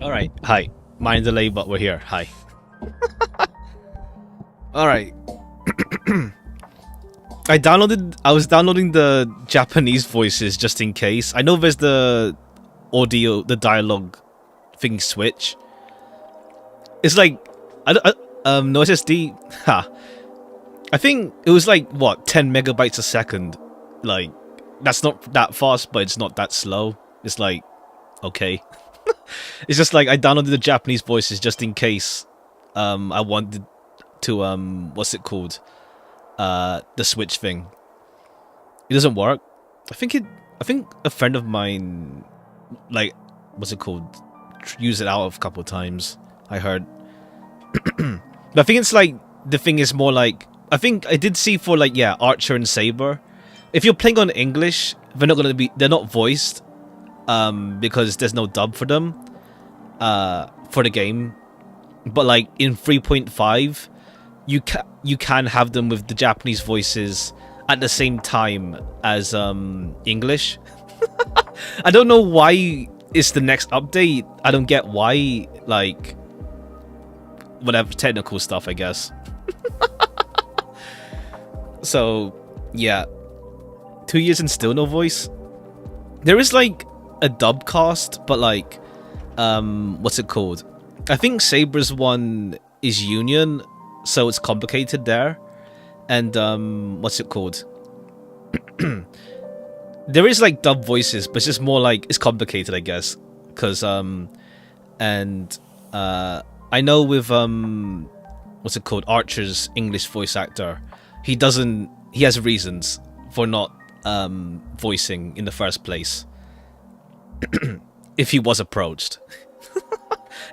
Alright, hi. Mind delay, but we're here. Hi. Alright. I was downloading the Japanese voices just in case. I know there's the audio, the dialogue thing switch. It's like, no SSD. Ha. I think it was like, what, 10 megabytes a second. Like, that's not that fast, but it's not that slow. It's like, okay. It's just like I downloaded the Japanese voices just in case I wanted to what's it called? The Switch thing. It doesn't work. I think a friend of mine, like, what's it called? Used it out a couple of times. I heard. But I think it's like the thing is more like I think I did see for like Archer and Saber. If you're playing on English, they're not voiced because there's no dub for them for the game. But like in 3.5, you can have them with the Japanese voices at the same time as English. I don't know why it's the next update. I don't get why, like, whatever technical stuff, I guess. So, yeah. 2 years and still no voice. There is like a dub cast, but like, what's it called? I think Saber's one is Union, so it's complicated there. And what's it called? There is like dub voices, but it's just more like it's complicated, I guess. Cause and I know with what's it called? Archer's English voice actor, he has reasons for not voicing in the first place. If he was approached.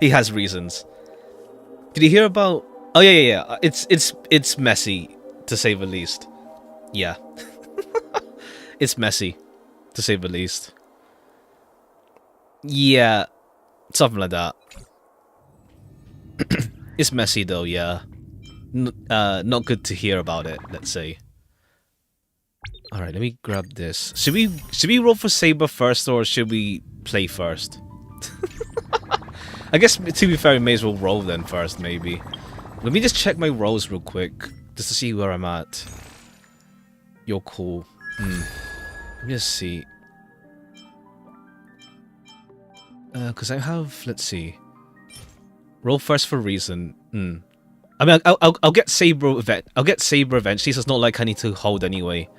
He has reasons. Did you hear about? Oh yeah. It's messy, to say the least. Yeah, it's messy, to say the least. Yeah, something like that. It's messy though. Yeah, not good to hear about it. Let's say. All right, let me grab this. Should we roll for Saber first, or should we play first? I guess, to be fair, we may as well roll then first, maybe. Let me just check my rolls real quick, just to see where I'm at. You're cool. Let me just see. Because I have, let's see. Roll first for reason. I mean, I'll get Saber I'll get Saber eventually, so it's not like I need to hold anyway.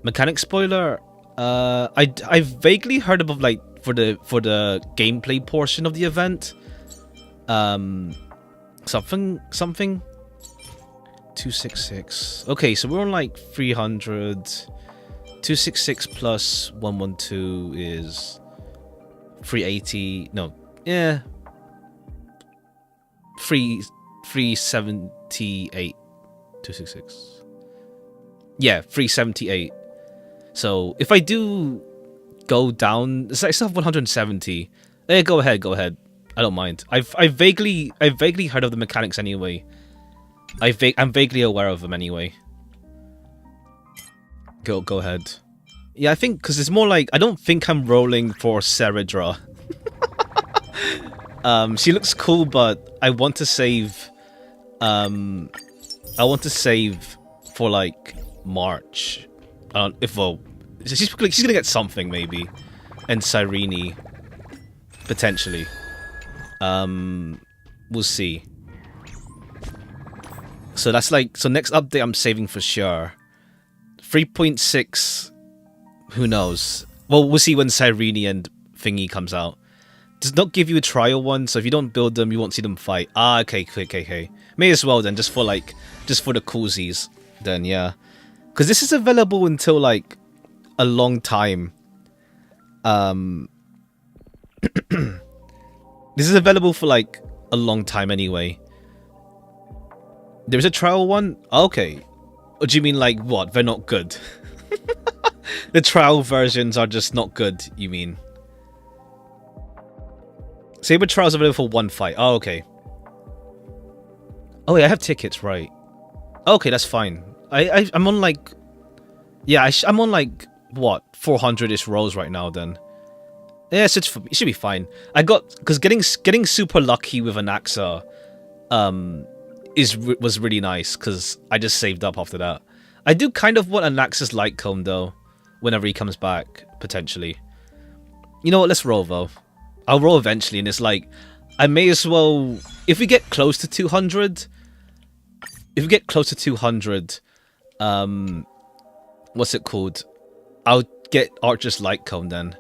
Mechanic spoiler. I vaguely heard about like for the gameplay portion of the event. Something 266. Okay, so we're on like 300. 266 plus 112 is 380. No, yeah. 378. 266. Yeah, 378. So if I do go down, it's like still have 170. Go ahead. I don't mind. I vaguely heard of the mechanics anyway. I'm vaguely aware of them anyway. Go ahead. Yeah, I think because it's more like I don't think I'm rolling for Seredra. She looks cool, but I want to save. I want to save for like March. She's gonna get something maybe, and Cyrene potentially. We'll see. So that's like next update I'm saving for sure. 3.6. Who knows? Well, we'll see when Cyrene and Thingy comes out. Does not give you a trial one, so if you don't build them, you won't see them fight. Ah, okay. May as well then, just for the coolsies. Then yeah. Because this is available until, like, a long time. This is available for, like, a long time anyway. There's a trial one? Okay. Or do you mean, like, what? They're not good? The trial versions are just not good, you mean? Saber Trial's available for one fight. Oh, okay. Oh, yeah, I have tickets, right. Okay, that's fine. I'm on like, yeah, I'm on like what 400-ish rolls right now. Then Yeah, it should be fine. I got because getting super lucky with an Axa, was really nice because I just saved up after that. I do kind of want an Axa's light cone though, whenever he comes back potentially. You know what? Let's roll though. I'll roll eventually, and it's like I may as well if we get close to 200. If we get close to 200, what's it called? I'll get Archer's light cone then.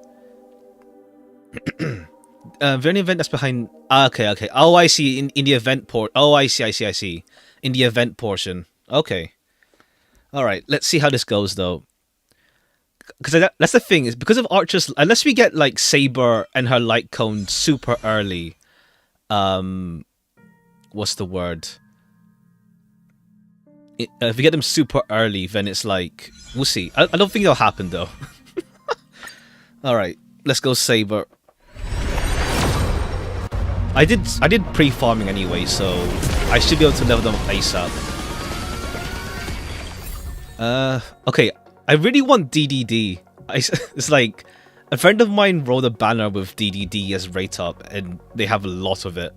The only event that's behind. Okay. Oh, I see. In the event port. Oh, I see. In the event portion. Okay. All right. Let's see how this goes though. Because that's the thing is because of Archer's. Unless we get like Saber and her light cone super early. What's the word? If we get them super early, then it's like we'll see. I don't think it'll happen though. All right. Let's go Saber. I did pre-farming anyway, so I should be able to level them up ASAP. Okay, I really want DDD. It's like a friend of mine rolled a banner with DDD as rate up, and they have a lot of it.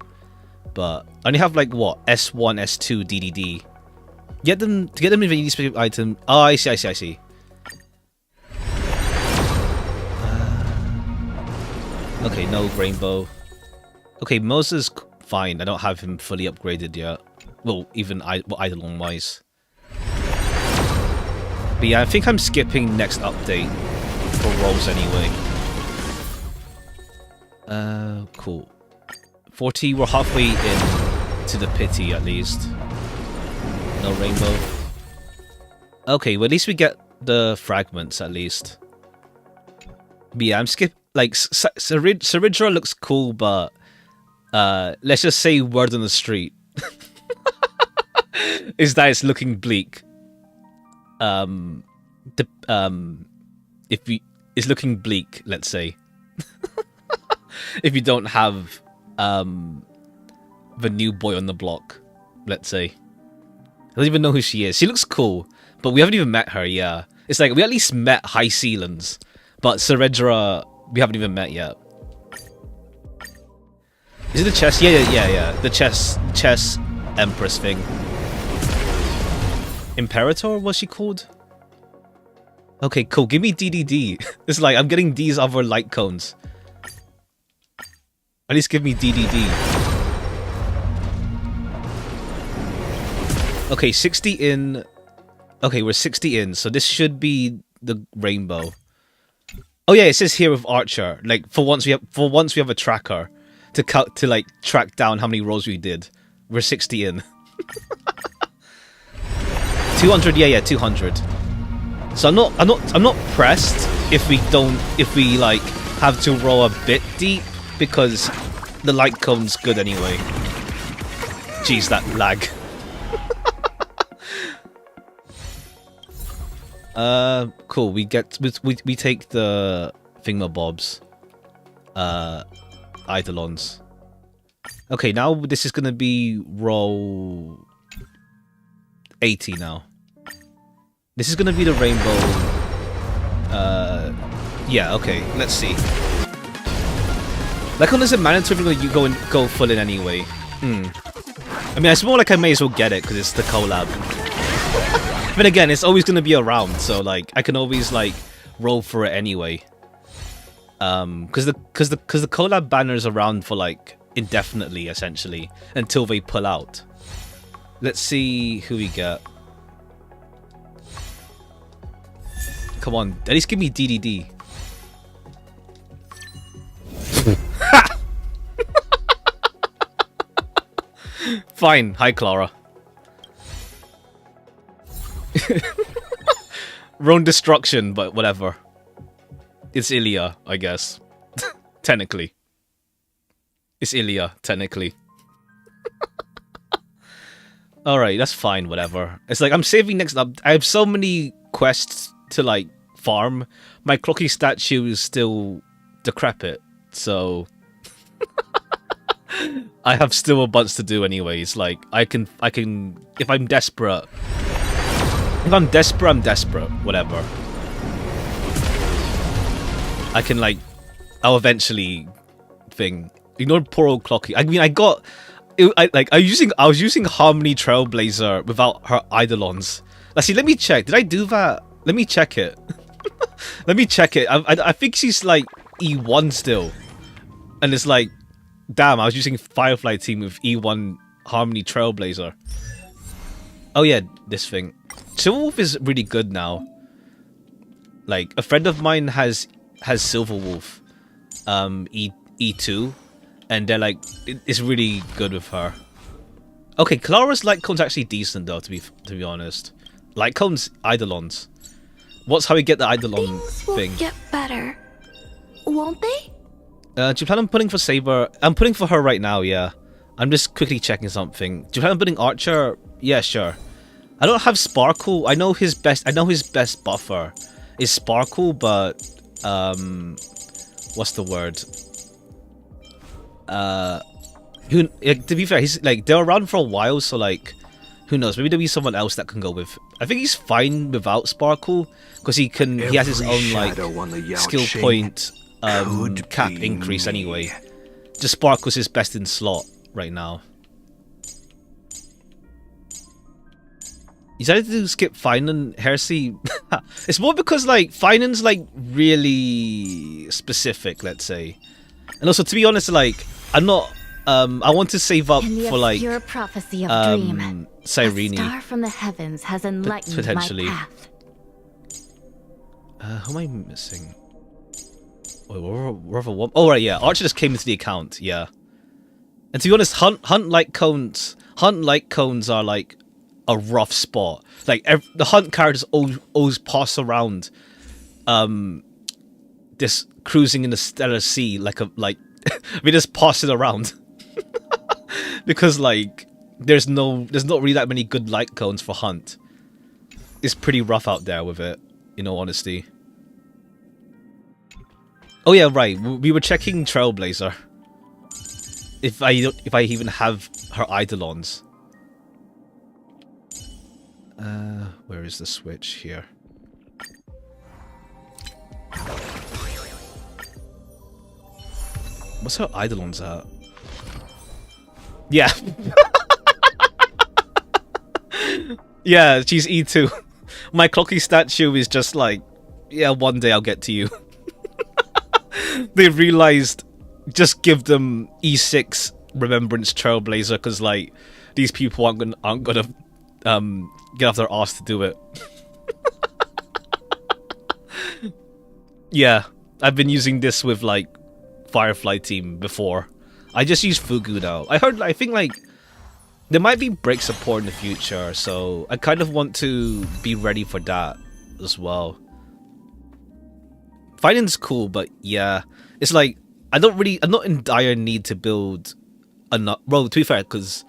But I only have like what S1, S2 DDD. To get them in any specific item. Oh, I see. Okay, no rainbow. Okay, Moses fine. I don't have him fully upgraded yet. Well, even Eidolon wise. But yeah, I think I'm skipping next update for rolls anyway. Cool. 40. We're halfway in to the pity at least. No rainbow. Okay, well at least we get the fragments at least. But yeah, I'm skip. Like Saridra looks cool, but. Let's just say word on the street is that it's looking bleak. It's looking bleak, let's say. If you don't have the new boy on the block, let's say. I don't even know who she is. She looks cool, but we haven't even met her. Yeah, it's like we at least met High Sealans, but Saredra we haven't even met yet. Is it the chess? Yeah. The chess empress thing. Imperator, was she called? Okay, cool. Give me DDD. It's like I'm getting these other light cones. At least give me DDD. Okay, 60 in. Okay, we're 60 in, so this should be the rainbow. Oh yeah, it says here with Archer. Like for once we have a tracker. To like track down how many rolls we did. We're 60 in. 200, yeah, 200. So I'm not pressed if we like have to roll a bit deep because the light cone's good anyway. Jeez, that lag. Cool. We take the thingamabobs. Eidolons. Okay, now this is gonna be roll 80 now. This is gonna be the rainbow. Yeah. Okay. Let's see. Like, when is it mandatory you go full in anyway? I mean, it's more like I may as well get it because it's the collab. But again, it's always gonna be around, so like I can always like roll for it anyway. Because the collab banner's around for like indefinitely, essentially, until they pull out. Let's see who we get. Come on, at least give me DDD. Fine, hi Clara. Wrong destruction, but whatever. It's Ilya, I guess. Technically. It's Ilya, technically. Alright, that's fine, whatever. It's like, I'm saving next up. I have so many quests to, like, farm. My clocky statue is still decrepit, so... I have still a bunch to do anyways. Like, I can... If I'm desperate... If I'm desperate, I'm desperate. Whatever. I can, like, I'll eventually thing. Ignore poor old Clocky. I mean, I was using Harmony Trailblazer without her Eidolons. Let's see. Let me check. Did I do that? Let me check it. Let me check it. I think she's like E1 still, and it's like, damn. I was using Firefly Team with E1 Harmony Trailblazer. Oh yeah, this thing. Silverwolf is really good now. Like a friend of mine has Silverwolf, E2, and they're like, it's really good with her. Okay, Clara's light cone's actually decent though, to be honest. Light cone's Eidolons. What's how we get the Eidolon thing? Things will get better, won't they? Do you plan on putting for Saber? I'm putting for her right now. Yeah, I'm just quickly checking something. Do you plan on putting Archer? Yeah, sure. I don't have Sparkle. I know his best buffer is Sparkle, but what's the word? To be fair, he's like, they're around for a while, so like, who knows? Maybe there'll be someone else that can go with. I think he's fine without Sparkle because he has his own like skill point cap increase anyway. Just Sparkle's his best in slot right now. You decided to skip Finan Heresy. It's more because like Finan's like really specific, let's say. And also, to be honest, like I'm not. I want to save up for like your prophecy of dream. Cyrene. A star from the heavens has enlightened potentially. my path. Who am I missing? Wait, oh right, yeah. Archer just came into the account. Yeah. And to be honest, hunt light cones are like a rough spot. Like the hunt characters always pass around, this cruising in the stellar sea like we just pass it around because like there's not really that many good light cones for hunt. It's pretty rough out there with it, in all honesty. Oh yeah, right. We were checking Trailblazer. If I even have her Eidolons. Where is the switch here? What's her Eidolons at? Yeah. Yeah, she's E2. My Clocky statue is just like, yeah, one day I'll get to you. They realized, just give them E6 Remembrance Trailblazer, because like these people aren't gonna get off their ass to do it. Yeah, I've been using this with like Firefly Team before. I just use Fugu now. I think like there might be break support in the future, so I kind of want to be ready for that as well. Fighting's cool, but yeah, it's like I'm not in dire need to build enough. Well, to be fair, because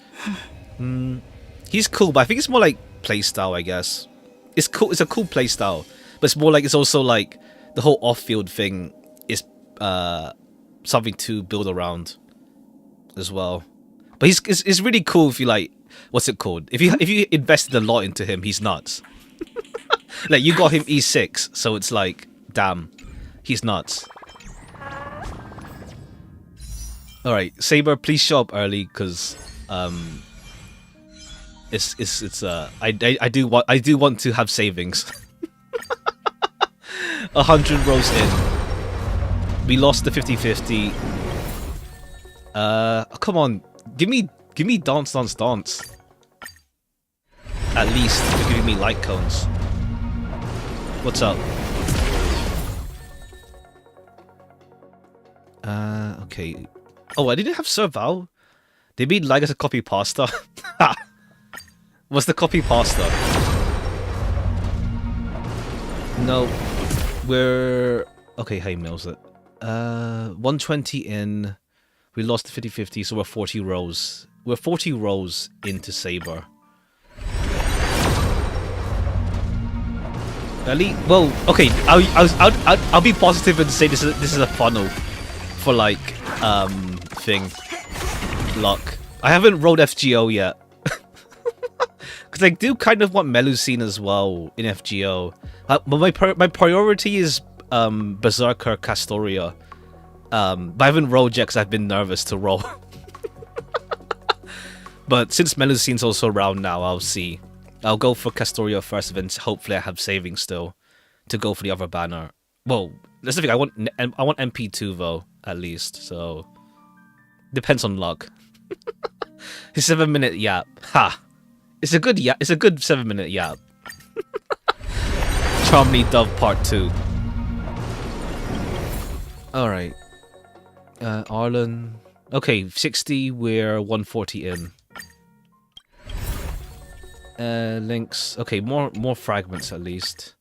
he's cool, but I think it's more like playstyle. I guess it's cool. It's a cool playstyle, but it's more like it's also like the whole off-field thing is something to build around as well. But it's really cool if you like, what's it called? If you invested a lot into him, he's nuts. Like you got him E6, so it's like, damn, he's nuts. All right, Saber, please show up early, because I do want to have savings. 100 rows in. We lost the 50-50. Come on, give me dance. At least for giving me light cones. What's up? Okay. Oh, I didn't have Serval. They made like as a copy pasta. What's the copy pasta? No, we're okay. Hey, mills it. 120 in. We lost the 50-50, so we're 40 rows. We're 40 rows into Saber. Well, okay. I'll be positive and say this is a funnel for like thing luck. I haven't rolled FGO yet because I do kind of want Melusine as well in FGO. But my priority is Berserker Castoria. But I haven't rolled yet because I've been nervous to roll. But since Melusine's also around now, I'll see. I'll go for Castoria first, and hopefully I have savings still to go for the other banner. Well, that's the thing. I want MP2 though, at least. So depends on luck. His 7-minute yap. Ha! It's a good yap. It's a good 7-minute yap. Charmly Dove Part 2. All right. Arlen. Okay, 60. We're 140 in. Links. Okay, more fragments at least.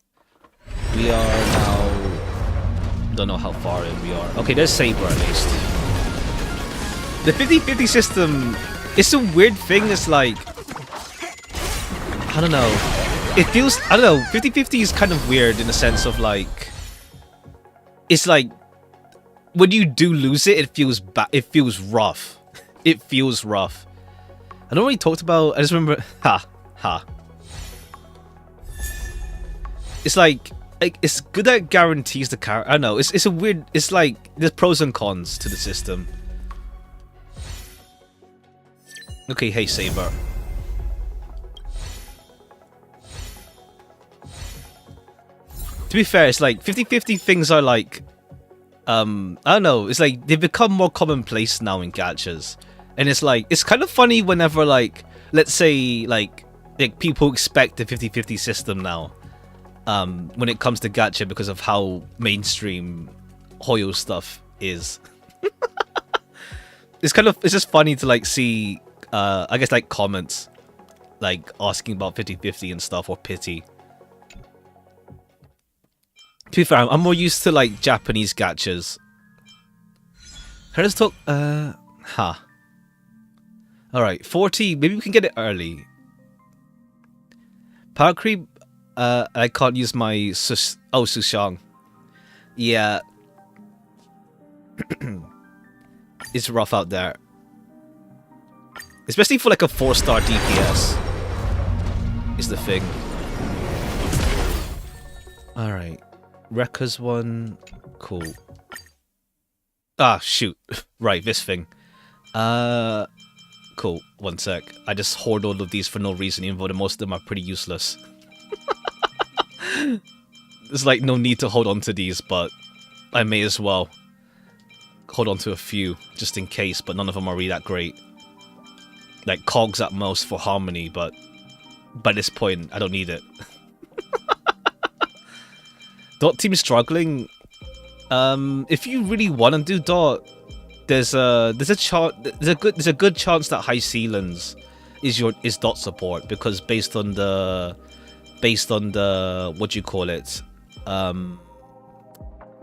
We are now. Don't know how far in we are. Okay, there's Saber at least. The 50-50 system. It's a weird thing. It's like, I don't know. It feels, I don't know. 50-50 is kind of weird in the sense of like, it's like when you do lose it, it feels bad. It feels rough. It feels rough. I don't really talked about. I just remember. Ha. It's like it's good that it guarantees the character. I don't know. It's a weird. It's like there's pros and cons to the system. Okay, hey Saber. To be fair, it's like 50-50 things are like, I don't know. It's like they've become more commonplace now in gachas, and it's like it's kind of funny whenever like, let's say like people expect the 50-50 system now, when it comes to gacha because of how mainstream Hoyo stuff is. It's just funny to like see, I guess like comments, like asking about 50-50 and stuff or pity. To be fair, I'm more used to like Japanese gachas. Let's talk. Alright, 40. Maybe we can get it early. Power creep. I can't use my Sushang. Yeah. It's rough out there. Especially for like a 4-star DPS. Is the thing. Alright. Rekka's one. Cool. Ah, shoot. Right, this thing. Cool. One sec. I just hoard all of these for no reason, even though most of them are pretty useless. There's like no need to hold on to these, but I may as well hold on to a few, just in case, but none of them are really that great. Like cogs at most for harmony, but by this point, I don't need it. Dot team struggling. If you really want to do Dot, there's a good chance that High Sealands is Dot support, because based on the what do you call it?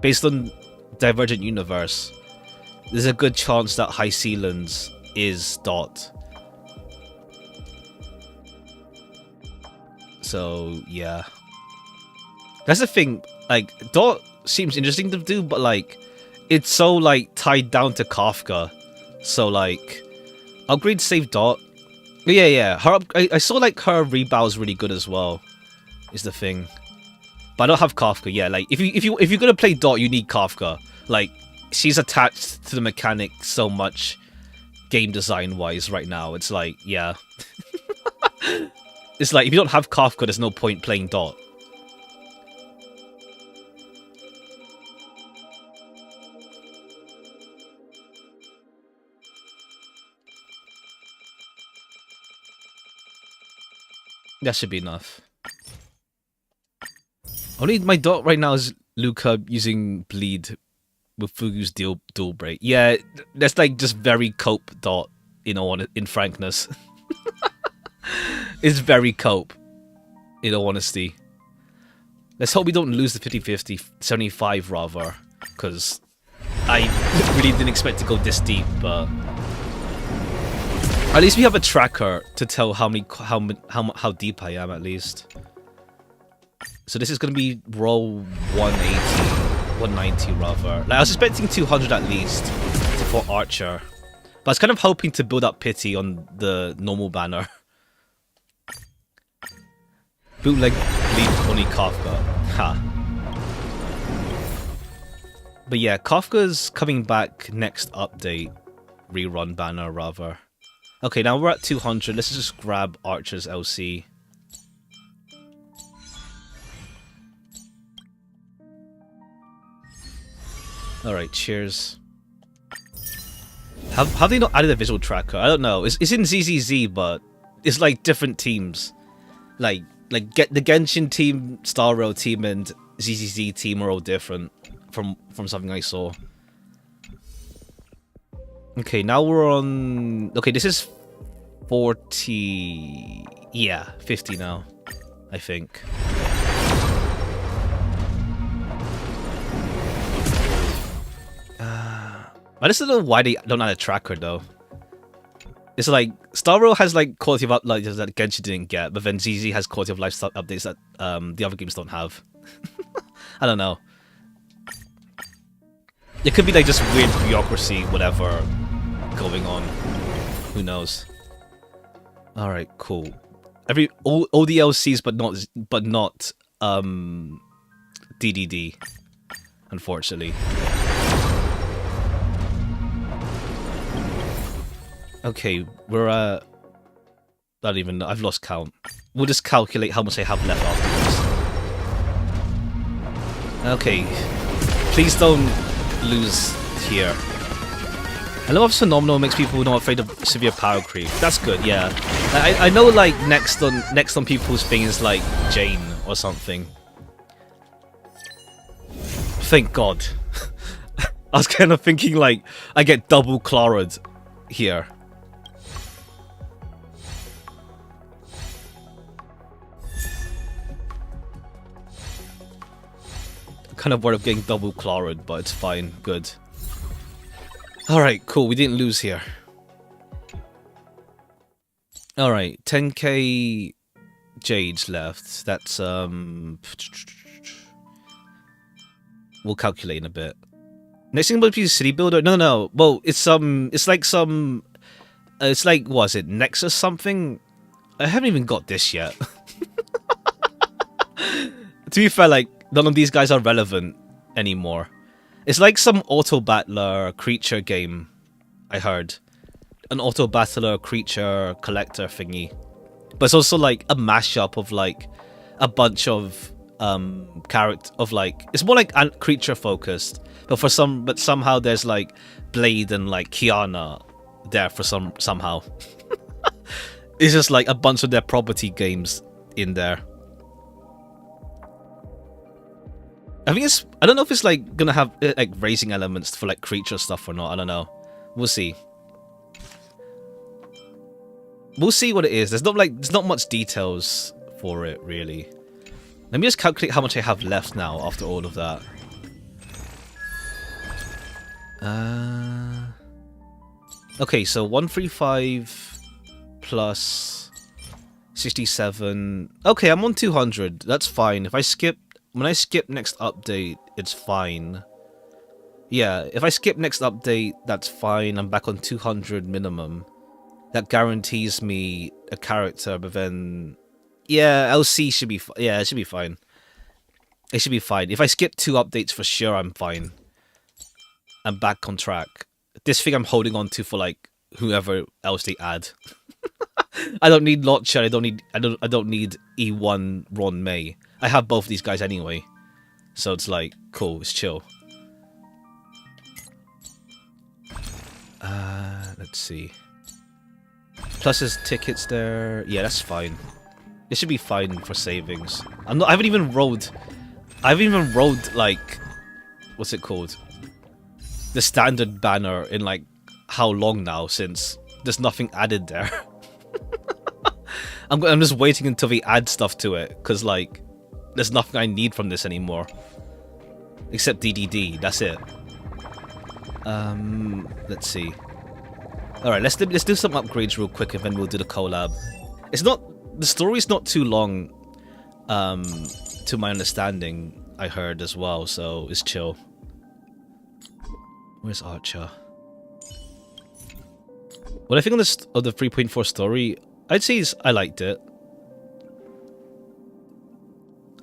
Based on Divergent Universe, there's a good chance that High Sealands is Dot. So yeah. That's the thing, like, Dot seems interesting to do, but, like, it's so, like, tied down to Kafka. So, like, upgrade save Dot. Yeah. I saw, like, her rebound's really good as well, is the thing. But I don't have Kafka, yeah, like, if you're gonna play Dot, you need Kafka. Like, she's attached to the mechanic so much, game design-wise, right now. It's like, yeah. It's like, if you don't have Kafka, there's no point playing Dot. That should be enough. Only my Dot right now is Luca using Bleed with Fugu's dual break. Yeah, that's like just very cope Dot, you know, in frankness. It's very cope, in all honesty. Let's hope we don't lose the 50-50, 75 rather, because I really didn't expect to go this deep, but at least we have a tracker to tell how deep I am, at least. So this is gonna be roll 180, 190 rather. Like, I was expecting 200 at least for Archer, but I was kind of hoping to build up pity on the normal banner. Bootleg Bleed only Kafka. Ha. But yeah, Kafka's coming back next update. Rerun banner, rather. Okay, now we're at 200. Let's just grab Archer's LC. Alright, cheers. Have they not added a visual tracker? I don't know. It's in ZZZ, but it's like different teams. Like get the Genshin team, Star Rail team, and ZZZ team are all different from something I saw. Okay, now we're on... Okay, this is 40... Yeah, 50 now, I think. I just don't know why they don't add a tracker, though. It's like, Star Rail has like quality of updates that Genshin didn't get, but then ZZ has quality of life updates that the other games don't have. I don't know. It could be like just weird bureaucracy, whatever, going on. Who knows? All right, cool. All DLCs, but not DDD. Unfortunately. Okay, we're I don't even know. I've lost count. We'll just calculate how much I have left afterwards. Okay, please don't lose here. I love Phenomenal makes people not afraid of severe power creep. That's good, yeah. I know like next on people's thing is like Jane or something. Thank God. I was kind of thinking like I get double Clara'd here. Kind of worried of getting double Clara'd, but it's fine. Good. Alright, cool. We didn't lose here. Alright, 10k Jades left. That's, we'll calculate in a bit. Next thing about City Builder? No. Well, it's like some... it's like, what is it? Nexus something? I haven't even got this yet. To be fair, like, none of these guys are relevant anymore. It's like some auto-battler creature game, I heard. An auto-battler creature collector thingy. But it's also like a mashup of like a bunch of it's more like creature focused. But somehow there's like Blade and like Kiana there for somehow. It's just like a bunch of their property games in there. I don't know if it's like gonna have like raising elements for like creature stuff or not. I don't know. We'll see. We'll see what it is. There's not much details for it really. Let me just calculate how much I have left now after all of that. Okay, so 135 plus 67. Okay, I'm on 200. That's fine. When I skip next update, it's fine. Yeah, if I skip next update, that's fine. I'm back on 200 minimum. That guarantees me a character, but then... Yeah, LC should be... Yeah, it should be fine. It should be fine. If I skip 2 updates for sure, I'm fine. I'm back on track. This thing I'm holding on to for, like, whoever else they add. I don't need Lotcha, I don't need E1 Ron May. I have both these guys anyway. So it's like, cool, it's chill. Let's see. Plus there's tickets there. Yeah, that's fine. It should be fine for savings. I haven't even rolled like, what's it called? The standard banner in like how long now, since there's nothing added there. I'm just waiting until they add stuff to it, because like there's nothing I need from this anymore. Except DDD, that's it. Let's see. Alright, let's do some upgrades real quick and then we'll do the collab. The story's not too long, to my understanding, I heard as well, so it's chill. Where's Archer? What I think of the 3.4 story, I'd say I liked it.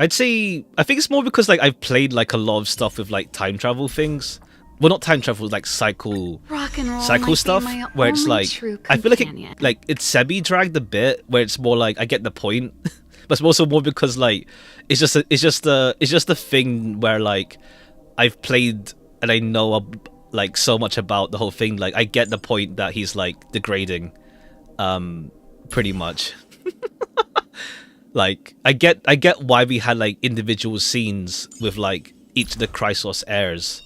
I'd say I think it's more because like I've played like a lot of stuff with like time travel things. Well, not time travel, like cycle stuff, where it's like I feel like it's semi-dragged a bit, where it's more like I get the point, but it's also more because like it's just a thing where like I've played and I know like so much about the whole thing. Like I get the point that he's like degrading, pretty much. Like I get why we had like individual scenes with like each of the Chrysos heirs,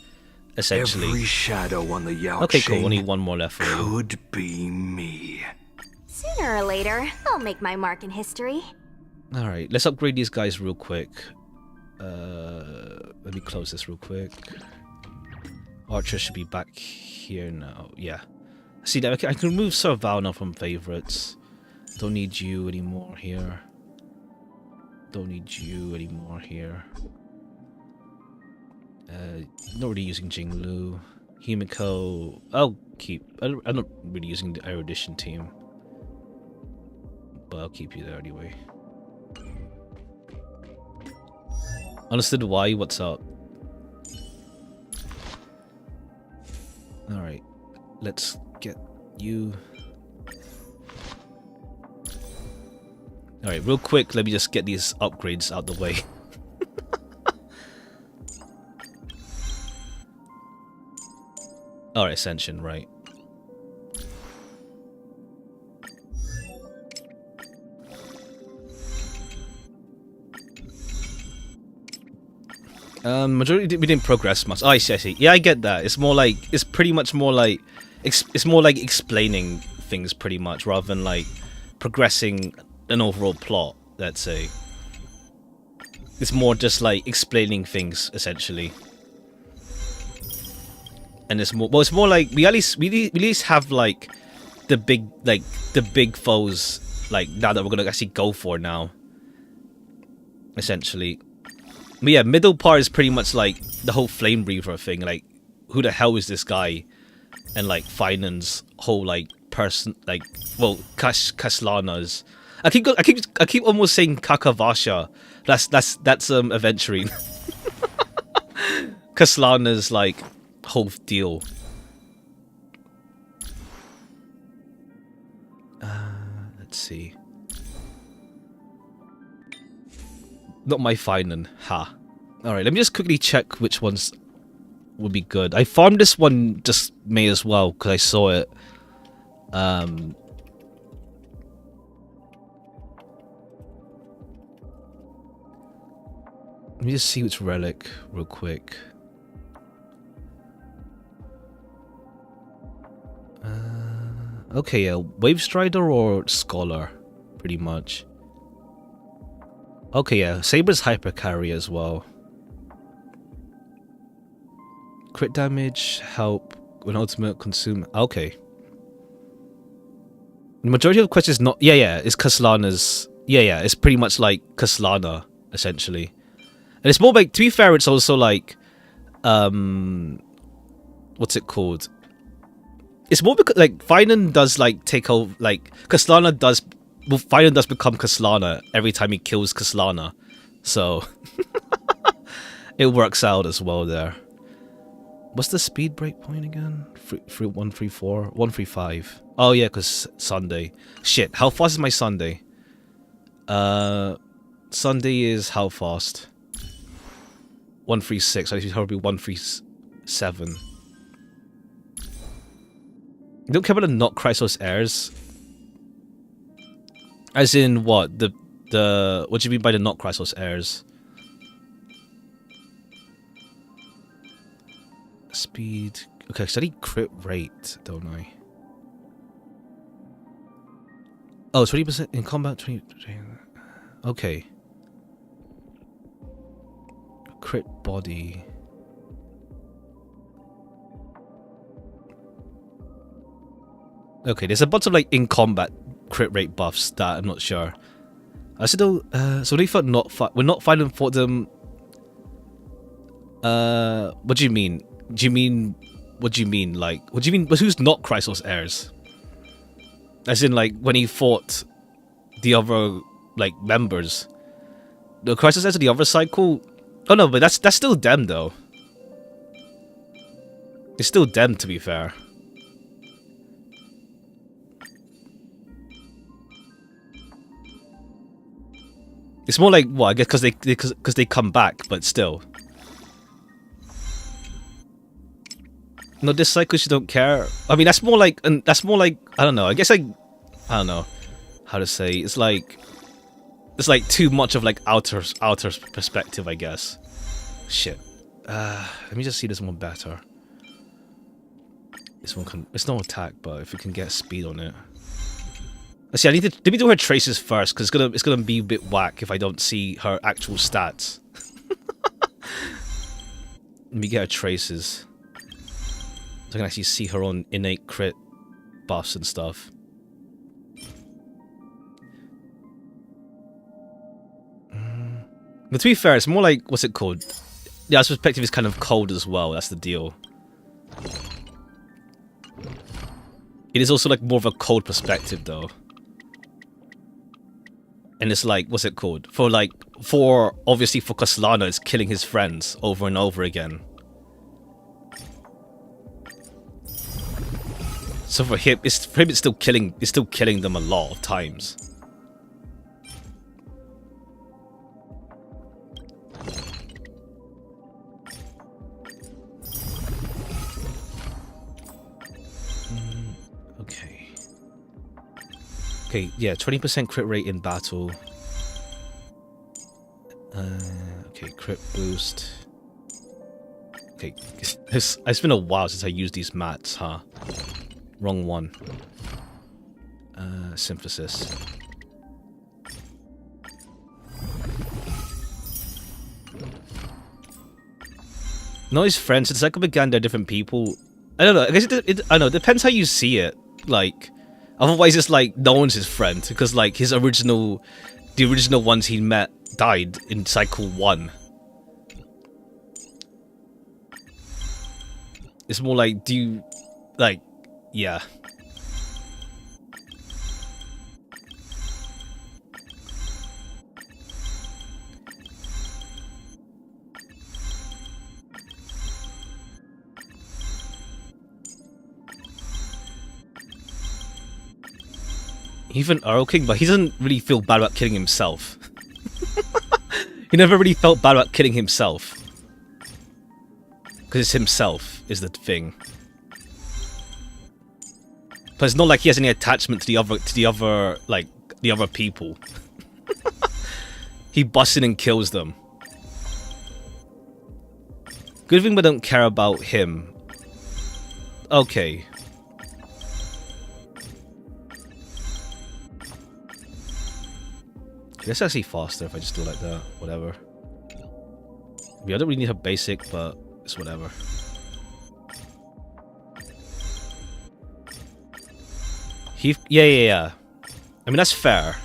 essentially. Every shadow on the Yao Okay, cool. Only one more left for you. Could be me. Sooner or later, I'll make my mark in history. All right, let's upgrade these guys real quick. Let me close this real quick. Archer should be back here now. Yeah. See that I can remove Serval now from favorites. Don't need you anymore here. Don't need you anymore here. Not really using Jinglu. Himiko, I'll keep. I'm not really using the erudition team, but I'll keep you there anyway. Understood why? What's up? Alright, let's get you. Alright, real quick, let me just get these upgrades out the way. Alright, Ascension, right. Majority we didn't progress much. Oh, I see. Yeah, I get that. It's more like it's pretty much more like it's more like explaining things pretty much rather than like progressing an overall plot. Let's say it's more just like explaining things essentially, and it's more. Well, it's more like we at least have like the big foes like now that we're gonna actually go for now. Essentially. But yeah, middle part is pretty much like the whole Flame Reaver thing, like who the hell is this guy? And like Finan's whole like person, like well, Kaslana's. I keep almost saying Kakavasha. That's Aventurine. Kaslana's like whole deal. Let's see. Not my Finan. Ha. Alright, let me just quickly check which ones would be good. I farmed this one just may as well, because I saw it. Let me just see which relic real quick. Okay, yeah. Wave Strider or Scholar, pretty much. Okay, yeah. Saber's hyper carry as well. Crit damage, help when ultimate consume. Okay. The majority of the questions not. Yeah. It's Kaslana's. Yeah. It's pretty much like Kaslana essentially, and it's more like. To be fair, it's also like, what's it called? It's more because like Finan does like take over. Like Kaslana does. Well, Finan does become Kaslana every time he kills Kaslana, so it works out as well there. What's the speed break point again? 134, 135. Oh yeah, because Sunday. Shit, how fast is my Sunday? Sunday is how fast? 136. I should probably 137. You don't care about the not Chrysos heirs. As in what? The what do you mean by the not Chrysos heirs? Speed. Okay, so I need crit rate, don't I? Oh, 20% in combat. 20. Okay. Crit body. Okay, there's a bunch of like in combat crit rate buffs that I'm not sure. I said though, so they thought we're not fighting for them. What do you mean? What do you mean? Like, what do you mean? But who's not Chrysos heirs? As in, like when he fought the other like members, The Crisis Edge of the other cycle. Oh no, but that's still them though. It's still them, to be fair. It's more like, well, I guess because they come back, but still. No, this cycle you don't care. I mean, that's more like I don't know. I guess I don't know how to say. It's like too much of like outer perspective, I guess. Shit. Let me just see this one better. This one can. It's no attack, but if we can get speed on it. Let's see. Let me do her traces first, because it's gonna be a bit whack if I don't see her actual stats. Let me get her traces. So I can actually see her on innate crit buffs and stuff. But to be fair, it's more like, what's it called? Yeah, his perspective is kind of cold as well. That's the deal. It is also like more of a cold perspective though. And it's like, what's it called? Obviously for Castellano, it's killing his friends over and over again. So for him, it's still killing them a lot of times. Okay, yeah, 20% crit rate in battle. Okay, crit boost. Okay, it's been a while since I used these mats, huh? Wrong one. Synthesis. No, his friends, it's like began they're different people. I don't know, I guess I don't know, it depends how you see it. Like, otherwise it's like no one's his friend, because like the original ones he met died in cycle 1. It's more like, do you, like, yeah. Even Earl King, but he doesn't really feel bad about killing himself. He never really felt bad about killing himself. Because it's himself is the thing. But it's not like he has any attachment to the other people. He busts in and kills them. Good thing we don't care about him. Okay. That's actually faster if I just do it like that. Whatever. I don't really need her basic, but it's whatever. Yeah. I mean, that's fair.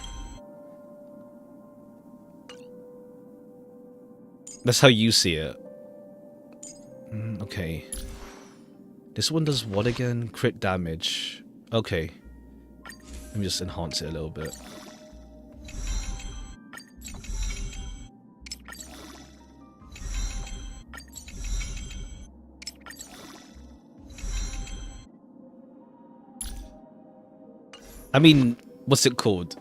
That's how you see it. Okay. This one does what again? Crit damage. Okay. Let me just enhance it a little bit. I mean, what's it called?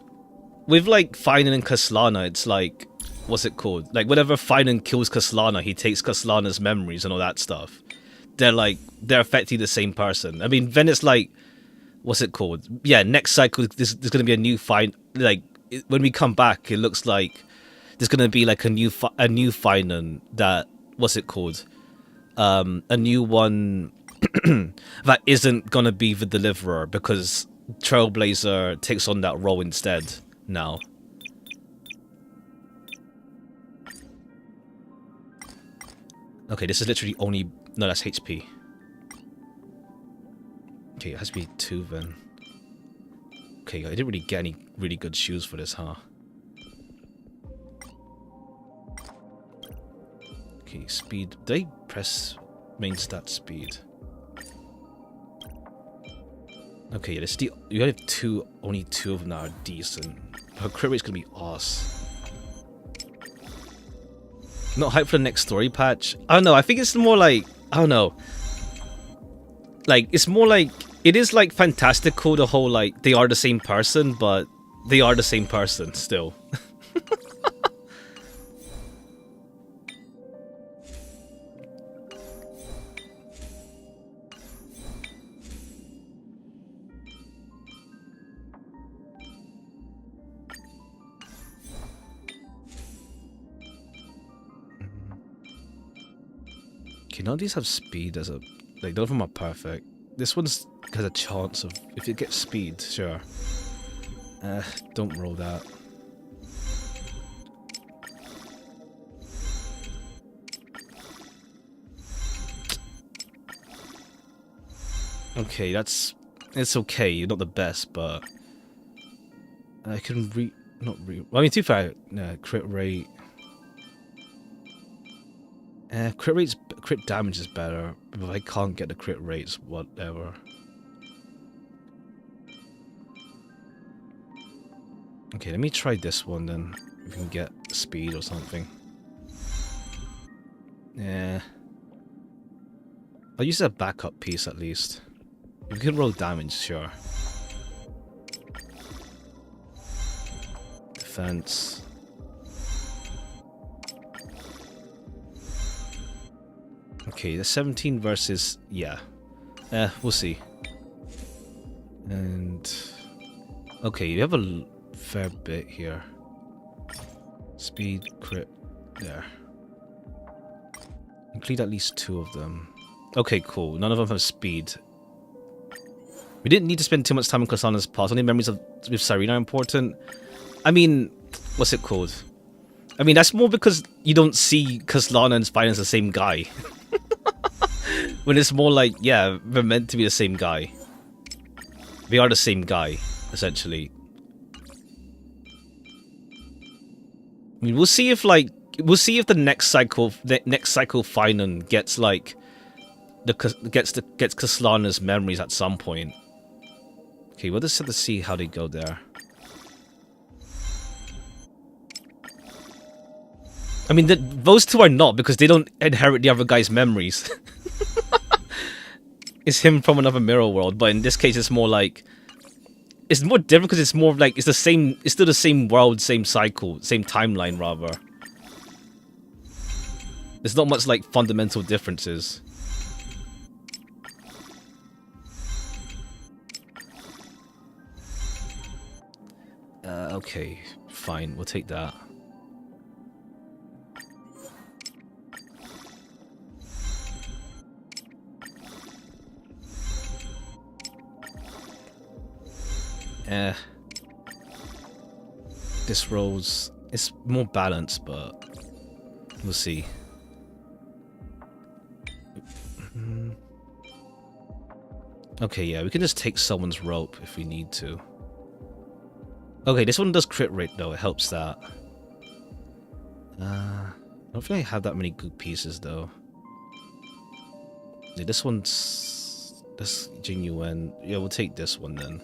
With like Finan and Castellana, it's like, what's it called? Like whenever Finan kills Castellana, he takes Castellana's memories and all that stuff. They're effectively the same person. I mean, then it's like, what's it called? Yeah, next cycle there's gonna be a new like when we come back, it looks like there's gonna be like a new Finan that, what's it called? A new one that isn't gonna be the Deliverer, because Trailblazer takes on that role instead now. Okay, this is literally only... No, that's HP. Okay, it has to be 2 then. Okay, I didn't really get any really good shoes for this, huh? Okay, speed. Did I press main stat speed? Okay, yeah, you have only two of them that are decent. Her crit rate's gonna be awesome. Not hyped for the next story patch. I don't know. I think it's more like, I don't know. Like, it's more like, it is like fantastical, the whole like, they are the same person, but they are the same person still. Okay, none of these have speed as a, like, none of them are perfect. This one's has a chance of, if it gets speed, sure. Don't roll that. Okay, it's okay, not the best, but I can I mean, too far, crit rate. Crit damage is better, but if I can't get the crit rates, whatever. Okay, let me try this one then, if we can get speed or something. Yeah. I'll use a backup piece at least. If we can roll damage, sure. Defense. Okay, the 17 versus, yeah. We'll see. And okay, you have a fair bit here. Speed, crit, there. Complete at least 2 of them. Okay, cool. None of them have speed. We didn't need to spend too much time on Kasana's past. Only memories with Sarina are important. I mean, what's it called? I mean, that's more because you don't see Kaslana and Spine as the same guy. When it's more like, yeah, they're meant to be the same guy. They are the same guy, essentially. I mean, we'll see if the next cycle Finan gets like gets Kaslana's memories at some point. Okay, we'll just have to see how they go there. I mean, those two are not, because they don't inherit the other guy's memories. It's him from another mirror world, but in this case, it's more like, it's more different because it's more like it's still the same world, same cycle, same timeline rather. There's not much like fundamental differences. Okay, fine, we'll take that. This rolls, it's more balanced, but we'll see. Okay, yeah, we can just take someone's rope if we need to. Okay, this one does crit rate though, it helps that. I don't think I have that many good pieces though. Yeah, this genuine. Yeah, we'll take this one then.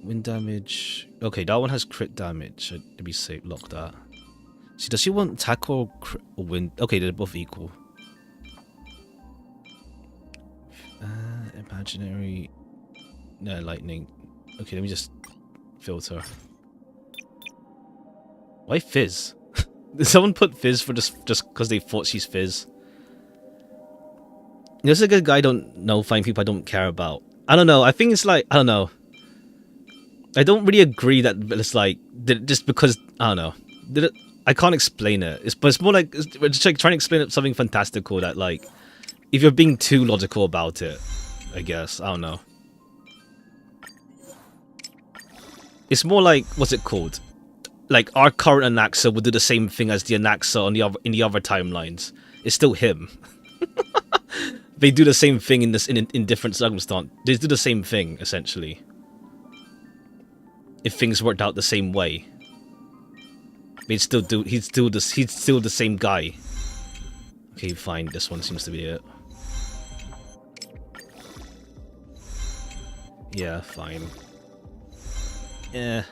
Wind damage. Okay, that one has crit damage. Let me say lock that. See, does she want attack or wind? Okay, they're both equal. Imaginary. No, lightning. Okay, let me just filter. Why Fizz? Did someone put Fizz for just because they thought she's Fizz? There's a good guy I don't know, find people I don't care about. I don't know, I think it's like, I don't know. I don't really agree that it's like, just because, I don't know. I can't explain it. But it's more like, we're just like trying to explain something fantastical that like, if you're being too logical about it, I guess, I don't know. It's more like, what's it called? Like, our current Anaxa would do the same thing as the Anaxa on in the other timelines. It's still him. They do the same thing in different circumstances. They do the same thing, essentially. If things worked out the same way. He's still the same guy. Okay, fine, this one seems to be it. Yeah, fine. Yeah.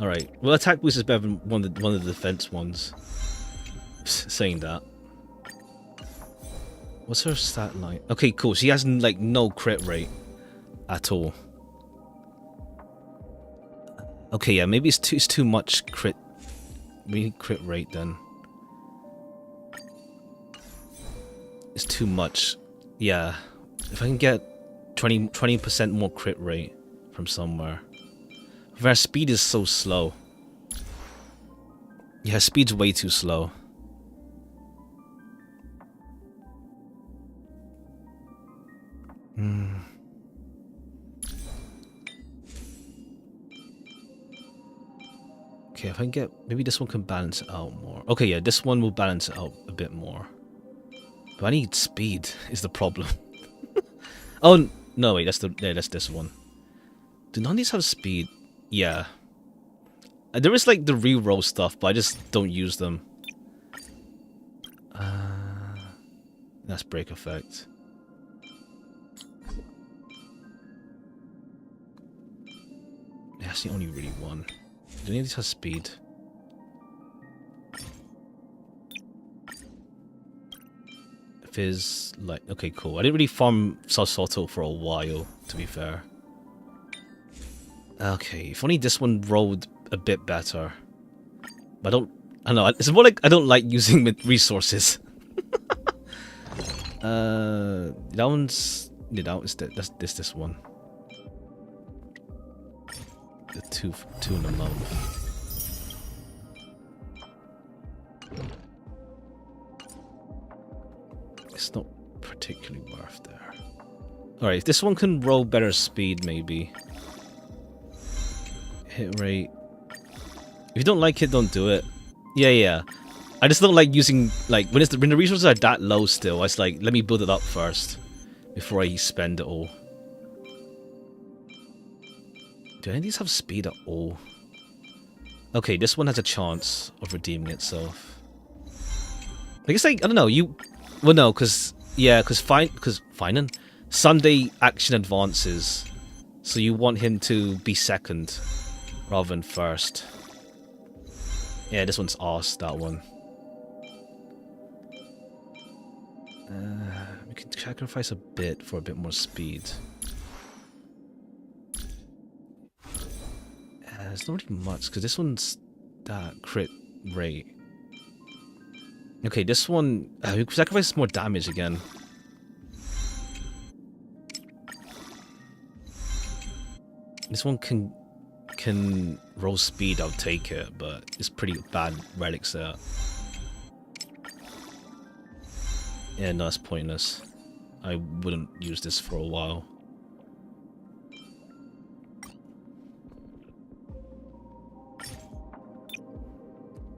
Alright. Well, attack boost is better than one of the defense ones. Saying that. What's her stat line? Okay, cool. She has like no crit rate at all. Okay, yeah, maybe it's too much crit. We need crit rate then. It's too much. Yeah. If I can get 20% more crit rate from somewhere. Her speed is so slow. Yeah, her speed's way too slow. Okay, if I can get... Maybe this one can balance it out more. Okay, yeah, this one will balance it out a bit more. But I need speed, is the problem. Oh, no, wait, that's this one. Do none of these have speed? Yeah. There is, like, the reroll stuff, but I just don't use them. That's break effect. Yeah, that's the only really one. Do any of these have speed? Fizz, like, okay, cool. I didn't really farm Salsoto for a while, to be fair. Okay, if only this one rolled a bit better. But I don't know, it's more like I don't like using resources. That one's... Yeah, that one's that's this one. The two in a month. It's not particularly worth there. Alright, if this one can roll better speed, maybe. Hit rate. If you don't like it, don't do it. Yeah. I just don't like using, like, when the resources are that low still, it's like, let me build it up first before I spend it all. Do any of these have speed at all? Okay, this one has a chance of redeeming itself. I guess, like, I don't know, you... Well, no, because... Yeah, because Finan... Sunday action advances. So you want him to be second rather than first. Yeah, this one's arse, that one. We can sacrifice a bit for a bit more speed. There's not really much, because this one's that crit rate. Okay, this one... we can sacrifice more damage again. This one can roll speed, I'll take it, but it's pretty bad relics there. Yeah, no, that's pointless. I wouldn't use this for a while.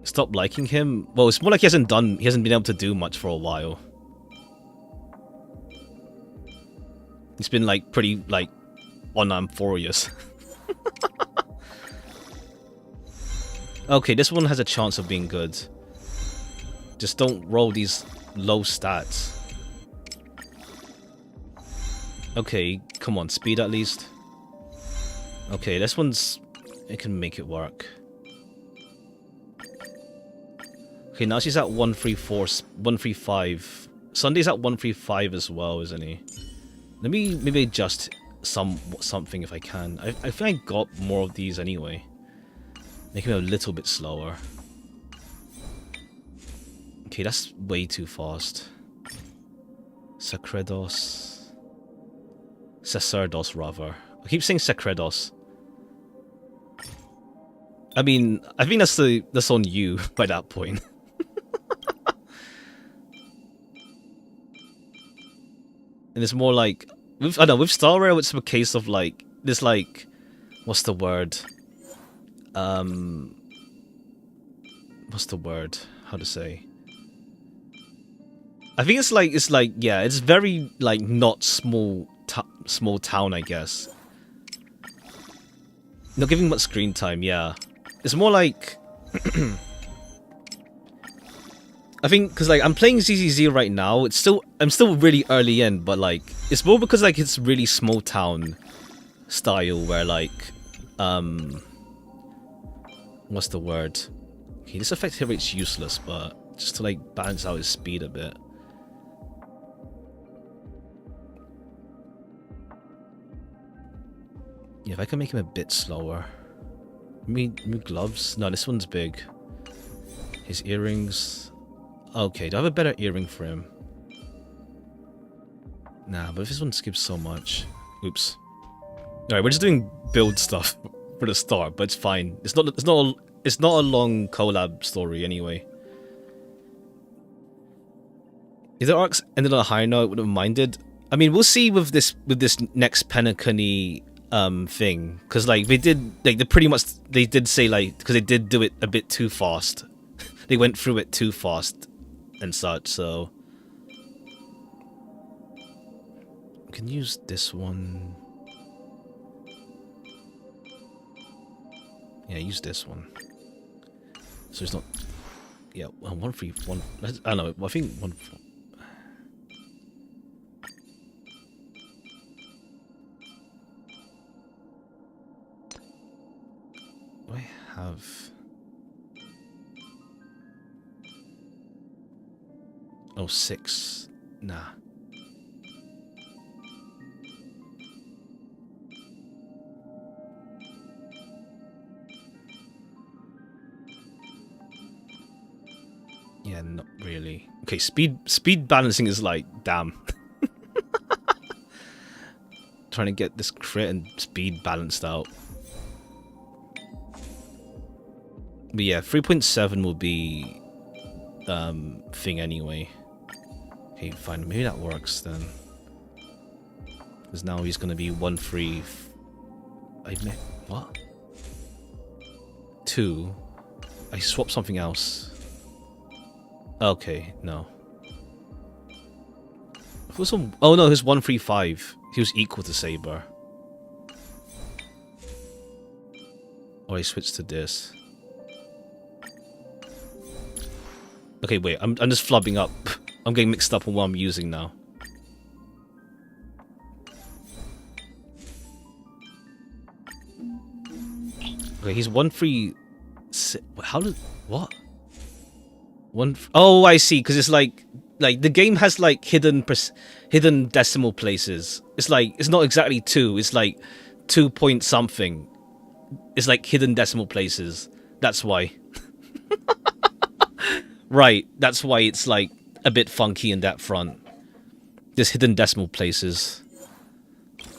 Stop liking him? Well, it's more like he hasn't been able to do much for a while. He's been like pretty like unamphorious. Okay, this one has a chance of being good. Just don't roll these low stats. Okay, come on, speed at least. Okay, this one's... It can make it work. Okay, now she's at 135. Sunday's at 135 as well, isn't he? Let me maybe adjust something if I can. I think I got more of these anyway. Make him a little bit slower. Okay, that's way too fast. Sacerdos, rather. I keep saying Sacerdos. I mean, I think that's on you by that point. And it's more like, I don't know, with Star Rail, it's a case of like, this like, what's the word? What's the word? How to say? I think it's like, yeah, it's very like not small town, I guess. Not giving much screen time, yeah. It's more like, I think because like I'm playing ZZZ right now. I'm still really early in, but like it's more because like it's really small town style where like what's the word? Okay, this effect hit rate's useless, but just to like balance out his speed a bit. Yeah, if I can make him a bit slower. New gloves? No, this one's big. His earrings. Okay, do I have a better earring for him? Nah, but if this one skips so much. Oops. Alright, we're just doing build stuff for the start, but it's fine. It's not a long collab story anyway. If the arcs ended on a higher note, I would have minded. I mean, we'll see with this next Penacony thing, because like they did say like, because they did do it a bit too fast. They went through it too fast and such, so we can use this one. Yeah, use this one. So it's not. Yeah, 131. I don't know. I think 1. Do I have? Oh, 6. Nah. Yeah, not really. Okay, speed balancing is like, damn. Trying to get this crit and speed balanced out. But yeah, 3.7 will be thing anyway. Okay, fine. Maybe that works then. Because now he's gonna be 1-3. What? 2. I swapped something else. Okay, no. Oh no, his 135. He was equal to Saber. Oh, he switched to this. Okay, wait. I'm just flubbing up. I'm getting mixed up on what I'm using now. Okay, he's 136. How did what? Oh, I see. Because it's like the game has like hidden decimal places. It's like it's not exactly 2. It's like 2 point something. It's like hidden decimal places. That's why. Right. That's why it's like a bit funky in that front. There's hidden decimal places.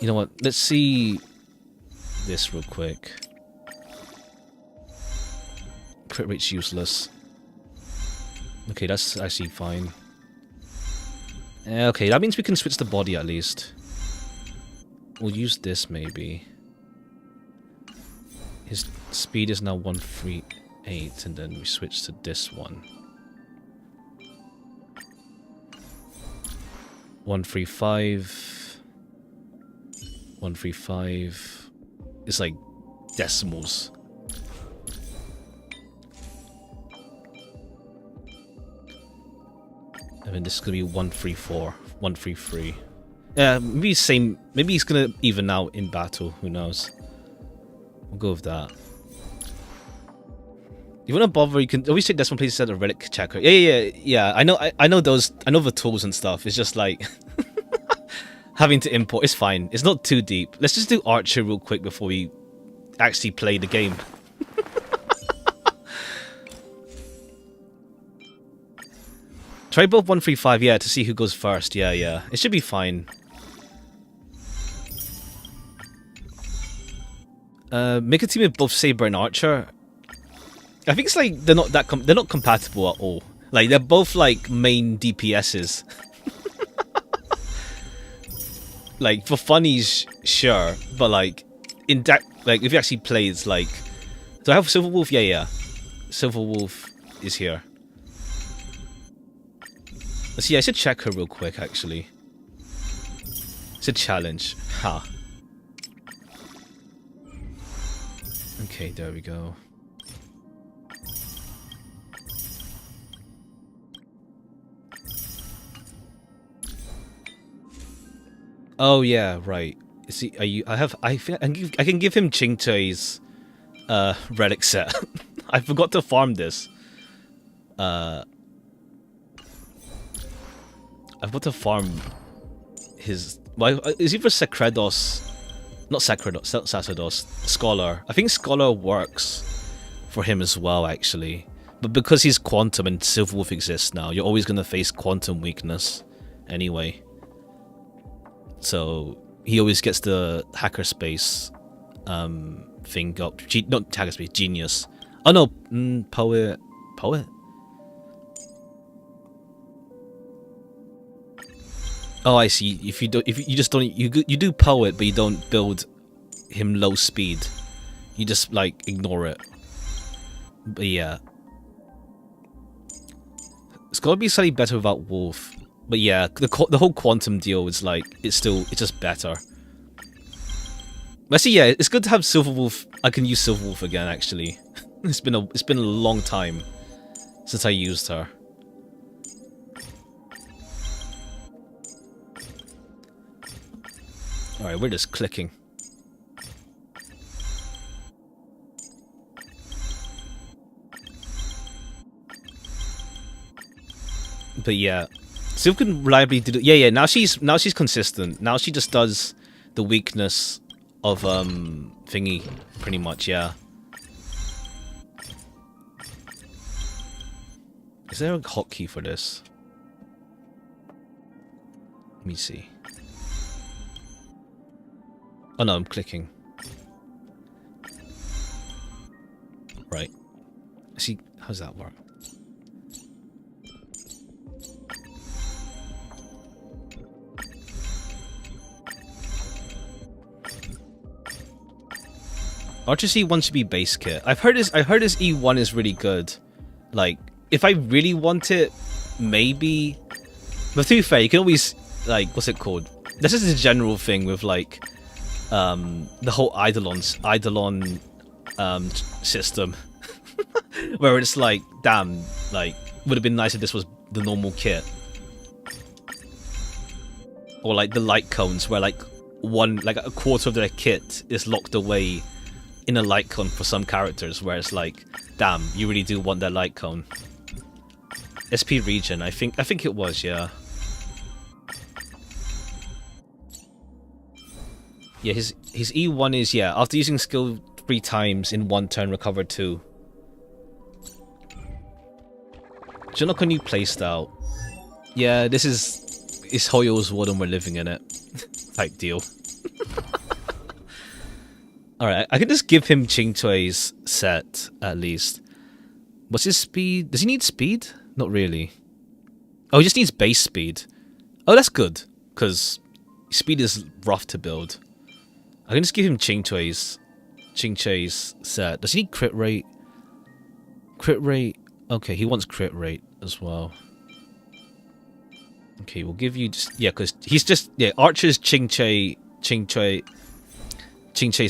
You know what? Let's see this real quick. Crit rate's useless. Okay, that's actually fine. Okay, that means we can switch the body at least. We'll use this maybe. His speed is now 138, and then we switch to this one. 135. 135. It's like decimals. And then this is gonna be 134, 133. Yeah, maybe same. Maybe he's gonna even out in battle. Who knows? We'll go with that. You wanna bother? You can always take decimal places at a relic checker. Yeah. I know those. I know the tools and stuff. It's just like having to import. It's fine. It's not too deep. Let's just do Archer real quick before we actually play the game. Try both 135, yeah, to see who goes first. Yeah. It should be fine. Make a team with both Saber and Archer. I think it's like they're not compatible at all. Like they're both like main DPSs. Like for funnies, sure, but like in that, like if you actually play, it's like. Do I have Silver Wolf? Yeah. Silver Wolf is here. Let's see, I should check her real quick, actually. It's a challenge. Ha. Okay, there we go. Oh yeah, right. See, I can give him Ching Chai's relic set. I forgot to farm this. I forgot to farm his... Well, is either Sacredos... Not Sacredos, Sacerdos. Scholar. I think Scholar works for him as well, actually. But because he's Quantum and Silverwolf exists now, you're always going to face Quantum weakness anyway. So he always gets the Hackerspace thing up. Not Hackerspace, Genius. Oh no, Poet. Poet? Oh, I see. If you just don't, you do Poet, but you don't build him low speed. You just like ignore it. But yeah, it's gotta be slightly better without Wolf. But yeah, the whole Quantum deal is like it's just better. But see, yeah, it's good to have Silverwolf. I can use Silverwolf again. Actually, it's been a long time since I used her. Alright, we're just clicking. But yeah, Sylph can reliably do. Yeah. Now she's consistent. Now she just does the weakness of thingy, pretty much. Yeah. Is there a hotkey for this? Let me see. Oh no, I'm clicking. Right. See, how's that work? Archer C1 should be base kit. I've heard his E1 is really good. Like, if I really want it, maybe. But to be fair, you can always like, what's it called? This is a general thing with like the whole Eidolon system. Where it's like, damn, like, would have been nice if this was the normal kit. Or like the light cones where like a quarter of their kit is locked away in a light cone for some characters, where it's like, damn, you really do want that light cone. SP region, I think it was, yeah. Yeah, his E1 is, yeah, after using skill 3 times in 1 turn, recover 2. Junok a new playstyle. Yeah, this is Hoyo's world and we're living in it. Type deal. Alright, I can just give him Chingchui's set, at least. What's his speed? Does he need speed? Not really. Oh, he just needs base speed. Oh, that's good, because speed is rough to build. I can just give him Chingchui's set. Does he need crit rate? Crit rate? Okay, he wants crit rate as well. Okay, we'll give you just... Yeah, because he's just... Yeah, Archer's Chingchui's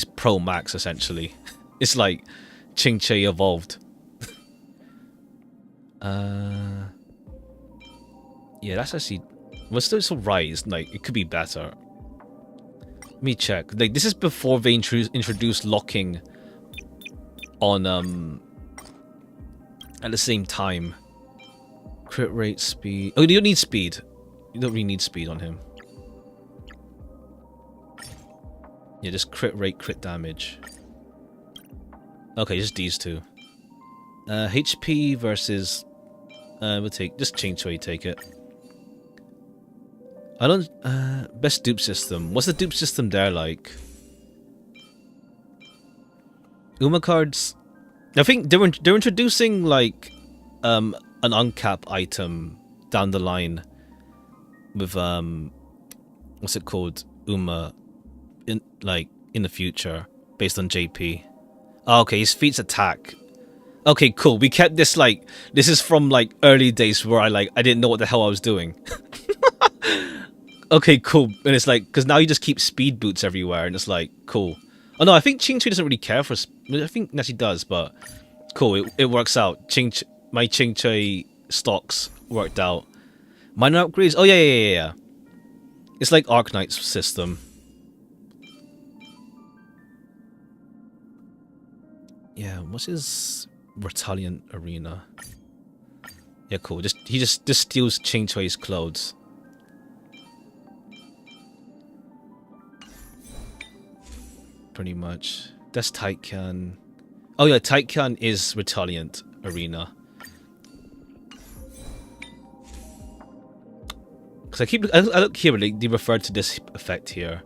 Pro Max, essentially. It's like Chingchui evolved. Yeah, that's actually... Well, it's alright. It's like, it could be better. Let me check. Like, this is before they introduced locking on, at the same time. Crit rate, speed... Oh, you don't need speed. You don't really need speed on him. Yeah, just crit rate, crit damage. Okay, just these two. HP versus... we'll take... Just Chingchui, take it. I don't... best dupe system. What's the dupe system there like? Uma cards... I think they're introducing, like, an uncap item down the line. With, what's it called? Uma... in the future, based on JP. Oh, okay, his feat's attack. Okay, cool. We kept this like, this is from like early days where I didn't know what the hell I was doing. Okay, cool. And it's like, because now you just keep speed boots everywhere, and it's like, cool. Oh no, I think Chingchui doesn't really care for. I think she does, but cool. It works out. My Chingchui stocks worked out. Minor upgrades. Oh yeah. It's like Arknight's system. Yeah, what's his... Battalion Arena. Yeah, cool. He just steals Ching Chui's clothes. Pretty much. That's Taikyan. Oh yeah, Taikyan is Retaliant Arena. Because I look here, they refer to this effect here.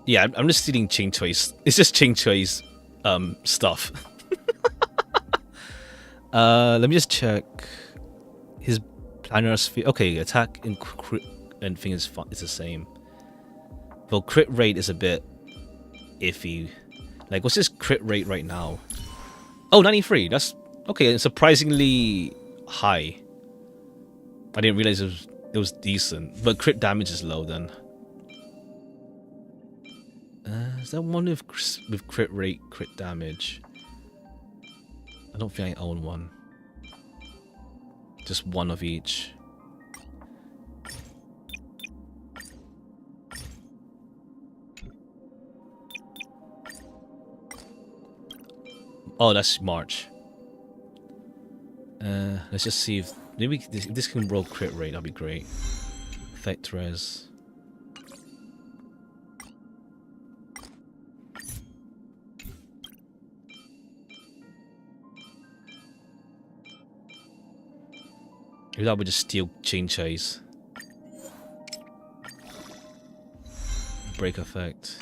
Yeah, I'm just stealing Ching Chui's. It's just Ching Chui's stuff. Let me just check his planar sphere. Okay, attack and crit and thing is the same. Well, crit rate is a bit iffy. Like, what's his crit rate right now? Oh, 93. That's okay. It's surprisingly high. I didn't realize it was decent, but crit damage is low then. Is that one with crit rate, crit damage? I don't think I own one. Just one of each. Oh, that's March. Let's just see if maybe this can roll crit rate. That'd be great. Effect res. Maybe that would just steal Chain Chase. Break effect.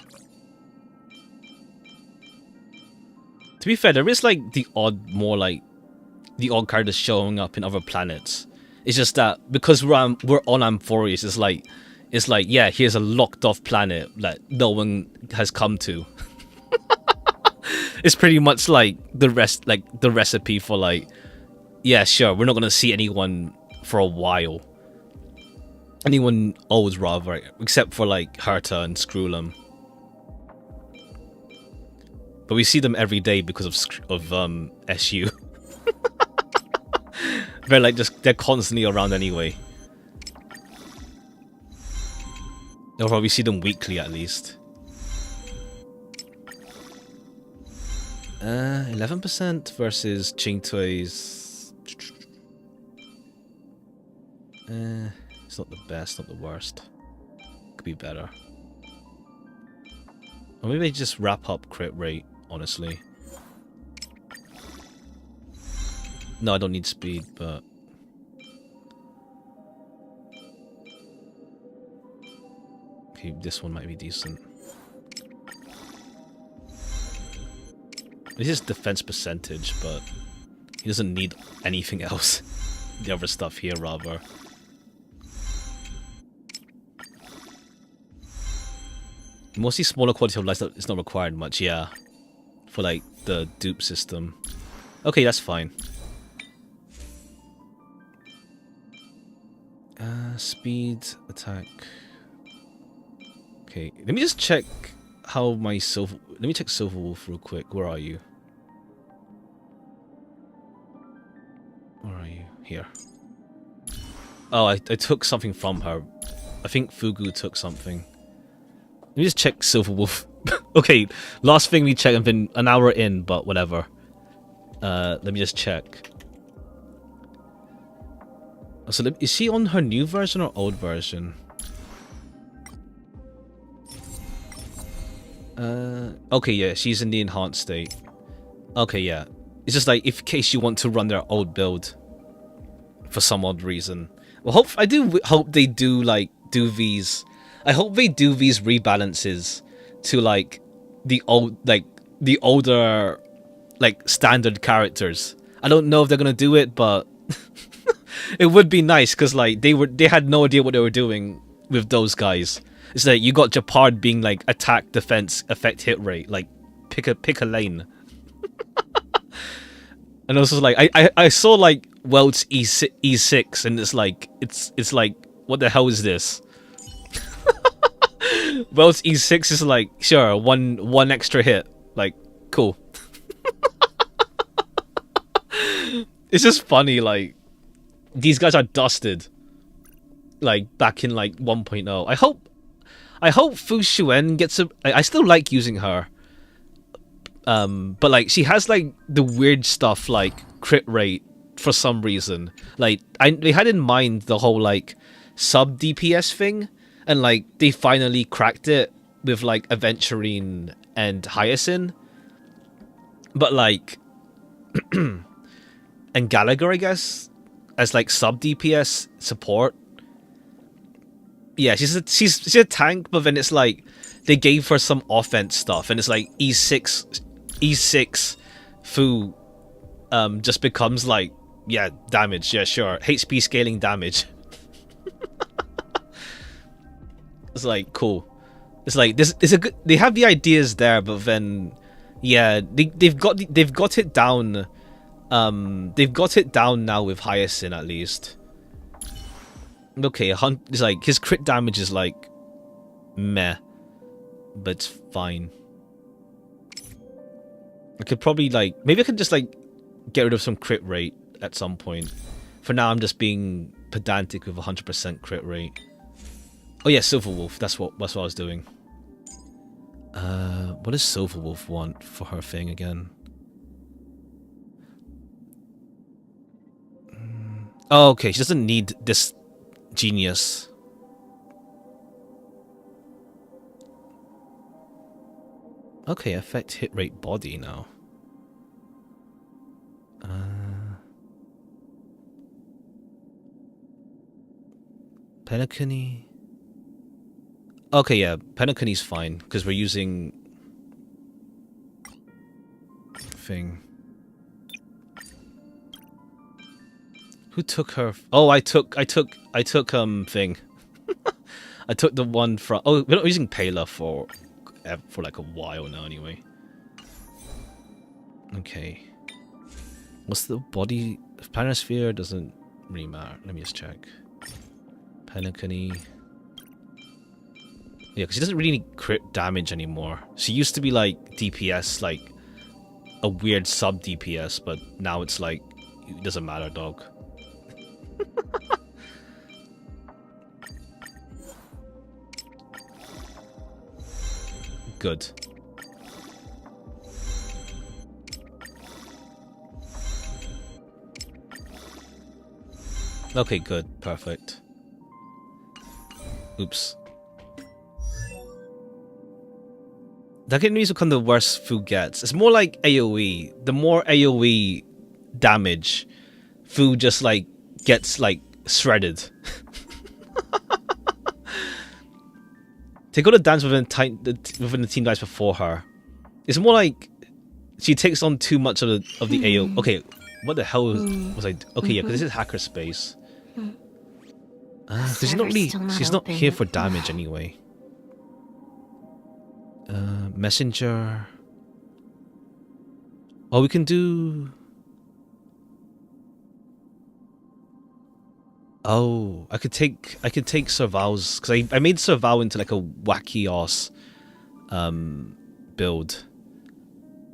To be fair, there is like the odd characters showing up in other planets. It's just that because we're on Amphorius, it's like yeah, here's a locked off planet that no one has come to. It's pretty much like the recipe for like, yeah, sure, we're not gonna see anyone for a while. Anyone old rather, except for like Herta and Skrullum. But we see them every day because of SU. They're constantly around anyway. Or probably see them weekly at least. 11% versus Qingtui's. It's not the best, not the worst. Could be better. Or maybe just wrap up crit rate, honestly. No, I don't need speed, but... Okay, this one might be decent. This is defense percentage, but he doesn't need anything else. The other stuff here, rather. Mostly smaller quality of life is not required much, yeah. For like the dupe system. Okay, that's fine. Speed, attack. Okay, let me just check how my Silver... Let me check Silver Wolf real quick. Where are you? Where are you? Here. Oh, I took something from her. I think Fugu took something. Let me just check Silver Wolf. Okay, last thing we checked. I've been an hour in, but whatever. Let me just check. So, is she on her new version or old version? Okay, yeah, she's in the enhanced state. Okay, yeah. It's just like, in case you want to run their old build for some odd reason. Well, I do hope they do these. I hope they do these rebalances to like the older like standard characters. I don't know if they're gonna do it, but it would be nice because like they had no idea what they were doing with those guys. It's like you got Japard being like attack, defense, effect, hit rate. Like pick a lane. And also like I saw like Welt's E6 and it's like what the hell is this? Welt's E6 is like sure one extra hit, like cool. It's just funny, like these guys are dusted like back in like 1.0. I hope Fu Shuen gets a... I still like using her. But like she has like the weird stuff like crit rate for some reason. Like they had in mind the whole like sub DPS thing, and like they finally cracked it with like Aventurine and Hyacinth. But like and Gallagher, I guess, as like sub DPS support. Yeah, she's a tank, but then it's like they gave her some offense stuff, and it's like E6 Fu just becomes like, yeah, damage, yeah, sure, HP scaling damage. It's like cool. It's like this is a good. They have the ideas there, but then yeah, they've got it down. They've got it down now with Hyacinth at least. Okay, it's like his crit damage is like meh, but it's fine. I could probably like maybe I could just like get rid of some crit rate at some point. For now, I'm just being pedantic with 100% crit rate. Oh yeah, Silverwolf. That's what I was doing. What does Silverwolf want for her thing again? Oh, okay. She doesn't need this genius. Okay, affect hit rate body now. Penacony. Okay, yeah, Penacony's fine because we're using thing. Who took her? Oh, I took thing. I took the one from. Oh, we're not using Pela for like a while now, anyway. Okay. What's the body? Planisphere doesn't really matter. Let me just check. Penacony. Yeah, because she doesn't really need crit damage anymore. She used to be like DPS, like a weird sub DPS, but now it's like it doesn't matter, dog. Good. Okay, good. Perfect. Oops. That enemies become the worse Fu gets. It's more like AoE. The more AoE damage, Fu just like gets like shredded. They got to dance within the team guys before her. It's more like she takes on too much of the AoE. Okay, what the hell was I? Okay, yeah, because this is hacker space. Because she's not here for damage anyway. Messenger. Oh, we can do. Oh, I could take Serval's because I made Serval into like a wacky ass build.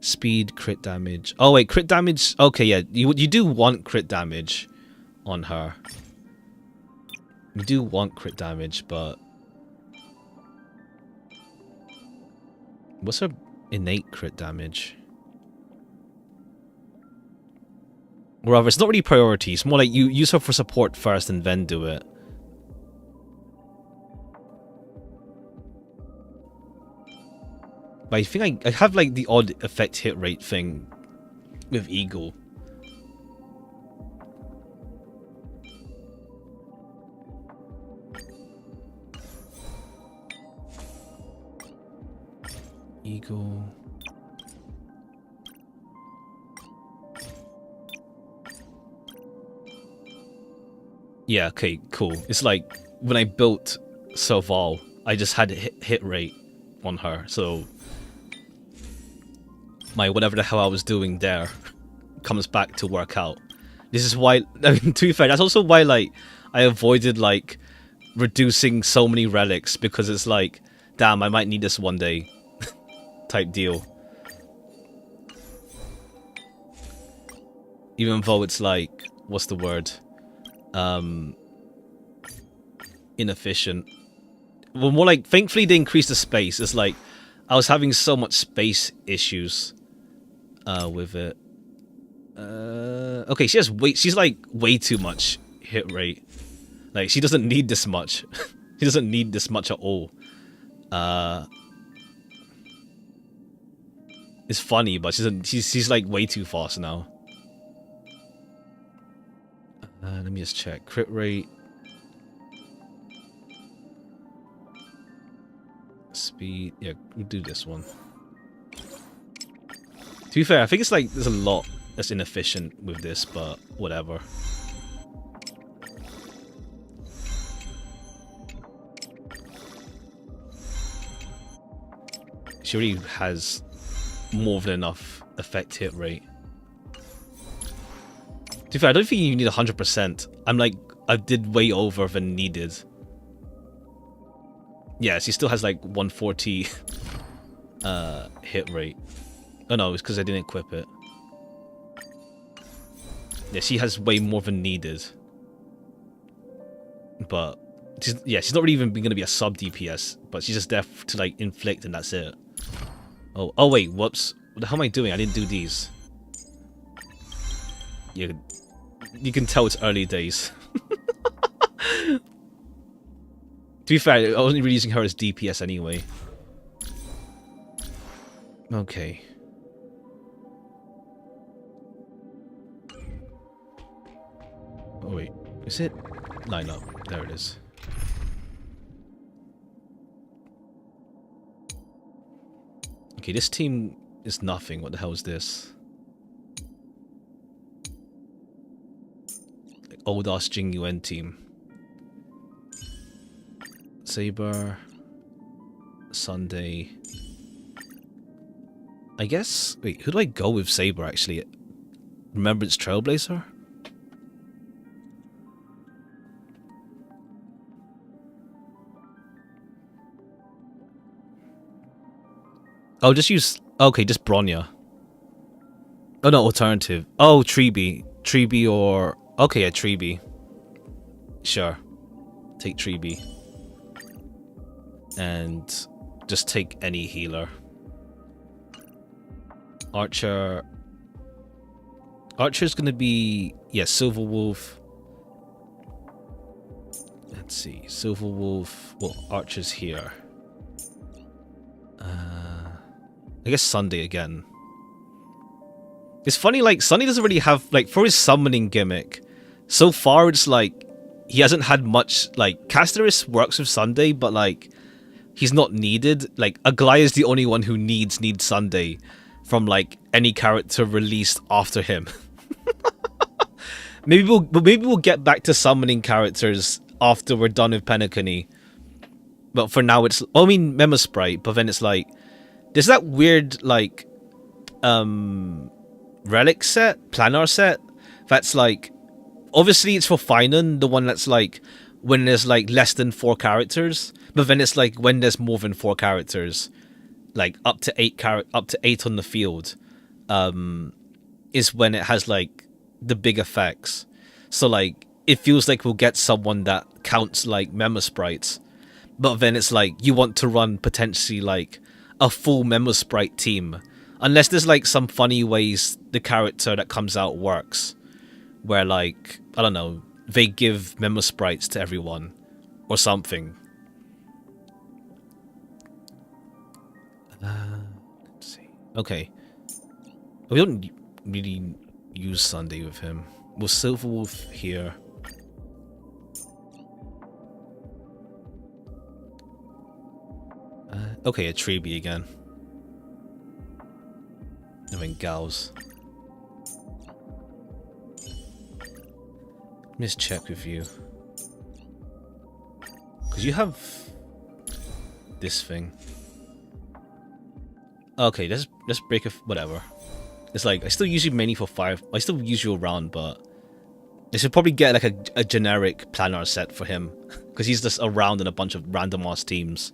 Speed, crit damage. Oh wait, crit damage. Okay, yeah, you do want crit damage on her. You do want crit damage, but what's her innate crit damage? Or rather, it's not really priority. It's more like you use her for support first and then do it. But I think I have like the odd effect hit rate thing with Eagle. Eagle. Yeah, okay, cool. It's like when I built Serval, I just had hit rate on her, so my whatever the hell I was doing there comes back to work out. This is why, I mean, to be fair, that's also why like I avoided like reducing so many relics, because it's like, damn, I might need this one day type deal. Even though it's like, what's the word? Inefficient. Well, more like, thankfully they increased the space. It's like I was having so much space issues with it. Okay, she's like way too much hit rate. Like she doesn't need this much. She doesn't need this much at all. It's funny, but she's like way too fast now. Let me just check. Crit rate. Speed. Yeah, we'll do this one. To be fair, I think it's like there's a lot that's inefficient with this, but whatever. She already has more than enough effect hit rate. To be fair, I don't think you need 100%. I did way over than needed. Yeah, she still has like 140 hit rate. Oh no, it's because I didn't equip it. Yeah, she has way more than needed. But she's not really even going to be a sub DPS, but she's just there to like inflict and that's it. Oh wait, whoops. What the hell am I doing? I didn't do these. You can tell it's early days. To be fair, I wasn't really using her as DPS anyway. Okay. Oh wait, is it? Line up. There it is. Okay, this team is nothing. What the hell is this? Like old ass Jing Yuan team. Saber. Sunday. I guess. Wait, who do I go with Saber actually? Remembrance Trailblazer? Oh, just use... Okay, just Bronya. Oh, no, alternative. Oh, Treeby. Treeby or... Okay, yeah, Treeby. Sure. Take Treeby. And just take any healer. Archer... Archer's gonna be... Yeah, Silver Wolf. Let's see. Silver Wolf... Well, Archer's here. I guess Sunday again. It's funny, like, Sunday doesn't really have, like, for his summoning gimmick, so far it's like, he hasn't had much, like, Casteris works with Sunday, but, like, he's not needed. Like, Aglaya is the only one who needs Sunday from, like, any character released after him. maybe we'll get back to summoning characters after we're done with Penacony. But for now, it's... I mean, Memosprite, but then it's like... There's that weird, like... relic set? Planar set? That's like... Obviously, it's for Finan, the one that's like... When there's, like, less than 4 characters. But then it's like when there's more than 4 characters. Like, up to 8 on the field. Is when it has, like, the big effects. So, like, it feels like we'll get someone that counts, like, Memosprites. But then it's like, you want to run potentially, like, a full Memosprite team. Unless there's, like, some funny ways the character that comes out works. Where, like, I don't know, they give Memosprites to everyone. Or something. Let's see. Okay. We don't really use Sunday with him. We'll Silverwolf here. Okay, a Treeby again. And then Gals. Let me just check with you. Because you have this thing. Okay, let's break a... whatever. It's like, I still use you mainly for 5. I still use you around, but... I should probably get like a generic planar set for him. Because he's just around in a bunch of random ass teams.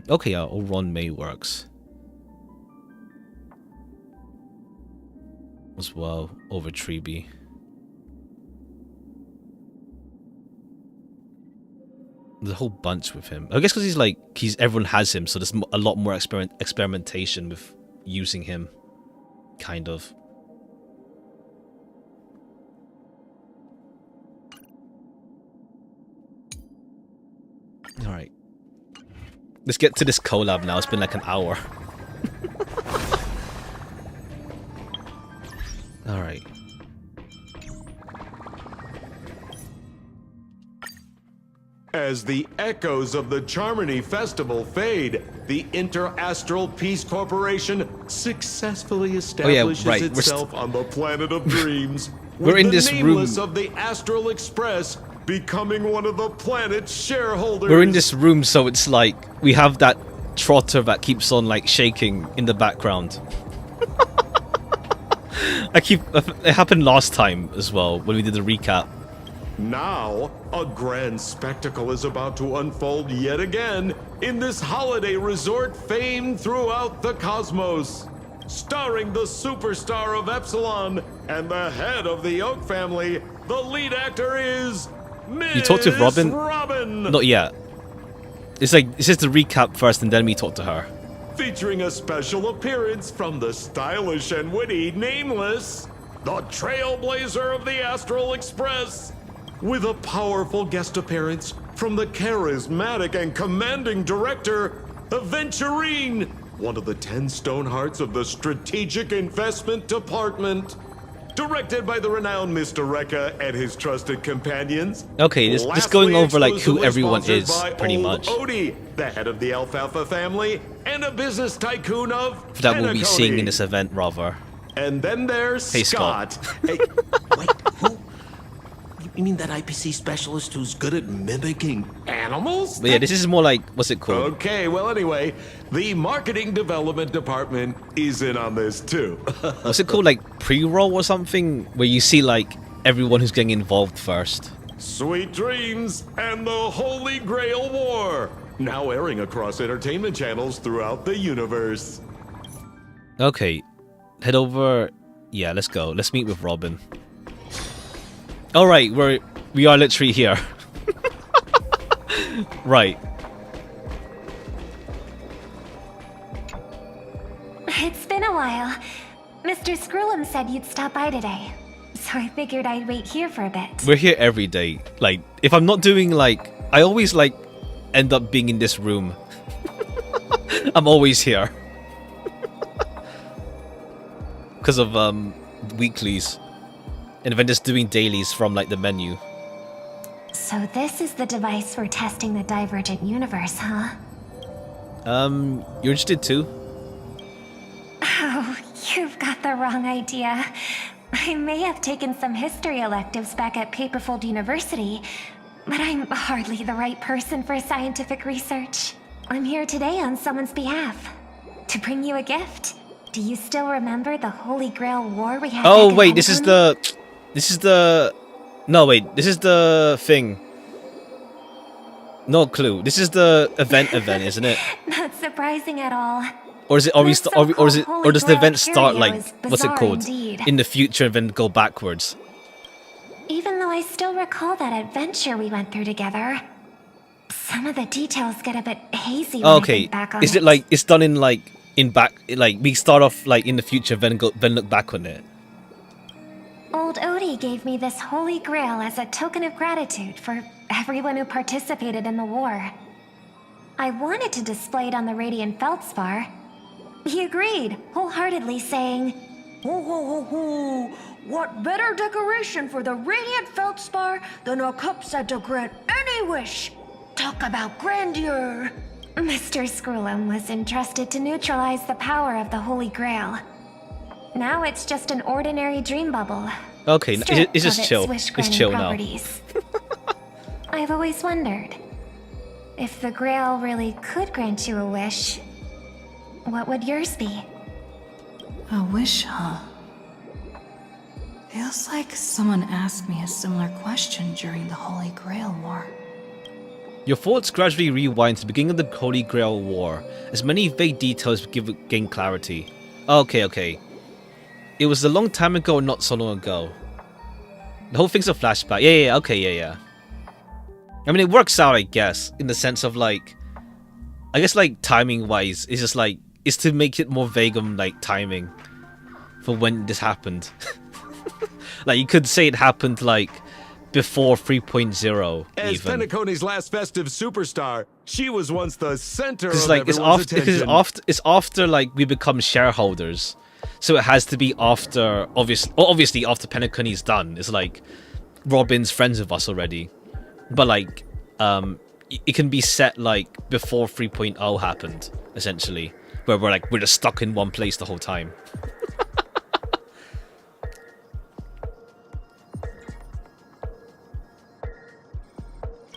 Okay, yeah, Ron May works. As well, over Treeby. There's a whole bunch with him. I guess because everyone has him, so there's a lot more experimentation with using him, kind of. All right, let's get to this collab now. It's been like an hour. All right. As the echoes of the Charmony Festival fade, the Inter-Astral Peace Corporation successfully establishes right. itself on the planet of dreams. We're in with this the room. nameless of the Astral Express becoming one of the planet's shareholders. We're in this room, so it's like we have that trotter that keeps on like shaking in the background. It happened last time as well when we did the recap. Now, a grand spectacle is about to unfold yet again in this holiday resort famed throughout the cosmos. Starring the superstar of Epsilon and the head of the Oak family, the lead actor is Miss You talked to Robin? Robin. Not yet. It's just the recap first, and then we talk to her. Featuring a special appearance from the stylish and witty Nameless, the trailblazer of the Astral Express, with a powerful guest appearance from the charismatic and commanding director, Aventurine, one of the 10 Stonehearts of the Strategic Investment Department. Directed by the renowned Mr. Rekka and his trusted companions. Okay, just going over like who everyone is, pretty much. Odie, the head of the Alfalfa family, and a business tycoon of That we'll be Penacony. seeing in this event, rather. And then there's Hey, Scott. Hey, wait, who? You mean that IPC specialist who's good at mimicking animals? But yeah, this is more like, what's it called? Okay, well anyway, the marketing development department is in on this too. What's it called, like pre-roll or something? Where you see like everyone who's getting involved first. Sweet Dreams and the Holy Grail War, now airing across entertainment channels throughout the universe. Okay, head over. Yeah, let's go. Let's meet with Robin. All right, we are literally here. Right. It's been a while. Mr. Scrollum said you'd stop by today, so I figured I'd wait here for a bit. We're here every day. Like, if I'm not doing like, I always like end up being in this room. I'm always here. Because of weeklies. And then just doing dailies from like the menu. So this is the device for testing the divergent universe, huh? You're interested too? Oh, you've got the wrong idea. I may have taken some history electives back at Paperfold University, but I'm hardly the right person for scientific research. I'm here today on someone's behalf. To bring you a gift. Do you still remember the Holy Grail War we had? Oh back wait, in this is Honkai? no wait, this is the thing. No clue. This is the event, isn't it? Not surprising at all. Or is it? Or does the event start like, is what's it bizarre called? indeed. In the future and then go backwards? Even though I still recall that adventure we went through together, some of the details get a bit hazy when I Okay. think back on Is it like it's done in like we start off like in the future then look back on it? Old Odie gave me this holy grail as a token of gratitude for everyone who participated in the war. I wanted to display it on the Radiant Feldspar. He agreed, wholeheartedly saying, Ho ho ho ho! What better decoration for the Radiant Feldspar than a cup set to grant any wish? Talk about grandeur! Mr. Scrollum was entrusted to neutralize the power of the Holy Grail. Now it's just an ordinary dream bubble. Okay, stripped it's of just its chill. It's wish-granting chill now. properties. I've always wondered, if the Grail really could grant you a wish, what would yours be? A wish, huh? Feels like someone asked me a similar question during the Holy Grail War. Your thoughts gradually rewind to the beginning of the Holy Grail War, as many vague details gain clarity. Okay. It was a long time ago, not so long ago. The whole thing's a flashback. Yeah, okay. I mean, it works out, I guess, in the sense of like, I guess like timing wise, it's just like, it's to make it more vague on like timing for when this happened. Like you could say it happened like before 3.0 As even. Penacony's last festive superstar, she was once the center of Like everyone's attention. it's after like we become shareholders, so it has to be after obviously after Penacony's done. It's like Robin's friends with us already, but like it can be set like before 3.0 happened, essentially, where we're just stuck in one place the whole time.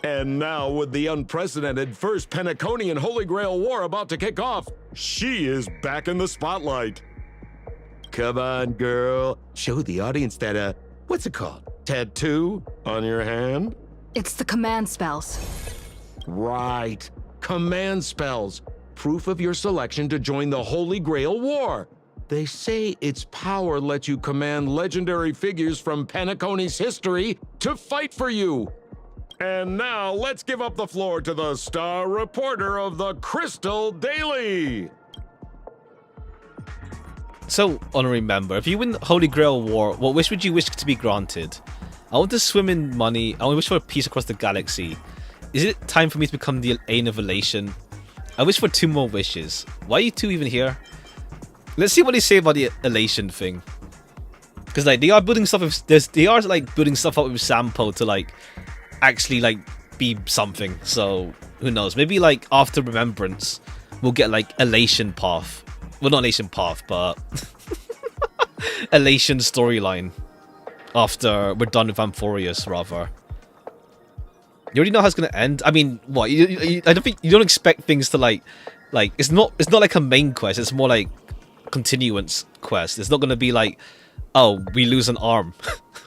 And now, with the unprecedented first Penaconian Holy Grail War about to kick off, she is back in the spotlight. Come on, girl. Show the audience that, what's it called? Tattoo on your hand? It's the command spells. Right. Command spells. Proof of your selection to join the Holy Grail War. They say its power lets you command legendary figures from Penacony's history to fight for you. And now, let's give up the floor to the star reporter of the Crystal Daily. So, honorary member, if you win Holy Grail War, what wish would you wish to be granted? I want to swim in money. I want to wish for a peace across the galaxy. Is it time for me to become the Ain of Elation? I wish for 2 more wishes. Why are you 2 even here? Let's see what they say about the Elation thing. Because like they are building stuff with building stuff up with Sampo to like actually like be something. So who knows? Maybe like after Remembrance, we'll get like Elation Path. Well, not Elation Path, but Elation storyline. After we're done with Amphorius, rather. You already know how it's gonna end. I mean, what? I don't think you don't expect things to like it's not like a main quest. It's more like continuance quest. It's not gonna be like, oh, we lose an arm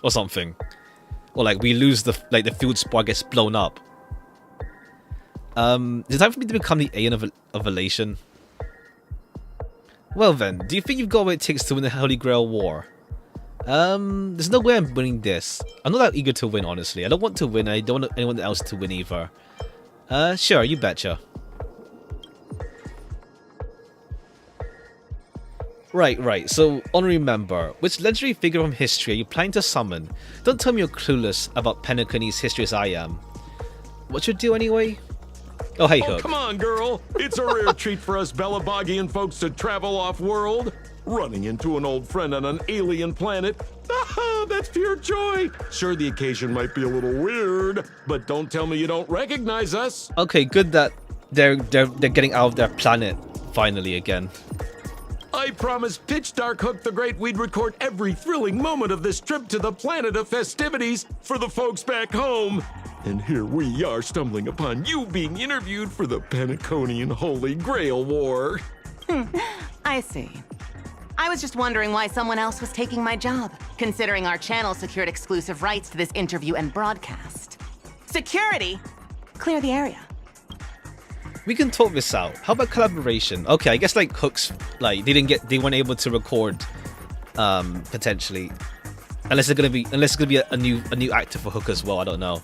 or something, or like we lose the field spore gets blown up. Is it time for me to become the Aeon of Elation? Well then, do you think you've got what it takes to win the Holy Grail War? There's no way I'm winning this. I'm not that eager to win, honestly. I don't want to win. I don't want anyone else to win either. Sure, you betcha. Right. So, honorary member, which legendary figure from history are you planning to summon? Don't tell me you're clueless about Penacony's history as I am. What's your deal anyway? Oh, hey, Hook. Come on, girl. It's a rare treat for us Belabogian folks to travel off-world. Running into an old friend on an alien planet. Ah, that's pure joy. Sure, the occasion might be a little weird, but don't tell me you don't recognize us. Okay, good that they're getting out of their planet finally again. I promise Pitch Dark Hook the Great we'd record every thrilling moment of this trip to the planet of festivities for the folks back home. And here we are stumbling upon you being interviewed for the Penaconian Holy Grail War. I see. I was just wondering why someone else was taking my job, considering our channel secured exclusive rights to this interview and broadcast. Security? Clear the area. We can talk this out. How about collaboration? Okay, I guess like Hook's like they weren't able to record potentially. Unless it's gonna be a new actor for Hook as well, I don't know.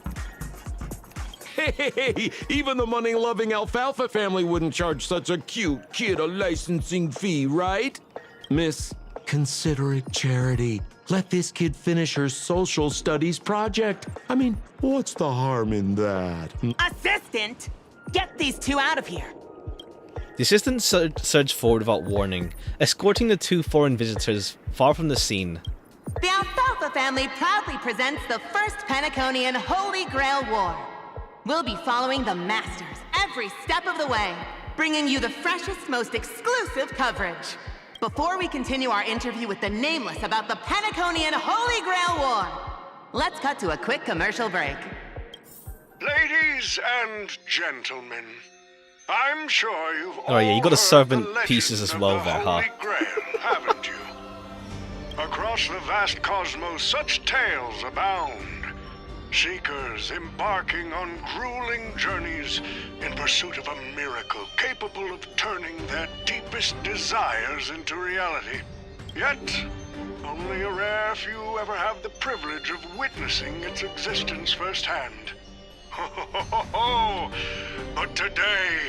Hey, even the money-loving Alfalfa family wouldn't charge such a cute kid a licensing fee, right? Miss, consider it charity. Let this kid finish her social studies project. I mean, what's the harm in that? Assistant! Get these 2 out of here! The assistant surged forward without warning, escorting the 2 foreign visitors far from the scene. The Alfalfa family proudly presents the first Penaconian Holy Grail War. We'll be following the Masters every step of the way, bringing you the freshest, most exclusive coverage. Before we continue our interview with the Nameless about the Penaconian Holy Grail War, let's cut to a quick commercial break. Ladies and gentlemen, I'm sure you've Oh yeah, you got the servant heard the pieces as legend well of the there, huh? Holy Grail, haven't you? Across the vast cosmos, such tales abound. Seekers embarking on grueling journeys in pursuit of a miracle capable of turning their deepest desires into reality. Yet, only a rare few ever have the privilege of witnessing its existence firsthand. But today,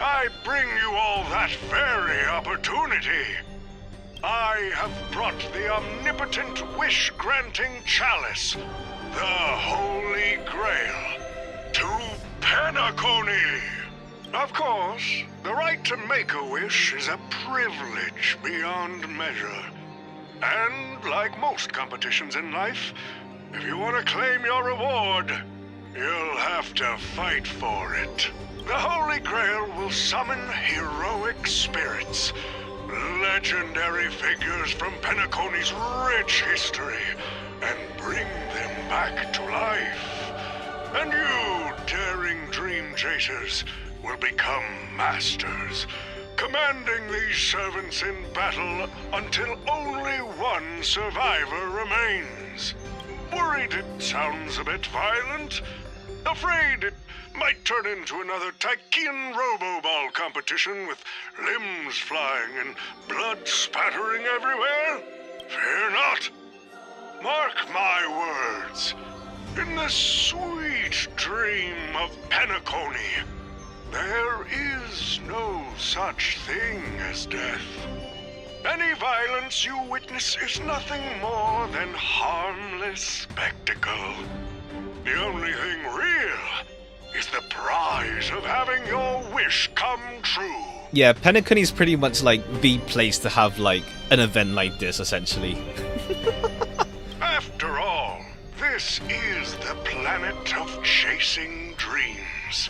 I bring you all that very opportunity. I have brought the omnipotent wish-granting chalice, the Holy Grail, to Penacony. Of course, the right to make a wish is a privilege beyond measure. And like most competitions in life, if you want to claim your reward, you'll have to fight for it. The Holy Grail will summon heroic spirits, legendary figures from Penacony's rich history, and bring them back to life. And you, daring dream chasers, will become masters, commanding these servants in battle until only one survivor remains. Worried it sounds a bit violent? Afraid it might turn into another Tychean Robo-Ball competition with limbs flying and blood spattering everywhere? Fear not. Mark my words. In the sweet dream of Penacony, there is no such thing as death. Any violence you witness is nothing more than harmless spectacle. The only thing real is the prize of having your wish come true. Yeah, Penacony is pretty much like the place to have like an event like this, essentially. After all, this is the planet of chasing dreams.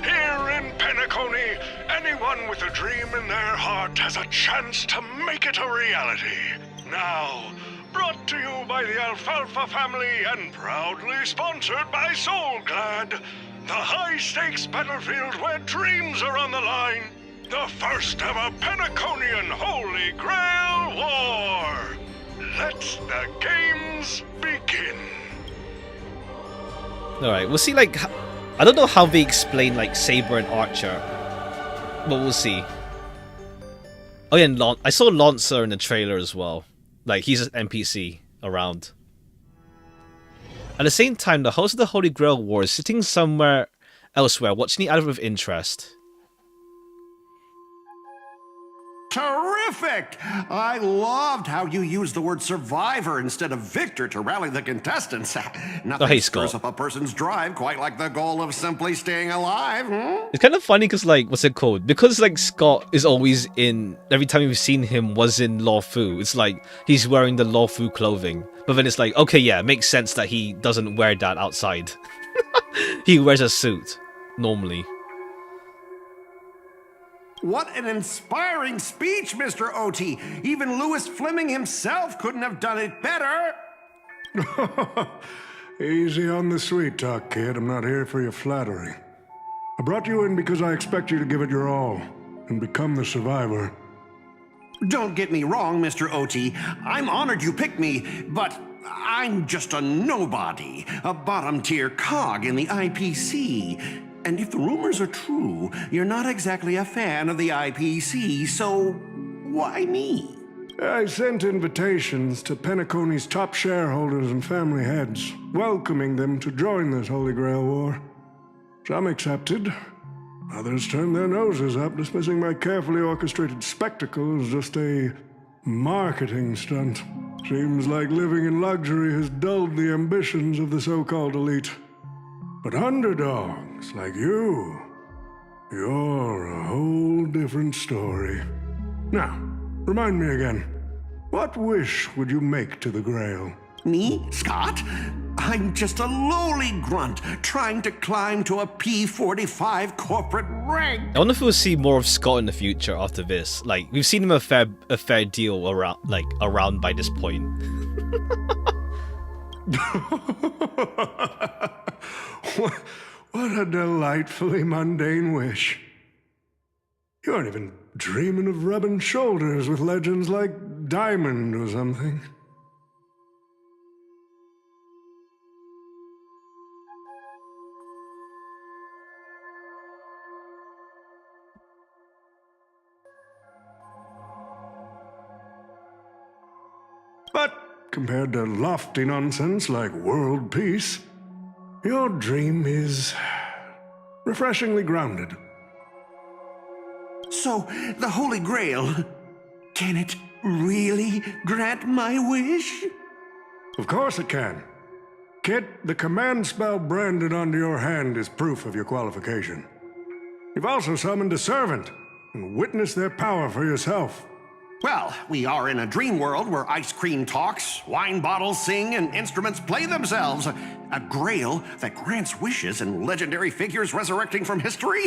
Here in Penacony, anyone with a dream in their heart has a chance to make it a reality. Now, brought to you by the Alfalfa family and proudly sponsored by Soulglad, the high-stakes battlefield where dreams are on the line, the first ever Penaconian Holy Grail War. Let the games begin. Alright, we'll see, like, I don't know how they explain, like, Saber and Archer, but we'll see. Oh yeah, and I saw Lancer in the trailer as well. Like, he's an NPC around. At the same time, the host of the Holy Grail War is sitting somewhere elsewhere, watching the advert with interest. Terrific! I loved how you used the word survivor instead of victor to rally the contestants. Nothing stirs up a person's drive quite like the goal of simply staying alive. It's kind of funny because, like, what's it called? Because, like, Scott is always in, every time we've seen him was in Lawfu, it's like he's wearing the Lawfu clothing. But then it's like, okay, yeah, it makes sense that he doesn't wear that outside. He wears a suit, normally. What an inspiring speech, Mr. OT. Even Louis Fleming himself couldn't have done it better. Easy on the sweet talk, kid. I'm not here for your flattery. I brought you in because I expect you to give it your all and become the survivor. Don't get me wrong, Mr. OT. I'm honored you picked me, but I'm just a nobody, a bottom-tier cog in the IPC. And if the rumors are true, you're not exactly a fan of the IPC, so why me? I sent invitations to Penacony's top shareholders and family heads, welcoming them to join this Holy Grail War. Some accepted. Others turned their noses up, dismissing my carefully orchestrated spectacle as just a marketing stunt. Seems like living in luxury has dulled the ambitions of the so-called elite. But underdogs like you, you're a whole different story. Now, remind me again, what wish would you make to the Grail? Me, Scott? I'm just a lowly grunt trying to climb to a P45 corporate rank. I wonder if we'll see more of Scott in the future after this. Like, we've seen him a fair deal around by this point. What a delightfully mundane wish. You aren't even dreaming of rubbing shoulders with legends like Diamond or something. But compared to lofty nonsense like world peace, Your dream is refreshingly grounded. So, the Holy Grail, can it really grant my wish? Of course it can. Kid, the command spell branded onto your hand is proof of your qualification. You've also summoned a servant and witnessed their power for yourself. Well, we are in a dream world where ice cream talks, wine bottles sing, and instruments play themselves. A grail that grants wishes and legendary figures resurrecting from history?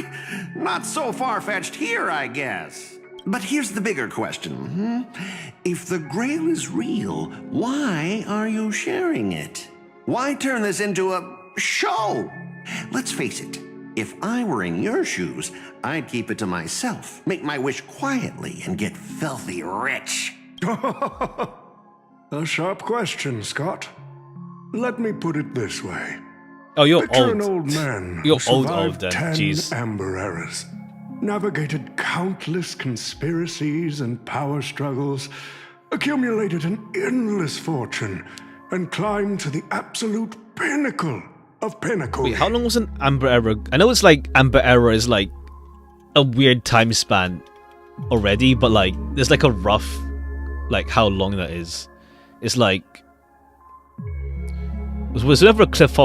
Not so far-fetched here, I guess. But here's the bigger question. If the grail is real, why are you sharing it? Why turn this into a show? Let's face it. If I were in your shoes, I'd keep it to myself, make my wish quietly, and get filthy rich. A sharp question, Scott. Let me put it this way. Oh, you're Picture old. an old man You're who old, survived then. 10 Jeez. Amber eras, navigated countless conspiracies and power struggles, accumulated an endless fortune, and climbed to the absolute pinnacle of pinnacle. Wait, how long was an Amber Era? I know it's like Amber Era is like a weird time span already, but like there's like a rough, like how long that is. It's like was whoever Cliff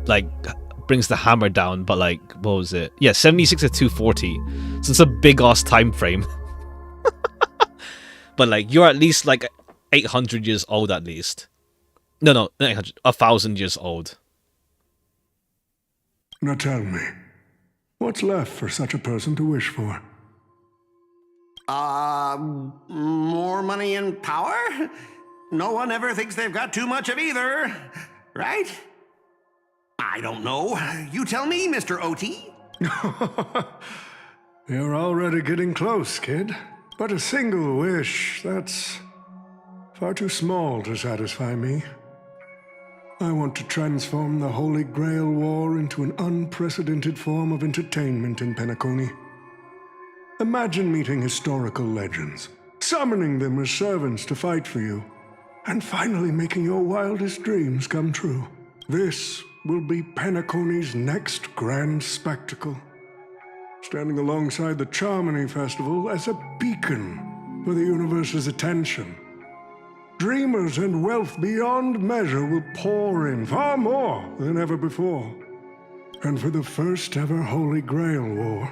like brings the hammer down, but like what was it? Yeah, 76 to 240. So it's a big ass time frame. But like you're at least like 800 years old at least. No, not 800, 1,000 years old. Now tell me, what's left for such a person to wish for? More money and power? No one ever thinks they've got too much of either, right? I don't know. You tell me, Mr. OT. You're already getting close, kid. But a single wish, that's far too small to satisfy me. I want to transform the Holy Grail War into an unprecedented form of entertainment in Penacony. Imagine meeting historical legends, summoning them as servants to fight for you, and finally making your wildest dreams come true. This will be Penacony's next grand spectacle, standing alongside the Charmony Festival as a beacon for the universe's attention. Dreamers and wealth beyond measure will pour in, far more than ever before. And for the first ever Holy Grail War,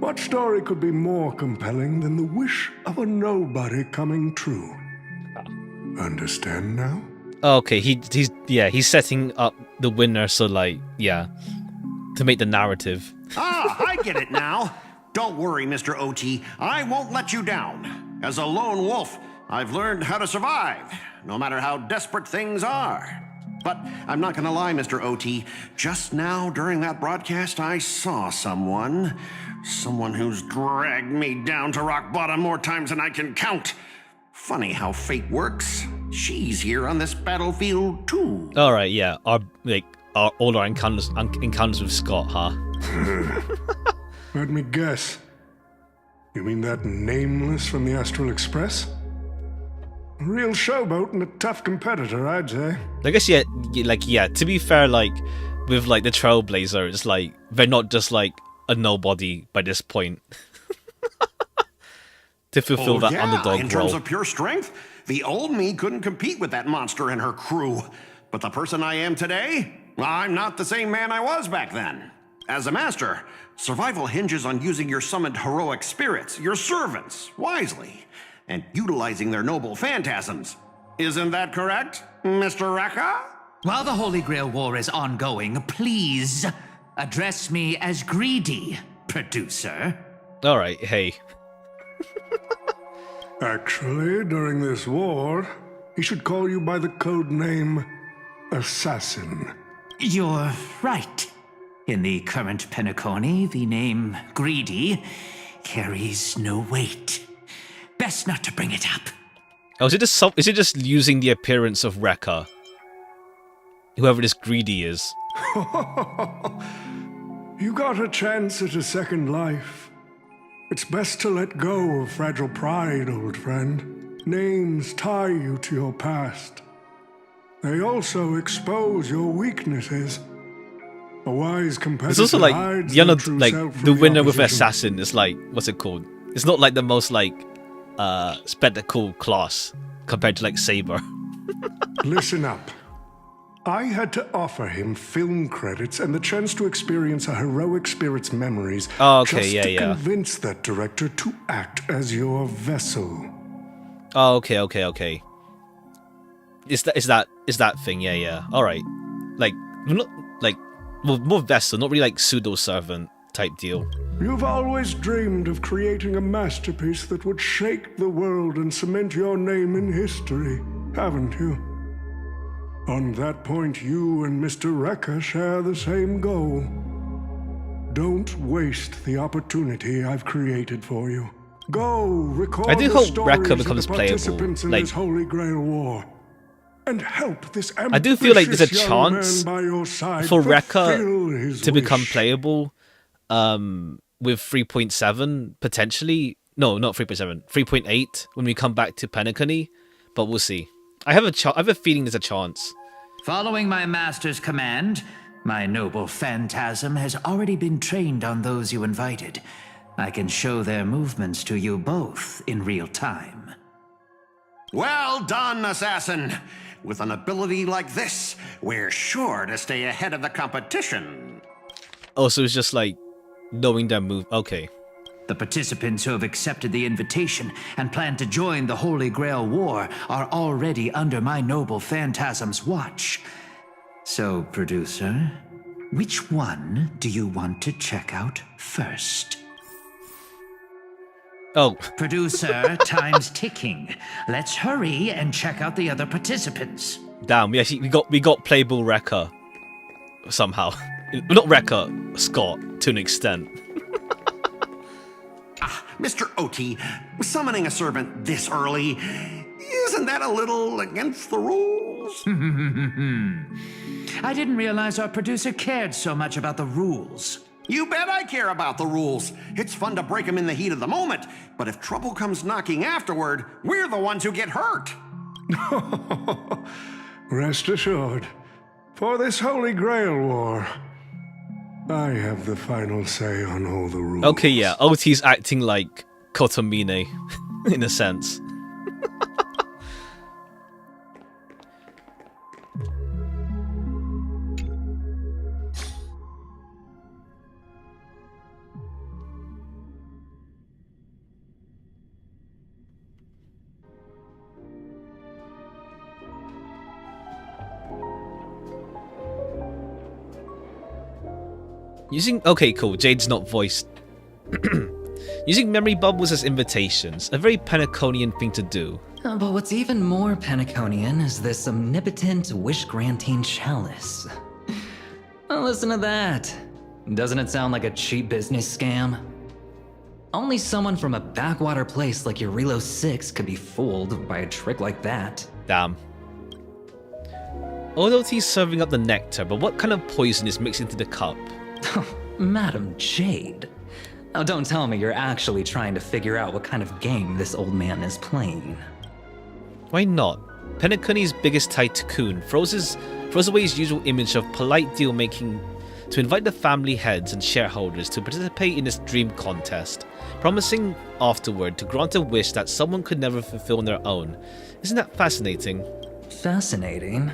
what story could be more compelling than the wish of a nobody coming true? Understand now? Okay, he's setting up the winner, so like, yeah, to make the narrative. I get it now. Don't worry, Mr. OT. I won't let you down. As a lone wolf, I've learned how to survive, no matter how desperate things are. But I'm not gonna lie, Mr. OT. Just now, during that broadcast, I saw someone who's dragged me down to rock bottom more times than I can count. Funny how fate works. She's here on this battlefield too. All right, yeah, all our encounters with Scott, huh? Let me guess. You mean that Nameless from the Astral Express? A real showboat and a tough competitor, I'd say. I guess yeah. To be fair, like with like the Trailblazer, it's like they're not just like a nobody by this point. To fulfill that underdog in role. terms of pure strength, the old me couldn't compete with that monster and her crew. But the person I am today, I'm not the same man I was back then. As a master, survival hinges on using your summoned heroic spirits, your servants, wisely, and utilizing their noble phantasms. Isn't that correct, Mr. Rekka? While the Holy Grail War is ongoing, please address me as Greedy, producer. Alright, hey. Actually, during this war, he should call you by the code name Assassin. You're right. In the current Penacony, the name Greedy carries no weight. Best not to bring it up. Oh, is it just using the appearance of Rekka? Whoever this Greedy is. You got a chance at a second life. It's best to let go of fragile pride, old friend. Names tie you to your past. They also expose your weaknesses. A wise competitor It's also like hides the their other, true like self from the winner with opposition. assassin is like, what's it called? It's not like the most like spectacle class compared to like Saber. Listen up. I had to offer him film credits and the chance to experience a heroic spirit's memories Oh, okay, just yeah, to yeah. convince that director to act as your vessel. Oh, okay. Is that thing? Yeah. All right. Like not like more vessel, not really like pseudo servant type deal. You've always dreamed of creating a masterpiece that would shake the world and cement your name in history, haven't you? On that point, you and Mr. Rekka share the same goal. Don't waste the opportunity I've created for you. Go record I do the hope stories Rekka of the becomes playable, participants in like- this Holy Grail War, and help this I do feel like there's a ambitious young chance man by your side for fulfill Rekka his to become wish. playable with 3.7 potentially. No, not 3.7. 3.8 when we come back to Penacony, but we'll see. I have a feeling there's a chance. Following my master's command, my noble phantasm has already been trained on those you invited. I can show their movements to you both in real time. Well done, assassin. With an ability like this, we're sure to stay ahead of the competition. Oh, so it's just like knowing their move. Okay. The participants who have accepted the invitation and plan to join the Holy Grail War are already under my noble phantasm's watch. So, producer, which one do you want to check out first? Oh. Producer, time's ticking. Let's hurry and check out the other participants. Damn, we got playable Rekka somehow. Not Rekka, Scott to an extent. Mr. Oti, summoning a servant this early, isn't that a little against the rules? I didn't realize our producer cared so much about the rules. You bet I care about the rules. It's fun to break them in the heat of the moment, but if trouble comes knocking afterward, we're the ones who get hurt. Rest assured, for this Holy Grail War, I have the final say on all the rules. Okay, yeah, OT's acting like Kotomine, in a sense. Okay, cool. Jade's not voiced. Using memory bubbles as invitations, a very Penaconian thing to do. But what's even more Penaconian is this omnipotent wish-granting chalice. Oh, listen to that. Doesn't it sound like a cheap business scam? Only someone from a backwater place like Eurilo 6 could be fooled by a trick like that. Damn. Although he's serving up the nectar, but what kind of poison is mixed into the cup? Madam Jade. Now don't tell me you're actually trying to figure out what kind of game this old man is playing. Why not? Penacony's biggest tycoon throws away his usual image of polite deal-making to invite the family heads and shareholders to participate in this dream contest, promising afterward to grant a wish that someone could never fulfill on their own. Isn't that fascinating? Fascinating?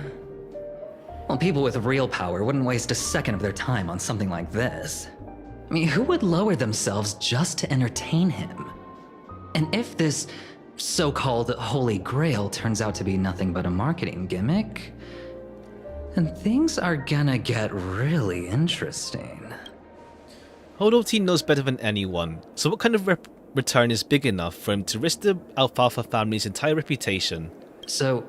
Well, people with real power wouldn't waste a second of their time on something like this. I mean, who would lower themselves just to entertain him? And if this so-called Holy Grail turns out to be nothing but a marketing gimmick, then things are gonna get really interesting. Hodoti knows better than anyone, so what kind of return is big enough for him to risk the Alfalfa family's entire reputation? So,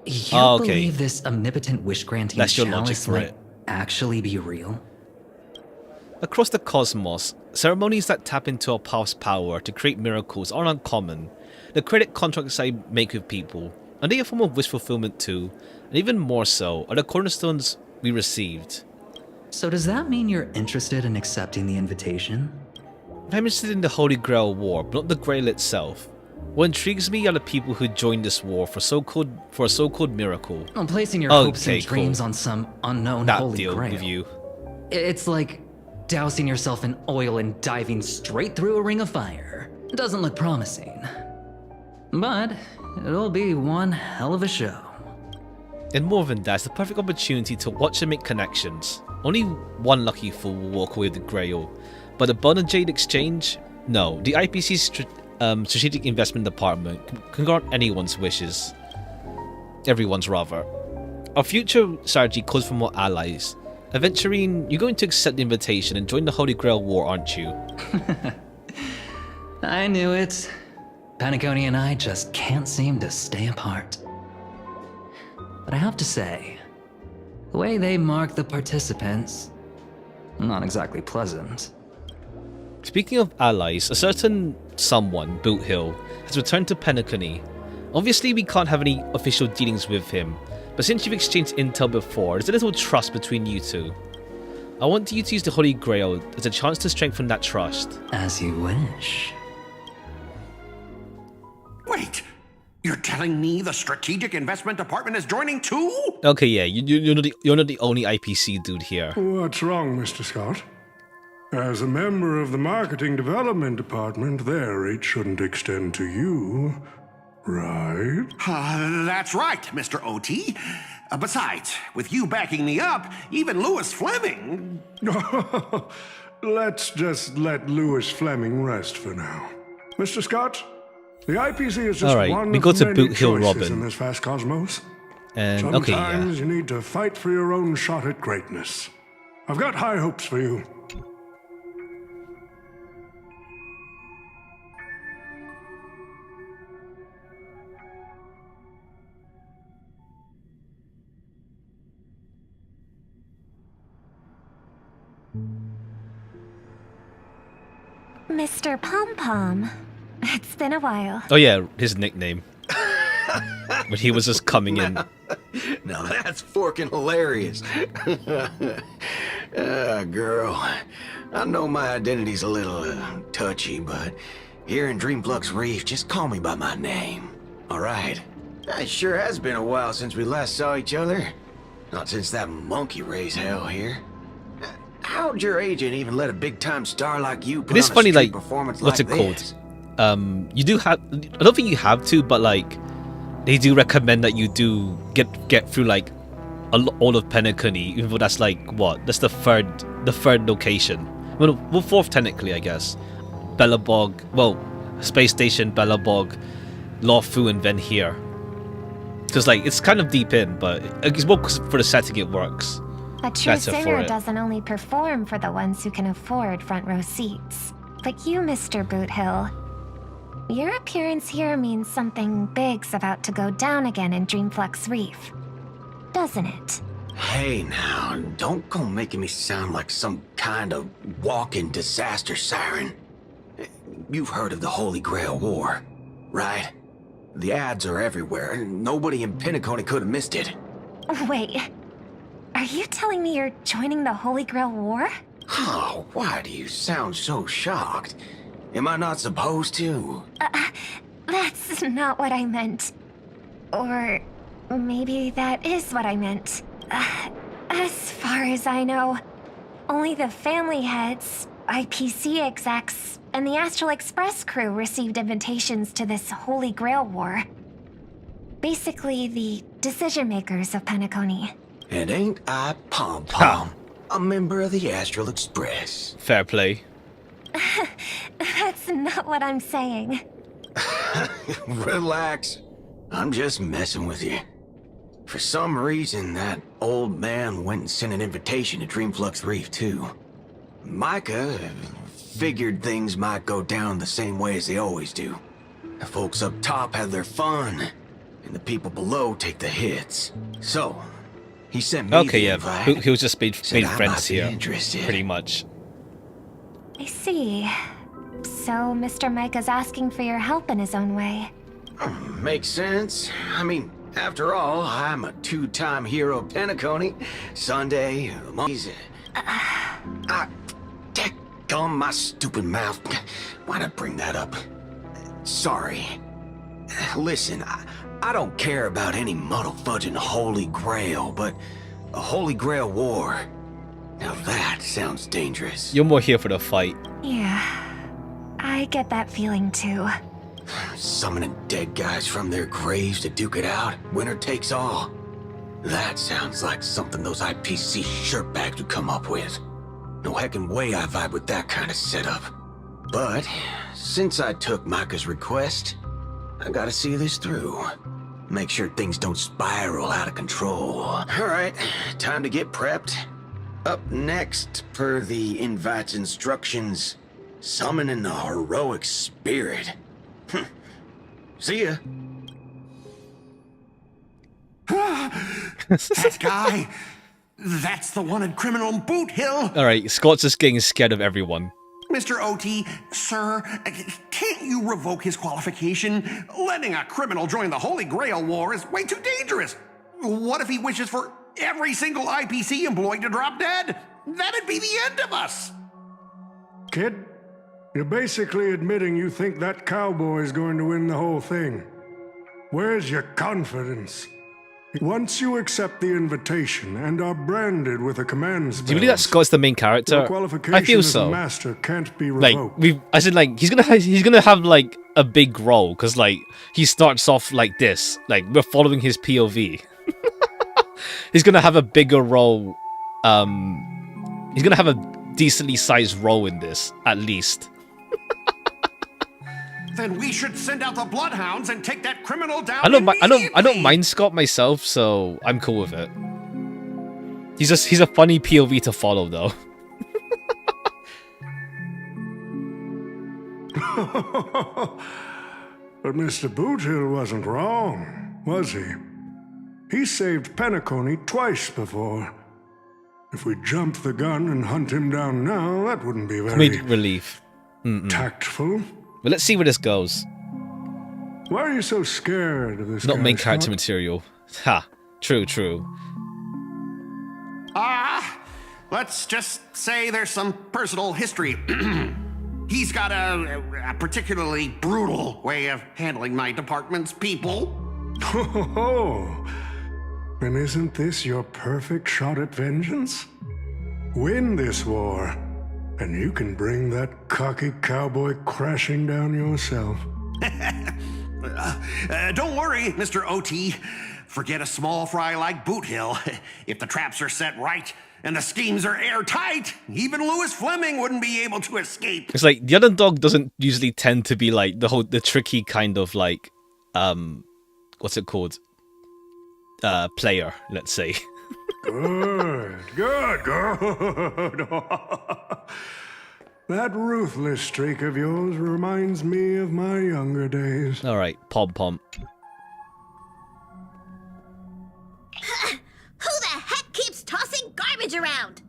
you okay. believe this omnipotent wish-granting That's your logic chalice for might it. actually be real? Across the cosmos, ceremonies that tap into our past power to create miracles are uncommon. The credit contracts I make with people, are they a form of wish fulfillment too? And even more so, are the cornerstones we received. So does that mean you're interested in accepting the invitation? I'm interested in the Holy Grail War, but not the Grail itself. What intrigues me are the people who joined this war for a so-called miracle. I'm placing your hopes and dreams on some unknown holy grail. With you. It's like dousing yourself in oil and diving straight through a ring of fire. Doesn't look promising. But it'll be one hell of a show. And more than that, it's the perfect opportunity to watch and make connections. Only one lucky fool will walk away with the Grail. But the Bond and Jade exchange? No. The IPC's Strategic Investment Department can grant anyone's wishes. Everyone's rather. Our future strategy calls for more allies. Aventurine, you're going to accept the invitation and join the Holy Grail War, aren't you? I knew it. Penacony and I just can't seem to stay apart. But I have to say, the way they mark the participants, not exactly pleasant. Speaking of allies, a certain someone, Boot Hill, has returned to Penacony. Obviously we can't have any official dealings with him, but since you've exchanged intel before, there's a little trust between you two. I want you to use the Holy Grail as a chance to strengthen that trust. As you wish. Wait! You're telling me the Strategic Investment Department is joining too? Okay, yeah, you're not the only IPC dude here. What's wrong, Mr. Scott? As a member of the Marketing Development Department, their reach shouldn't extend to you, right? That's right, Mr. OT. Besides, with you backing me up, even Lewis Fleming... Let's just let Lewis Fleming rest for now. Mr. Scott, the IPC is just one we go of to many Boot Hill choices Robin. in this vast cosmos. And Sometimes you need to fight for your own shot at greatness. I've got high hopes for you. Mr. Pom Pom, it's been a while. Oh yeah, his nickname. But he was just coming in. Now that's forking hilarious. Girl, I know my identity's a little touchy, but here in Dreamflux Reef, just call me by my name. All right? It sure has been a while since we last saw each other. Not since that monkey raised hell here. How'd your agent even let a big-time star like you put It is on funny, a street like, performance what's like it called? this? You do have. I don't think you have to, but like, they do recommend that you do get through like all of Penacony, even though that's like what? That's the third location. Well, fourth technically, I guess. Bellabog, well, Space Station, Bellabog, Lawfu, and then here. Because like it's kind of deep in, but it's more for the setting it works. A true Better for singer it. doesn't only perform for the ones who can afford front row seats. Like you, Mr. Boot Hill. Your appearance here means something big's about to go down again in Dreamflux Reef. Doesn't it? Hey now, don't go making me sound like some kind of walking disaster siren. You've heard of the Holy Grail War, right? The ads are everywhere. Nobody in Penacony could have missed it. Wait, are you telling me you're joining the Holy Grail War? Oh, why do you sound so shocked? Am I not supposed to? That's not what I meant. Or maybe that is what I meant. As far as I know, only the family heads, IPC execs, and the Astral Express crew received invitations to this Holy Grail War. Basically, the decision makers of Penacony. And ain't I Pom Pom, a member of the Astral Express? Fair play. That's not what I'm saying. Relax. I'm just messing with you. For some reason, that old man went and sent an invitation to Dreamflux Reef, too. Micah figured things might go down the same way as they always do. The folks up top have their fun, and the people below take the hits. So, he sent me the invite. He was just made Said I friends might be here, interested. pretty much. I see. So Mr. Micah's asking for your help in his own way. Makes sense. I mean, after all, I'm a two-time hero of Penacony. Sunday, monkeys. Gum my stupid mouth. Why'd I bring that up? Sorry. Listen, I don't care about any muddle-fudging Holy Grail, but a Holy Grail war, now that sounds dangerous. You're more here for the fight. Yeah, I get that feeling too. Summoning dead guys from their graves to duke it out, winner takes all. That sounds like something those IPC shirtbags would come up with. No heckin' way I vibe with that kind of setup. But since I took Micah's request, I gotta see this through. Make sure things don't spiral out of control. Alright, time to get prepped. Up next, per the invite's instructions, summoning the heroic spirit. See ya. That guy, that's the wanted criminal in Boot Hill. Alright, Scott's just getting scared of everyone. Mr. OT, sir, can't you revoke his qualification? Letting a criminal join the Holy Grail War is way too dangerous. What if he wishes for every single IPC employee to drop dead? That'd be the end of us. Kid, you're basically admitting you think that cowboy is going to win the whole thing. Where's your confidence? Once you accept the invitation and are branded with a command spell, do you believe that Scott's the main character? I feel so. Master can't be revoked. revoked. I said like he's gonna have like a big role because like he starts off like this, like we're following his POV. He's gonna have a bigger role. He's gonna have a decently sized role in this at least. Then we should send out the bloodhounds and take that criminal down. I don't mind Scott myself, so I'm cool with it. He's a funny POV to follow though. But Mr. Boothill wasn't wrong, was he? He saved Penacony twice before. If we jump the gun and hunt him down now, that wouldn't be very Comedic relief. tactful. But let's see where this goes. Why are you so scared of this Not guy, main character Scott? material. Ha. True. Let's just say there's some personal history. He's got a particularly brutal way of handling my department's people. And isn't this your perfect shot at vengeance? Win this war, and you can bring that cocky cowboy crashing down yourself. Don't worry, Mr. OT. Forget a small fry like Boot Hill. If the traps are set right and the schemes are airtight, even Louis Fleming wouldn't be able to escape. It's like the other dog doesn't usually tend to be like the tricky kind of like what's it called? Player, let's say. Good. That ruthless streak of yours reminds me of my younger days. Alright, pom. Who the heck keeps tossing garbage around?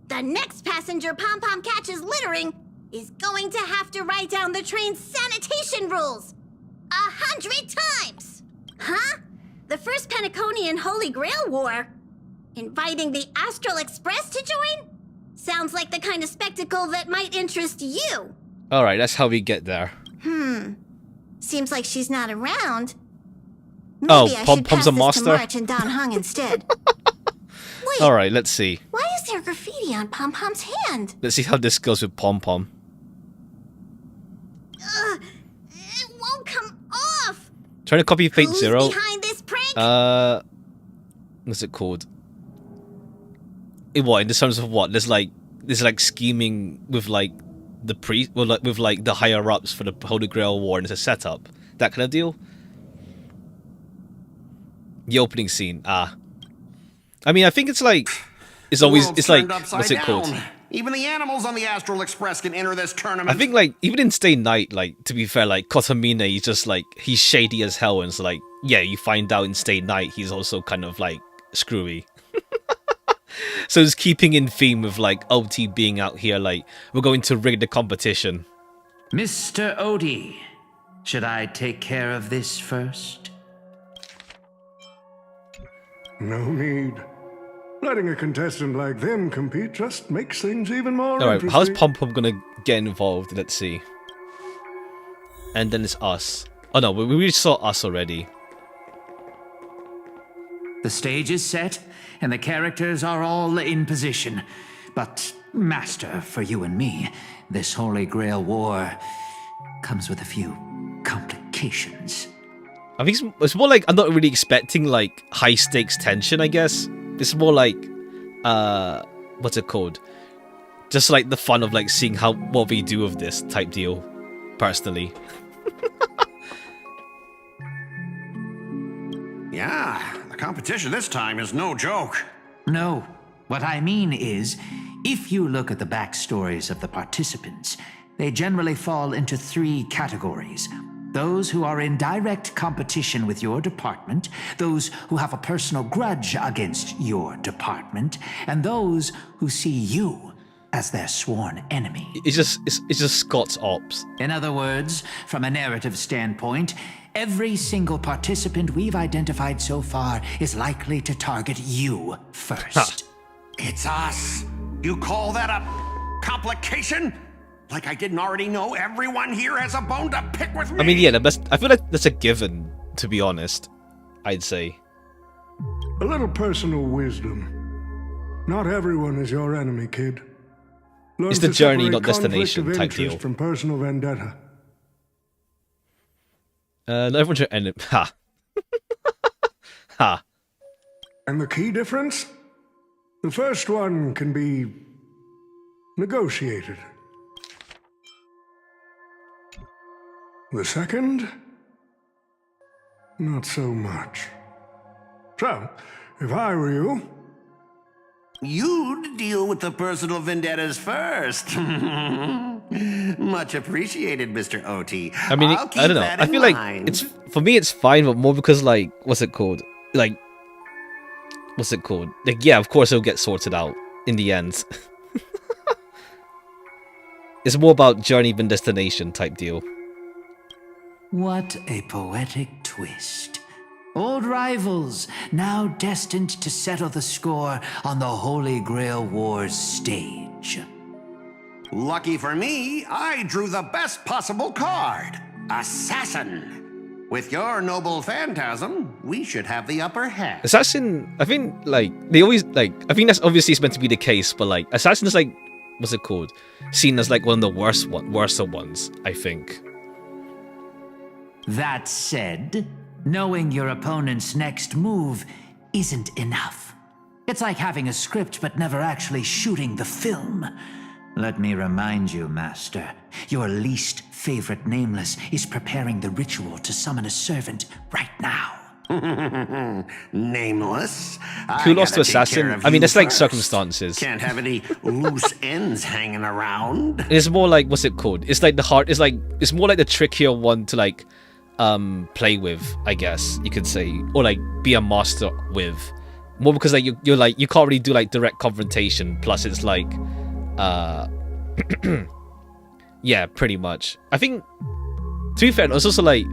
The next passenger Pom Pom catches littering is going to have to write down the train's sanitation rules 100 times. Huh? The first Penaconian Holy Grail War? Inviting the Astral Express to join? Sounds like the kind of spectacle that might interest you. Alright, that's how we get there. Seems like she's not around. Maybe Oh, I Pom should Pom's pass a this master? to March and Don Hung instead. Wait, Alright, let's see. why is there graffiti on Pom Pom's hand? Let's see how this goes with Pom. It won't come off. Trying to copy Fate Who's Zero. behind this prank? What's it called? In terms of what? There's like scheming with like the with like the higher ups for the Holy Grail War, and it's a setup. That kind of deal. The opening scene. I mean, I think it's like it's always World's it's like turned upside what's it called? down. Even the animals on the Astral Express can enter this tournament. I think like even in Stay Night, like to be fair, like Kotomine, he's just like he's shady as hell, and it's like yeah, you find out in Stay Night he's also kind of like screwy. So it's keeping in theme with like OT being out here like we're going to rig the competition. Mr. Odie, should I take care of this first? No need. Letting a contestant like them compete just makes things even more Alright, how's interesting. Pom gonna get involved? Let's see. And then it's us. Oh no, we saw us already. The stage is set, and the characters are all in position. But, Master, for you and me, this Holy Grail War comes with a few complications. I think it's more like I'm not really expecting like high stakes tension, I guess. It's more like what's it called? Just like the fun of like seeing what we do with this type deal, personally. Yeah, the competition this time is no joke. No, what I mean is, if you look at the backstories of the participants, they generally fall into 3 categories. Those who are in direct competition with your department, those who have a personal grudge against your department, and those who see you as their sworn enemy. It's just Scott's ops. In other words, from a narrative standpoint, every single participant we've identified so far is likely to target you first. Huh. It's us. You call that a complication? Like I didn't already know everyone here has a bone to pick with me? I mean, yeah, I feel like that's a given, to be honest, I'd say. A little personal wisdom. Not everyone is your enemy, kid. Learn It's the to journey, separate not destination conflict of type interest deal. from personal vendetta. Not everyone's your enemy. Ha. Ha. And the key difference? The first one can be negotiated. The second? Not so much. So, if I were you... You'd deal with the personal vendettas first. Much appreciated, Mr. OT. I mean, I'll keep I don't know. that I in feel like mind. for me it's fine, but more because like, what's it called? Like, what's it called? Like, yeah, of course it'll get sorted out in the end. It's more about journey than destination type deal. What a poetic twist. Old rivals, now destined to settle the score on the Holy Grail War's stage. Lucky for me, I drew the best possible card. Assassin. With your noble phantasm, we should have the upper hand. Assassin, I think like they always like. I think that's obviously meant to be the case, but like Assassin is like, what's it called? Seen as like one of the worst ones, I think. That said, knowing your opponent's next move isn't enough. It's like having a script but never actually shooting the film. Let me remind you, Master, your least favorite Nameless is preparing the ritual to summon a servant right now. Nameless? Who lost to Assassin? I mean, that's like circumstances. Can't have any loose ends hanging around. It's more like, what's it called? It's like it's more like the trickier one to like play with, I guess you could say, or like be a master with. More because like you're like you can't really do like direct confrontation. Plus it's like yeah, pretty much. I think to be fair, it's also like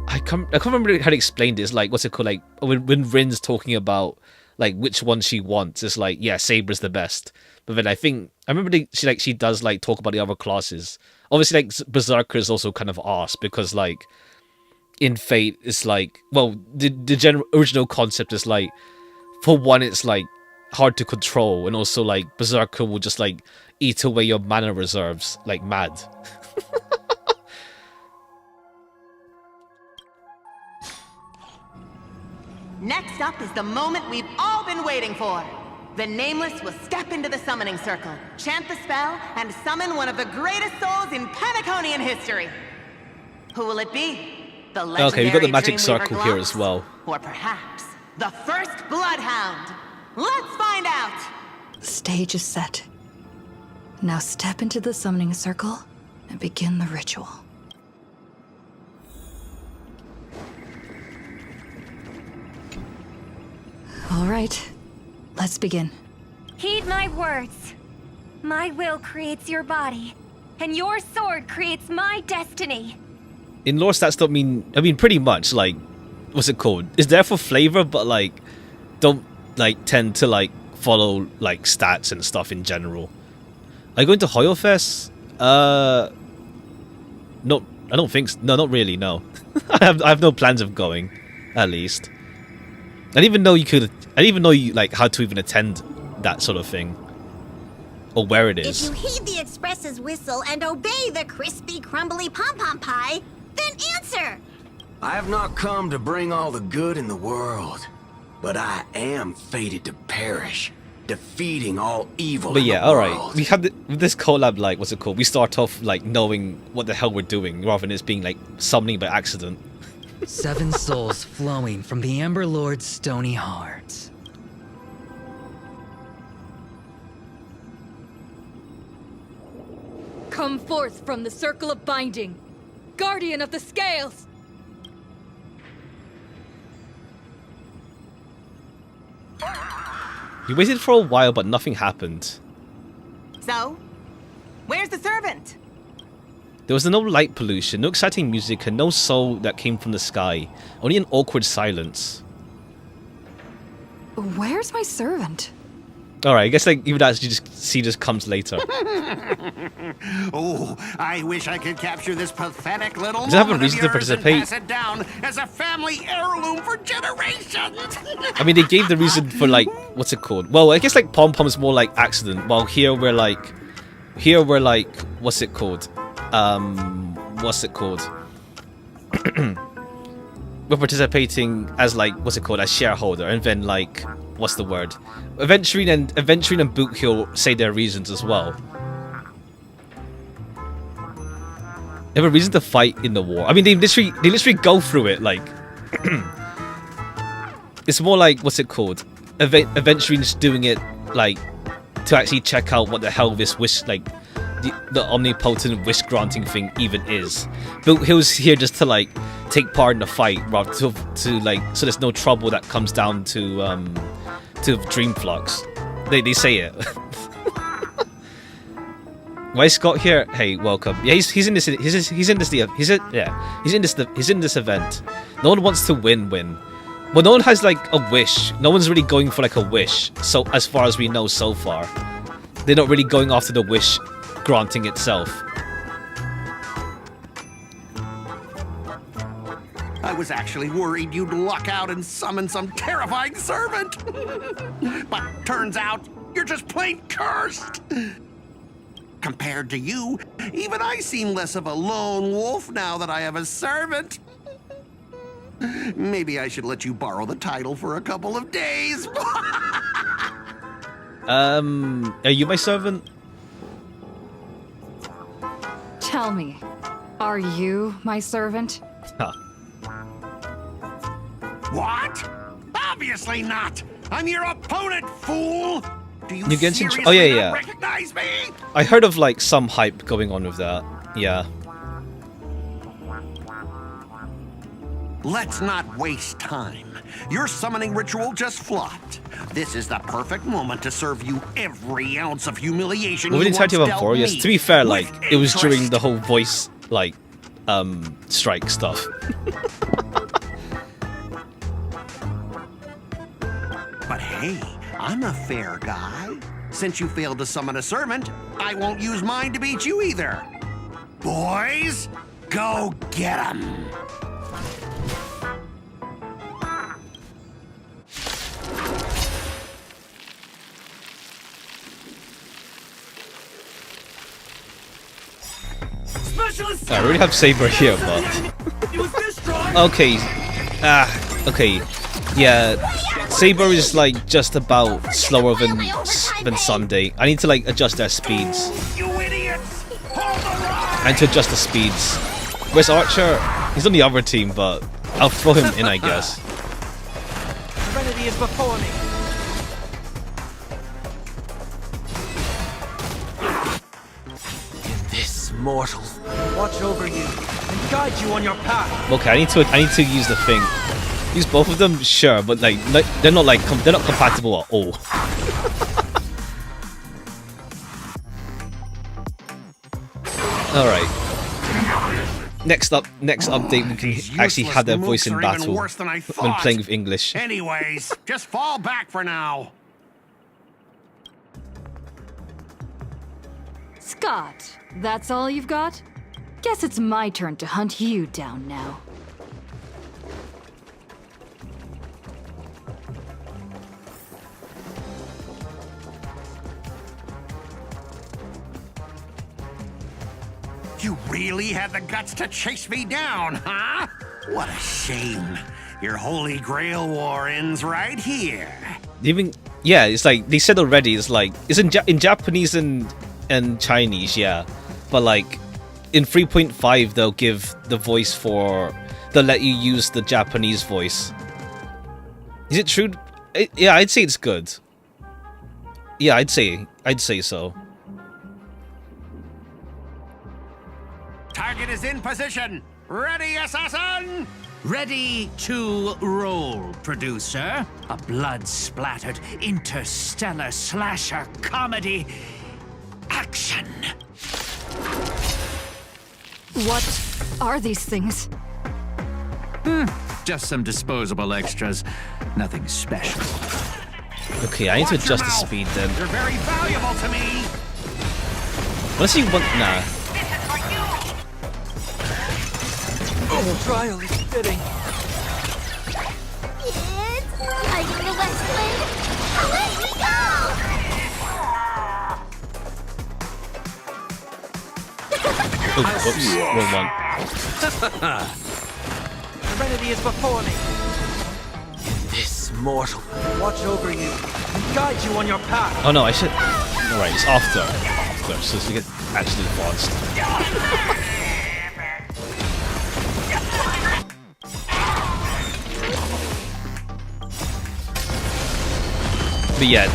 I can't remember how to explain this. Like, what's it called? Like when Rin's talking about like which one she wants, it's like, yeah, Saber's the best. But then I remember she does like talk about the other classes. Obviously, like Berserker is also kind of arse because like in Fate, it's like, well, the original concept is like, for one, it's like hard to control, and also like Berserker will just like eat away your mana reserves like mad. Next up is the moment we've all been waiting for. The Nameless will step into the summoning circle, chant the spell, and summon one of the greatest souls in Penaconian history. Who will it be? The legendary Okay, we've got the magic Dreamweaver circle here Gloss? as well. Or perhaps the first Bloodhound? Let's find out! The stage is set. Now step into the summoning circle and begin the ritual. All right, let's begin. Heed my words. My will creates your body, and your sword creates my destiny. In lore stats don't mean, I mean pretty much like, what's it called? It's there for flavor, but like don't like tend to like follow like stats and stuff in general. Are you going to Hoyofest? Not I don't think so. No, not really, no. I have no plans of going, at least. I didn't even know you could... I didn't even know you, like, how to even attend that sort of thing. Or where it is. If you heed the express's whistle and obey the crispy, crumbly pom-pom pie, then answer! I have not come to bring all the good in the world, but I am fated to perish, defeating all evil But in yeah, the alright. world. We have this collab, like, what's it called? We start off, like, knowing what the hell we're doing, rather than it's being, like, summoning by accident. 7 souls flowing from the Amber Lord's stony heart. Come forth from the circle of binding, guardian of the scales! We waited for a while, but nothing happened. So, where's the servant? There was no light pollution, no exciting music, and no soul that came from the sky. Only an awkward silence. Where's my servant? Alright, I guess like even that just comes later. Oh, I wish I could capture this pathetic little Does it have a moment reason of to yours and participate? pass it down as a family heirloom for generations. I mean, they gave the reason for like, what's it called? Well, I guess like Pom Pom's more like accident. While here we're like, what's it called? We're participating as like, as shareholder, and then like, what's the word? Adventuring and Boot Hill say their reasons as well. They have a reason to fight in the war. I mean, they literally go through it like. It's more like, Adventuring just doing it like to actually check out what the hell this wish the omnipotent wish granting thing even is. Boot Hill's here just to like take part in the fight, rather to like so there's no trouble that comes down to Dreamflux. They say it. Why is Scott here? Hey, welcome. Yeah, he's in this event. No one wants to win. Well, no one has like a wish. No one's really going for like a wish. So as far as we know so far, they're not really going after the wish granting itself. I was actually worried you'd luck out and summon some terrifying servant. But turns out you're just plain cursed. Compared to you, even I seem less of a lone wolf now that I have a servant. Maybe I should let you borrow the title for a couple of days. Are you my servant? Tell me, are you my servant? Huh. What? Obviously not. I'm your opponent, fool. Do you seriously oh yeah. not recognize me? I heard of like some hype going on with that. Yeah. Let's not waste time. Your summoning ritual just flopped. This is the perfect moment to serve you every ounce of humiliation Well, we you didn't once talk about dealt Vorius. me To be fair, like with it was during interest. the whole voice like strike stuff. But hey, I'm a fair guy. Since you failed to summon a servant, I won't use mine to beat you either. Boys, go get 'em. I already have Saber here, but okay. Okay. Yeah, Saber is like just about slower than Sunday. I need to like adjust their speeds. I need to adjust the speeds. Where's Archer? He's on the other team, but I'll throw him in, I guess. Serenity is before me. And this mortal watch over you and guide you on your path. Okay, I need to use the thing. Use both of them, sure, but like they're not compatible at all. All right. Next update, we can actually have their voice in battle when playing with English. Anyways, just fall back for now. Scott, that's all you've got? Guess it's my turn to hunt you down now. You really had the guts to chase me down, huh? What a shame. Your Holy Grail War ends right here. Even yeah, it's like they said already. It's like it's in Japanese and Chinese, yeah, but like in 3.5 they'll give the voice for they'll let you use the Japanese voice. Is it true? Yeah, I'd say it's good. Yeah, I'd say so. Target is in position. Ready, assassin? Ready to roll, producer. A blood-splattered interstellar slasher comedy. Action! What are these things? Just some disposable extras. Nothing special. Okay, I need to adjust the speed then. You're very valuable to me. Unless you want nah. The trial is fitting. It's lighting the West Wind. Away we go! Oh, whoops, wrong one. Serenity is before me. This mortal will watch over you and guide you on your path. Oh no, I should. Alright, it's after, so we get actually advanced. But yeah,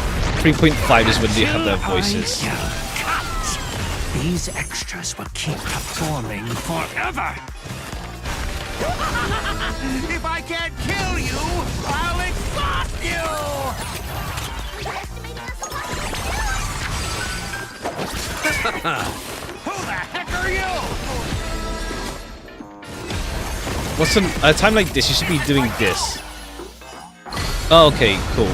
3.5 is when they have their voices. These extras will keep performing forever. If I can't kill you, I'll exhaust you! Who the heck are you? What's at a time like this? You should be doing this. Oh, okay, cool.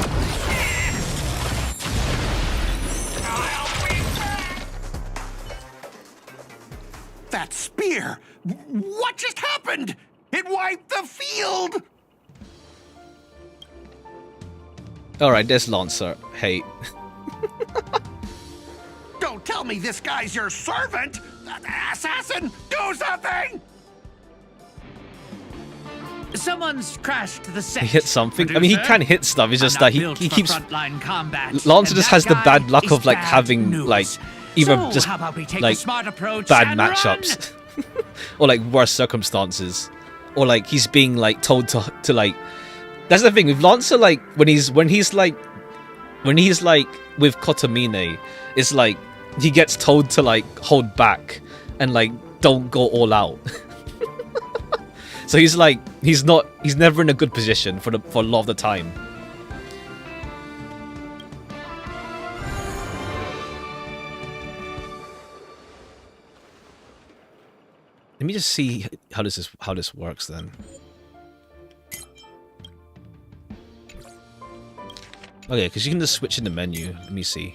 That spear! What just happened? It wiped the field! Alright, there's Lancer. Hey. Don't tell me this guy's your servant! Assassin, do something! Someone's crashed the set. He hit something. I mean, he can hit stuff. It's just that he keeps. Combat, Lancer just has the bad luck of like having like either just like bad matchups or like worse circumstances, or like he's being like told to like. That's the thing with Lancer. Like when he's like with Kotomine, it's like he gets told to like hold back and like don't go all out. So he's like he's never in a good position for a lot of the time. Let me just see how this works then. Okay, because you can just switch in the menu. Let me see.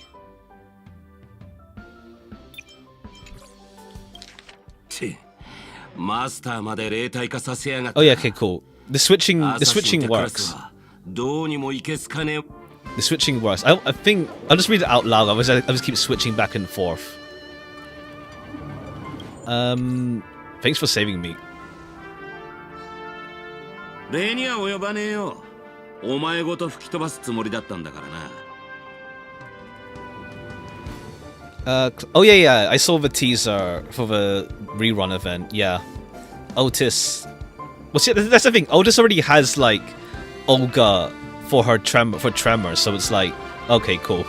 Oh yeah, okay, cool. The switching works. The switching works. I think I'll just read it out loud. I just keep switching back and forth. Thanks for saving me. Oh yeah, I saw the teaser for the rerun event. Yeah, Otis. Well, see, that's the thing. Otis already has like Olga for her Tremor, so it's like okay, cool.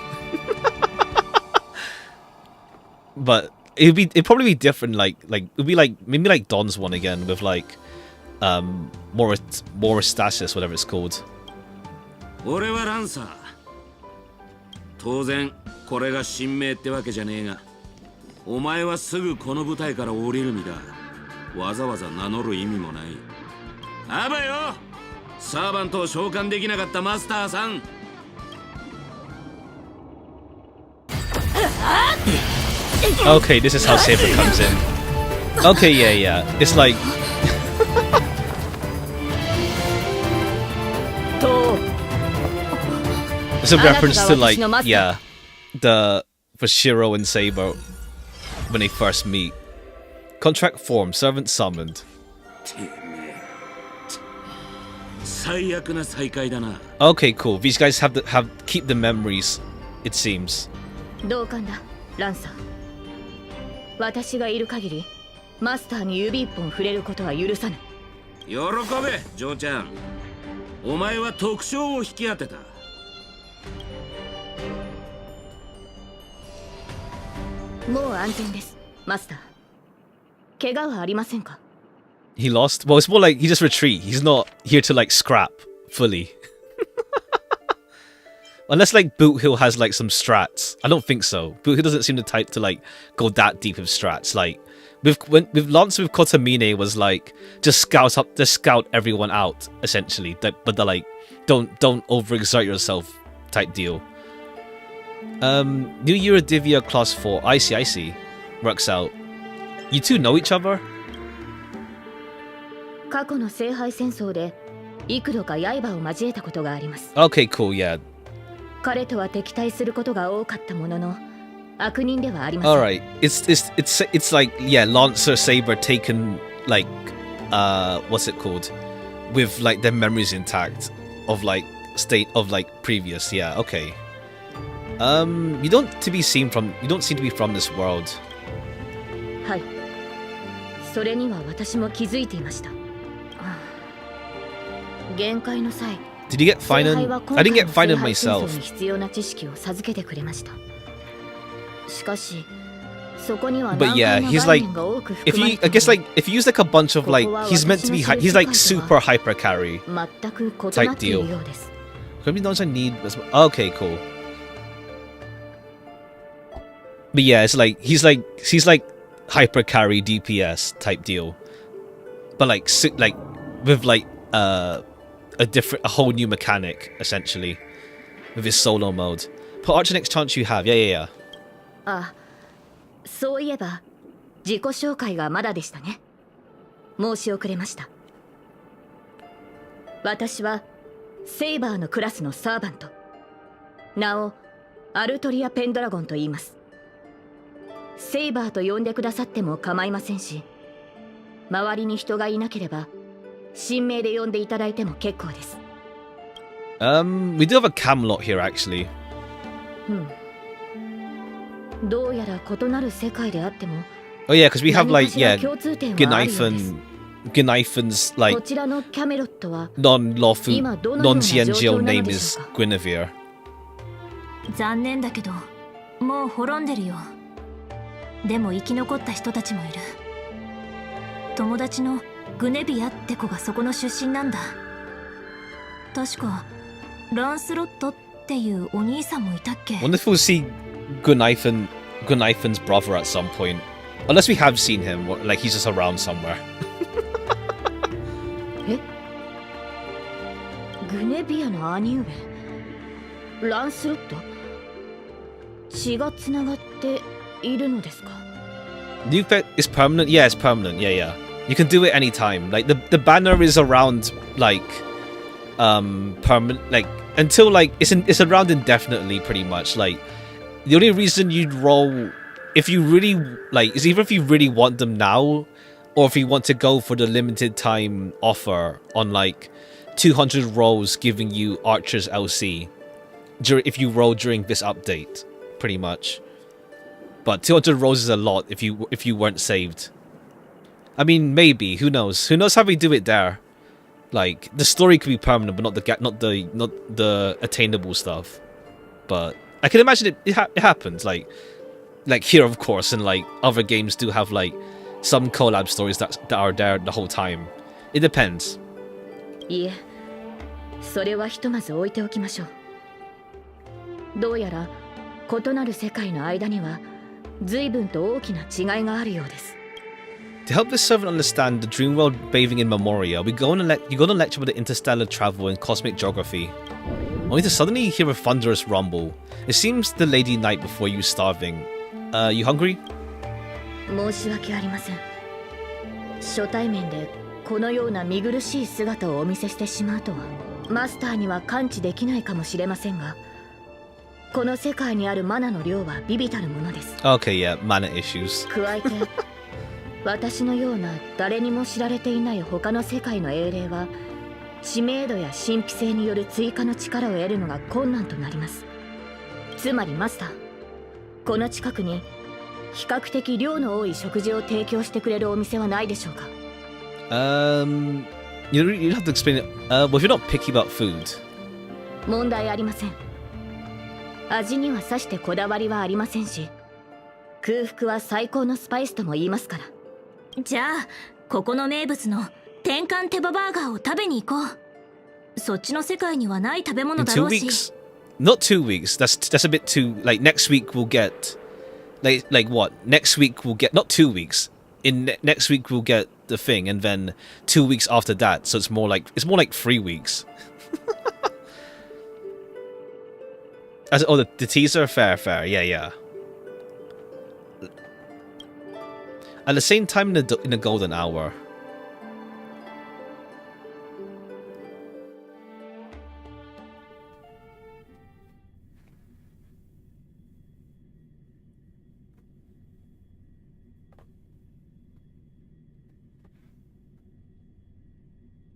But it'd probably be different. Like it'd be like maybe like Don's one again with like more stasis, whatever it's called. これが神明ってわけじゃねえが、お前はすぐこの舞台から降りる身だ。わざわざ名乗る意味もない。あばよ、サーバントを召喚できなかったマスターさん。Okay, this is how Saber comes in. Okay, yeah. It's like it's a reference to like for Shiro and Saber when they first meet. Contract formed, servant summoned. Okay, cool. These guys keep the memories, it seems. どうかんだ、ランサー。私がいる限り、マスターに指一本触れることは許さぬ。喜べ、ジョーちゃん。お前は特賞を引き当てた。もう安全です、マスター。怪我はありませんか? He lost? Well, it's more like he just retreat. He's not here to like scrap fully. Unless like Boot Hill has like some strats. I don't think so. Boot Hill doesn't seem the type to like go that deep with strats. Like with Lance with Kotamine was like just scout everyone out essentially. But they're like don't overexert yourself type deal. New Eurodivia class 4. I see. Works out. You two know each other? 過去の聖杯戦争で幾度か刃を交えたことがあります。 Okay, cool, yeah. 彼とは敵対することが多かったものの、悪人ではありません。 Alright, it's like, yeah, Lancer Saber taken, like, what's it called? With, like, their memories intact of, like, state of, like, previous, yeah, okay. You don't seem to be from this world. はい。それには私も気づいていました。限界の際、 Did you get fined? I didn't get fined myself. 必要な知識を授けてくれました。しかし、そこには But yeah, he's like, if you, I guess like, if you use like a bunch of like, he's meant to be, he's like super hyper carry type deal. Maybe knows I need. Okay, cool. But yeah, it's like he's like hyper carry DPS type deal, but like with like a whole new mechanic essentially with his solo mode. Put Archer next chance you have. Yeah. あ、そういえば自己紹介がまだでしたね。申し遅れました。私はセイバーのクラスのサーバント。名をアルトリア・ペンドラゴンと言います。セイバーと呼んでくださっても構いませんし、周りに人がいなければ神名で呼んでいただいても結構です。We do have a Camelot here actually. どうやら異なる世界であっても。Oh yeah, because we have like Gneifan's like non-lawful, non-Xianjiao name is Guinevere. 残念だけど、もう滅んでるよ。でも生き残った人たちもいる。友達のグネビアって子がそこの出身なんだ。確かランスロットっていうお兄さんもいたっけ。 Wonder if we'll see Gunaifan's brother at some point. Unless we have seen him, like he's just around somewhere. え？グネビアの兄上？ランスロット？血がつながっているのですか？ New pet is permanent? Yeah, it's permanent. Yeah. You can do it anytime. Like the banner is around like permanent, like until like it's around indefinitely pretty much. Like the only reason you'd roll if you really like is either if you really want them now or if you want to go for the limited time offer on like 200 rolls giving you Archer's LC if you roll during this update pretty much. But 200 rolls is a lot if you weren't saved. I mean, maybe. Who knows? Who knows how we do it there? Like the story could be permanent, but not the attainable stuff. But I can imagine it happens. Like here, of course, and like other games do have like some collab stories that are there the whole time. It depends. いえ、それはひとまず置いておきましょう。どうやら異なる世界の間には随分と大きな違いがあるようです。 To help this servant understand the dream world bathing in Memoria, you go on a lecture with the interstellar travel and cosmic geography, only to suddenly hear a thunderous rumble. It seems the lady night before you starving. You hungry? 申し訳ありません。初対面でこのような見苦しい姿をお見せしてしまうとはマスターには感知できないかもしれませんが、この世界にあるマナの量は微々たるものです。 Okay, yeah, mana issues. 加えて私のような誰にも知られていない他の世界の英霊は知名度や神秘性による追加の力を得るのが困難となります。つまりマスター、この近くに比較的量の多い食事を提供してくれるお店はないでしょうか。You have to explain it. Well, if you're not picky about food. 問題ありません。味にはさしてこだわりはありませんし、空腹は最高のスパイスとも言いますから。じゃあここの名物の転換手羽バーガーを食べに行こう。そっちの世界にはない食べ物 In だろ 2うし。 weeks? Not 2 weeks. That's a bit too. Like next week we'll get. Like what? Next week we'll get not 2 weeks. Next week we'll get the thing, and then 2 weeks after that. So it's more like 3 weeks. The teaser, fair. Yeah. At the same time in the golden hour.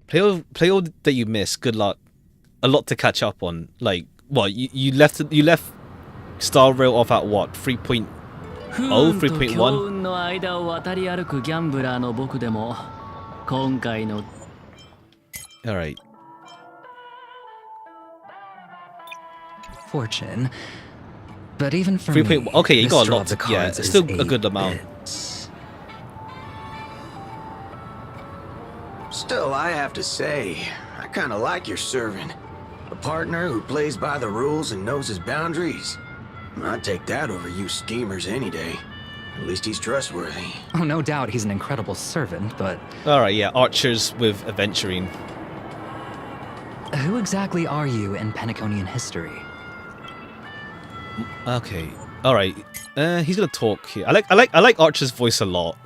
Play all that you missed. Good luck. A lot to catch up on. Like what? You left Star Rail off at what? 3.0, 3.1. の間を渡り歩くギャンブラーの僕でも今回の All right. Fortune, but even for 3.1. me, Okay, you this got a draw lot. of the Yeah, cards it's is still a good amount. Still, I have to say, I kind of like your servant. A partner who plays by the rules and knows his boundaries. I'd take that over you schemers any day. At least he's trustworthy. Oh, no doubt he's an incredible servant, but... Alright, yeah, archers with adventuring. Who exactly are you in Penaconian history? Okay, alright. He's gonna talk here. I like Archer's voice a lot.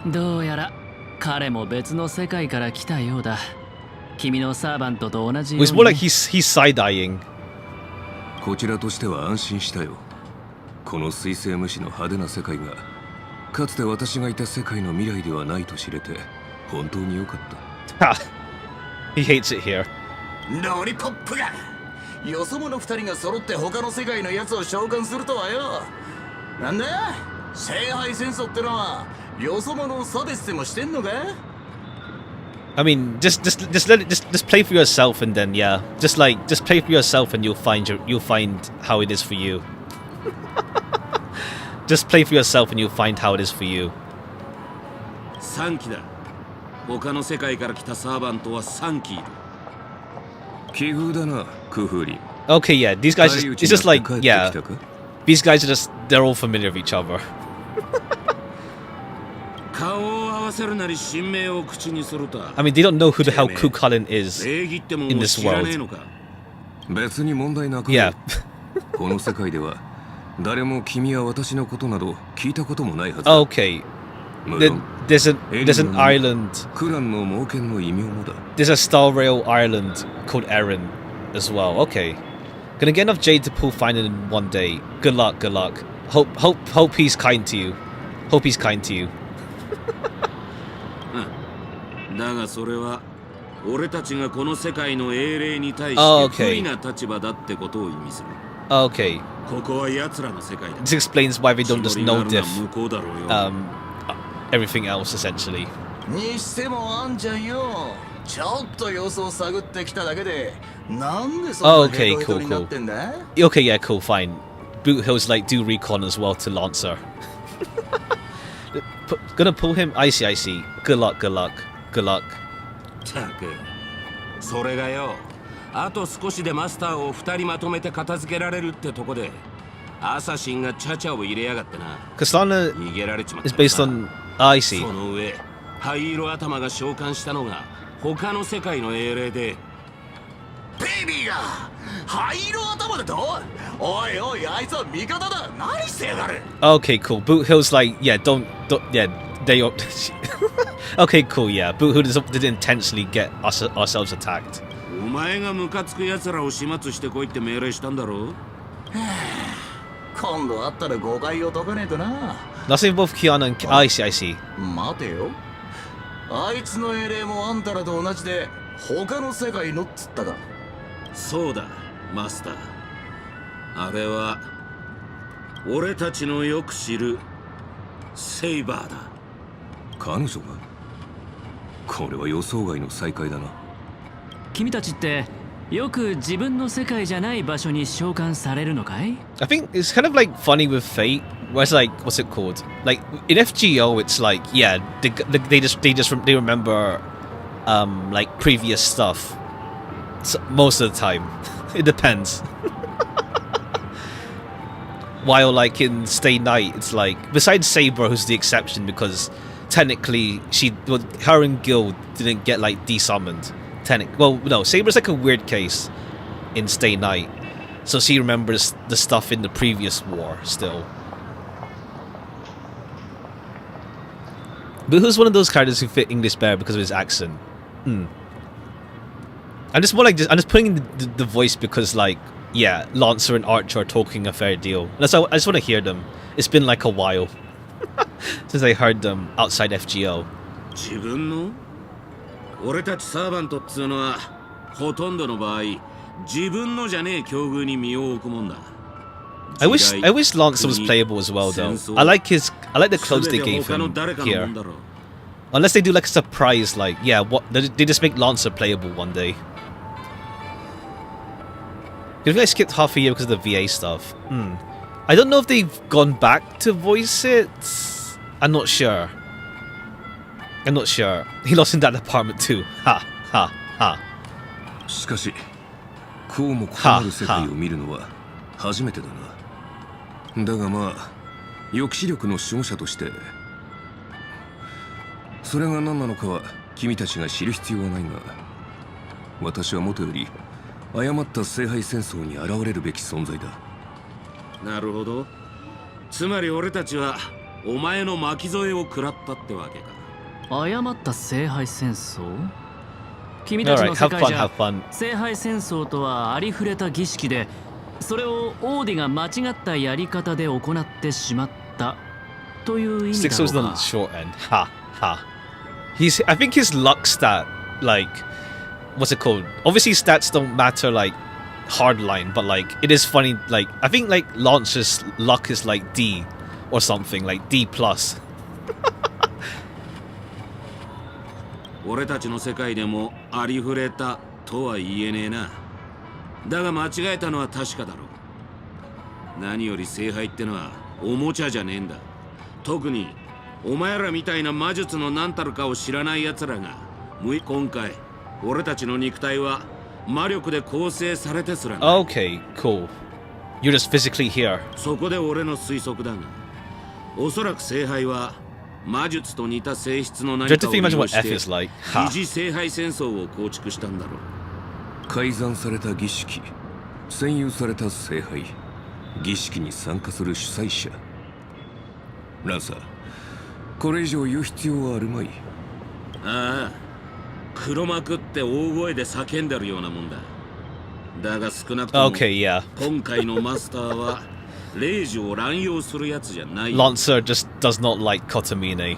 It's more like he's side-eyeing. こちらとしては安心したよ。この水星無視の派手な世界がかつて私がいた世界の未来ではないと知れて本当に良かった。He hates it here. ロリポップがよそ者二人が揃って他の世界のやつを召喚するとはよ。なんだ聖杯戦争ってのはよそ者を差別でもしてんのか？ I mean, just play for yourself and then yeah, just play for yourself and you'll find how it is for you. Just play for yourself and you'll find how it is for you. 3機だ。他の世界から来たサーバントは3機いる。奇遇だな、クフリン。 Okay, yeah, these guys it's just like yeah, these guys are they're all familiar with each other. 顔を合わせるなり神名を口にすると。 I mean, they don't know who the hell Kukulin is in this world. 別に問題なく。Yeah. この世界では誰も君や私のことなど聞いたこともないはず。Okay. There's an island. クランの猛犬の異名もだ。There's a Star Rail island called Erin as well. Okay. Gonna get enough jade to pull finding in one day. Good luck. Hope he's kind to you. Hope he's kind to you. だがそれは俺たちがこの世界の英霊に対して不利な立場だってことを意味する。Okay. ここは奴らの世界だ。 This explains why they don't just know diff. Everything else essentially. にしてもあんちゃんよ。ちょっと様子を探ってきただけで、なんでそんなヘトヘトになってんだ？ Okay, yeah, cool, fine. Boot Hill's like do recon as well to Lancer. Gonna pull him. I see. Good luck. たく、それがよ。あと少しでマスターを2人まとめて片付けられるってとこで、アサシンがチャチャを入れやがってな。Kasana 逃げられちまった。 is based on. I see. その上、灰色頭が召喚したのが他の世界の英霊で。ベイビーが灰色頭だと？ Okay, cool. Boot Hill's like, yeah, don't yeah, they. Okay, cool, yeah. Boot Hill didn't intentionally get ourselves attacked. お前がムカつく奴らを始末してこいって命令したんだろ。今度会ったら誤解を解かねえとな。 Nothing both Kiana and I see. 待てよ。あいつの英霊もあんたらと同じで他の世界のっつったか。そうだ、マスター。あれは俺たちのよく知るセイバーだ。彼女が？これは予想外の再会だな。君たちってよく自分の世界じゃない場所に召喚されるのかい？ I think it's kind of like funny with Fate, where it's like, what's it called? Like in FGO, it's like, yeah, they remember, like previous stuff. So, most of the time, it depends. While like in Stay Night, it's like besides Saber, who's the exception because technically her and Gil didn't get like desummoned. Well, no, Saber's like a weird case in Stay Night, so she remembers the stuff in the previous war still. But who's one of those characters who fit English better because of his accent? I'm just putting the voice because like, yeah, Lancer and Archer are talking a fair deal. I just want to hear them. It's been like a while since I heard them outside FGO. 自分の？俺たちサーバントっつうのはほとんどの場合自分のじゃねえ境遇に身を置くもんだ。I wish Lancer was playable as well though. I like the clothes they gave him here. Unless they do like a surprise, like yeah, what they just make Lancer playable one day. I think I skipped half a year because of the VA stuff. I don't know if they've gone back to voice it. I'm not sure. He lost in that department too. Ha ha ha. しかし、こうも異なる世界を見るのは初めてだな。だがまあ、抑止力の守護者として、それが何なのかは君たちが知る必要はないが、私はもとより誤った聖杯戦争に現れるべき存在だ。なるほど。つまり俺たちはお前の巻き添えを食らったってわけか。誤った聖杯戦争？君たちの世界じゃ聖杯戦争とはありふれた儀式で、それをオーディが間違ったやり方で行ってしまったという意味だろうか。Sixo's the short end. Ha ha. I think his luck stat, like, what's it called? Obviously stats don't matter like hardline, but like it is funny. Like I think like Lancer's luck is like D or something, like D+. 俺たちの世界でもありふれたとは言えねえな。だが間違えたのは確かだろう。何より聖杯ってのはおもちゃじゃねえんだ。特にお前らみたいな魔術の何たるかを知らない奴らが今回俺たちの肉体は魔力で構成されてすらない。 Okay, cool. You're just physically here. そこで俺の推測だが、おそらく聖杯は魔術と似た性質の何かを利用して疑似聖杯戦争を構築したんだろう。改ざんされた儀式、占有された聖杯、儀式に参加する主催者。ランサー、これ以上言う必要はあるまい。ああ、黒幕って大声で叫んでるようなもんだ。だが少なくとも、今回のマスターは霊樹を乱用するやつじゃない。 Lancer just does not like Kotomine.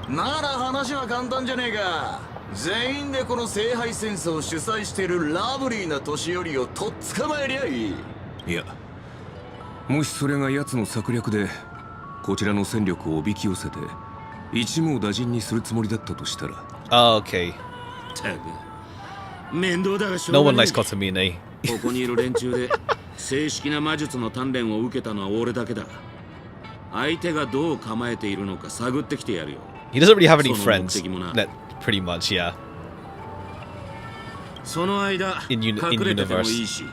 なら話は簡単じゃねえか。全員でこの聖杯戦争を主催しているラブリーな年寄りをとっ捕まえりゃいい。いや、もしそれが奴の策略でこちらの戦力をおびき寄せて一網打尽にするつもりだったとしたら。Okay. 面倒だがしょ No うが one ない。 likes Kotomine. ここにいる連中で正式な魔術の鍛錬を受けたのは俺だけだ。相手がどう構えているのか探ってきてやるよ。 He doesn't really have any friends. Pretty much, yeah. その間、in 隠れててもいいし、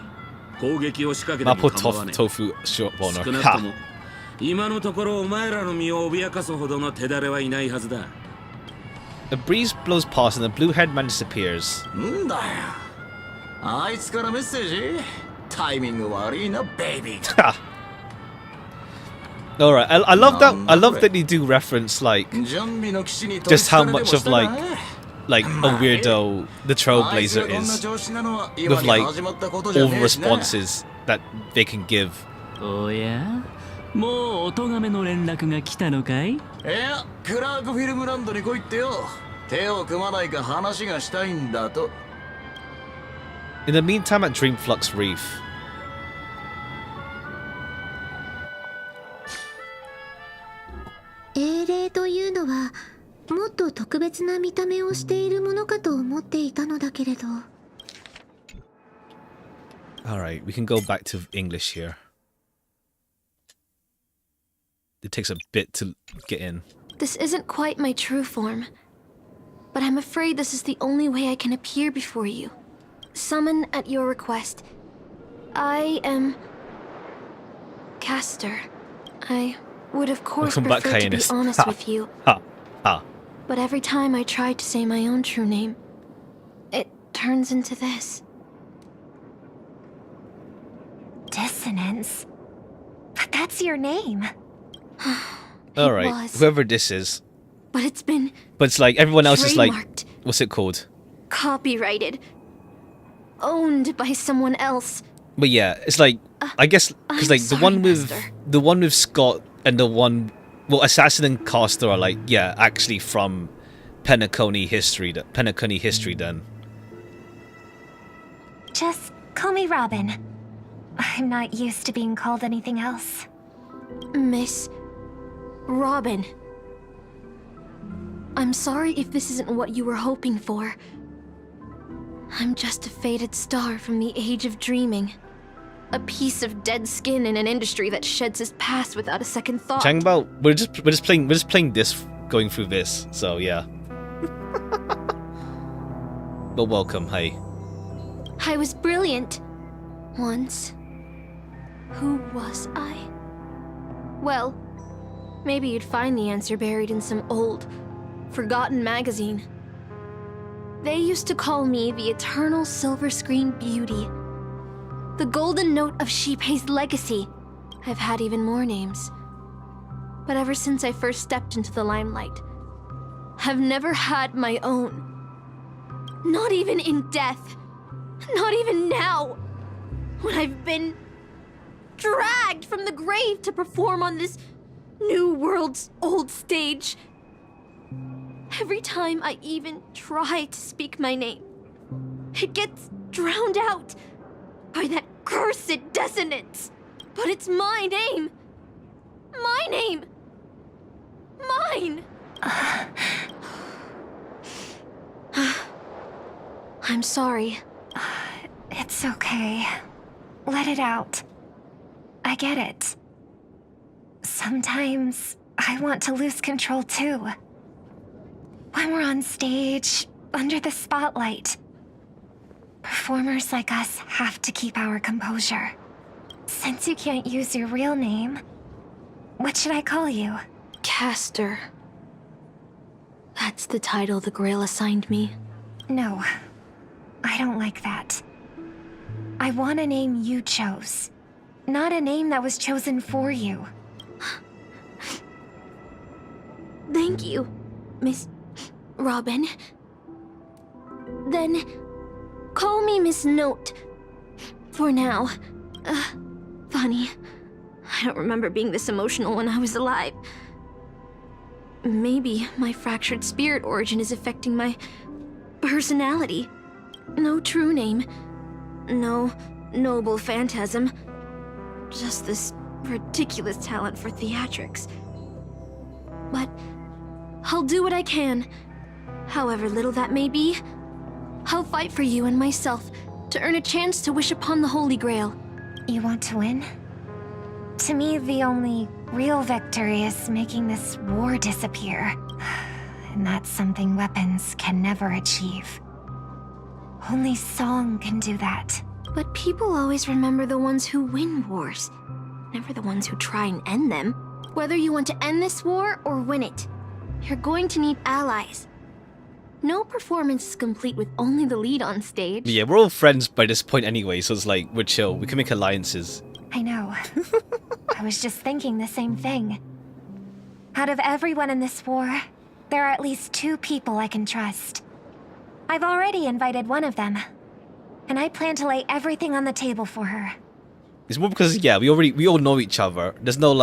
攻撃を仕掛けても構わねえ。 Tofu short boner. 少なくとも今のところお前らの身を脅かすほどの手だれはいないはずだ。A breeze blows past and the blue-haired man disappears. んだよ。あいつからメッセージ？タイミング悪いな、ベイビー。All right, I love that. I love that you do reference like just how much of like a weirdo the Trailblazer is, with like all the responses that they can give. Oh yeah? もうお咎めの連絡が来たのかい？いや、クラークフィルムランドに来いってよ。手を組まないか話がしたいんだと。In the meantime, at Dreamflux Reef. 英霊というのはもっと特別な見た目をしているものかと思っていたのだけれど。Alright, we can go back to English here. It takes a bit to get in. This isn't quite my true form, but I'm afraid this is the only way I can appear before you. Summon at your request. I am Castor. I would of course prefer to be honest with you. But every time I try to say my own true name, it turns into this. Dissonance? But that's your name. Alright, whoever this is. But it's been But it's like everyone else is like, what's it called? Copyrighted. Owned by someone else. But yeah, it's like, I guess, because like the one with Scott and the one, well, Assassin and Castor are like, yeah, actually from Penacony history then. Just call me Robin. I'm not used to being called anything else. Miss Robin. I'm sorry if this isn't what you were hoping for. I'm just a faded star from the age of dreaming. A piece of dead skin in an industry that sheds its past without a second thought. Talking about we're just playing this, going through this, so yeah. But welcome, hey. I was brilliant. Once. Who was I? Well, maybe you'd find the answer buried in some old, forgotten magazine. They used to call me the Eternal Silver Screen Beauty. The Golden Note of Shipei's legacy. I've had even more names. But ever since I first stepped into the limelight, I've never had my own. Not even in death. Not even now. When I've been dragged from the grave to perform on this new world's old stage. Every time I even try to speak my name, it gets drowned out by that cursed dissonance. But it's my name. My name. Mine. I'm sorry. It's okay. Let it out. I get it. Sometimes I want to lose control too. When we're on stage, under the spotlight, performers like us have to keep our composure. Since you can't use your real name, what should I call you? Castor. That's the title the Grail assigned me. No, I don't like that. I want a name you chose, not a name that was chosen for you. Thank you, Miss Robin. Then, call me Miss Note. For now. Funny. I don't remember being this emotional when I was alive. Maybe my fractured spirit origin is affecting my personality. No true name. No noble phantasm. Just this ridiculous talent for theatrics. But I'll do what I can. However little that may be, I'll fight for you and myself to earn a chance to wish upon the Holy Grail. You want to win? To me, the only real victory is making this war disappear. And that's something weapons can never achieve. Only song can do that. But people always remember the ones who win wars, never the ones who try and end them. Whether you want to end this war or win it, you're going to need allies. No performance is complete with only the lead on stage. Yeah, we're all friends by this point anyway, so it's like, we're chill. We can make alliances. I know. I was just thinking the same thing. Out of everyone in this war, there are at least 2 people I can trust. I've already invited one of them, and I plan to lay everything on the table for her. It's more because, yeah, we all know each other. There's not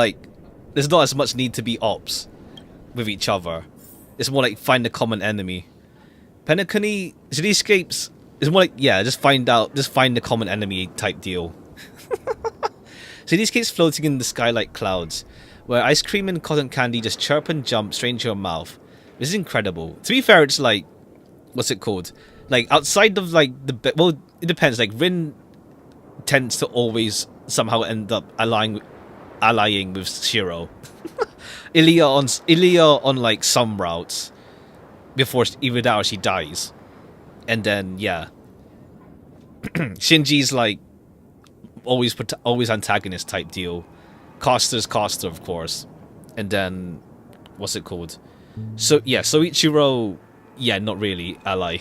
as much need to be ops with each other. It's more like find a common enemy. Penacony Cityscapes is more like, yeah, just find the common enemy type deal. Cityscapes floating in the sky like clouds, where ice cream and cotton candy just chirp and jump straight into your mouth. This is incredible. To be fair, it's like, what's it called? Like, outside of like well, it depends. Like, Rin tends to always somehow end up allying with Shiro. Ilya on like some routes before either that or she dies, and then yeah, Shinji's like always antagonist type deal. Costa's Costa, of course, and then what's it called? So yeah, Soichiro, yeah, not really ally.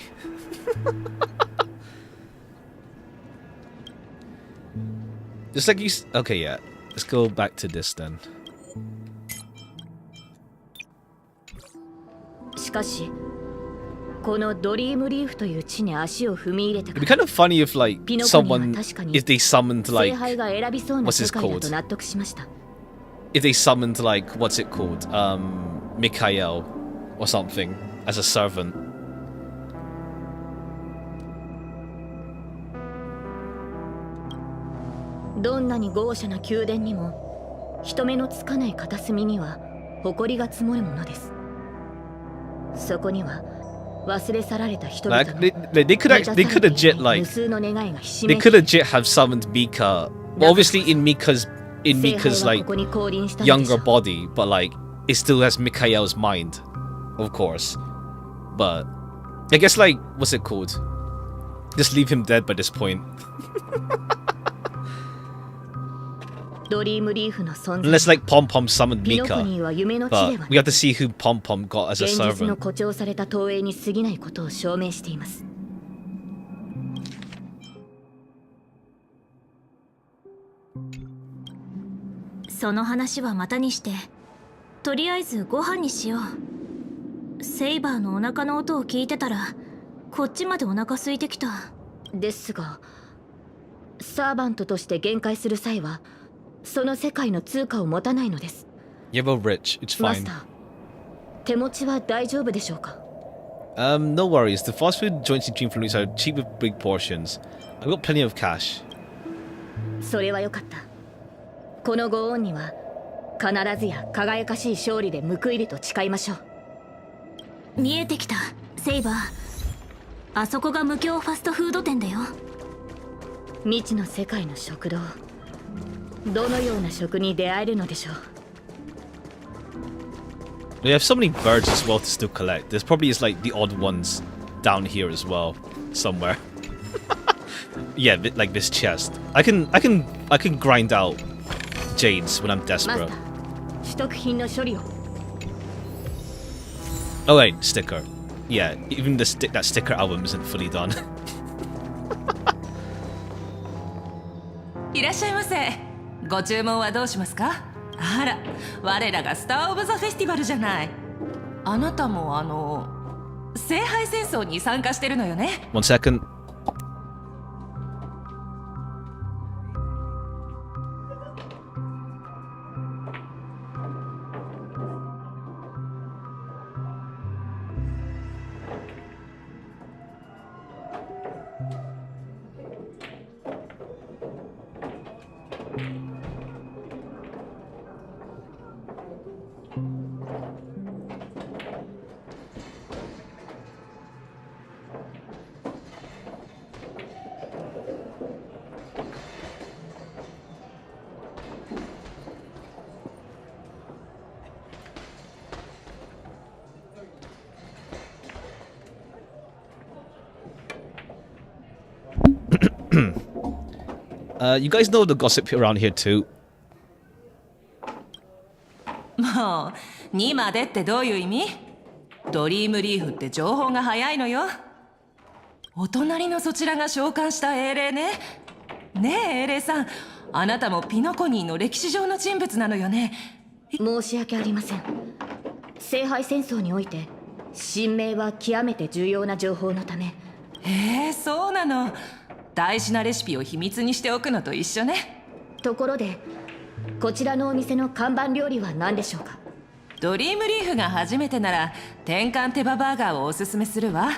Just like you. Okay, yeah. Let's go back to this then. It'd be kind of funny if like someone, if they summoned like, what's this called? If they summoned like, what's it called? Mikhail or something as a servant. Like, they could legit like, they could legit have summoned Mika. Well, obviously in Mika's like younger body, but like it still has Mikhail's mind, of course. But I guess like, what's it called? Just leave him dead by this point. Unless like Pom Pom summoned Mika, but we have to see who Pom Pom got as a servant. Yeah, well, Rich, it's fine. No worries. The fast food joints in Dream Fluids are cheap with big portions. I've got plenty of cash. それはよかった。このご恩には必ずや輝かしい勝利で報いると誓いましょう。見えてきた、セイバー。あそこが無教ファストフード店だよ。未知の世界の食堂。どのような食に出会えるのでしょう。They have so many birds as well to still collect. There's probably is like the odd ones down here as well, somewhere. Yeah, like this chest. I can grind out jades when I'm desperate. Oh wait, sticker. Yeah, even that sticker album isn't fully done. いらっしゃいませ。ご注文はどうしますか？あら、我らがスター・オブ・ザ・フェスティバルじゃない。あなたも聖杯戦争に参加してるのよね。One second. You guys know the gossip around here too. もう2までってどういう意味？ドリームリーフって情報が早いのよ。お隣のそちらが召喚した英霊ね。ねえ英霊さん、あなたもピノコニーの歴史上の人物なのよね。申し訳ありません。聖杯戦争において神明は極めて重要な情報のため。そうなの。大事なレシピを秘密にしておくのと一緒ね。ところでこちらのお店の看板料理は何でしょうか？ドリームリーフが初めてなら天かん手羽バーガーをおすすめするわ。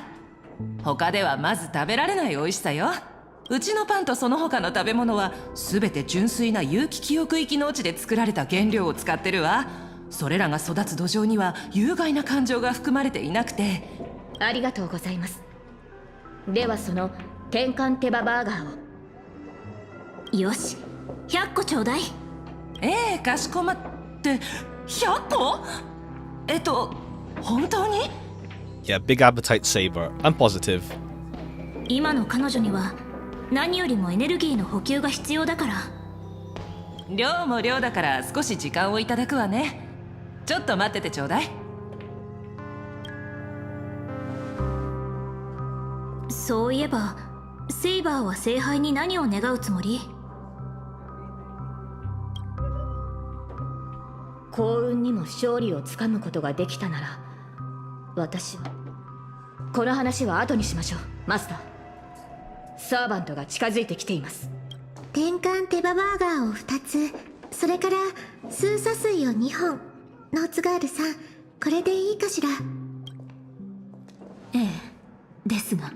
他ではまず食べられない美味しさよ。うちのパンとその他の食べ物は全て純粋な有機記憶域農地で作られた原料を使ってるわ。それらが育つ土壌には有害な感情が含まれていなくて。ありがとうございます。ではその天かん手羽バーガーを。よし、100個ちょうだい。かしこまって。100個？本当に？ Yeah, big appetite saber. I'm positive. 今の彼女には何よりもエネルギーの補給が必要だから。量も量だから少し時間をいただくわね。ちょっと待っててちょうだい。そういえばセイバーは聖杯に何を願うつもり？幸運にも勝利をつかむことができたなら、私はこの話は後にしましょう。マスター、サーバントが近づいてきています。天かん手羽バーガーを2つ、それからスーサ水を2本。ノーツガールさん、これでいいかしら？ですが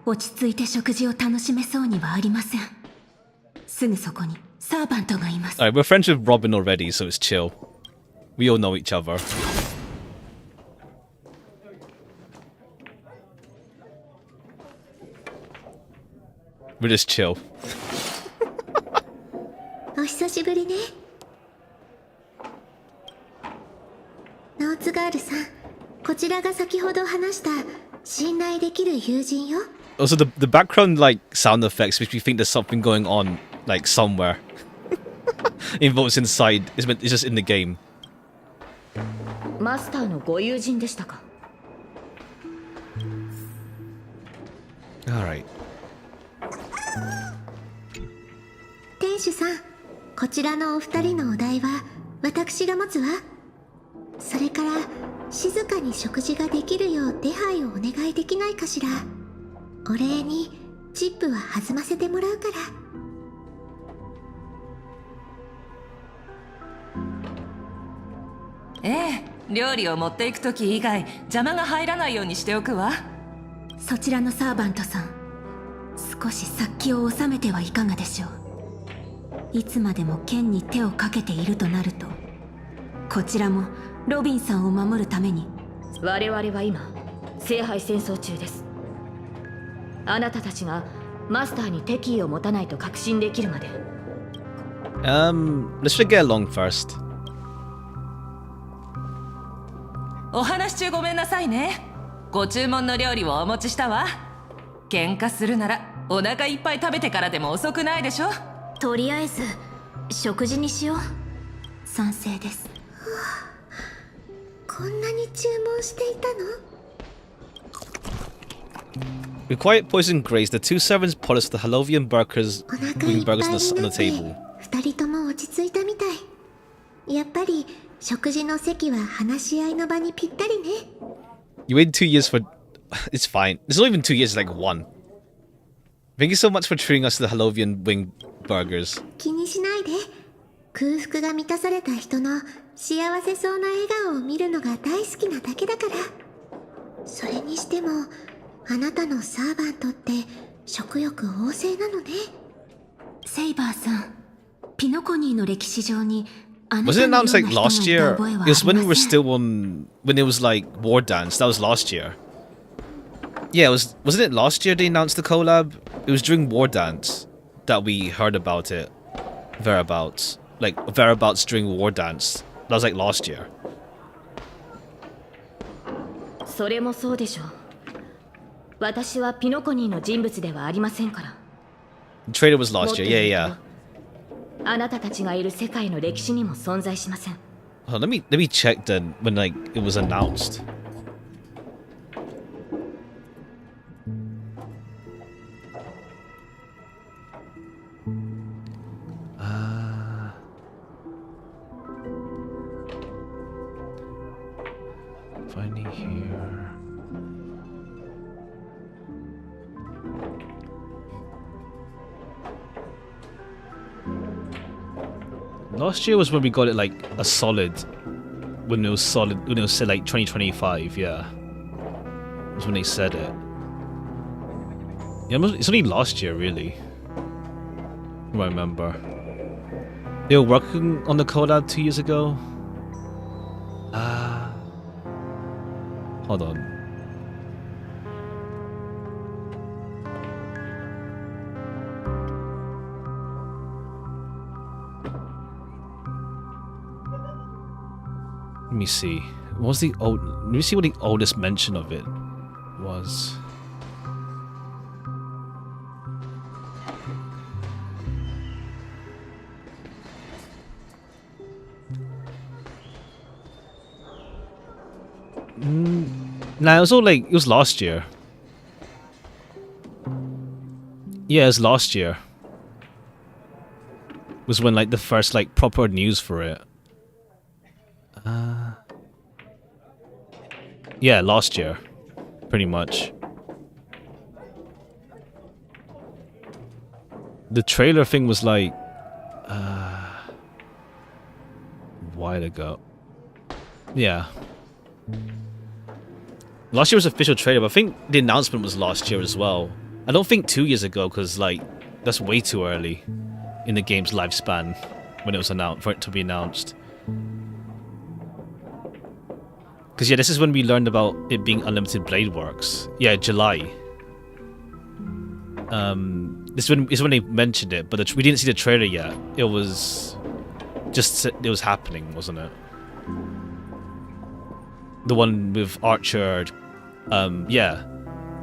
落ち着いて食事を楽しめそうにはありません。すぐそこにサーバントがいます。 Alright, we're friends with Robin already, so it's chill. We all know each other. We're just chill. お久しぶりね。ノーツガールさん、こちらが先ほど話した信頼できる友人よ。Also, the background like sound effects makes me think there's something going on like somewhere. In what's inside, it's just in the game. マスターのご友人でしたか？ Alright. 店主さん、こちらのお二人のお題は私が持つわ。それから静かに食事ができるよう手配をお願いできないかしら。お礼にチップは弾ませてもらうから。料理を持っていくとき以外邪魔が入らないようにしておくわ。そちらのサーバントさん、少し殺気を収めてはいかがでしょう。いつまでも剣に手をかけているとなると、こちらもロビンさんを守るために。我々は今聖杯戦争中です。あなたたちがマスターに敵意を持たないと確信できるまで。Let's just get along first. お話中ごめんなさいね。ご注文の料理をお持ちしたわ。喧嘩するならお腹いっぱい食べてからでも遅くないでしょ。とりあえず食事にしよう。賛成です。こんなに注文していたのWith quiet poison grace, the two servants polished the Halovian burgers, wing burgers on the table. 二人とも落ち着いたみたい。やっぱり食事の席は話し合いの場にぴったりね。You waited 2 years for... It's fine. It's not even 2 years, it's like 1. Thank you so much for treating us to the Halovian wing burgers. 気にしないで。空腹が満たされた人の幸せそうな笑顔を見るのが大好きなだけだから。それにしてもあなたのサーバントって食欲旺盛なのね。セイバーさん、ピノコニーの歴史上に Was it announced like last year? It was when we were still on... When it was like War Dance. That was last year. Yeah, wasn't it last year they announced the collab? It was during War Dance that we heard about it. Thereabouts. Like, thereabouts during War Dance. That was like last year. それもそうでしょう。私はピノコニーの人物ではありませんから。The trailer was last year. Yeah, yeah. あなたたちがいる世界の歴史にも存在しません。Oh, let me check then when like it was announced. Last year was when we got it like a solid. When it was solid, when it was said like 2025, yeah. Was when they said it. Yeah, it's only last year, really. I remember. They were working on the collab 2 years ago. Hold on. Let me see. What's the old? Let me see what the oldest mention of it was. Nah, it was all like, it was last year. Yeah, it was last year. Was when like the first like proper news for it. Yeah, last year. Pretty much. The trailer thing was like a while ago. Yeah. Last year was official trailer, but I think the announcement was last year as well. I don't think 2 years ago, because like that's way too early in the game's lifespan when it was announced, for it to be announced. Because yeah, this is when we learned about it being unlimited blade works. Yeah, July. This is when they mentioned it, but we didn't see the trailer yet. It was just, it was happening, wasn't it? The one with Archer. Yeah,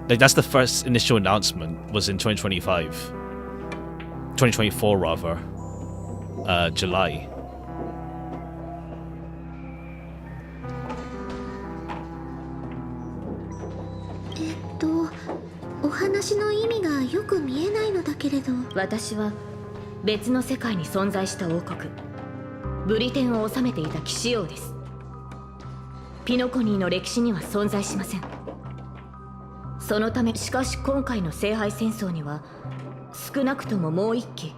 like that's the first initial announcement was in 2025. 2024 rather. July.私は別の世界に存在した王国ブリテンを治めていた騎士王です。ピノコニーの歴史には存在しません。そのためしかし今回の聖杯戦争には少なくとももう一機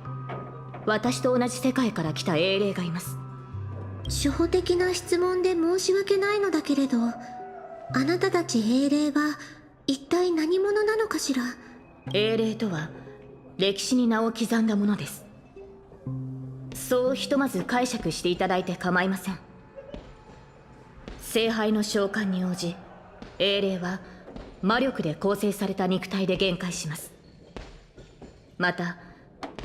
私と同じ世界から来た英霊がいます。初歩的な質問で申し訳ないのだけれど、あなたたち英霊は一体何者なのかしら。英霊とは歴史に名を刻んだものです。そうひとまず解釈していただいて構いません。聖杯の召喚に応じ、英霊は魔力で構成された肉体で限界します。また、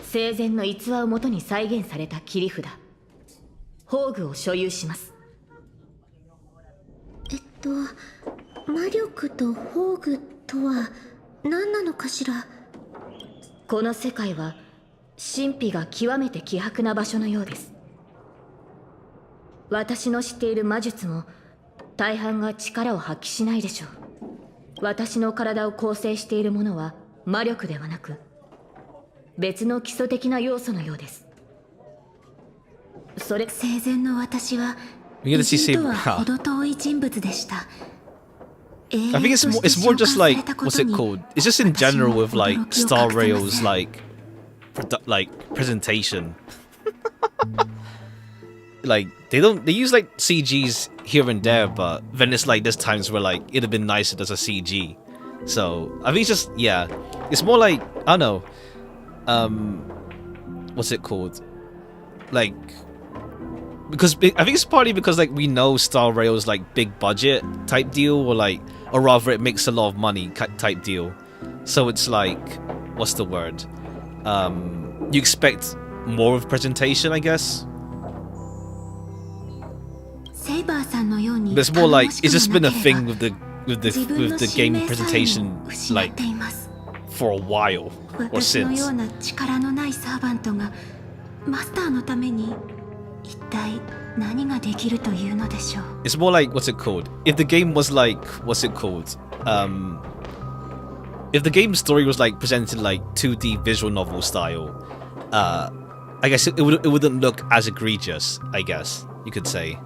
生前の逸話をもとに再現された切り札、宝具を所有します。魔力と宝具とは何なのかしら。この世界は神秘が極めて希薄な場所のようです。私の知っている魔術も大半が力を発揮しないでしょう。私の体を構成しているものは魔力ではなく別の基礎的な要素のようです。それ生前の私は偉人とは程遠い人物でした。I think it's more just like, what's it called? It's just in general with like Star Rail's like presentation. Like they use like CGs here and there, but then it's like there's times where like it'd have been nicer as a CG. So I think it's just, yeah, it's more like, I don't know, what's it called? Like, because I think it's partly because like we know Star Rail's like big budget type deal, or rather it makes a lot of money type deal. So it's like, what's the word? You expect more of presentation, I guess. But it's more like it's just been a thing with the game presentation like for a while or since. It's more like, what's it called? If the game was like, what's it called? If the game's story was like presented like 2D visual novel style, I guess it wouldn't look as egregious, I guess you could say.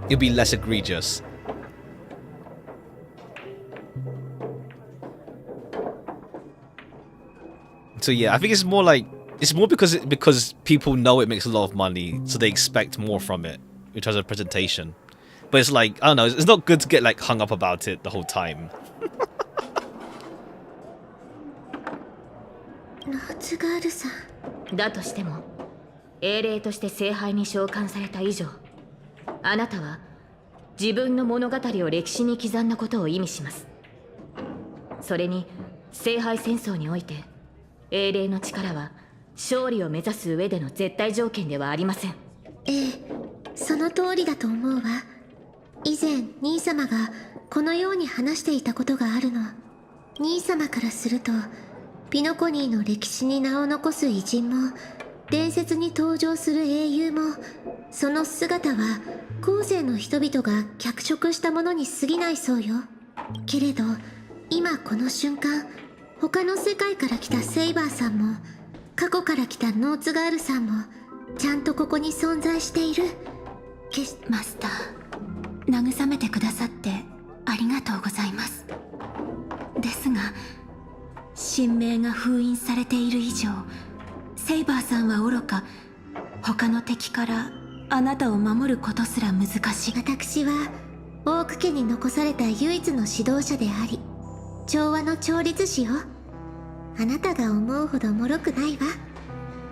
It'd be less egregious. So yeah, I think it's more like It's more because people know it makes a lot of money, so they expect more from it in terms of presentation. But it's like, I don't know, it's not good to get like hung up about it the whole time. ノーツガールさん。だとしても、英霊として聖杯に召喚された以上、あなたは自分の物語を歴史に刻んだことを意味します。それに、聖杯戦争において、英霊の力は勝利を目指す上での絶対条件ではありません。ええ、その通りだと思うわ。以前、兄様がこのように話していたことがあるの。兄様からすると、ピノコニーの歴史に名を残す偉人も、伝説に登場する英雄も、その姿は後世の人々が脚色したものに過ぎないそうよ。けれど、今この瞬間、他の世界から来たセイバーさんも、過去から来たノーツガールさんも、ちゃんとここに存在している。マスター、慰めてくださってありがとうございます。ですが、神明が封印されている以上、セイバーさんはおろか、他の敵からあなたを守ることすら難しい。私はオーク家に残された唯一の指導者であり、調和の調律師よ。あなたが思うほど脆くないわ。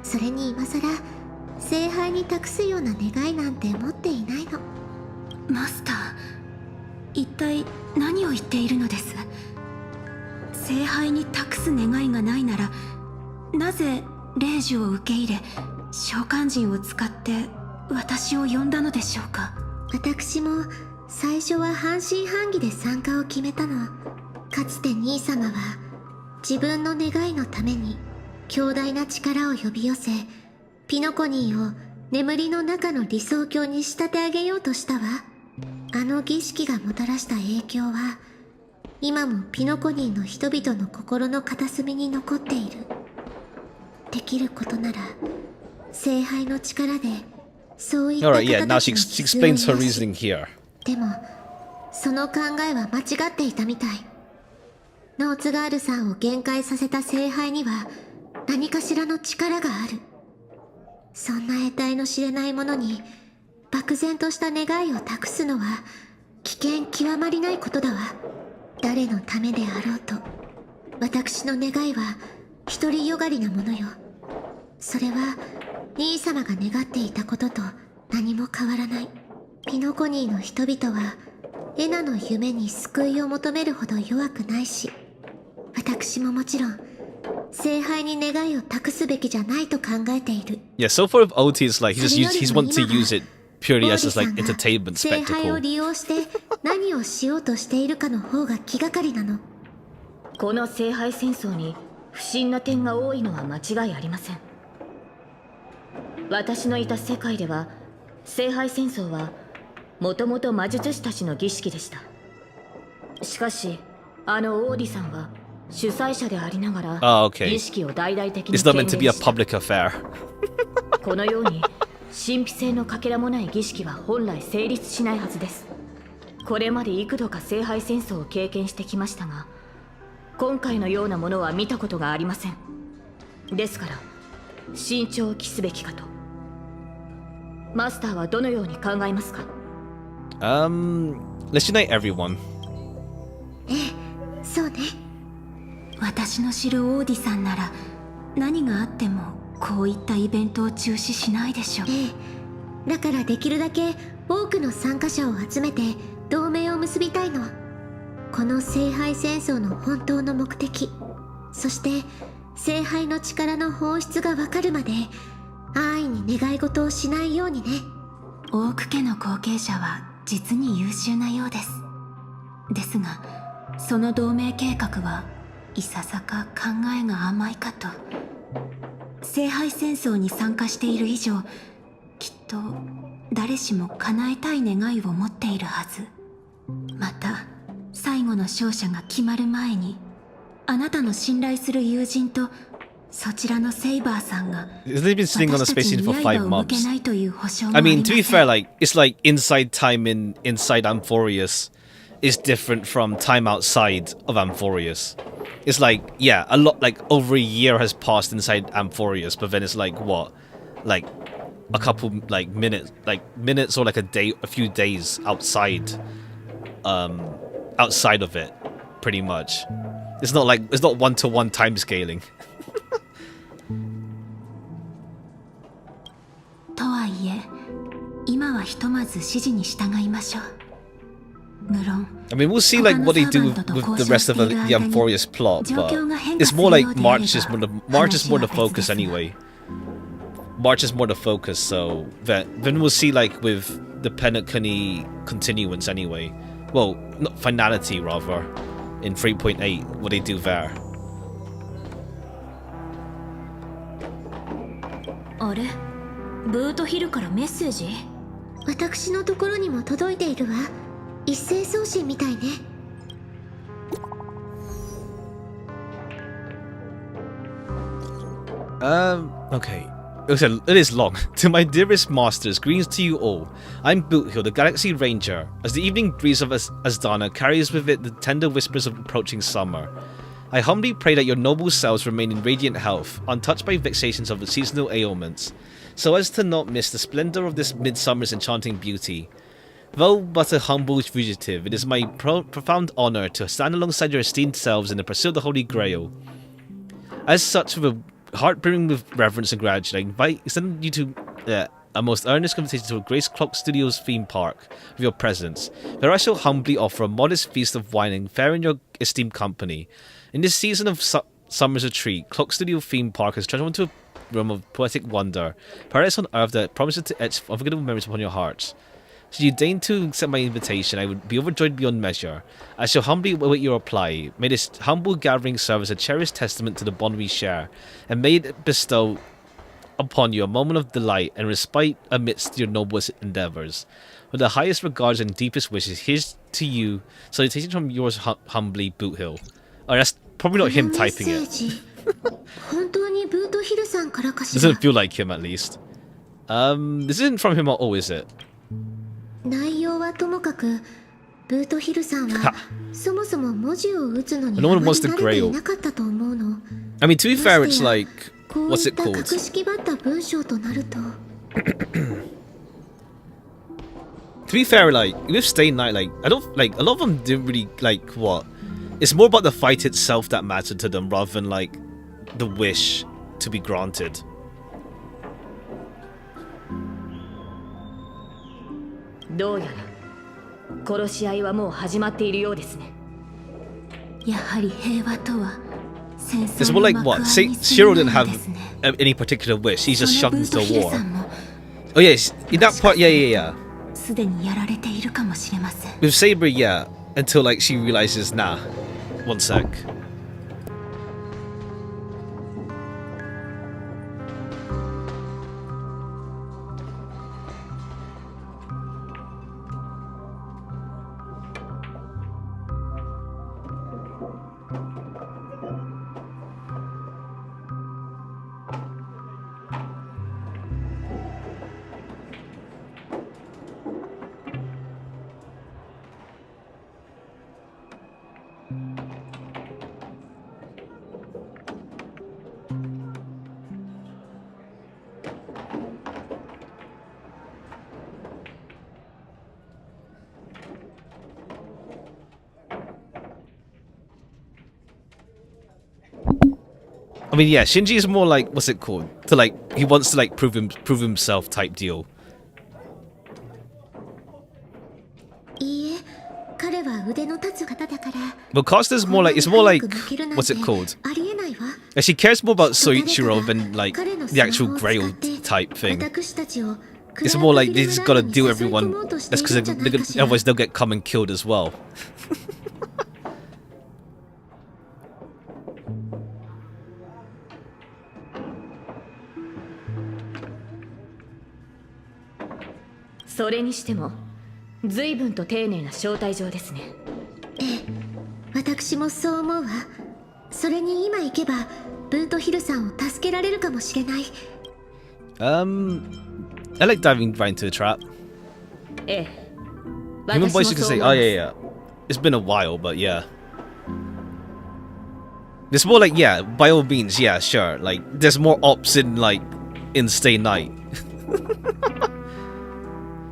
それに今さら聖杯に託すような願いなんて持っていないの。マスター、一体何を言っているのです？聖杯に託す願いがないなら、なぜ霊樹を受け入れ、召喚人を使って私を呼んだのでしょうか？私も最初は半信半疑で参加を決めたの。かつて兄様は自分の願いのために強大な力を呼び寄せ、ピノコニーを眠りの中の理想郷に仕立て上げようとしたわ。あの儀式がもたらした影響は今もピノコニーの人々の心の片隅に残っている。できることなら聖杯の力でそういった方 Alright, yeah, 々 now she explains her reasoning here. でもその考えは間違っていたみたい。ノーツガールさんを限界させた聖杯には何かしらの力がある。そんな得体の知れないものに漠然とした願いを託すのは危険極まりないことだわ。誰のためであろうと、私の願いは独りよがりなものよ。それは兄様が願っていたことと何も変わらない。ピノコニーの人々はエナの夢に救いを求めるほど弱くないし、私ももちろん聖杯に願いを託すべきじゃないと考えている。Yeah, so far with OT is like he's want to use it purely as just like entertainment 聖杯を spectacle. 利用して何をしようとしているかの方が気がかりなの。この聖杯戦争に不審な点が多いのは間違いありません。私のいた世界では聖杯戦争はもともと魔術師たちの儀式でした。しかしあのオーディさんは主催者でありながら okay. 儀式を大々的に It's not 宣 meant 伝 to be a した。 public affair. このように神秘性のかけらもない儀式は本来成立しないはずです。これまで幾度か聖杯戦争を経験してきましたが、今回のようなものは見たことがありません。ですから慎重を期すべきかと。マスターはどのように考えますか？ Let's unite everyone. ええ、そうね。私の知るオーディさんなら、何があってもこういったイベントを中止しないでしょう。ええ、だからできるだけ多くの参加者を集めて同盟を結びたいの。この聖杯戦争の本当の目的、そして聖杯の力の本質がわかるまで安易に願い事をしないようにね。オーク家の後継者は実に優秀なようです。ですが、その同盟計画はいささか考えが甘いかと。聖杯戦争に参加している以上、きっと誰しも叶えたい願いを持っているはず。また最後の勝者が決まる前に、あなたの信頼する友人とそちらのセイバーさんが They've been sitting on the space station for 5 months. ないという保証も I あり mean, ませ to ん。 be fair, like it's like inside time in inside Amphorius is different from time outside of Amphorius. It's like, yeah, a lot, like over a year has passed inside Amphorius, but then it's like what, like a couple like minutes or like a few days outside of it, pretty much. It's not one-to-one time scaling. とはいえ、今はひとまず指示に従いましょう。無論。I mean, we'll see like what they do with the rest of the Amphorius plot, but it's more like March is more the focus anyway. March is more the focus, so then we'll see like with the Penacony continuance anyway. Well, not finality rather, in 3.8, what they do there. あれ、ブートヒルからメッセージ？私のところにも届いているわ。一斉送信みたいね。Okay. It is long. To my dearest masters, greetings to you all. I'm Boothill, the Galaxy Ranger. As the evening breeze of Asdana carries with it the tender whispers of approaching summer, I humbly pray that your noble selves remain in radiant health, untouched by vexations of the seasonal ailments, so as to not miss the splendor of this midsummer's enchanting beauty. Though but a humble fugitive, it is my profound honor to stand alongside your esteemed selves in the pursuit of the Holy Grail. As such, with a heart brimming with reverence and gratitude, I extend you to a most earnest invitation to Grace Clock Studios theme park with your presence, where I shall humbly offer a modest feast of wine and fare in your esteemed company. In this season of summer's retreat, Clock Studio theme park has transformed into a realm of poetic wonder, paradise on earth that promises to etch unforgettable memories upon your hearts. Should you deign to accept my invitation, I would be overjoyed beyond measure. I shall humbly await your reply. May this humble gathering serve as a cherished testament to the bond we share, and may it bestow upon you a moment of delight and respite amidst your noblest endeavours. With the highest regards and deepest wishes, here's to you. Salutation from yours humbly, Boothill. Oh, that's probably not him typing it. Doesn't feel like him, at least. This isn't from him at all, is it? 内容はともかく、ブートヒルさんはそもそも文字を打つのに No one wants the 慣れてい Grail. なかったと思うの。 I mean, to be fair, it's like, what's it こうい called? った格式ばった文章となると。To be fair, like, with Stay Night, like, I don't, like, a lot of them didn't really, like, what? It's more about the fight itself that mattered to them rather than, like, the wish to be granted. どうやら殺し合いはもう始まっているようですね。やはり平和とは戦 It's 争 more の like 幕 what? 開 Say, に過ぎ Shiro な didn't い have ですね。 any particular wish. He's just その shoved ブー into ト a ヒル war. さんも Oh yes, in that part, yeah. すでにやられているかもしれません。 With Saber, yeah, until like she realizes, nah, one sec. I mean, yeah, Shinji is more like, what's it called? To like, he wants to like prove himself type deal. いいえ、彼は腕の立つ方だから。 But Costa's more like, it's more like, what's it called? ありえないわ。 And she cares more about Soichiro than like the actual Grail type thing. 私たちを It's more like they just gotta do everyone. That's because otherwise they'll get come and killed as well. それにしても随分と丁寧な招待状ですね。ええ、私もそう思うわ。それに今行けばブートヒルさんを助けられるかもしれない。I like diving right into the trap. ええ。 Human voice you can say, oh yeah. it's been a while, but yeah. It's more like, yeah, by all means, yeah, sure. Like, there's more ops in, like, in Stay Night.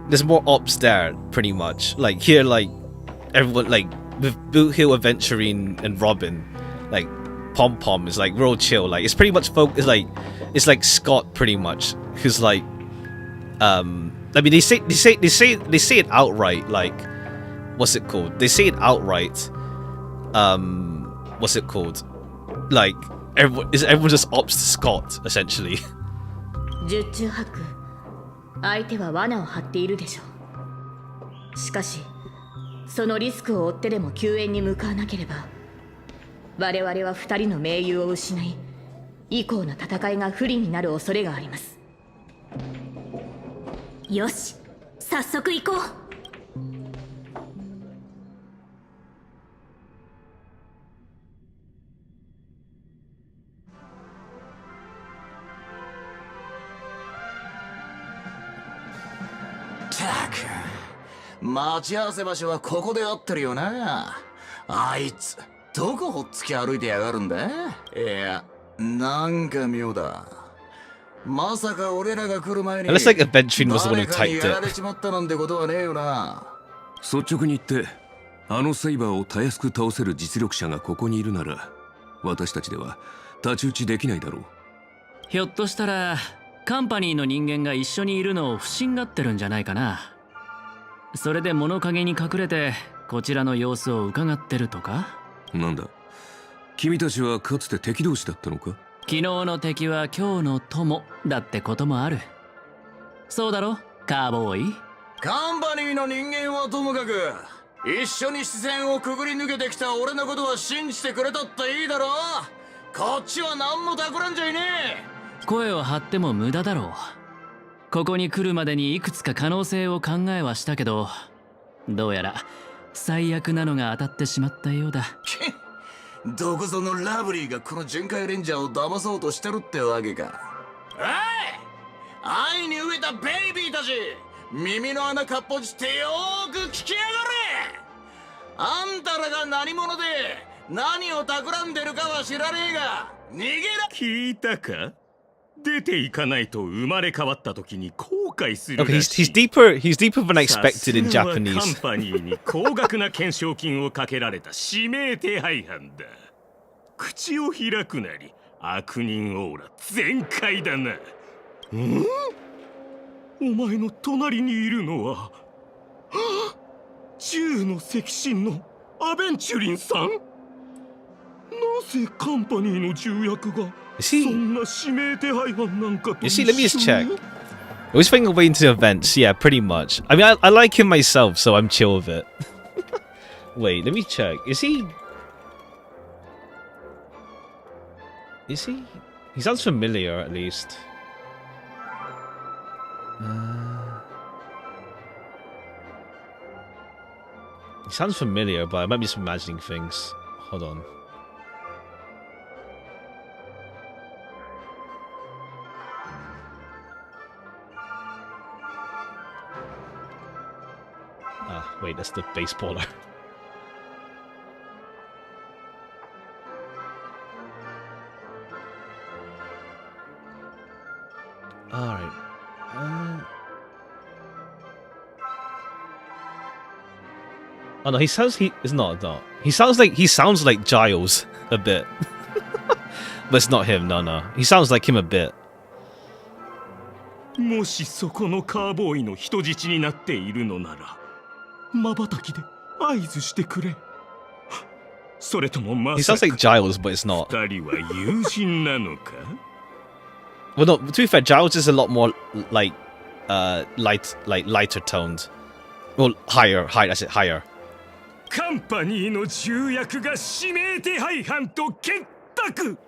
There's more ops there, pretty much. Like, here, like, everyone, like, with Boot Hill, Aventurine, and Robin, like, Pom Pom is, like, real chill. Like, it's pretty much it's like Scott, pretty much, who's, like, I mean, they say it outright, like, what's it called? They say it outright, what's it called? Like, everyone just opts to Scott, essentially. 十中八九、相手は罠を張っているでしょう。しかし、そのリスクを負ってでも救援に向かわなければ、我々は二人の盟友を失い、以降の戦いが不利になる恐れがあります。よし、早速行こう。たく、待ち合わせ場所はここで合ってるよな。あいつどこほっつき歩いてやがるんだ。いや、なんか妙だ。まさか俺らが来る前に Unless, like, Aventurine was the one who 誰かに typed やられ it. ちまったなんてことはねえよな。率直に言って、あのセイバーをたやすく倒せる実力者がここにいるなら、私たちでは太刀打ちできないだろう。ひょっとしたらカンパニーの人間が一緒にいるのを不審がってるんじゃないかな。それで物陰に隠れてこちらの様子を伺ってるとか。なんだ、君たちはかつて敵同士だったのか。昨日の敵は今日の友だってこともある。そうだろ、カーボーイ。カンパニーの人間はともかく、一緒に視線をくぐり抜けてきた俺のことは信じてくれたっていいだろ。こっちは何も企んじゃいねえ。声を張っても無駄だろう。ここに来るまでにいくつか可能性を考えはしたけど、どうやら最悪なのが当たってしまったようだ。どこぞのラブリーがこの巡回レンジャーを騙そうとしてるってわけか。おい、愛に飢えたベイビーたち、耳の穴かっぽじってよーく聞きやがれ。あんたらが何者で何を企んでるかは知らねえが、逃げら。聞いたか？出ていかないと生まれ変わった時に後悔するらしい。Okay, he's deeper than I expected in Japanese. カンパニーに高額な懸賞金をかけられた指名手配犯だ。口を開くなり悪人オーラ全開だな。お前の隣にいるのは、銃の赤心のアベンチュリンさん。なぜカンパニーの重役がそんな指名手配犯なんかと。 You see, let me just check. I was thinking away into events, yeah, pretty much. I mean, I like him myself, so I'm chill with it. Wait, let me check. Is he? He sounds familiar, at least. He sounds familiar, but I might be just imagining things. Hold on. Ah, wait, that's the baseballer. Alright. Oh no, he sounds not. He sounds like Giles a bit. But it's not him, no. He sounds like him a bit. もしそこのカーボーイの人質になっているのなら、瞬きで合図してくれ。それともま He さ sounds か like Giles, but it's not. 二人は友人なのか？ Well, no. To be fair, Giles is a lot more like lighter toned. Well, higher. That's it. Higher. カンパニーの重役が指名手配犯と結託。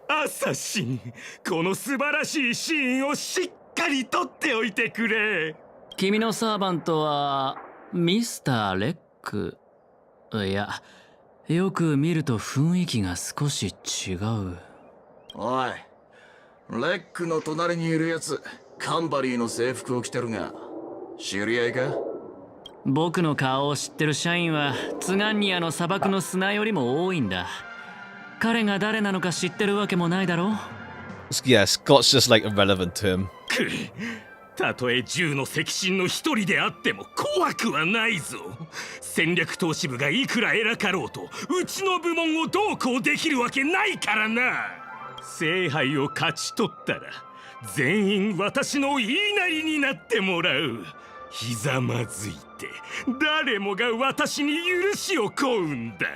アサシン、この素晴らしいシーンをしっかり撮っておいてくれ。君のサーバントはミスター・レック。いや、よく見ると雰囲気が少し違う。おい、レックの隣にいるやつ、カンパニーの制服を着てるが、知り合いか？僕の顔を知ってる社員はツガンニアの砂漠の砂よりも多いんだ。彼が誰なのか知ってるわけもないだろう。Yeah, Scott's just like irrelevant to him. たとえ銃の赤心の一人であっても怖くはないぞ。戦略投資部がいくら偉かろうとうちの部門をどうこうできるわけないからな。聖杯を勝ち取ったら全員私の言いなりになってもらう。ひざまずいて誰もが私に許しを請うんだ。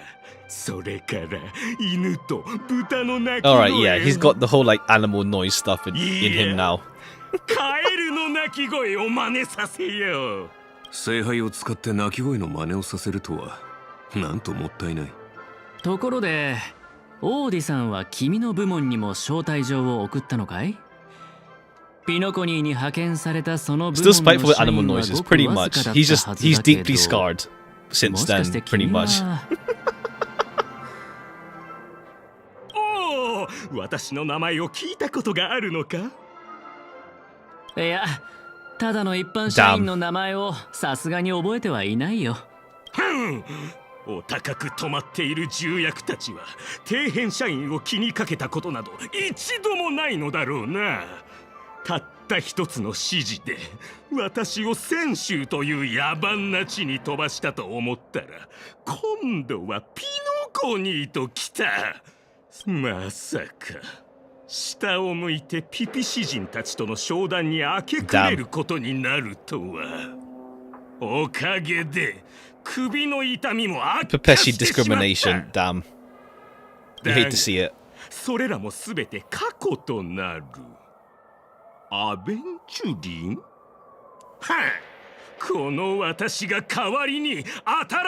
それから犬と豚の鳴き声。 Alright, yeah, he's got the whole like animal noise stuff in him now. カエルの鳴き声を真似させよう。聖杯を使って鳴き声の真似をさせるとはなんともったいない。ところでオーディさんは君の部門にも招待状を送ったのかい？ピノコニーに派遣されたその部門の Still spiteful with 社員 animal は noises, ごく pretty わず much. かだったはずだけど、 He's deeply scarred since もしか then, して pretty 君 much. はおお、私の名前を聞いたことがあるのか？いや、ただの一般社員の名前をさすがに覚えてはいないよ。お高く止まっている重役たちは底辺社員を気にかけたことなど一度もないのだろうな。たった一つの指示で私を泉州という野蛮な地に飛ばしたと思ったら今度はピノコニーと来た。まさか下を向いてピピ詩人たちとの商談に明け暮れることになるとは。おかげで首の痛みも悪化してしまった。 discrimination, damn. You hate to see it. それらもすべて過去となる。アベンチュリン？はあ、この私が代わりに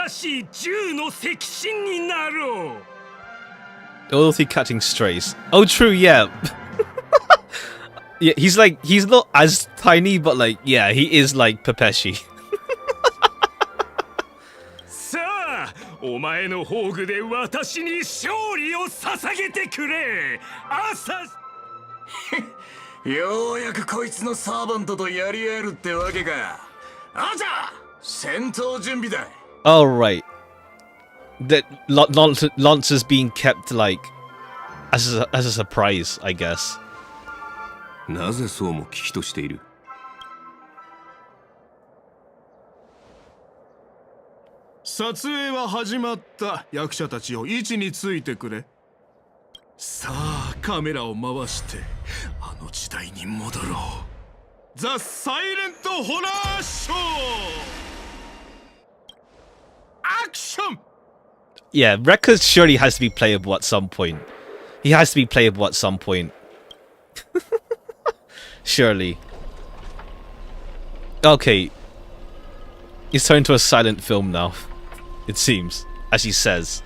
新しい銃の赤心になろう。Loyalty catching strays. Oh, true, yeah. Yeah, he's not as tiny, but like, yeah, he is like Pepeshi. さあ、お前の宝具で私に勝利を捧げてくれ。朝ようやくこいつのサーバントとやり合えるってわけか。あじゃあ、戦闘準備だ。 Oh, right. That Lance is being kept like as a surprise, I guess. なぜそうも危機としている？撮影は始まった。役者たちよ、位置についてくれ。さあ、カメラを回してあの時代に戻ろう。ザ・サイレント・ホラーショー。アクション。 Yeah, Rekka surely has to be playable at some point. He has to be playable at some point. Surely. Okay. He's turned into a silent film now. It seems. As he says.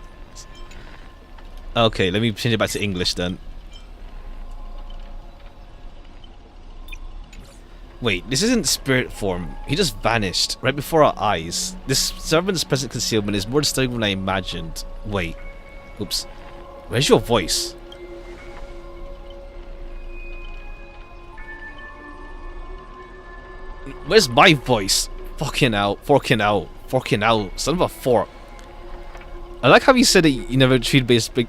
Okay, let me change it back to English then. Wait, this isn't spirit form. He just vanished right before our eyes. This servant's present concealment is more disturbing than I imagined. Wait. Oops. Where's your voice? Where's my voice? Fucking out. Forking out. Forking out. Son of a fork. I like how he said that you never treat basically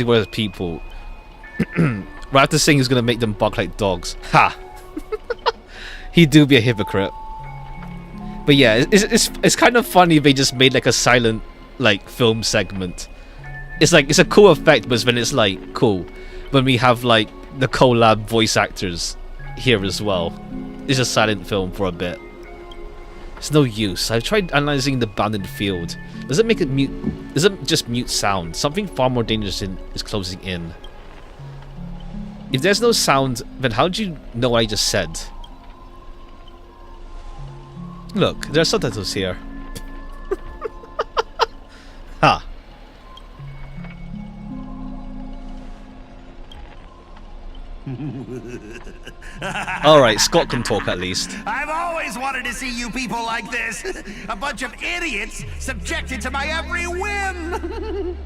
with people. Right after saying he's gonna make them bark like dogs. Ha! He do be a hypocrite. But yeah, it's kind of funny if they just made like a silent like film segment. It's like it's a cool effect, but when it's like cool when we have like the collab voice actors here as well. It's a silent film for a bit. It's no use. I've tried analyzing the abandoned field. Does it make it mute? Does it just mute sound? Something far more dangerous is closing in. If there's no sound, then how do you know what I just said? Look, there are subtitles here. Ha. Alright, Scott can talk at least. I've always wanted to see you people like this. A bunch of idiots subjected to my every whim.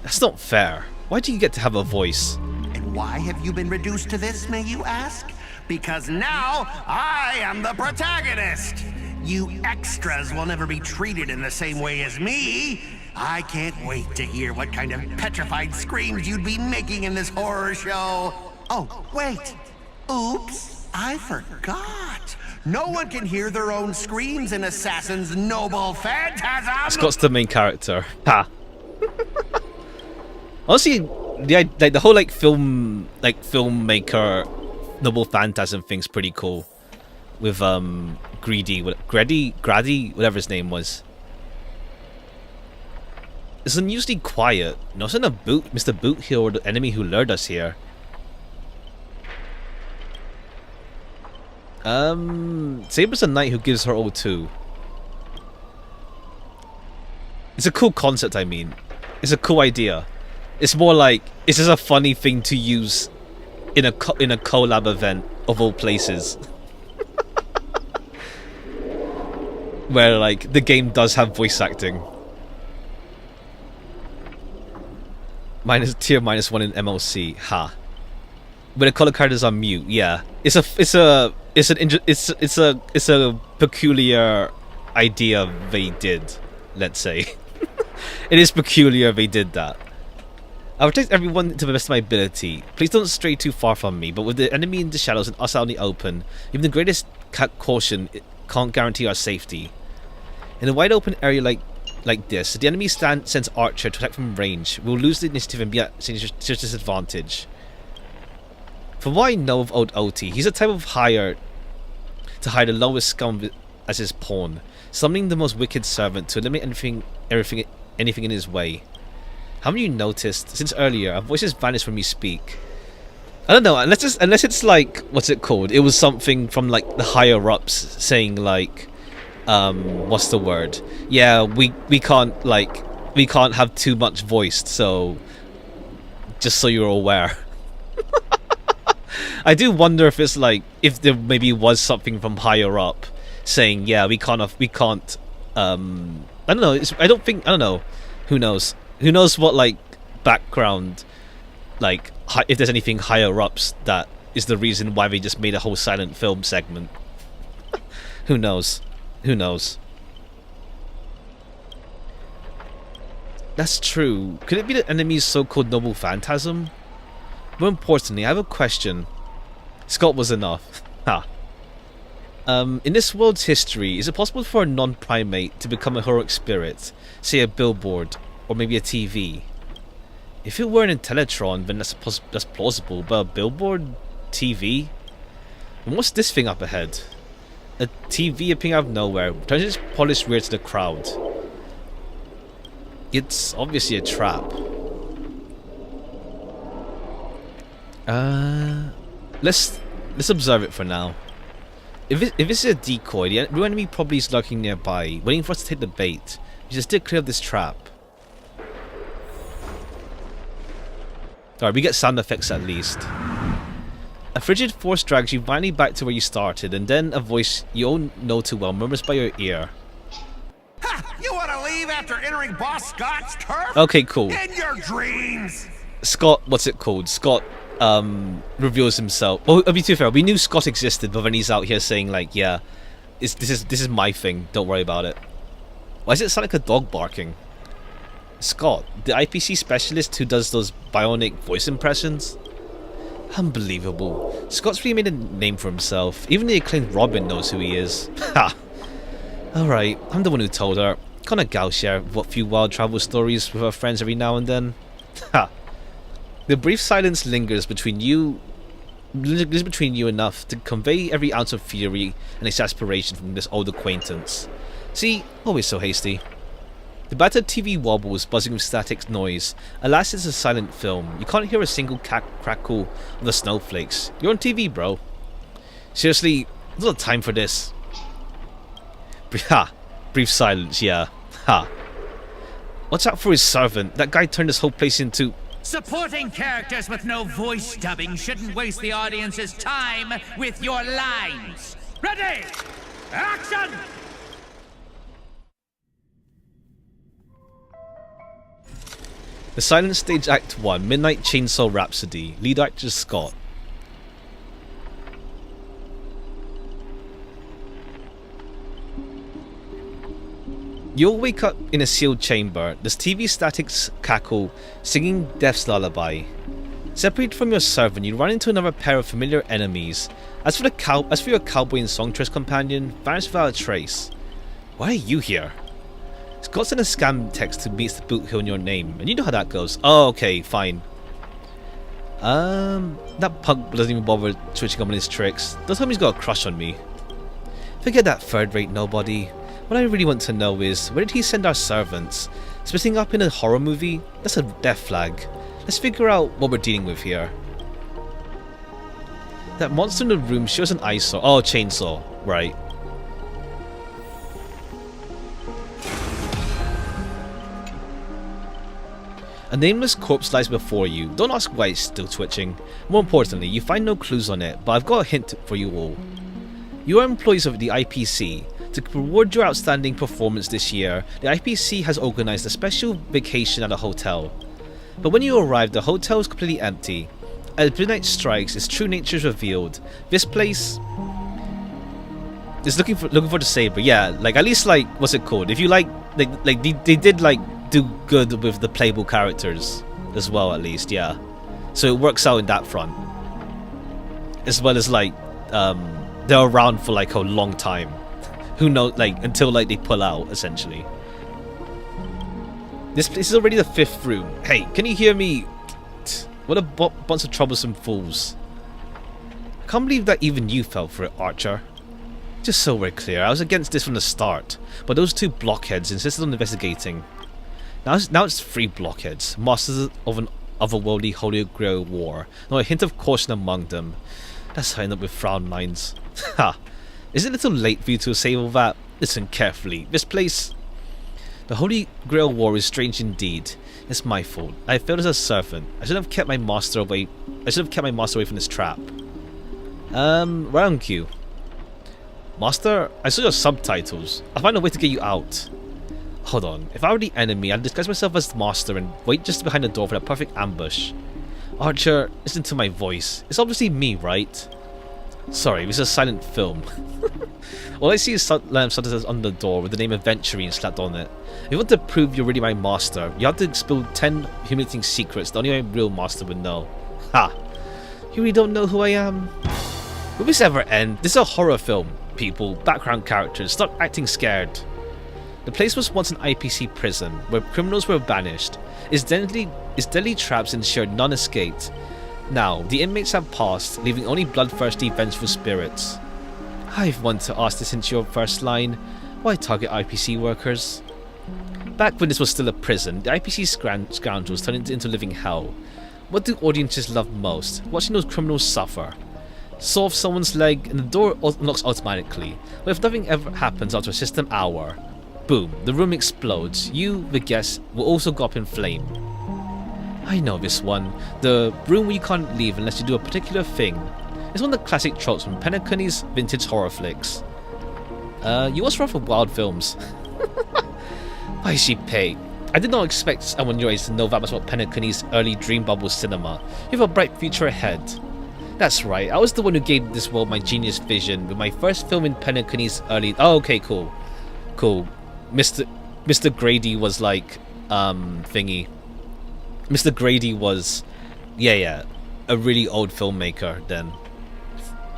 That's not fair. Why do you get to have a voice? And why have you been reduced to this, may you ask? Because now I am the protagonist. You extras will never be treated in the same way as me. I can't wait to hear what kind of petrified screams you'd be making in this horror show. Oh, wait. Oops, I forgot. No one can hear their own screams in Assassin's Noble Phantasm. Scott's the main character. Ha. Honestly, the whole filmmaker Noble Phantasm thing's pretty cool. With Grady, whatever his name was. It's unusually quiet. Not in a Mr. Boot here or the enemy who lured us here. Saber's a knight who gives her all too. It's a cool concept, I mean. It's a cool idea. It's more like, it's just a funny thing to use in a collab event of all places. Where like the game does have voice acting. Tier -1 in MLC, ha. But the color card is on mute, yeah. It's a peculiar idea they did, let's say. It is peculiar they did that. I'll protect everyone to the best of my ability. Please don't stray too far from me, but with the enemy in the shadows and us out in the open, even the greatest caution can't guarantee our safety. In a wide open area like this, if the enemy sends Archer to attack from range, we'll lose the initiative and be at serious disadvantage. From what I know of old OT, he's a type of hire to hire the lowest scum as his pawn, summoning the most wicked servant to eliminate anything in his way. Haven't you noticed, since earlier, our voices vanish when we speak? I don't know, unless it's like, what's it called? It was something from like the higher ups saying like, what's the word? Yeah, we can't have too much voiced, so just so you're aware. I do wonder if it's like, if there maybe was something from higher up saying, yeah, we can't I don't know, I don't know, who knows what like background, like if there's anything higher ups that is the reason why they just made a whole silent film segment. Who knows? That's true. Could it be the enemy's so-called Noble Phantasm? More importantly, I have a question. Scott was enough. Ha. In this world's history, is it possible for a non-primate to become a heroic spirit? Say a billboard, or maybe a TV? If it were an Intellatron, then that's plausible, but a billboard? TV? And what's this thing up ahead? A TV appearing out of nowhere, turns its polished rear to the crowd. It's obviously a trap. Let's observe it for now. If it's a decoy, the enemy probably is lurking nearby, waiting for us to take the bait. We should steer clear of this trap. Alright, we get sound effects at least. A frigid force drags you finally back to where you started, and then a voice you all know too well murmurs by your ear. Ha! You want to leave after entering Boss Scott's turf? Okay, cool. In your dreams! Scott, what's it called? Scott reveals himself. Well, to be fair, we knew Scott existed, but then he's out here saying like, yeah, this is my thing. Don't worry about it. Why does it sound like a dog barking? Scott, the IPC specialist who does those bionic voice impressions? Unbelievable. Scott's really made a name for himself. Even the acclaimed Robin knows who he is. Ha! Alright, I'm the one who told her. Can't a gal share what few wild travel stories with her friends every now and then? Ha! The brief silence lingers between you enough to convey every ounce of fury and exasperation from this old acquaintance. See, always so hasty. The battered TV wobbles, buzzing with static noise. Alas, it's a silent film. You can't hear a single crackle of the snowflakes. You're on TV, bro. Seriously, there's not time for this. Ha! Brief silence, yeah. Ha! Watch out for his servant. That guy turned this whole place into... Supporting characters with no voice dubbing shouldn't waste the audience's time with your lines. Ready! Action! The Silent Stage Act 1, Midnight Chainsaw Rhapsody. Lead actor Scott. You'll wake up in a sealed chamber. There's TV statics cackle, singing death's lullaby. Separated from your servant, you run into another pair of familiar enemies. As for your cowboy and songstress companion, vanished without a trace. Why are you here? Scott sent a scam text to meet the boot hill in your name, and you know how that goes. Oh, okay, fine. That punk doesn't even bother switching up on his tricks. Don't tell me he's got a crush on me. Forget that third-rate nobody. What I really want to know is, where did he send our servants? Splitting up in a horror movie? That's a death flag. Let's figure out what we're dealing with here. That monster in the room shows an eyesore. Oh, chainsaw. Right. A nameless corpse lies before you. Don't ask why it's still twitching. More importantly, you find no clues on it, but I've got a hint for you all. You are employees of the IPC. To reward your outstanding performance this year, the IPC has organized a special vacation at a hotel. But when you arrive, the hotel is completely empty. As midnight strikes, its true nature is revealed. This place is looking for the saber. Yeah, like at least like what's it called? If you like they did like do good with the playable characters as well, at least, yeah. So it works out in that front. As well as like they're around for like a long time. Who knows, like until like they pull out essentially. This is already the 5th room. Hey, can you hear me? What a bunch of troublesome fools. I can't believe that even you fell for it, Archer. Just so we're clear, I was against this from the start, but those 2 blockheads insisted on investigating. Now it's 3 blockheads, masters of an otherworldly Holy Grail war. Not a hint of caution among them. That's how I end up with frown lines. Ha! Is it a little late for you to say all that? Listen carefully. This place... The Holy Grail War is strange indeed. It's my fault. I failed as a servant. I should have kept my master away. From this trap. Right on cue. Master, I saw your subtitles. I'll find a way to get you out. Hold on. If I were the enemy, I'd disguise myself as the master and wait just behind the door for that perfect ambush. Archer, listen to my voice. It's obviously me, right? Sorry, this is a silent film. All I see is subtitles on the door with the name Aventurine slapped on it. If you want to prove you're really my master, you have to spill 10 humiliating secrets that only my real master would know. Ha! You really don't know who I am? Will this ever end? This is a horror film, people. Background characters. Stop acting scared. The place was once an IPC prison, where criminals were banished. Its deadly traps ensured none escaped. Now, the inmates have passed, leaving only bloodthirsty, vengeful spirits. I've wanted to ask this into your first line. Why target IPC workers? Back when this was still a prison, the IPC scoundrels turned it into living hell. What do audiences love most? Watching those criminals suffer. Saw off someone's leg and the door unlocks automatically, but if nothing ever happens after a system hour, boom, the room explodes. You, the guest, will also go up in flame. I know this one. The room where you can't leave unless you do a particular thing. It's one of the classic tropes from Penacony's vintage horror flicks. You watch rather wild films. Why is she paid? I did not expect someone your age to know that much about Penacony's early dream bubble cinema. You have a bright future ahead. That's right, I was the one who gave this world my genius vision with my first film in Penacony's early... Oh, okay, cool. Cool. Mr. Grady was like, thingy. Mr. Grady was, yeah, a really old filmmaker then.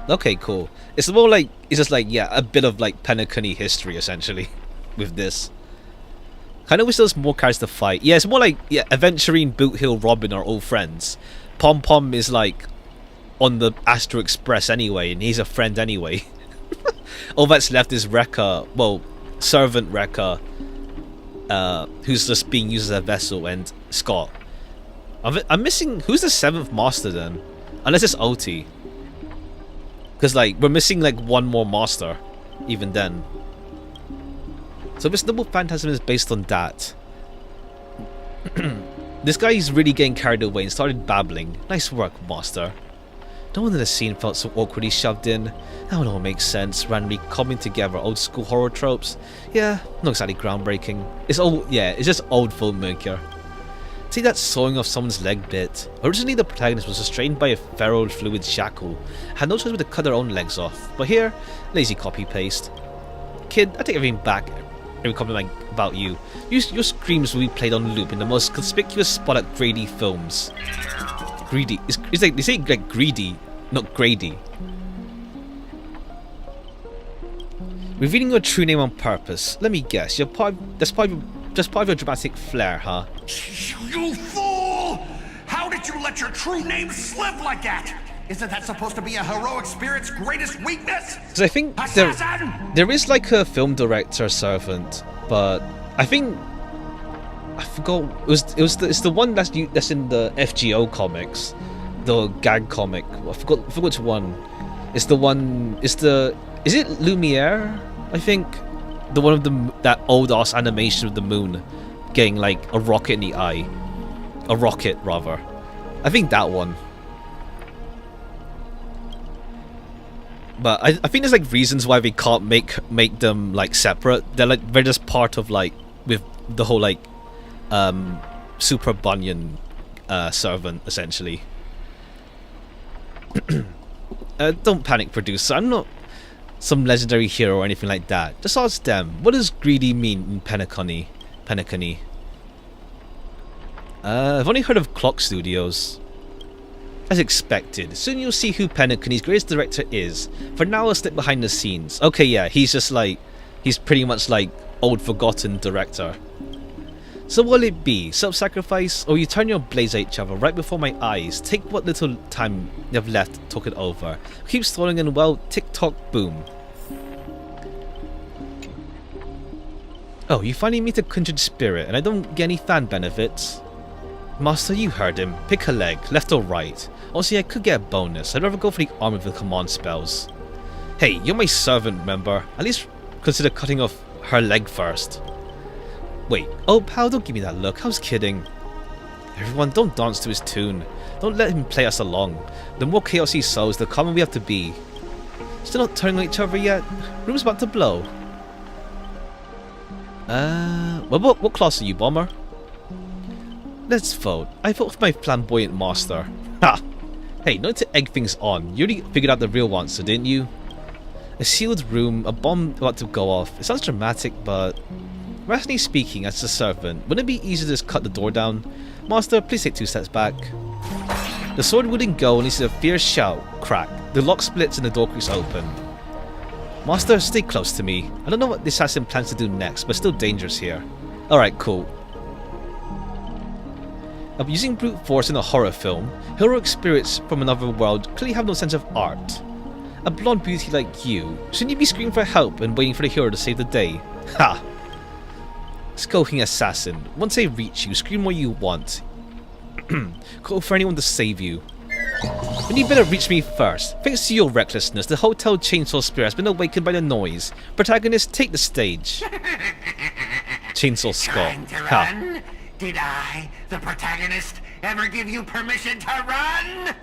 Okay, cool. It's more like, it's just like, yeah, a bit of like Penacony history essentially with this. Kind of wish there was more characters to fight. Yeah, it's more like, yeah, Aventurine, Boot Hill, Robin are all friends. Pom Pom is like on the Astro Express anyway, and he's a friend anyway. All that's left is Rekka, well, servant Rekka, who's just being used as a vessel, and Scott. I'm missing... Who's the 7th master then? Unless it's OT. Because like, we're missing like one more master. Even then. So this double phantasm is based on that. This guy is really getting carried away and started babbling. Nice work, master. No one in the scene felt so awkwardly shoved in. That would all make sense, randomly cobbling together old school horror tropes. Yeah, not exactly groundbreaking. It's just old filmmaker. See that sawing off someone's leg bit? Originally the protagonist was restrained by a feral fluid shackle, had no choice but to cut their own legs off, but here, lazy copy paste. Kid, I take everything back. every comment about you. Your screams will be played on loop in the most conspicuous spot at Grady Films. Greedy. It's like they say like greedy, not Grady. Revealing your true name on purpose. Let me guess. That's part of your dramatic flair, huh? You fool! How did you let your true name slip like that? Isn't that supposed to be a heroic spirit's greatest weakness? Because I think there is like a film director servant, but I forgot. It's the one that's in the FGO comics, the gag comic. I forgot which one. It's the one. Is it Lumiere? I think the one of that old ass animation of the moon getting like a rocket in the eye, a rocket rather. I think that one. But I think there's like reasons why we can't make them like separate. They're just part of like with the whole like Super Bunyan servant essentially. Don't panic, producer. I'm not some legendary hero or anything like that. Just ask them. What does greedy mean in Penacony? I've only heard of Clock Studios. As expected, soon you'll see who Penacony's greatest director is. For now, I'll step behind the scenes. Okay, yeah, he's pretty much like old forgotten director. So will it be self-sacrifice, or you turn your blades at each other right before my eyes? Take what little time you have left to talk it over. Keep stalling and well, tick-tock, boom. Oh, you finally meet a kindred spirit, and I don't get any fan benefits. Master, you heard him. Pick a leg, left or right. Also, I could get a bonus. I'd rather go for the arm with the command spells. Hey, you're my servant, remember? At least consider cutting off her leg first. Wait, oh pal, don't give me that look. I was kidding. Everyone, don't dance to his tune. Don't let him play us along. The more chaos he sows, the calmer we have to be. Still not turning on each other yet? Room's about to blow. What class are you, Bomber? Let's vote. I vote for my flamboyant master. Ha! Hey, no need to egg things on. You already figured out the real answer, didn't you? A sealed room, a bomb about to go off. It sounds dramatic, but rationally speaking, as a servant, wouldn't it be easier to just cut the door down? Master, please take 2 steps back. The sword wouldn't go and it's a fierce shout. Crack. The lock splits and the door creaks open. Master, stay close to me. I don't know what the assassin plans to do next, but still dangerous here. Alright, cool. Using brute force in a horror film, heroic spirits from another world clearly have no sense of art. A blonde beauty like you, shouldn't you be screaming for help and waiting for the hero to save the day? Ha! Skulking assassin, once they reach you, scream what you want. Call for anyone to save you. And you better reach me first. Thanks to your recklessness, the hotel chainsaw spirit has been awakened by the noise. Protagonist, take the stage. Chainsaw skull. Ha. Did I, the protagonist, ever give you permission to run?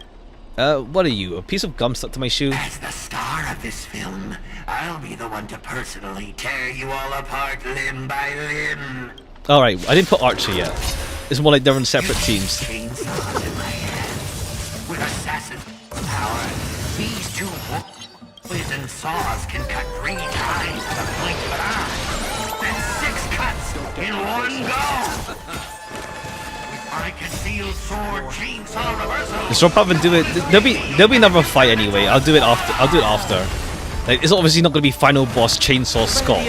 What are you, a piece of gum stuck to my shoe? As the star of this film, I'll be the one to personally tear you all apart limb by limb. Alright, I didn't put Archer yet. It's more like they're on separate teams. Chainsaws in my hands. With assassin power, these 2 poison saws can cut 3 times the blink of an eye. And 6 cuts in one go. I can seal sword chainsaw reversal. So I'll probably do it. There'll be another fight anyway. I'll do it after. Like, it's obviously not gonna be final boss chainsaw skull.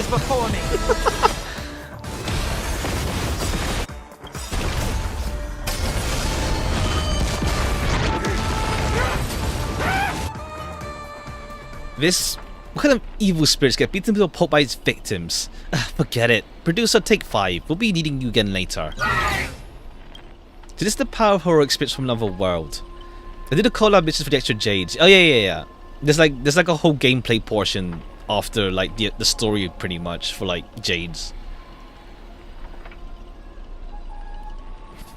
What kind of evil spirits get beaten to a pulp by its victims? Forget it. Producer, take 5. We'll be needing you again later. So this is the power of heroic spirits from another world. I did a collab bitches for the extra jades. Oh yeah. There's like a whole gameplay portion after like the story pretty much for like jades.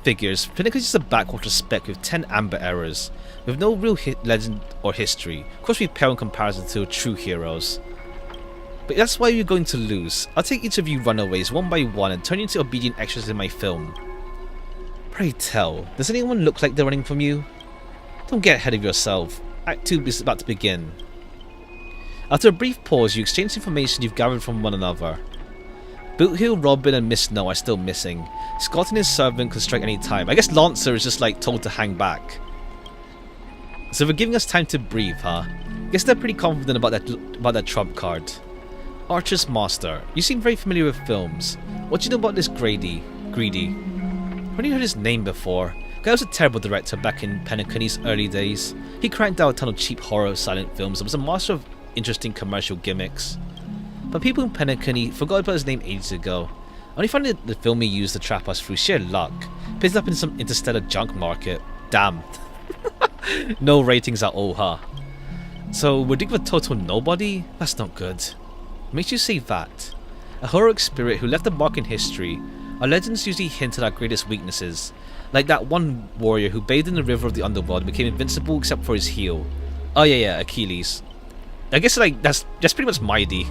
Figures. Pinnacle is just a backwater spec with 10 amber errors. With no real legend or history. Of course we pale in comparison to true heroes. But that's why you're going to lose. I'll take each of you runaways one by one and turn you into obedient extras in my film. Pray tell, does anyone look like they're running from you? Don't get ahead of yourself. Act 2 is about to begin. After a brief pause, you exchange information you've gathered from one another. Boot Heel, Robin, and Miss Snow are still missing. Scott and his servant could strike any time. I guess Lancer is just like told to hang back. So they're giving us time to breathe, huh? Guess they're pretty confident about that trump card. Archer's Master. You seem very familiar with films. What do you know about this Greedy? I've already heard his name before. Guy was a terrible director back in Penacony's early days. He cranked out a ton of cheap horror silent films and was a master of interesting commercial gimmicks. But people in Penacony forgot about his name ages ago. I only found the film he used to trap us through sheer luck. Picked up in some interstellar junk market. Damn. No ratings at all, huh? So we're dealing with a total nobody? That's not good. Makes you say that. A heroic spirit who left a mark in history. Our legends usually hint at our greatest weaknesses. Like that one warrior who bathed in the river of the underworld and became invincible except for his heel. Oh yeah, Achilles. I guess like that's pretty much Mighty.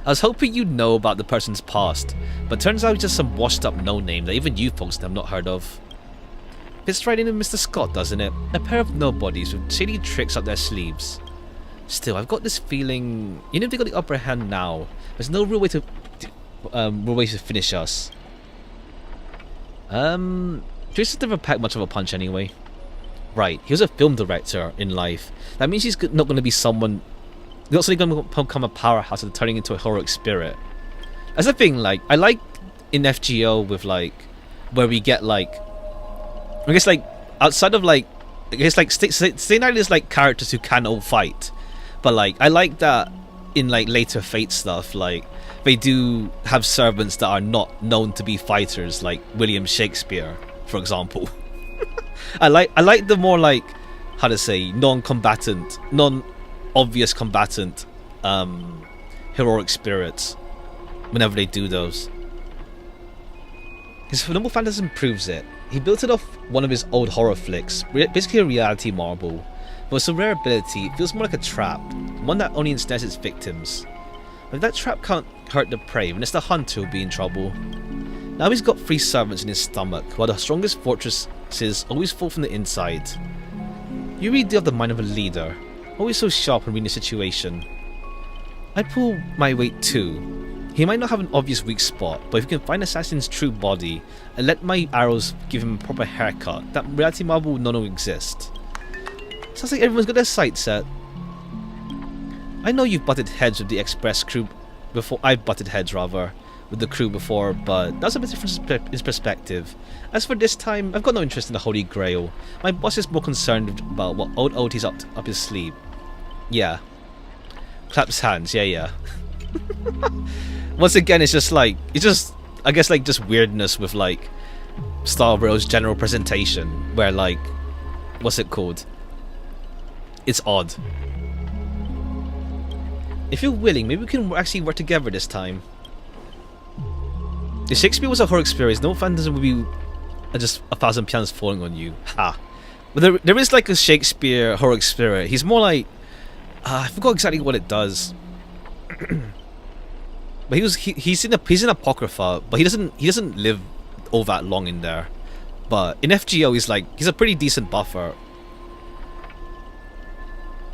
I was hoping you'd know about the person's past, but turns out he's just some washed up no-name that even you folks have not heard of. Fits right in with Mr. Scott, doesn't it? A pair of nobodies with shady tricks up their sleeves. Still, I've got this feeling, even if they got the upper hand now, there's no real way to finish us. Jason never packed much of a punch anyway. Right, he was a film director in life. That means he's not going to be someone. He's not suddenly going to become a powerhouse and turning into a heroic spirit. That's the thing. Like, I like in FGO with like where we get like, I guess like outside of like, I guess like Stay Night is like characters who can all fight, but like I like that in like later Fate stuff. Like they do have servants that are not known to be fighters, like William Shakespeare, for example. I like the more like, how to say, non-combatant, non-obvious combatant heroic spirits whenever they do those. His Noble Phantasm proves it. He built it off one of his old horror flicks, basically a reality marble. But it's a rare ability, it feels more like a trap, one that only ensnares its victims. But if that trap can't hurt the prey, then it's the hunter who'll be in trouble. Now he's got 3 servants in his stomach, while the strongest fortresses always fall from the inside. You really do have the mind of a leader, always so sharp when reading a situation. I'd pull my weight too. He might not have an obvious weak spot, but if you can find Assassin's true body, and let my arrows give him a proper haircut, that reality marble will not exist. Sounds like everyone's got their sights set. I know you've butted heads with the Express crew before. I've butted heads rather with the crew before, but that's a bit different in perspective. As for this time, I've got no interest in the Holy Grail. My boss is more concerned about what old Odie's up his sleeve. Yeah. Claps hands, yeah. Once again, it's just like, I guess like just weirdness with like Star Rail's general presentation, where like, what's it called? It's odd. If you're willing, maybe we can actually work together this time. If Shakespeare was a horror experience, no phantasm would be just 1,000 pianos falling on you. Ha. But there is like a Shakespeare horror spirit. He's more like, I forgot exactly what it does. But he's in Apocrypha, but he doesn't live all that long in there. But in FGO, he's a pretty decent buffer.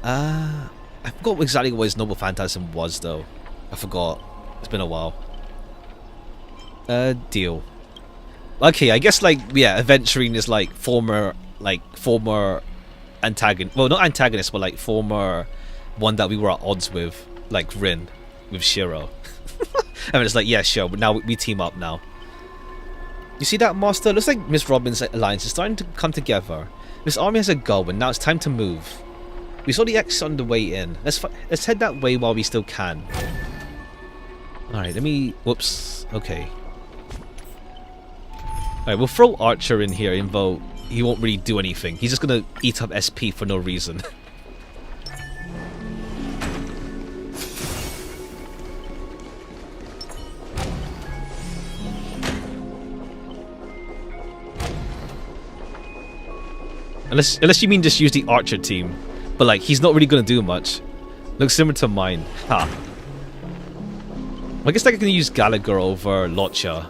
I forgot exactly what his Noble Phantasm was though. I forgot. It's been a while. Deal. Okay, I guess like, yeah, Aventurine is like former antagonist. Well, not antagonist, but like former one that we were at odds with, like Rin with Shiro. I mean, it's like, yeah, sure, but now we team up now. You see that, Master? Looks like Miss Robin's alliance is starting to come together. This army has a goal, and now it's time to move. We saw the X on the way in. Let's head that way while we still can. Alright, let me... Whoops. Okay. Alright, we'll throw Archer in here, even though he won't really do anything. He's just gonna eat up SP for no reason. Unless you mean just use the Archer team. But like, he's not really gonna do much. Looks similar to mine. Ha. I guess like I can use Gallagher over Lotcha.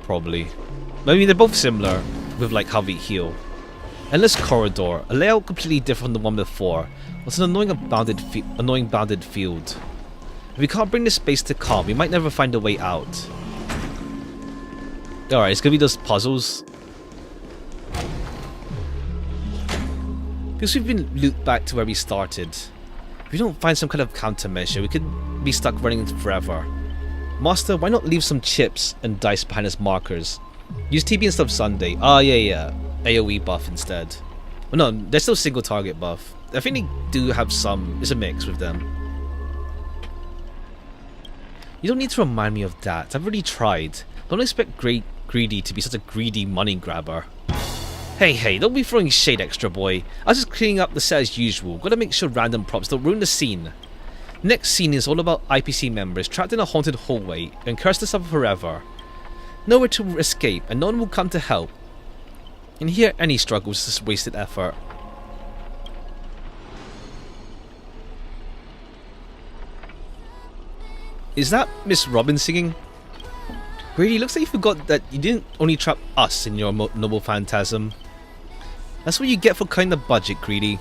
Probably. I mean, they're both similar with like how they heal. Endless corridor, a layout completely different from the one before. What's an annoying bounded field? If we can't bring this space to calm, we might never find a way out. Alright, it's gonna be those puzzles. Because we've been looped back to where we started. If we don't find some kind of countermeasure, we could be stuck running forever. Master, why not leave some chips and dice behind as markers? Use TB instead of Sunday. Ah, yeah. AoE buff instead. Well, no, they're still single target buff. I think they do have some. It's a mix with them. You don't need to remind me of that. I've already tried. Don't expect Greedy to be such a greedy money grabber. Hey, don't be throwing shade, extra boy. I was just cleaning up the set as usual. Gotta make sure random props don't ruin the scene. Next scene is all about IPC members trapped in a haunted hallway and cursed to suffer forever. Nowhere to escape, and no one will come to help. And here, any struggle is just wasted effort. Is that Miss Robin singing? Greedy, looks like you forgot that you didn't only trap us in your noble phantasm. That's what you get for kind of budget, Greedy.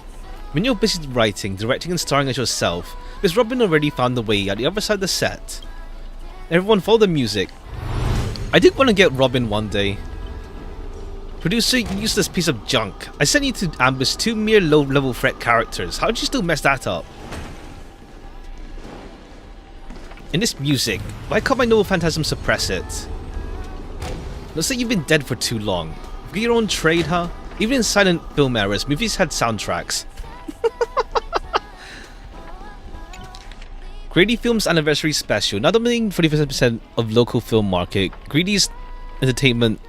When you're busy writing, directing and starring as yourself, Miss Robin already found the way out the other side of the set. Everyone follow the music. I did want to get Robin one day. Producer, you useless piece of junk. I sent you to ambush 2 mere low-level threat characters. How did you still mess that up? In this music, why can't my noble phantasm suppress it? Looks like you've been dead for too long. You've got your own trade, huh? Even in silent film eras, movies had soundtracks. Greedy Films Anniversary Special. Now dominating 45% of local film market, Greedy's entertainment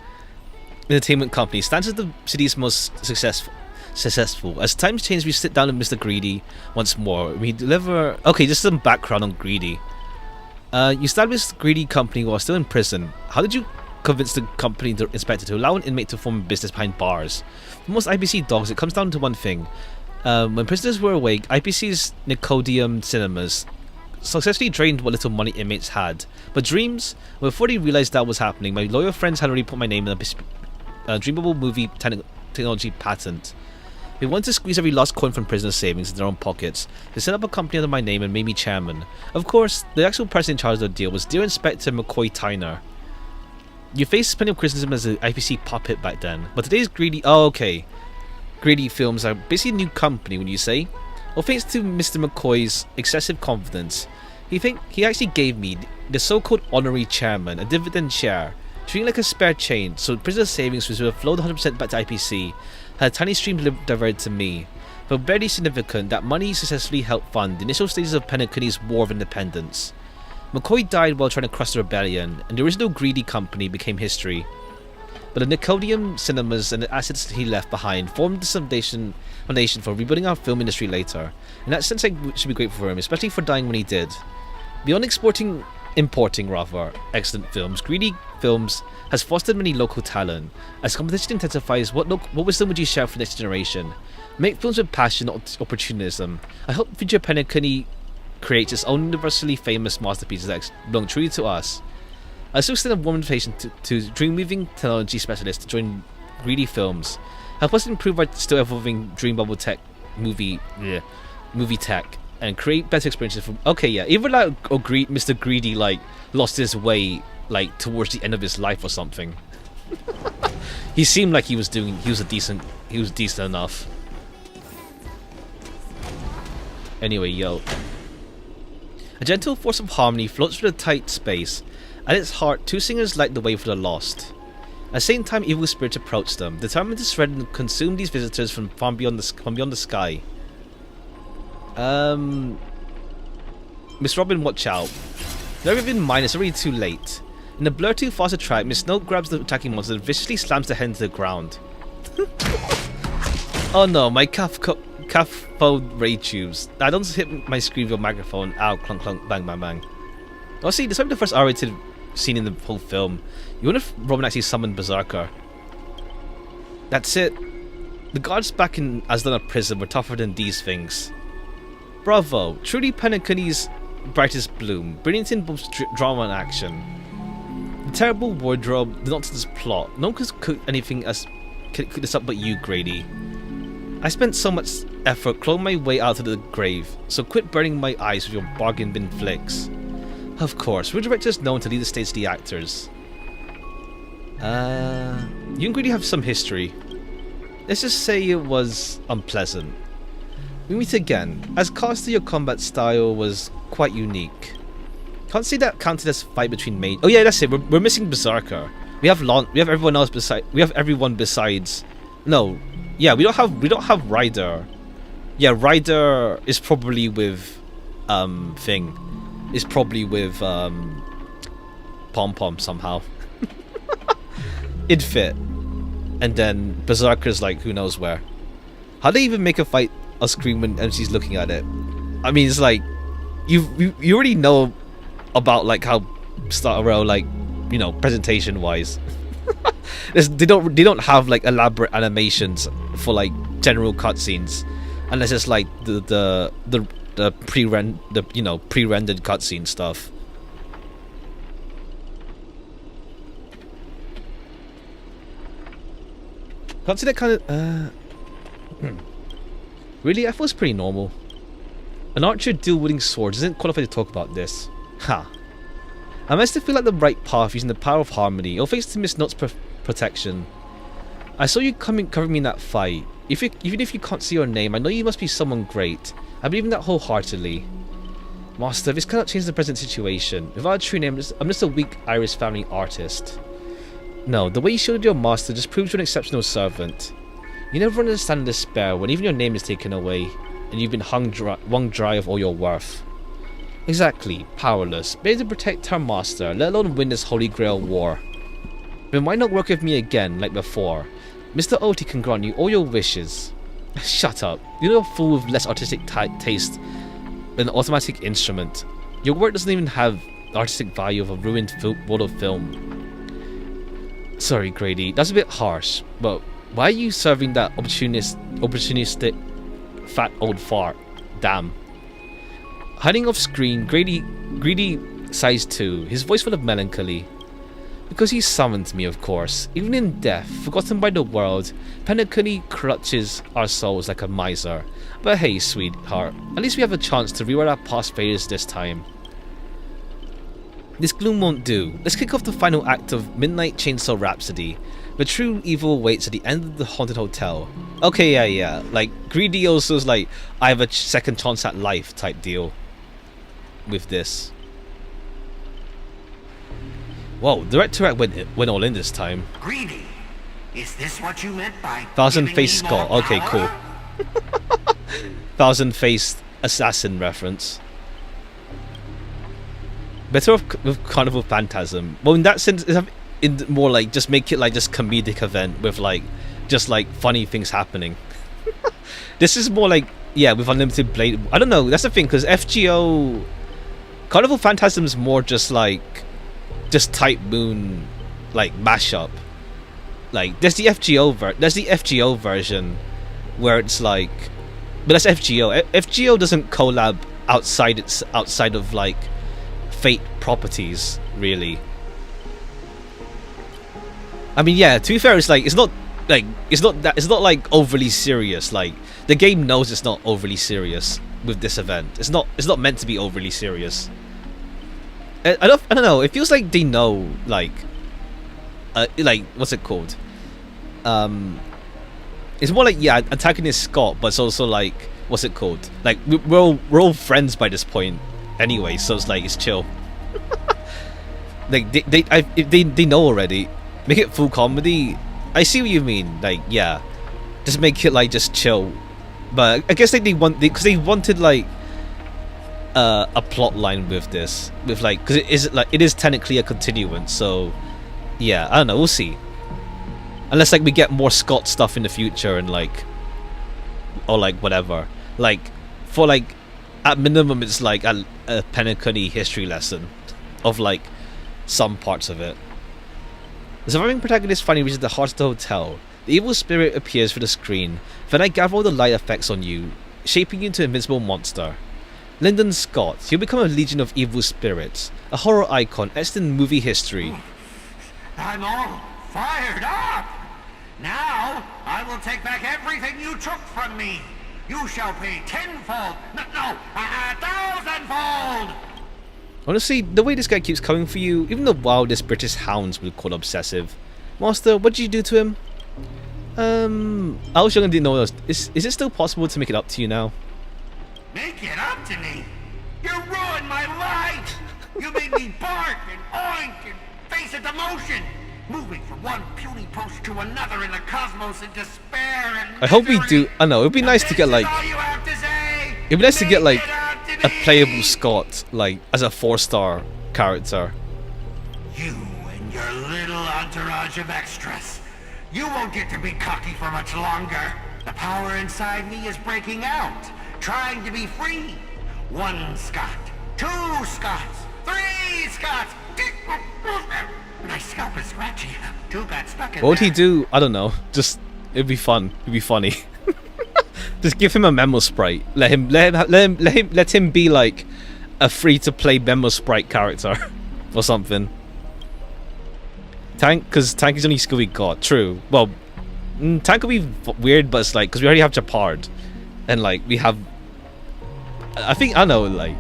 company stands as the city's most successful. As times change, we sit down with Mr. Greedy once more. We deliver... Okay, just some background on Greedy. You established Greedy Company while still in prison. How did you convince the company inspector to allow an inmate to form a business behind bars? For most IPC dogs, it comes down to one thing. When prisoners were awake, IPC's Nicodium cinemas successfully drained what little money inmates had. But Dreams, before they realized that was happening, my loyal friends had already put my name in a Dreamable movie technology patent. They wanted to squeeze every last coin from prisoner savings in their own pockets. They set up a company under my name and made me chairman. Of course, the actual person in charge of the deal was Dear Inspector McCoy Tyner. You faced plenty of criticism as an IPC puppet back then, but today's Greedy... Oh, okay. Greedy Films are basically a new company, when you say? Well, thanks to Mr. McCoy's excessive confidence, he actually gave me, the so-called honorary chairman, a dividend share, treating like a spare change, so prisoner savings was flowed 100% back to IPC, had a tiny stream diverted to me. But barely significant, that money successfully helped fund the initial stages of Penacony's War of Independence. McCoy died while trying to crush the rebellion, and the original Greedy Company became history. But the Nicodium cinemas and the assets he left behind formed the foundation for rebuilding our film industry later. In that sense, I should be grateful for him, especially for dying when he did. Beyond importing excellent films, Greedy Films has fostered many local talent. As competition intensifies, what wisdom would you share for the next generation? Make films with passion, not opportunism. I hope future Penacony creates its own universally famous masterpieces that belong truly to us. I still extend a warm invitation to dream-weaving technology specialists to join Greedy Films. Help us improve our still evolving dream bubble tech movie tech and create better experiences for... Okay, yeah, even like Mr. Greedy like lost his way like towards the end of his life or something. He seemed like he was decent enough. Anyway, yo. A gentle force of harmony floats through the tight space. At its heart, 2 singers light the way for the lost. At the same time, evil spirits approach them, determined to shred and consume these visitors from beyond the sky. Miss Robin, watch out. Never been mine, it's already too late. In a blur too fast to track, Miss Snow grabs the attacking monster and viciously slams the head into the ground. Oh no, my cathode ray tubes. I don't hit my screen with your microphone. Ow, clunk clunk, bang bang bang. Oh, see, this might be the first R-rated scene in the whole film. You wonder if Robin actually summoned Berserker. That's it. The guards back in Asdana prison were tougher than these things. Bravo, truly Penacony's brightest bloom, brilliant in both drama and action. The terrible wardrobe, the nonsense plot. No one could cook anything cook this up but you, Grady. I spent so much effort clawing my way out of the grave, so quit burning my eyes with your bargain bin flicks. Of course, we're directors known to lead the stage to the actors. You and Greedy have some history. Let's just say it was unpleasant. We meet again. As Caster, your combat style was quite unique. Can't say that counted as fight between mates. Oh yeah, that's it. We're missing Berserker. We have everyone else beside. We have everyone besides. No, yeah, we don't have Rider. Yeah, Rider is probably with thing. Is probably with Pom Pom somehow. It'd fit. And then Berserker's like who knows where. How do they even make a fight a screen when MC's looking at it? I mean, it's like you already know about like how Star Rail, like, you know, presentation wise. they don't have like elaborate animations for like general cutscenes, unless it's like the pre-rendered cutscene stuff. Can't see that kind of Really, I thought it was pretty normal. An archer dual-wielding sword doesn't qualify to talk about this. Ha. I must feel like the right path using the power of harmony, or thanks to Miss Not's protection. I saw you covering me in that fight. Even if you can't see your name, I know you must be someone great. I believe in that wholeheartedly. Master, this cannot change the present situation. Without a true name, I'm just a weak Irish family artist. No, the way you shielded your master just proves you're an exceptional servant. You never understand despair when even your name is taken away, and you've been wrung dry of all your worth. Exactly, powerless, able to protect her master, let alone win this Holy Grail war. Then why not work with me again, like before? Mr. Oti can grant you all your wishes. Shut up, you're a fool with less artistic taste than an automatic instrument. Your work doesn't even have the artistic value of a ruined world of film. Sorry, Grady, that's a bit harsh, but why are you serving that opportunistic fat old fart? Damn. Hiding off screen, Greedy sighs too, his voice full of melancholy. Because he summoned me, of course. Even in death, forgotten by the world, Penacony clutches our souls like a miser. But hey, sweetheart, at least we have a chance to rewrite our past failures this time. This gloom won't do. Let's kick off the final act of Midnight Chainsaw Rhapsody. The true evil waits at the end of the haunted hotel. Okay, yeah. Like, Greedy also is like, I have a second chance at life type deal with this. Whoa, Director went all in this time. Greedy, is this what you meant by Thousand-faced skull? Okay, cool. Thousand-faced assassin reference. Better off with Carnival Phantasm. Well, in that sense, it's more like just make it like just comedic event with like just like funny things happening. This is more like, yeah, with Unlimited Blade. I don't know. That's the thing, because FGO Carnival Phantasm is more just like Type Moon like mashup. Like there's the FGO version where it's like, but that's FGO. FGO doesn't collab outside of like Fate properties, really. I mean, yeah, to be fair, it's like it's not like overly serious. Like the game knows it's not overly serious with this event. It's not meant to be overly serious. I don't know. It feels like they know, like what's it called? It's more like, yeah, antagonist Scott, but it's also like, what's it called? Like we're all friends by this point anyway, so it's like it's chill. Like they know already. Make it full comedy. I see what you mean. Like, yeah, just make it like just chill. But I guess like because they wanted like a plot line with this, with like, because it is technically a continuance. So yeah, I don't know. We'll see. Unless like we get more Scott stuff in the future and like, or like whatever. Like for like at minimum it's like a Penacony history lesson of like some parts of it. The surviving protagonist finally reaches the heart of the hotel. The evil spirit appears through the screen. Then I gather all the light effects on you, shaping you into an invincible monster. Lyndon Scott, you'll become a legion of evil spirits, a horror icon etched in movie history. I'm all fired up! Now, I will take back everything you took from me. You shall pay tenfold. No, 1,000-fold. Honestly, the way this guy keeps coming for you, even the wildest British hounds would call obsessive. Master, what did you do to him? I was young and didn't know what else. Is it still possible to make it up to you now? Make it up to me? You ruined my life! You made me bark and oink and face a demotion, moving from one puny post to another in the cosmos in despair and I hope we do. I know it'd be nice to get like. It'd be nice to get like a playable Scott, like as a 4-star character. You and your little entourage of extras. You won't get to be cocky for much longer. The power inside me is breaking out, trying to be free. 1 Scott, 2 Scotts, 3 Scotts. My scalp is scratchy. 2 got stuck in What would there. he do? I don't know. Just it'd be fun. It'd be funny. Just give him a memo sprite. Let him be like a free-to-play memo sprite character or something. Tank, because Tank is the only skill we got. True. Well, Tank will be weird, but it's like because we already have Japard, and like we have. I think I know like.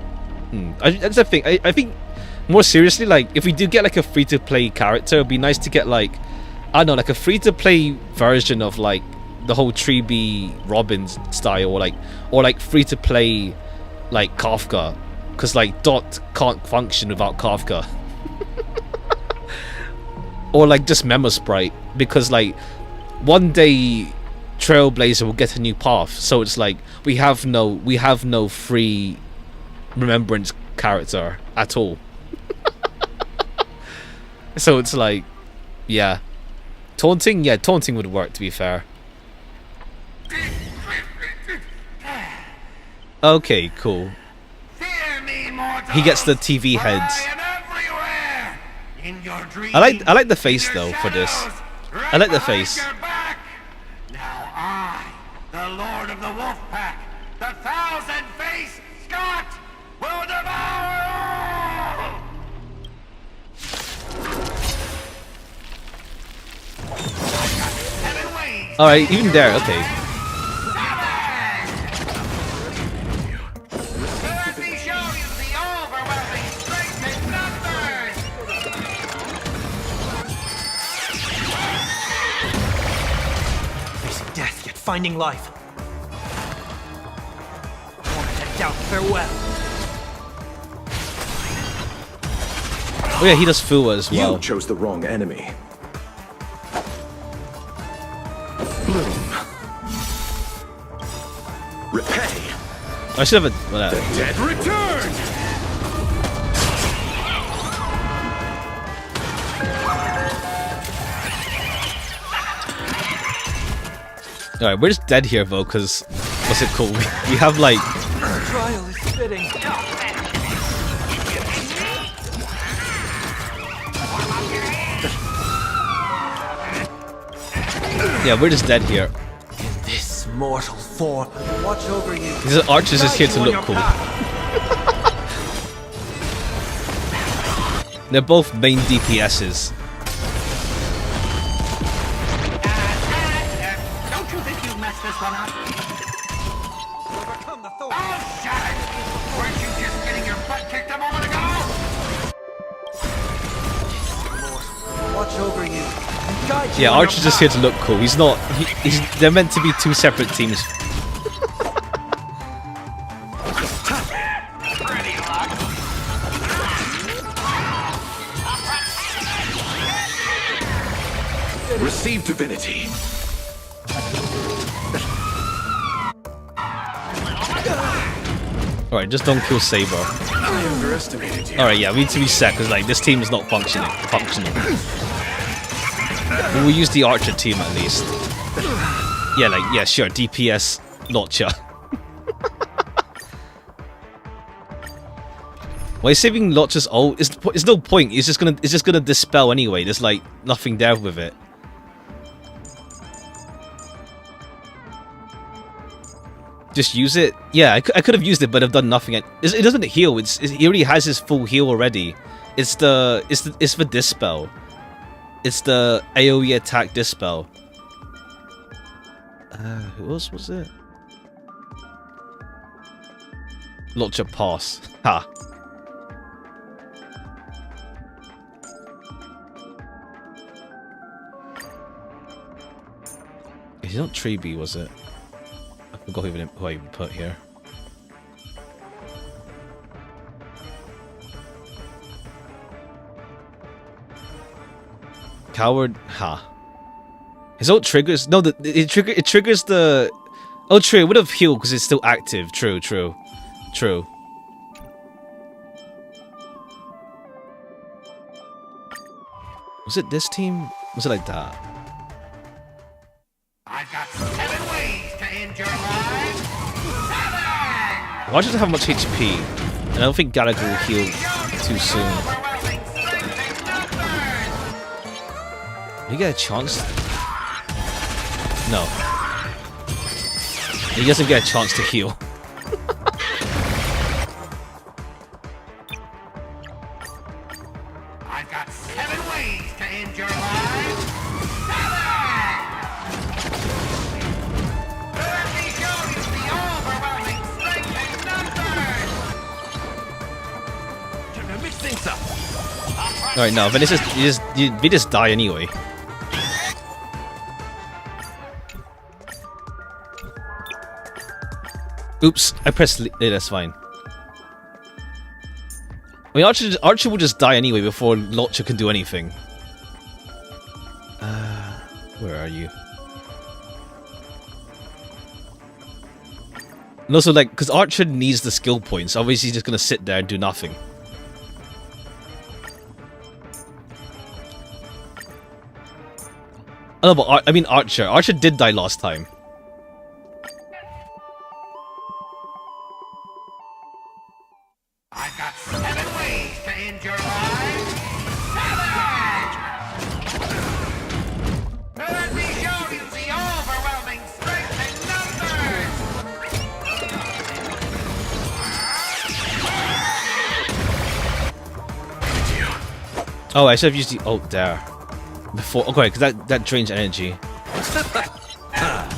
That's the thing. I think more seriously, like if we do get like a free-to-play character, it'd be nice to get like I don't know, like a free-to-play version of like the whole Treeby Robbins style, or like free-to-play like Kafka, because like Dot can't function without Kafka. Or like just Memo Sprite, because like one day Trailblazer will get a new path, so it's like we have no free remembrance character at all. So it's like, yeah, taunting would work, to be fair. Okay, cool. He gets the TV heads. I like the face though for this. I like the face. Now I, the Lord of the Wolf Pack, the 1,000-faced Scott, will devour all! Alright, even there, okay. Let me show you the overwhelming strength in numbers! Facing death, yet finding life. Torment and doubt, farewell. Oh yeah, he does Fuwa as well. You chose the wrong enemy. Bloom. Repay. I should have a... The dead return! Alright, we're just dead here though, because what's it called? We have like... The trial is fitting. Yeah, we're just dead here. In this mortal form, watch over you. These archers just here to look cool. They're both main DPSs. Don't you think you messed this one up? Overcome the thorn. Oh, shut it! Weren't you just getting your butt kicked a moment ago? Watch over you. Yeah, Archer's just here to look cool. He's not. They're meant to be 2 separate teams. Receive divinity. Alright, just don't kill Saber. I underestimated you. Alright, yeah, we need to be set because like this team is not functioning. We'll use the Archer team at least. Yeah, like yeah, sure, DPS Notcha. Why is saving Notcha's ult? It's no point. It's just gonna dispel anyway. There's like nothing there with it. Just use it. Yeah, I could have used it, but I've done nothing. It doesn't heal. He already has his full heal already. It's the dispel. It's the AoE attack dispel. Who else was it? Launcher pass. Ha. It's not Treeby, was it? I forgot who I even put here. Coward. Ha. His ult triggers. No, it triggers the. Oh, true. It would have healed because it's still active. True. Was it this team? Was it like that? I've got 7 ways to end your life. 7! Why does it have much HP? And I don't think Gallagher will heal too soon. Did he get a chance? No. He doesn't get a chance to heal. I've got 7 ways to end your life. 7! Let me show you the overwhelming strength in numbers. Mix things up. Alright, no, but we just die anyway. Oops, I pressed. Yeah, that's fine. I mean, Archer will just die anyway before Lotcha can do anything. Where are you? And also, like, because Archer needs the skill points, obviously he's just gonna sit there and do nothing. Oh, but I mean Archer. Archer did die last time. I've got 7 ways to end your life. 7! Let me show you the overwhelming strength in numbers. Oh, I should have used the ult there. Before, okay, because that drains energy. Yeah,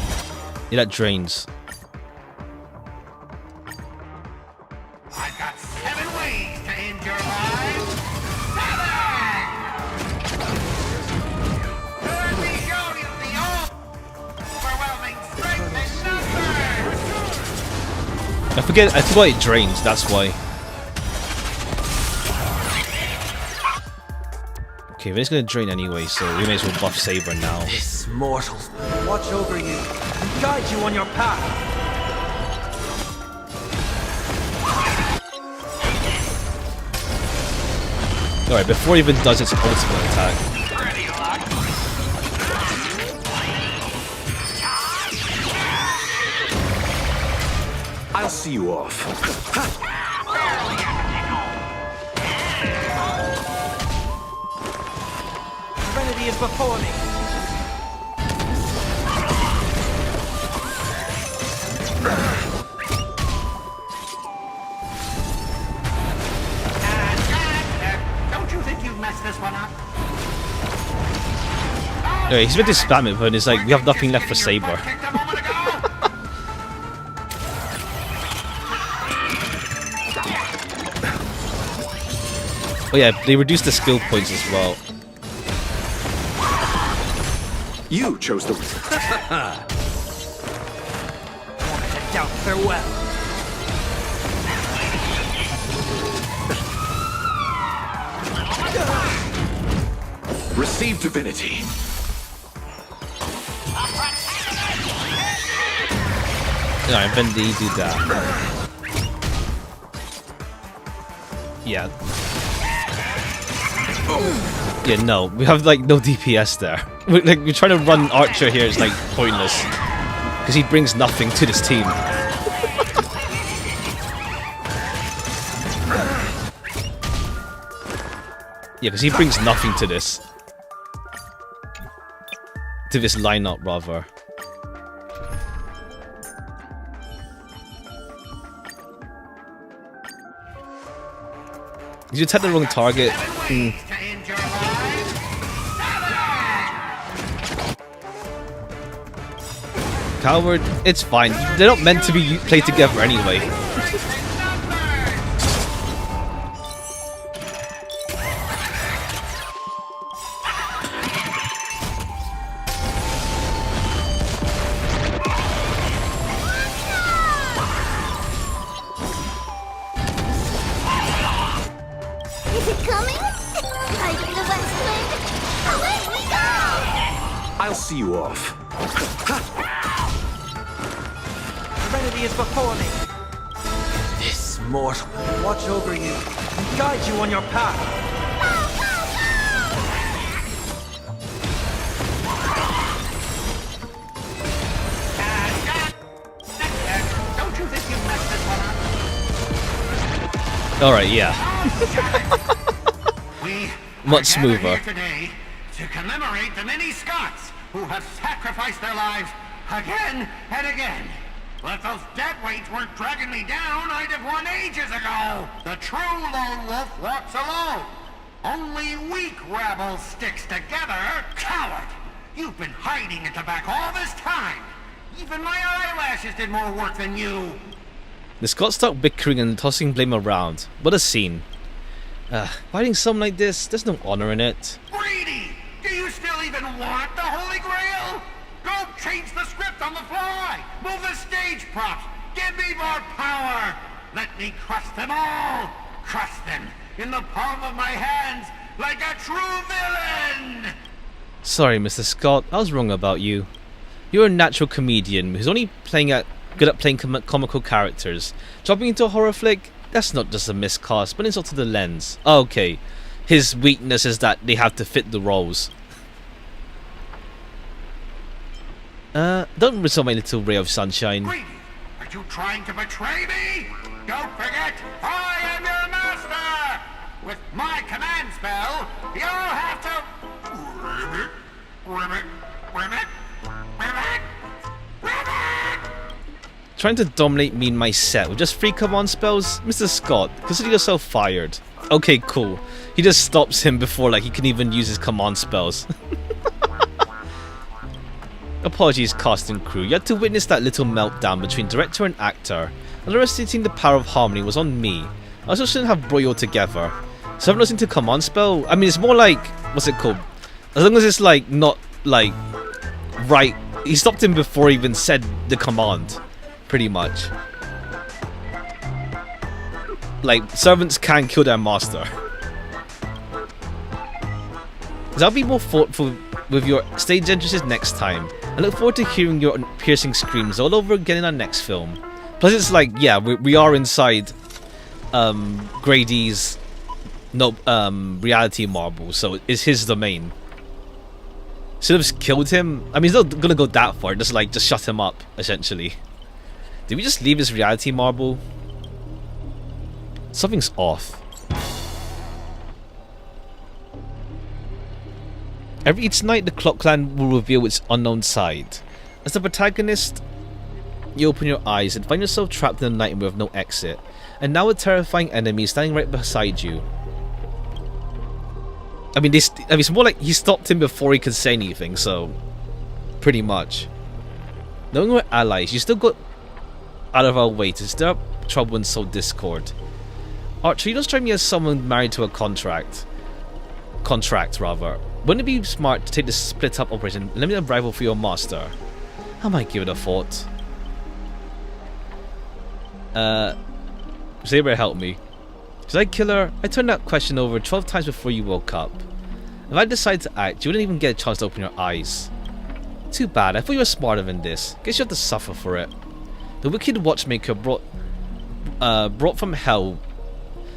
that drains. I've got 7 ways to end your life. 7! Let me show you the overwhelming strength in numbers. I forgot it drains, that's why. Okay, but it's gonna drain anyway, so we may as well buff Saber now. This mortal watch over you and guide you on your path. Alright, before it even does its ultimate attack. I'll see you off. Serenity is before me. Don't you think you've messed this one up? Anyway, he's meant to spam it, but it's like, we have nothing left for Saber. Oh yeah, they reduced the skill points as well. You chose the. Wanted to doubt farewell. Receive divinity. No, when did he do that? Yeah. Yeah, no, we have like no DPS there. We're trying to run Archer here is like pointless because he brings nothing to this team. Yeah, because he brings nothing to this. To this lineup, rather. Did you attack the wrong target? Coward, it's fine. They're not meant to be played together anyway. Is it coming? Hiding the west wind. Away we go! I'll see you off. Serenity is before me. This mortal will watch over you and guide you on your path. Don't you think you messed this one up? Alright, yeah. Much We're smoother. here today to commemorate the many Scots who have sacrificed their lives again and again. But if those dead weights weren't dragging me down, I'd have won ages ago. The true lone wolf walks alone. Only weak rabble sticks together. Coward! You've been hiding at the back all this time. Even my eyelashes did more work than you. The Scots start bickering and tossing blame around. What a scene. Fighting something like this, there's no honor in it. Greedy! Do you still even want the Holy Grail? Go change the script on the fly! Move the stage props! Give me more power! Let me crush them all! Crush them in the palm of my hands like a true villain! Sorry, Mr. Scott, I was wrong about you. You're a natural comedian who's only good at playing comical characters. Dropping into a horror flick? That's not just a miscast, but it's also the lens. Okay, his weakness is that they have to fit the roles. Don't whistle my little ray of sunshine. Greedy! Are you trying to betray me? Don't forget, I am your master! With my command spell, you'll have to... Ribbit, ribbit, ribbit, ribbit! Trying to dominate me in my set with just 3 command spells? Mr. Scott, consider yourself fired. Okay, cool. He just stops him before he can even use his command spells. Apologies, cast and crew. You had to witness that little meltdown between director and actor. Underestimating the power of harmony was on me. I also shouldn't have brought you all together. So having us into command spell, I mean, it's more like, what's it called? As long as it's not right. He stopped him before he even said the command, pretty much. Servants can kill their master. So I'll be more thoughtful with your stage entrances next time. I look forward to hearing your piercing screams all over again in our next film. Plus it's yeah, we are inside Grady's reality marble, so it's his domain. Should have killed him. I mean, he's not gonna go that far, just shut him up, essentially. Did we just leave his reality marble? Something's off. Each night, the Clockland will reveal its unknown side. As the protagonist, you open your eyes and find yourself trapped in a nightmare with no exit, and now a terrifying enemy standing right beside you. I mean, it's more like he stopped him before he could say anything, so pretty much. Knowing we're allies, you still got out of our way to stir up trouble and sow discord. Archer, you don't strike me as someone married to a contract, rather. Wouldn't it be smart to take this split-up operation and limit a rival for your master? I might give it a thought. Saber, help me. Should I kill her? I turned that question over 12 times before you woke up. If I decide to act, you wouldn't even get a chance to open your eyes. Too bad, I thought you were smarter than this. Guess you have to suffer for it. The wicked watchmaker brought from hell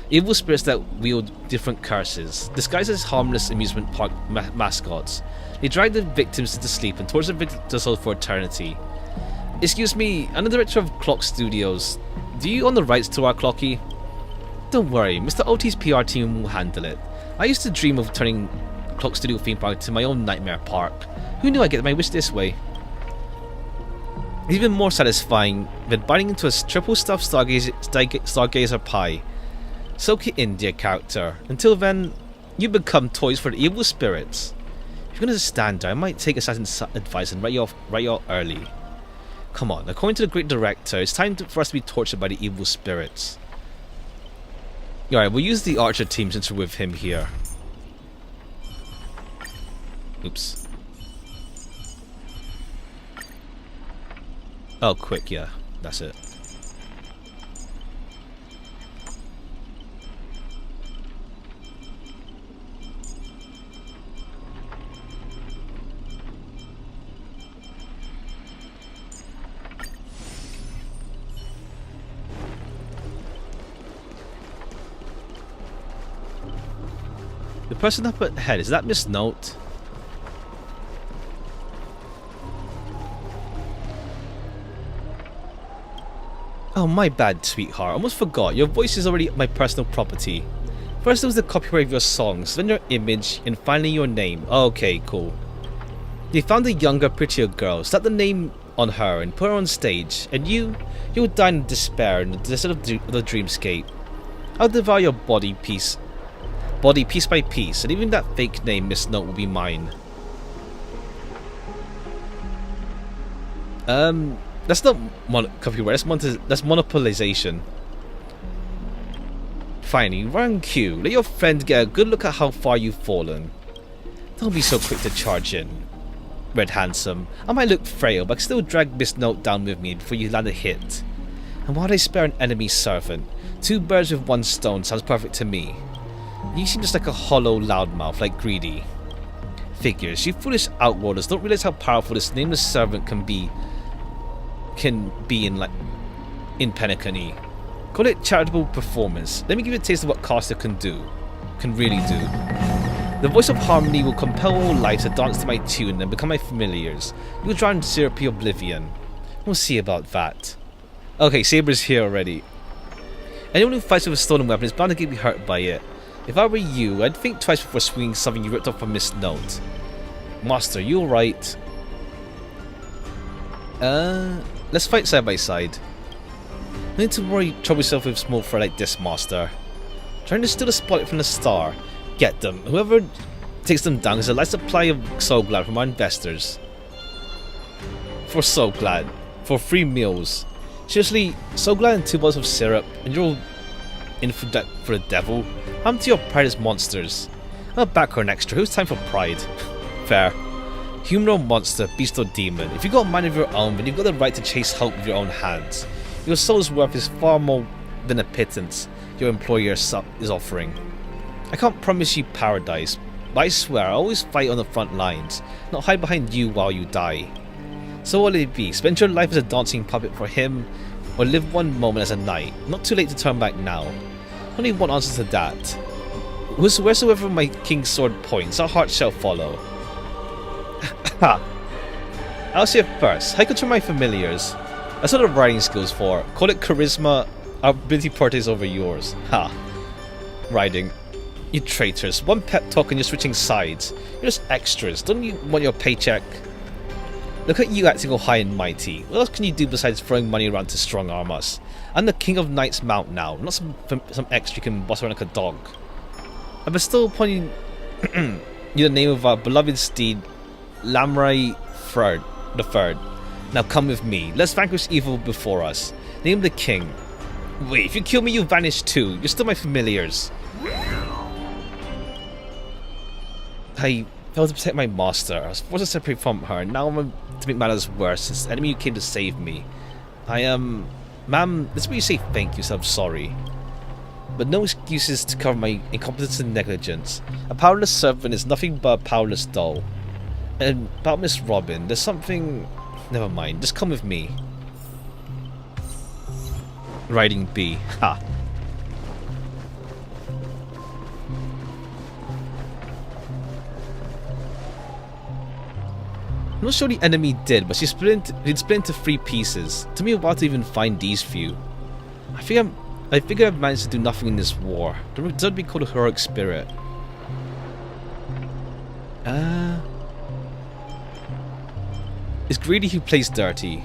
evil spirits that wield different curses, disguised as harmless amusement park mascots. They drag the victims to sleep and torture the victims for eternity. Excuse me, I'm the director of Clock Studios. Do you own the rights to our clocky? Don't worry, Mr. OT's PR team will handle it. I used to dream of turning Clock Studio theme park to my own nightmare park. Who knew I'd get my wish this way? It's even more satisfying than biting into a triple stuffed Stargazer pie. Soak it in, dear character. Until then, you become toys for the evil spirits. If you're gonna stand there, I might take assassin's advice and write you off early. Come on, according to the great director, it's time for us to be tortured by the evil spirits. Alright, we'll use the archer team since we're with him here. Oops. Oh, quick, yeah. That's it. The person up ahead, is that Miss Note? Oh, my bad, sweetheart. Almost forgot. Your voice is already my personal property. First it was the copyright of your songs, then your image, and finally your name. Okay, cool. They found a younger, prettier girl, slapped the name on her, and put her on stage. And you would die in despair in the desert of the dreamscape. I'll devour your body piece by piece, and even that fake name, Miss Note, will be mine. That's not copyright, that's monopolization. Finally, round Q. Let your friend get a good look at how far you've fallen. Don't be so quick to charge in, Red Handsome. I might look frail, but I can still drag Miss Note down with me before you land a hit. And why'd I spare an enemy servant? 2 birds with 1 stone sounds perfect to me. You seem just like a hollow loudmouth, like Greedy. Figures, you foolish outworlders don't realize how powerful this nameless servant can be in Penacony. Call it charitable performance. Let me give you a taste of what Caster can really do. The voice of harmony will compel all life to dance to my tune and become my familiars. You'll drown in syrupy oblivion. We'll see about that. Okay, Saber's here already. Anyone who fights with a stolen weapon is bound to get hurt by it. If I were you, I'd think twice before swinging something you ripped off from Miss Note. Master, you alright? Let's fight side by side. No need to trouble yourself with small fry like this, Master. Trying to steal a spotlight from the star. Get them. Whoever takes them down is a light supply of Soul Glad from our investors. For Soul Glad. For free meals. Seriously, Soul Glad and 2 bottles of syrup, and you're all in for the devil? I'm to your pride as monsters. I'll back her an extra. Who's time for pride? Fair. Human or monster, beast or demon. If you've got a mind of your own, then you've got the right to chase hope with your own hands. Your soul's worth is far more than a pittance your employer is offering. I can't promise you paradise, but I swear I'll always fight on the front lines, not hide behind you while you die. So what will it be? Spend your life as a dancing puppet for him, or live one moment as a knight? Not too late to turn back now. Only one answer to that. Wheresoever my king's sword points, our heart shall follow. Ha! I'll say it first. I control my familiars. That's what the writing skills for. Call it charisma. Our ability parties over yours. Ha! Riding. You traitors. One pep talk and you're switching sides. You're just extras. Don't you want your paycheck? Look at you acting all high and mighty. What else can you do besides throwing money around to strong arm us? I'm the king of Knight's Mount now, not some extra you can boss around like a dog. I bestow upon you the name of our beloved steed, Lamrai the Third. Now come with me. Let's vanquish evil before us. Name the king. Wait, if you kill me, you vanish too. You're still my familiars. I failed to protect my master. I was forced to separate from her, and now I'm to make matters worse since the enemy came to save me. Ma'am, this is where you say thank you, so I'm sorry. But no excuses to cover my incompetence and negligence. A powerless servant is nothing but a powerless doll. And about Miss Robin, there's something... Never mind, just come with me. Riding B. Ha. I'm not sure the enemy did, but it split into 3 pieces. It took me a while to even find these few. I figure I've managed to do nothing in this war. The result would be called a heroic spirit. It's Greedy who plays dirty.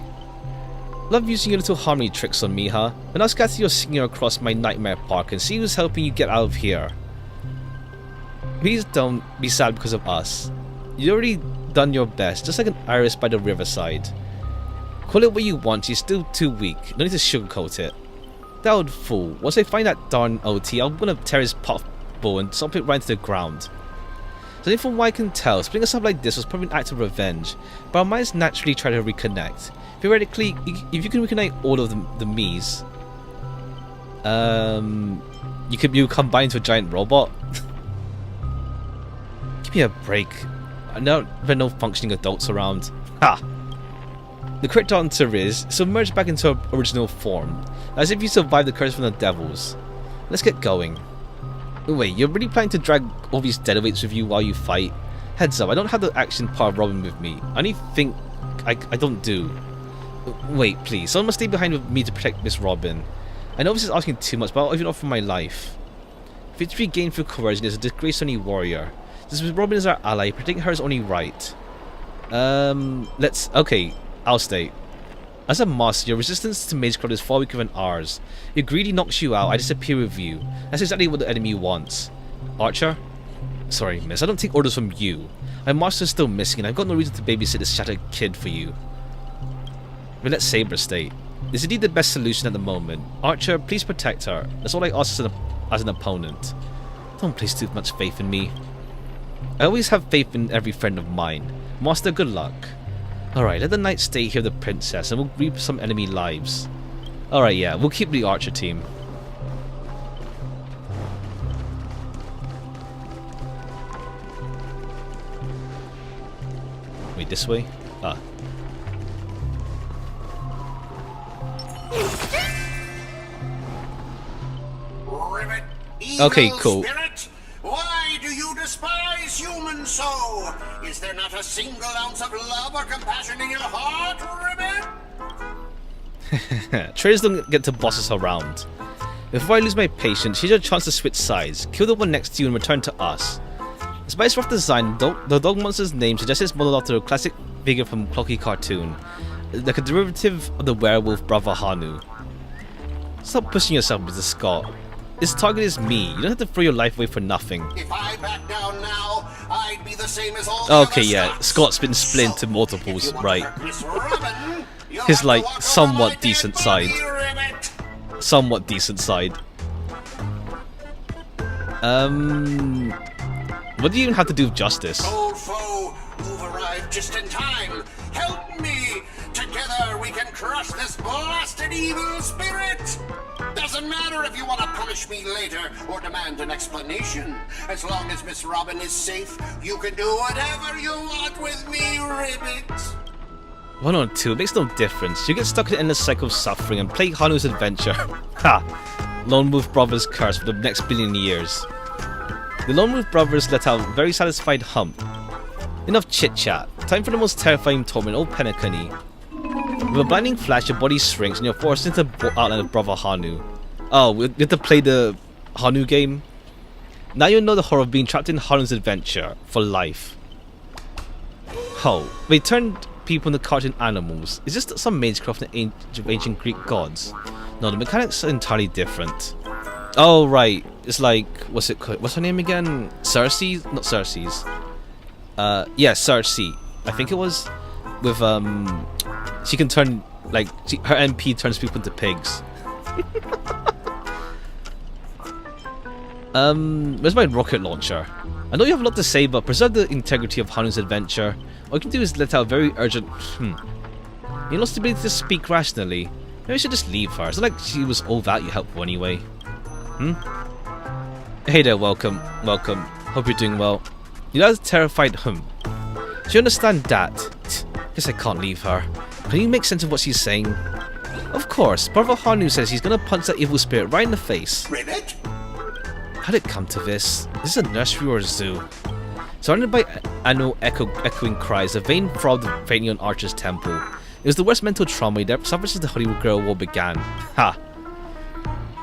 Love using your little harmony tricks on me, huh? But now scatter your singing across my nightmare park and see who's helping you get out of here. Please don't be sad because of us. You already done your best, just like an iris by the riverside. Call it what you want, she's still too weak. No need to sugarcoat it. That old fool. Once I find that darn OT, I'm gonna tear his puffball and stomp it right into the ground. So from what I can tell, splitting us up like this was probably an act of revenge, but our minds naturally try to reconnect. Theoretically, if you can reconnect all of the me's, you combine into a giant robot. Give me a break. There are no functioning adults around. Ha! The correct answer is submerge back into our original form, as if you survived the curse from the devils. Let's get going. Wait, you're really planning to drag all these deadweights with you while you fight? Heads up, I don't have the action part of Robin with me. I only think I don't do. Wait, please, someone must stay behind with me to protect Miss Robin. I know this is asking too much, but I'll even offer my life. Victory gained through coercion is a disgrace only warrior. Since Miss Robin is our ally, protecting her is only right. Okay, I'll stay. As a master, your resistance to Magecraft is far weaker than ours. If greedy knocks you out, I disappear with you. That's exactly what the enemy wants. Archer? Sorry, miss, I don't take orders from you. My master's still missing and I've got no reason to babysit this shattered kid for you. But let Saber stay. Is indeed the best solution at the moment. Archer, please protect her. That's all I ask as an opponent. Don't place too much faith in me. I always have faith in every friend of mine. Master, good luck. Alright, let the knight stay here with the princess and we'll reap some enemy lives. Alright, yeah, we'll keep the Archer team. Wait, this way? Ah. Okay, cool. Spirit, why do you despise humans so? Is there not a single ounce of love or compassion in your heart, Ribbit? Traders don't get to boss us around. Before I lose my patience, here's your chance to switch sides. Kill the one next to you and return to us. Despite its rough design, the dog monster's name suggests it's modeled after a classic figure from Clocky cartoon, like a derivative of the werewolf brother Hanu. Stop pushing yourself, Mr. Scott. This target is me. You don't have to throw your life away for nothing. If I back down now, I'd be the same as all okay, yeah, Scott's been split into multiples, right? His like somewhat decent side. Somewhat decent side. What do you even have to do with justice? Old foe, you've arrived just in time. Help me! Together we can crush this blasted evil spirit! Doesn't matter if you want to punish me later or demand an explanation. As long as Miss Robin is safe, you can do whatever you want with me, Ribbit. 1 or 2, it makes no difference. You get stuck in an endless cycle of suffering and play Hanu's adventure. Ha! Lone Wolf Brothers curse for the next billion years. The Lone Wolf Brothers let out a very satisfied hump. Enough chit-chat. Time for the most terrifying torment, old Penacony. With a blinding flash, your body shrinks and you're forced into the outline of Brother Hanu. Oh, we have to play the Hanu game? Now you know the horror of being trapped in Hanu's adventure for life. Oh, they turned people into cartoon animals. Is this some Magecraft in ancient Greek gods? No, the mechanics are entirely different. Oh, right. It's like, what's her name again? Cersei? Not Cersei's. Yeah, Cersei. I think it was. With, she can turn, like, her MP turns people into pigs. Where's my rocket launcher? I know you have a lot to say, but preserve the integrity of Hanu's adventure. All you can do is let out a very urgent You lost the ability to speak rationally. Maybe I should just leave her. It's not like she was all that you helpful anyway. Hey there, welcome. Welcome. Hope you're doing well. You guys terrified Do you understand that? Guess I can't leave her. Can you make sense of what she's saying? Of course, Brother Hanu says he's gonna punch that evil spirit right in the face. Ribbit? How did it come to this? Is this a nursery or a zoo? Surrounded by annual echoing cries, a vein throbbed faintly on Archer's temple. It was the worst mental trauma he'd ever suffered since the Holy Grail War began. Ha!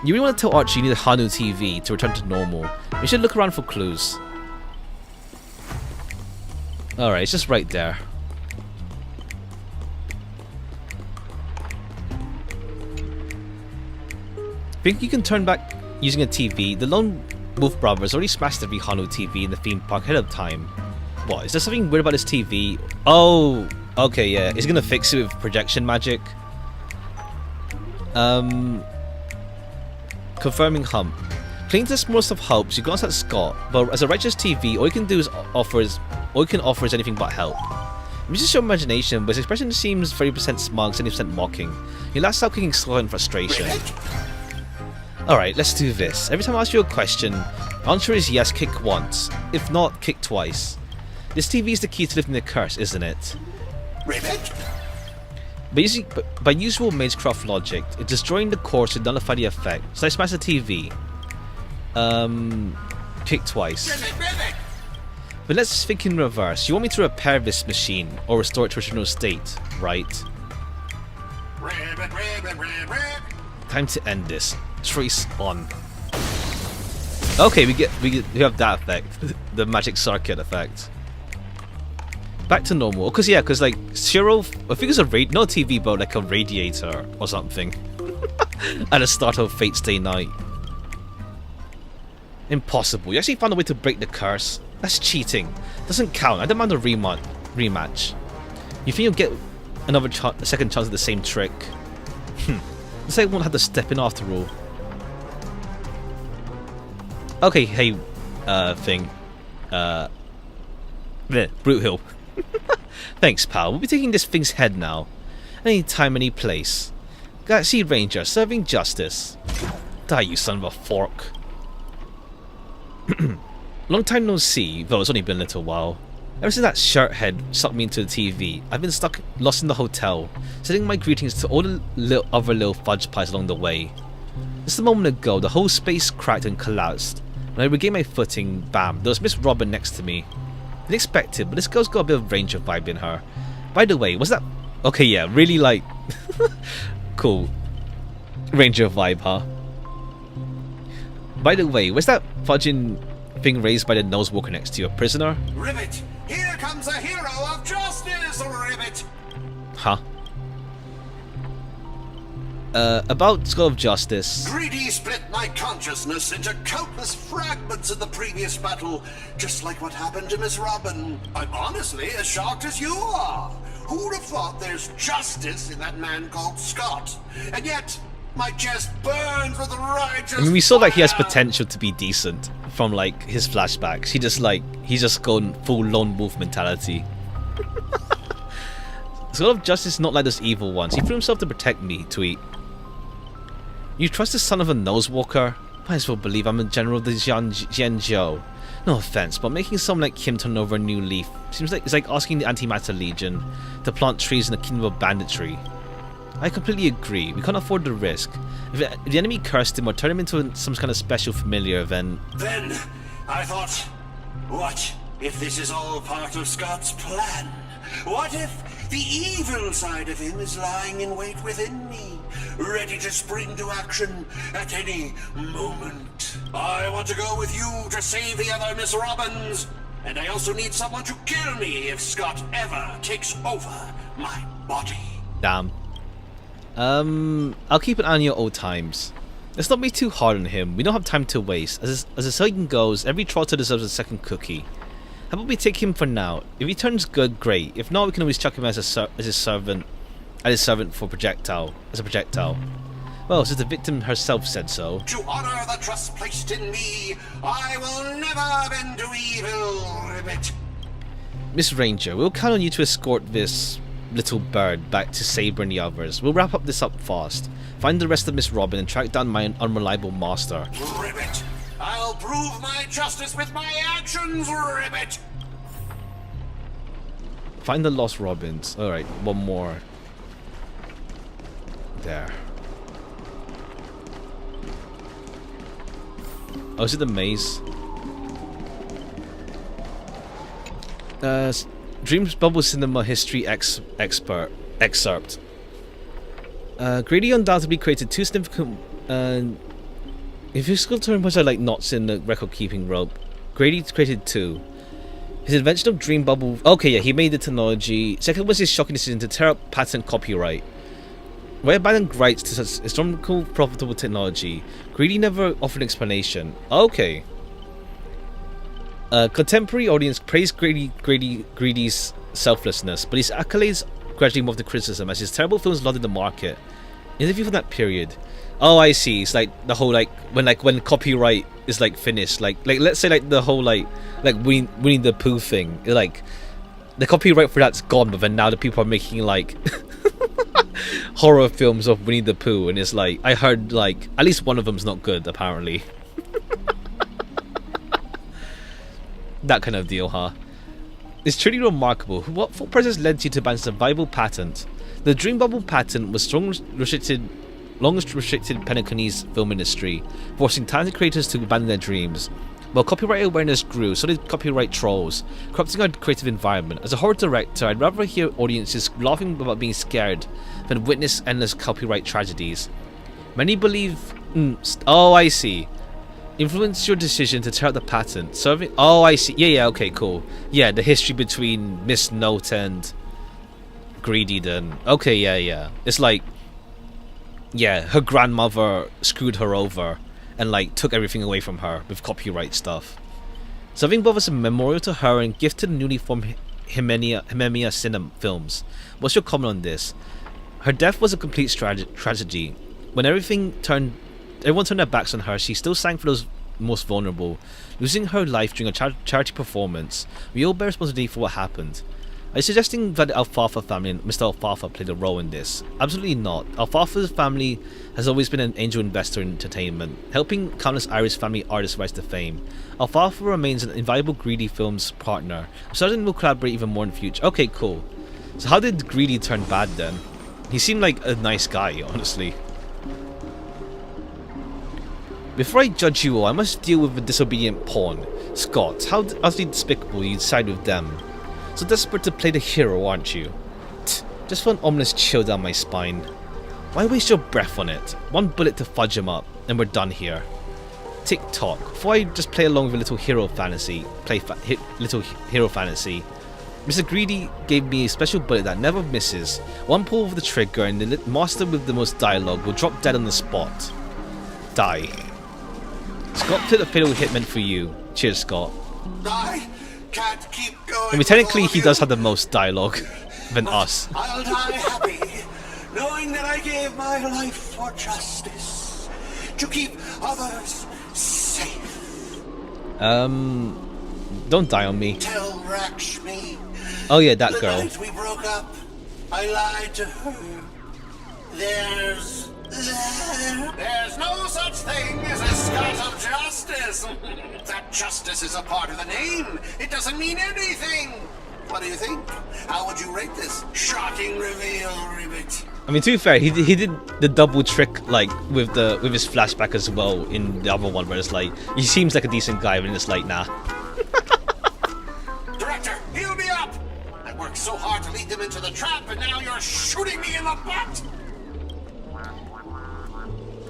You really want to tell Archer you need a Hanu TV to return to normal. You should look around for clues. Alright, it's just right there. Think you can turn back using a TV? The Lone Wolf Brothers already smashed every Hanu TV in the theme park ahead of time. What, is there something weird about this TV? Oh, Okay, yeah, he's gonna fix it with projection magic. Confirming hump. Clinging to the small stuff helps. You glance at Scott, but as a righteous TV, all you can offer is anything but help. It's just your imagination, but his expression seems 30% smug, 70% mocking. He laughs out, kicking Scott in frustration. Alright, let's do this. Every time I ask you a question, answer is yes, kick once. If not, kick twice. This TV is the key to lifting the curse, isn't it? By usual Magecraft logic, it's destroying the core to nullify the effect. So I smash the TV. Kick twice. But let's think in reverse. You want me to repair this machine or restore it to its original state, right? Time to end this. Trace on. Okay, we have that effect, the magic circuit effect. Back to normal. Cause like Shiro, I think it's a not a TV, but like a radiator or something. At the start of Fate's Day Night. Impossible. You actually found a way to break the curse. That's cheating. Doesn't count. I demand a rematch. You think you'll get another second chance at the same trick? Looks like I won't have to step in after all. Okay, hey, thing. Brute Hill. Thanks, pal. We'll be taking this thing's head now. Any time, any place. Galaxy Ranger, serving justice. Die, you son of a fork. Long time no see, though it's only been a little while. Ever since that shirt head sucked me into the TV, I've been lost in the hotel, sending my greetings to all the other little fudge pies along the way. Just a moment ago, the whole space cracked and collapsed. When I regained my footing, bam, there was Miss Robin next to me. Didn't expect it, but this girl's got a bit of Ranger vibe in her. By the way, was that... Okay, yeah, really like... cool. Ranger vibe, huh? By the way, was that fudging thing raised by the nose walker next to you a prisoner? Ribbit! Here comes a hero of justice, Ribbit! Huh? About Skull of Justice. Greedy split my consciousness into countless fragments in the previous battle, just like what happened to Miss Robin. I'm honestly as shocked as you are. Who'd have thought there's justice in that man called Scott? And yet, my chest burns with righteous I mean, we saw that he has potential to be decent from like his flashbacks. He's just gone full lone wolf mentality. Skull of Justice is not like those evil ones. He threw himself to protect me, tweet. You trust the son of a nosewalker? Might as well believe I'm a general of the Jianzhou. No offense, but making someone like him turn over a new leaf seems like it's like asking the Antimatter Legion to plant trees in a kingdom of banditry. I completely agree. We can't afford the risk. If the enemy cursed him or turned him into some kind of special familiar, then... Then, I thought, what if this is all part of Scott's plan? What if the evil side of him is lying in wait within me, ready to spring to action at any moment? I want to go with you to save the other Miss Robins, and I also need someone to kill me if Scott ever takes over my body. Damn. I'll keep an eye on your old times. Let's not be too hard on him. We don't have time to waste. As the saying goes, every trotter deserves a second cookie. How about we take him for now? If he turns good, great. If not, we can always chuck him as his servant for projectile. Well, since the victim herself said so. To honor the trust placed in me, I will never bend to evil, Ribbit. Miss Ranger, we'll count on you to escort this little bird back to Saber and the others. We'll wrap this up fast. Find the rest of Miss Robin and track down my unreliable master. Ribbit! I'll prove my justice with my actions, Ribbit! Find the lost Robins. Alright, one more. There. Oh, is it the maze? Dreams Bubble Cinema History excerpt. Grady undoubtedly created two significant... if you're still talking about like knots in the record-keeping rope, Grady created two. His invention of Dream Bubble... Okay, yeah, he made the technology. Second was his shocking decision to tear up patent copyright. Why abandon rights to such astronomical, profitable technology? Greedy never offered an explanation. Okay. Contemporary audience praised Greedy's selflessness, but his accolades gradually moved to criticism as his terrible films flooded the market. Interview from that period. Oh, I see. It's like the whole when copyright is like finished. Like let's say like the whole like Winnie the Pooh thing. Like the copyright for that's gone, but then now the people are making like horror films of Winnie the Pooh, and it's like I heard like at least one of them's not good apparently. That kind of deal, huh? It's truly remarkable. What thought process led you to ban survival patent? The Dream Bubble patent was longest restricted Peniconese film industry, forcing talented creators to abandon their dreams. While copyright awareness grew, so did copyright trolls, corrupting our creative environment. As a horror director, I'd rather hear audiences laughing about being scared than witness endless copyright tragedies. Many believe... oh, I see. Influence your decision to tear out the patent. Serving... oh, I see. Yeah, okay, cool. Yeah, the history between Miss Note and Greedy then. Okay, yeah. It's like... yeah, her grandmother screwed her over and like took everything away from her with copyright stuff. Serving both as a memorial to her and gift to the newly formed Himemia Cinema Films. What's your comment on this? Her death was a complete tragedy. When everyone turned their backs on her, she still sang for those most vulnerable. Losing her life during a charity performance, we all bear responsibility for what happened. Are you suggesting that the Alfalfa family and Mr. Alfalfa played a role in this? Absolutely not. Alfalfa's family has always been an angel investor in entertainment, helping countless Irish family artists rise to fame. Alfalfa remains an invaluable Greedy Films partner. I'm certain we'll collaborate even more in the future. Okay, cool. So how did Greedy turn bad then? He seemed like a nice guy, honestly. Before I judge you all, I must deal with a disobedient pawn. Scott, how utterly despicable you side with them. So desperate to play the hero, aren't you? Just for an ominous chill down my spine. Why waste your breath on it? One bullet to fudge him up, and we're done here. Tick tock. Before I just play along with a little hero fantasy, Mr. Greedy gave me a special bullet that never misses. One pull of the trigger, and the master with the most dialogue will drop dead on the spot. Die. Scott put a fatal hit meant for you. Cheers, Scott. I can't keep going. I mean, technically, he does have the most dialogue than us. I'll die happy, knowing that I gave my life for justice, to keep others safe. Don't die on me. Tell Rakshmi. Oh yeah, that girl. The night we broke up, I lied to her. There's no such thing as a Scott of justice. That justice is a part of the name. It doesn't mean anything. What do you think? How would you rate this shocking reveal, Ribbit? I mean, to be fair, he did the double trick like with his flashback as well in the other one, where it's like he seems like a decent guy, and it's like nah. Director, heal me up! I worked so hard to lead them into the trap, and now you're shooting me in the butt.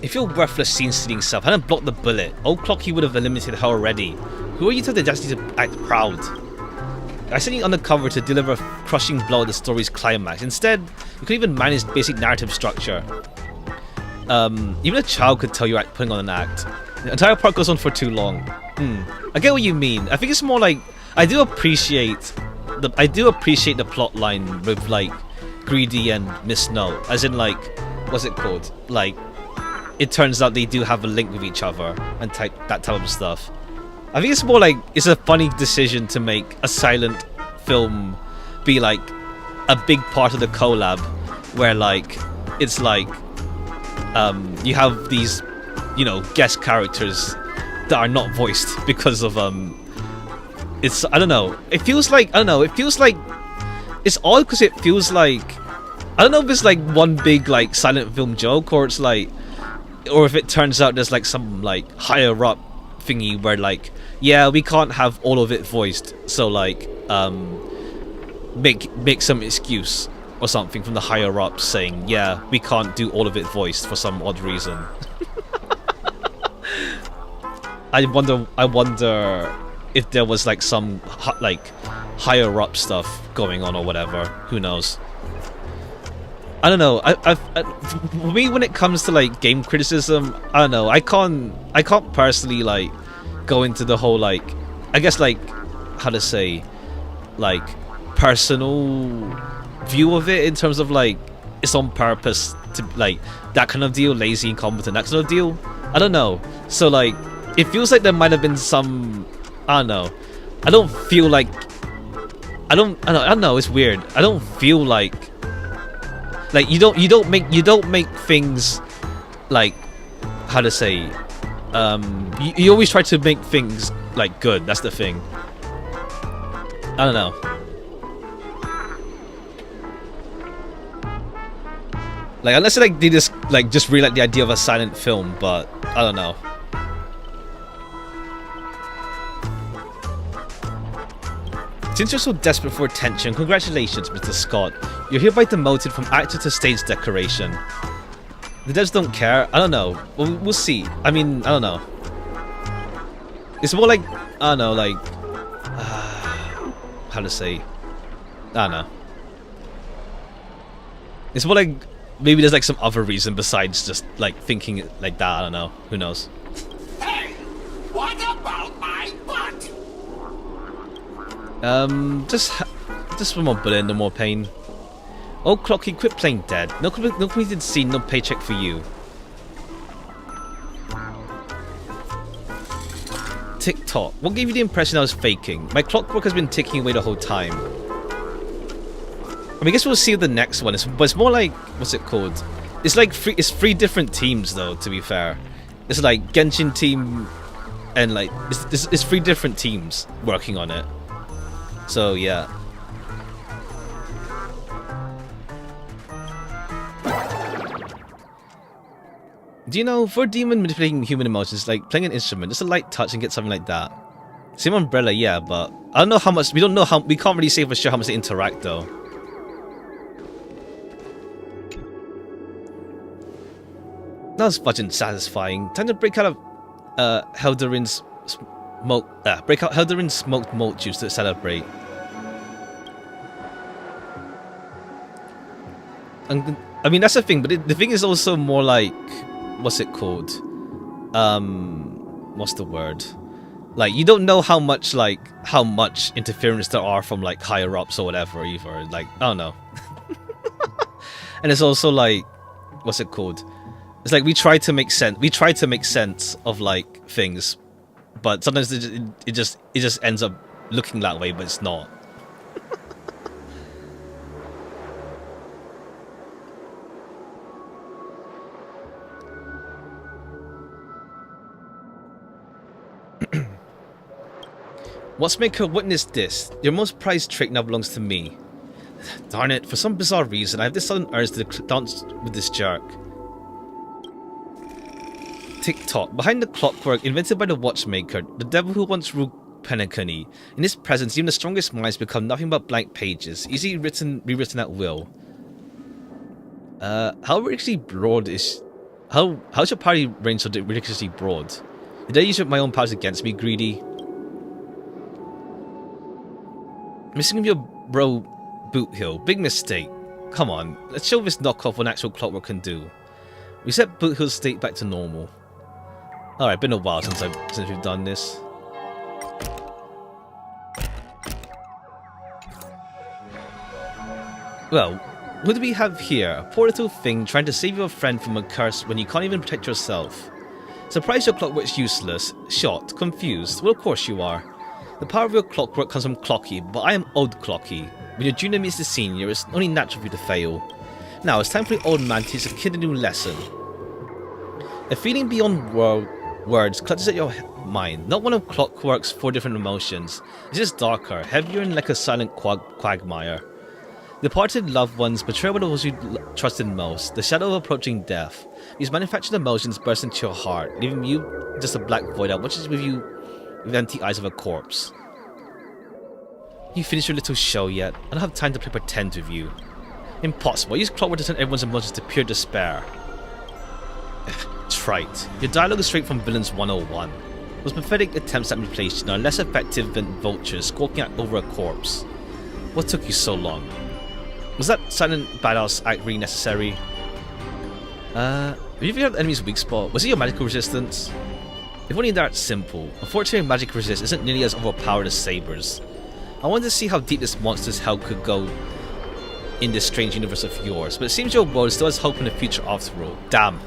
If your breathless scene-stealing self hadn't blocked the bullet, old Clocky would have eliminated her already. Who are you to the audacity to act proud? I sent you undercover to deliver a crushing blow at the story's climax. Instead, you couldn't even manage basic narrative structure. Even a child could tell you're putting on an act. The entire part goes on for too long. I get what you mean. I think it's more like I do appreciate the plot line with like Greedy and Miss No, as in like what's it called? Like it turns out they do have a link with each other and that type of stuff. I think it's more like it's a funny decision to make a silent film be like a big part of the collab, where like it's like you have these, you know, guest characters that are not voiced because of it's I don't know. It feels like it's odd because it feels like I don't know if it's like one big like silent film joke, or it's like, or if it turns out there's like some like higher up thingy where like, yeah, we can't have all of it voiced, so like make some excuse or something from the higher ups saying, yeah, we can't do all of it voiced for some odd reason. I wonder if there was like some like higher up stuff going on or whatever. Who knows? I don't know. For me, when it comes to like game criticism, I don't know. I can't personally like go into the whole like, I guess like how to say, like personal view of it in terms of like it's on purpose to like that kind of deal, lazy, incompetent, that kind of deal. I don't know. So like it feels like there might have been some, I don't know. I don't feel like I don't know, it's weird. I don't feel like you don't make things like, how to say, you always try to make things like good. That's the thing. I don't know. Like unless like they just really like the idea of a silent film, but I don't know. Since you're so desperate for attention, congratulations, Mr. Scott. You're hereby demoted from actor to stage decoration. The devs don't care. I don't know. We'll see. I mean, I don't know. It's more like, I don't know, like how to say, I don't know. It's more like maybe there's like some other reason besides just like thinking it like that. I don't know. Who knows? Hey, what about my butt? Just one more bullet, no more pain. Oh, Clocky, quit playing dead. No completed scene, no paycheck for you. Tick-tock. What gave you the impression I was faking? My clockwork has been ticking away the whole time. I mean, I guess we'll see the next one. But it's more like, what's it called? It's like three different teams, though. To be fair, it's like Genshin team, and like it's 3 different teams working on it. So yeah. Do you know, for a demon manipulating human emotions, like playing an instrument, just a light touch and get something like that. Same umbrella, yeah, but I don't know how much. We don't know how. We can't really say for sure how much they interact, though. That was fudging satisfying. Time to break out of Heldarin's smoke. Break out Heldarin's smoked malt juice to celebrate. And I mean that's the thing, but the thing is also more like, what's it called? What's the word? Like you don't know how much interference there are from like higher ups or whatever either. Like I don't know. And it's also like, what's it called? It's like we try to make sense. We try to make sense of like things, but sometimes it just ends up looking that way, but it's not. Watchmaker, witness this. Your most prized trait now belongs to me. Darn it, for some bizarre reason, I have this sudden urge to dance with this jerk. Tick-tock. Behind the clockwork invented by the watchmaker, the devil who once ruled Penacony. In his presence, even the strongest minds become nothing but blank pages, easily rewritten at will. How ridiculously broad is... How's your party range so ridiculously broad? Did I use my own powers against me, greedy? Missing your bro boot hill. Big mistake. Come on, let's show this knockoff what actual clockwork can do. We set boot hill's state back to normal. Alright, been a while since we've done this. Well, what do we have here? A poor little thing trying to save your friend from a curse when you can't even protect yourself. Surprised your clockwork's useless. Shocked. Confused. Well, of course you are. The power of your clockwork comes from Clocky, but I am old Clocky. When your junior meets the senior, it's only natural for you to fail. Now, it's time for the old man to teach a kid a new lesson. A feeling beyond words clutches at your mind. Not one of Clockwork's 4 different emotions. It's just darker, heavier, and like a silent quagmire. Departed loved ones, betrayal by those you trusted most. The shadow of approaching death. These manufactured emotions burst into your heart, leaving you just a black void that watches with you with the empty eyes of a corpse. You finished your little show yet? I don't have time to play pretend with you. Impossible. Use clockwork to turn everyone's emotions to pure despair. Trite. Your dialogue is straight from Villains 101. Those pathetic attempts at manipulation are less effective than vultures squawking over a corpse. What took you so long? Was that silent badass act really necessary? Have you figured out the enemy's weak spot? Was it your magical resistance? If only that simple. Unfortunately, magic resist isn't nearly as overpowered as sabers. I wanted to see how deep this monster's hell could go in this strange universe of yours, but it seems your world still has hope in the future after all. Damn.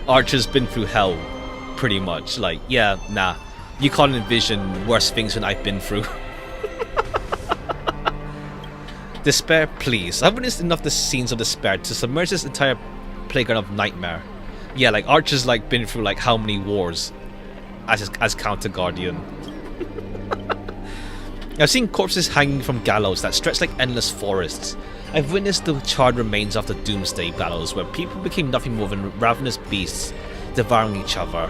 Archer's been through hell, pretty much. Like, yeah, nah. You can't envision worse things than I've been through. Despair, please. I've witnessed enough the scenes of despair to submerge this entire playground of nightmare. Yeah, like Archer's like been through like how many wars as Counter Guardian. I've seen corpses hanging from gallows that stretch like endless forests. I've witnessed the charred remains of the Doomsday battles where people became nothing more than ravenous beasts devouring each other.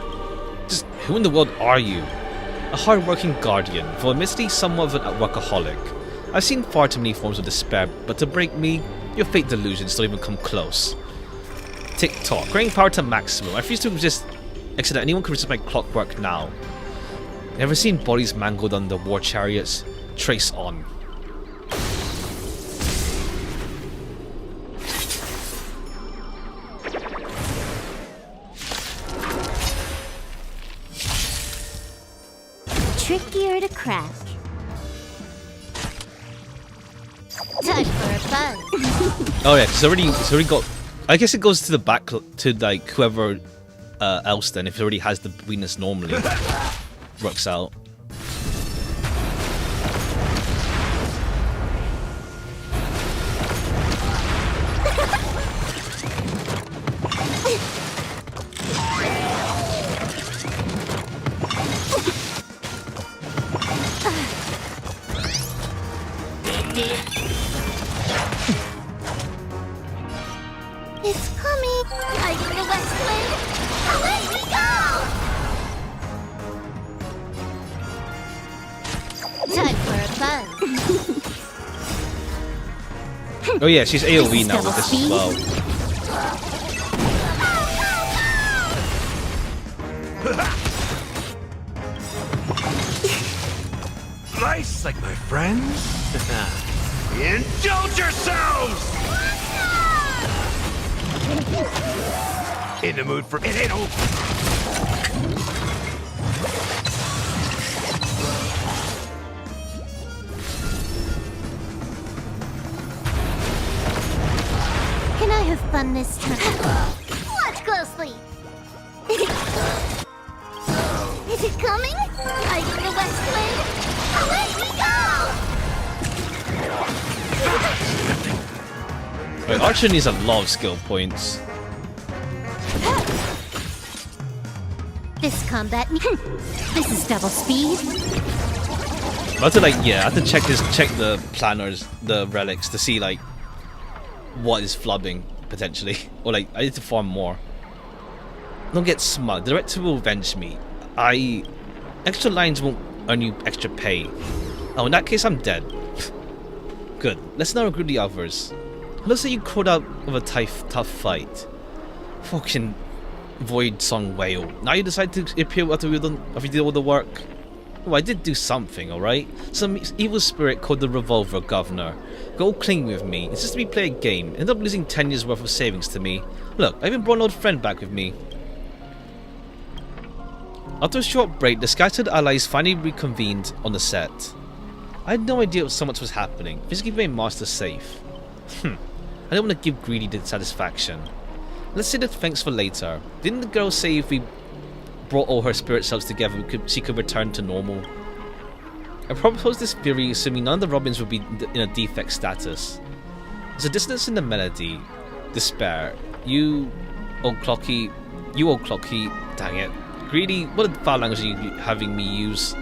Just who in the world are you? A hard-working guardian, though admittedly somewhat of a workaholic. I've seen far too many forms of despair, but to break me, your fate delusions don't even come close. Tick-tock, creating power to maximum. I refuse to resist except that anyone can resist my clockwork now. Never seen bodies mangled under war chariots? Trace on. Trickier to crack. Time for a fun. Oh yeah, it's already got. I guess it goes to the back to like whoever else then, if it already has the weakness normally. Works out. It's coming! Hiding the west wind! Away we go! Time for a fun. Oh yeah, she's AoE now with this as well. Nice, like my friends. Indulge yourselves! In the mood for it ain't over. Can I have fun this time? Watch closely! Is it coming? Hiding the west wind? Away we go! Wait, Archer needs a lot of skill points. This combat. This is double speed. I have to like, yeah, I have to check the planners, the relics to see like what is flubbing potentially, or like I need to farm more. Don't get smug. The director will avenge me. Extra lines won't earn you extra pay. Oh, in that case, I'm dead. Good. Let's not recruit the others. Looks like you crawled out of a tough fight. Fucking Void Song Whale. Now you decide to appear after you did all the work. Oh, I did do something, alright? Some evil spirit called the Revolver Governor. Go cling with me. It's just to be play a game. End up losing 10 years worth of savings to me. Look, I even brought an old friend back with me. After a short break, the scattered allies finally reconvened on the set. I had no idea so much was happening. Just keep my master safe. I don't want to give Greedy the satisfaction. Let's save the thanks for later. Didn't the girl say if we brought all her spirit selves together, she could return to normal? I proposed this theory assuming none of the Robins would be in a defect status. There's a dissonance in the melody. Despair. You old clocky, dang it. Greedy, what a foul language are you having me use?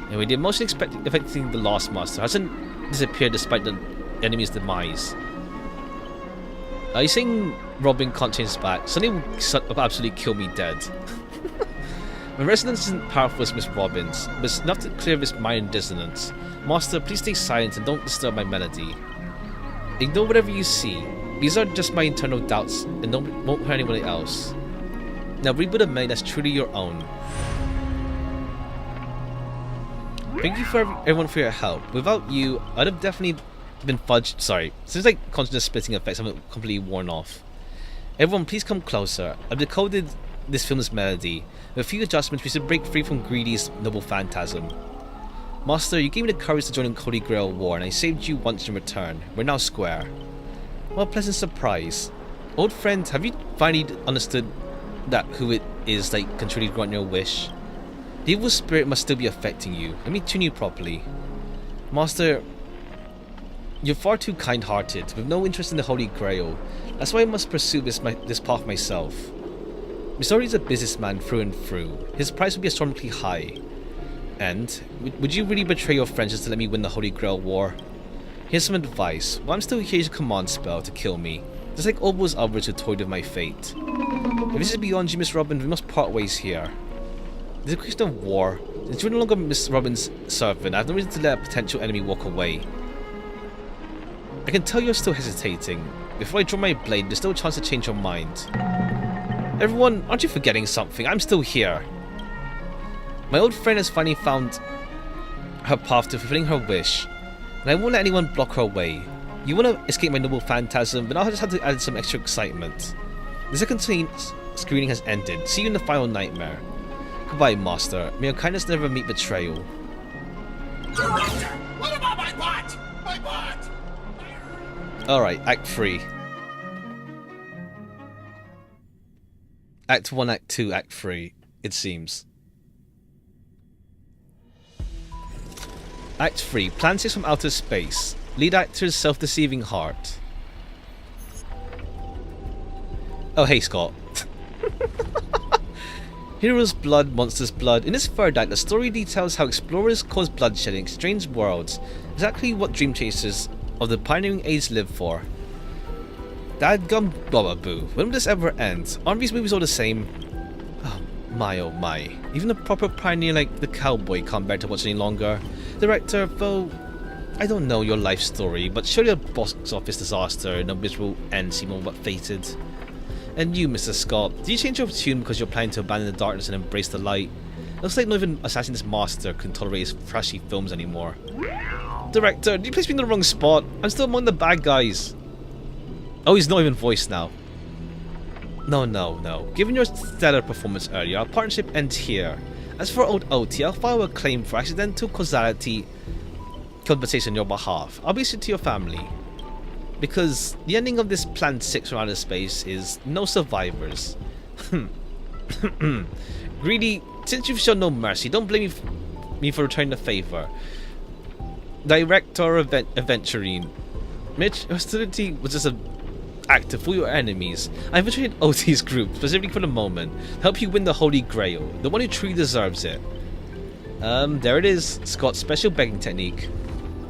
Anyway, the emotion affecting the Lost Master hasn't disappeared despite the enemy's demise. Are you saying Robin can't change his back? Sonny will absolutely kill me dead. My resonance isn't powerful as Miss Robin's, but it's enough to clear this mind dissonance. Master, please stay silent and don't disturb my melody. Ignore whatever you see. These are just my internal doubts and won't hurt anyone else. Now rebuild a melody that's truly your own. Thank you for everyone for your help. Without you, I'd have definitely been fudged. Sorry, since like constant splitting effects haven't completely worn off. Everyone, please come closer. I've decoded this film's melody. With a few adjustments, we should break free from Greedy's noble phantasm. Master, you gave me the courage to join the Holy Grail War, and I saved you once in return. We're now square. What a pleasant surprise. Old friend, have you finally understood that who it is that can truly grant your wish? The evil spirit must still be affecting you. Let me tune you properly. Master, you're far too kind-hearted, with no interest in the Holy Grail. That's why I must pursue this path myself. Misori is a businessman through and through. His price would be astronomically high. And, would you really betray your friends just to let me win the Holy Grail War? Here's some advice. While I'm still here, use a command spell to kill me. Just like all those others who toyed with my fate. If this is beyond you, Miss Robin, we must part ways here. This is a question of war. Since you're no longer Miss Robin's servant, I have no reason to let a potential enemy walk away. I can tell you're still hesitating. Before I draw my blade, there's still a chance to change your mind. Everyone, aren't you forgetting something? I'm still here. My old friend has finally found her path to fulfilling her wish, and I won't let anyone block her way. You want to escape my noble phantasm, but I'll just have to add some extra excitement. The second screening has ended. See you in the final nightmare. Goodbye, Master. May your kindness never meet betrayal. Director, what about my bot? My bot! Alright, Act 3. Act 1, Act 2, Act 3, it seems. Act 3, Planets from Outer Space. Lead actor's self-deceiving heart. Oh, hey, Scott. Heroes' blood, monsters' blood. In this third act, the story details how explorers cause bloodshed in strange worlds. Exactly what dream chasers of the pioneering age live for. Dadgum Bobaboo. When will this ever end? Aren't these movies all the same? Oh my. Even a proper pioneer like the cowboy can't bear to watch any longer. Director, though, I don't know your life story, but surely a box office disaster and a miserable end seem all but fated. And you, Mr. Scott, do you change your tune because you're planning to abandon the darkness and embrace the light? Looks like not even Assassin's Master can tolerate his trashy films anymore. Director, did you place me in the wrong spot? I'm still among the bad guys. Oh, he's not even voiced now. No. Given your stellar performance earlier, our partnership ends here. As for old OT, I'll file a claim for accidental causality compensation on your behalf. I'll be sent to your family. Because the ending of this Plan 6 from outer space is no survivors. Greedy, since you've shown no mercy, don't blame me for returning the favor. Director Aventurine. Mitch, hostility was just an act to fool your enemies. I infiltrated OT's group specifically for the moment to help you win the Holy Grail, the one who truly deserves it. There it is, Scott's special begging technique.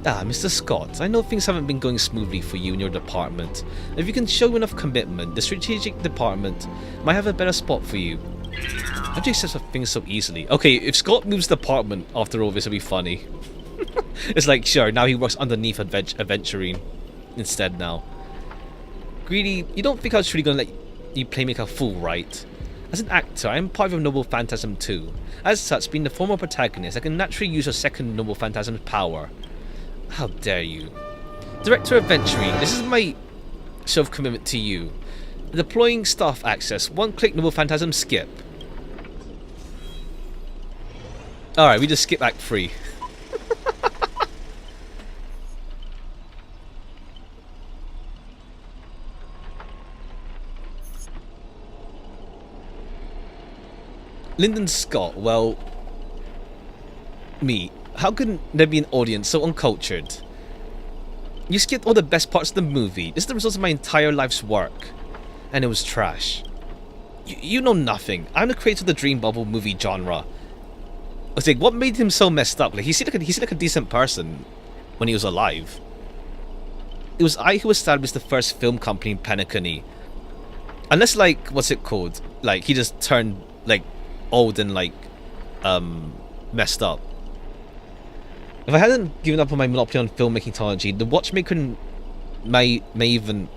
Ah, Mr. Scott, I know things haven't been going smoothly for you in your department. If you can show enough commitment, the strategic department might have a better spot for you. How do you accept things so easily? Okay, if Scott moves department after all this, it'll be funny. It's like, sure, now he works underneath Aventurine instead now. Greedy, you don't think I was truly gonna let you play me like a fool, right? As an actor, I am part of your Noble Phantasm too. As such, being the former protagonist, I can naturally use your second Noble Phantasm's power. How dare you. Director Aventurine, this is my show of commitment to you. Deploying staff access, one-click Noble Phantasm skip. Alright, we just skip Act 3. Lyndon Scott, well, me. How can there be an audience so uncultured? You skipped all the best parts of the movie. This is the result of my entire life's work. And it was trash. You know nothing. I'm the creator of the Dream Bubble movie genre. I was like, what made him so messed up? Like, he seemed like a decent person when he was alive. It was I who established the first film company in Penacony. Unless, like, what's it called? Like, he just turned, like, old and, like, messed up. If I hadn't given up on my monopoly on filmmaking technology, the watchmaker and Maven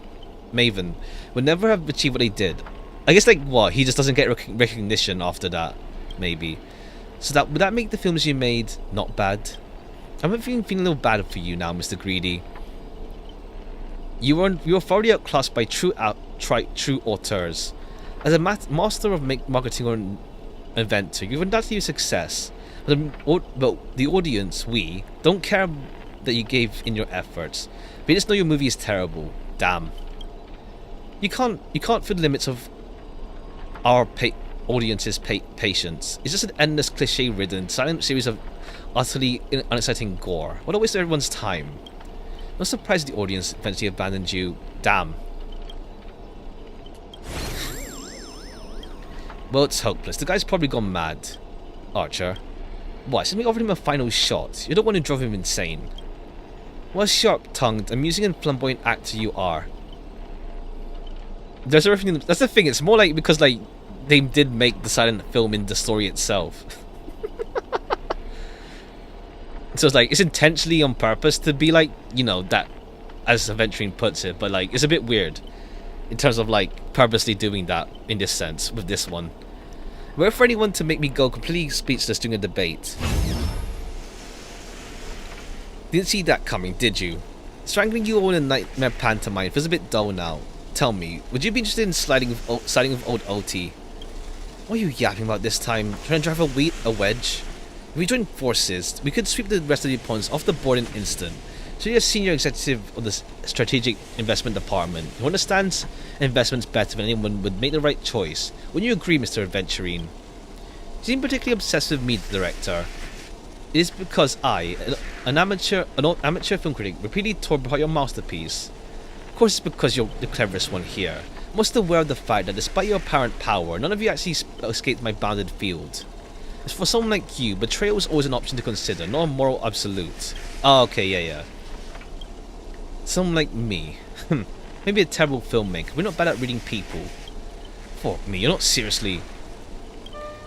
would never have achieved what they did. I guess, like, what? He just doesn't get recognition after that, maybe. So would that make the films you made not bad? I'm feeling a little bad for you now, Mr. Greedy. You were thoroughly outclassed by true auteurs. As a master of marketing or an inventor, you've undoubtedly a success. The audience, we, don't care that you gave in your efforts. We just know your movie is terrible. Damn. You can't feel the limits of our audience's patience. It's just an endless cliche-ridden, silent series of utterly unexciting gore. What a waste of everyone's time. No surprise the audience eventually abandoned you. Damn. Well, it's hopeless. The guy's probably gone mad. Archer. What? Since we offered him a final shot, you're the one who drove him insane. What a sharp-tongued, amusing and flamboyant actor you are. That's the thing, it's more like because like they did make the silent film in the story itself. So it's like, it's intentionally on purpose to be like, you know, that, as Aventurine puts it, but like, it's a bit weird in terms of like purposely doing that in this sense with this one. Where for anyone to make me go completely speechless during a debate. Didn't see that coming, did you? Strangling you all in a nightmare pantomime feels a bit dull now. Tell me, would you be interested in siding with old OT? What are you yapping about this time? Trying to drive a wedge? If we join forces, we could sweep the rest of the opponents off the board in an instant. So you're a senior executive of the strategic investment department who understands investments better than anyone would make the right choice. Wouldn't you agree, Mr. Aventurine? You seem particularly obsessed with me, the director. It is because I, an amateur film critic, repeatedly tore apart your masterpiece. Of course it's because you're the cleverest one here. I'm most aware of the fact that despite your apparent power, none of you actually escaped my bounded field. As for someone like you, betrayal was always an option to consider, not a moral absolute. Oh, okay, yeah. Someone like me. Maybe a terrible filmmaker, we're not bad at reading people. Fuck me, you're not seriously...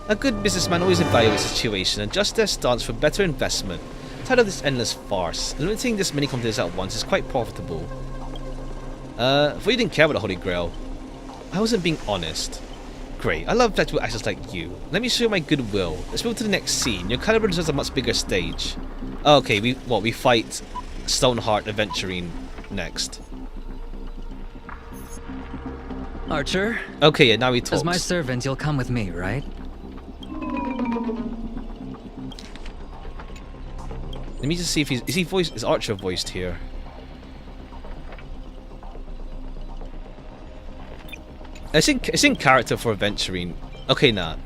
A good businessman always evaluates the situation and adjusts their stance for better investment. Tired of this endless farce, limiting this many companies at once is quite profitable. Thought you didn't care about the Holy Grail. I wasn't being honest. Great, I love flexible actors like you. Let me show you my goodwill. Let's move to the next scene. Your caliber deserves a much bigger stage. Okay, we fight Stoneheart Aventurine next. Archer? Okay, yeah, now he talks. As my servant, you'll come with me, right? Let me just see if is Archer voiced here? It's in character for Aventurine. Okay, nah.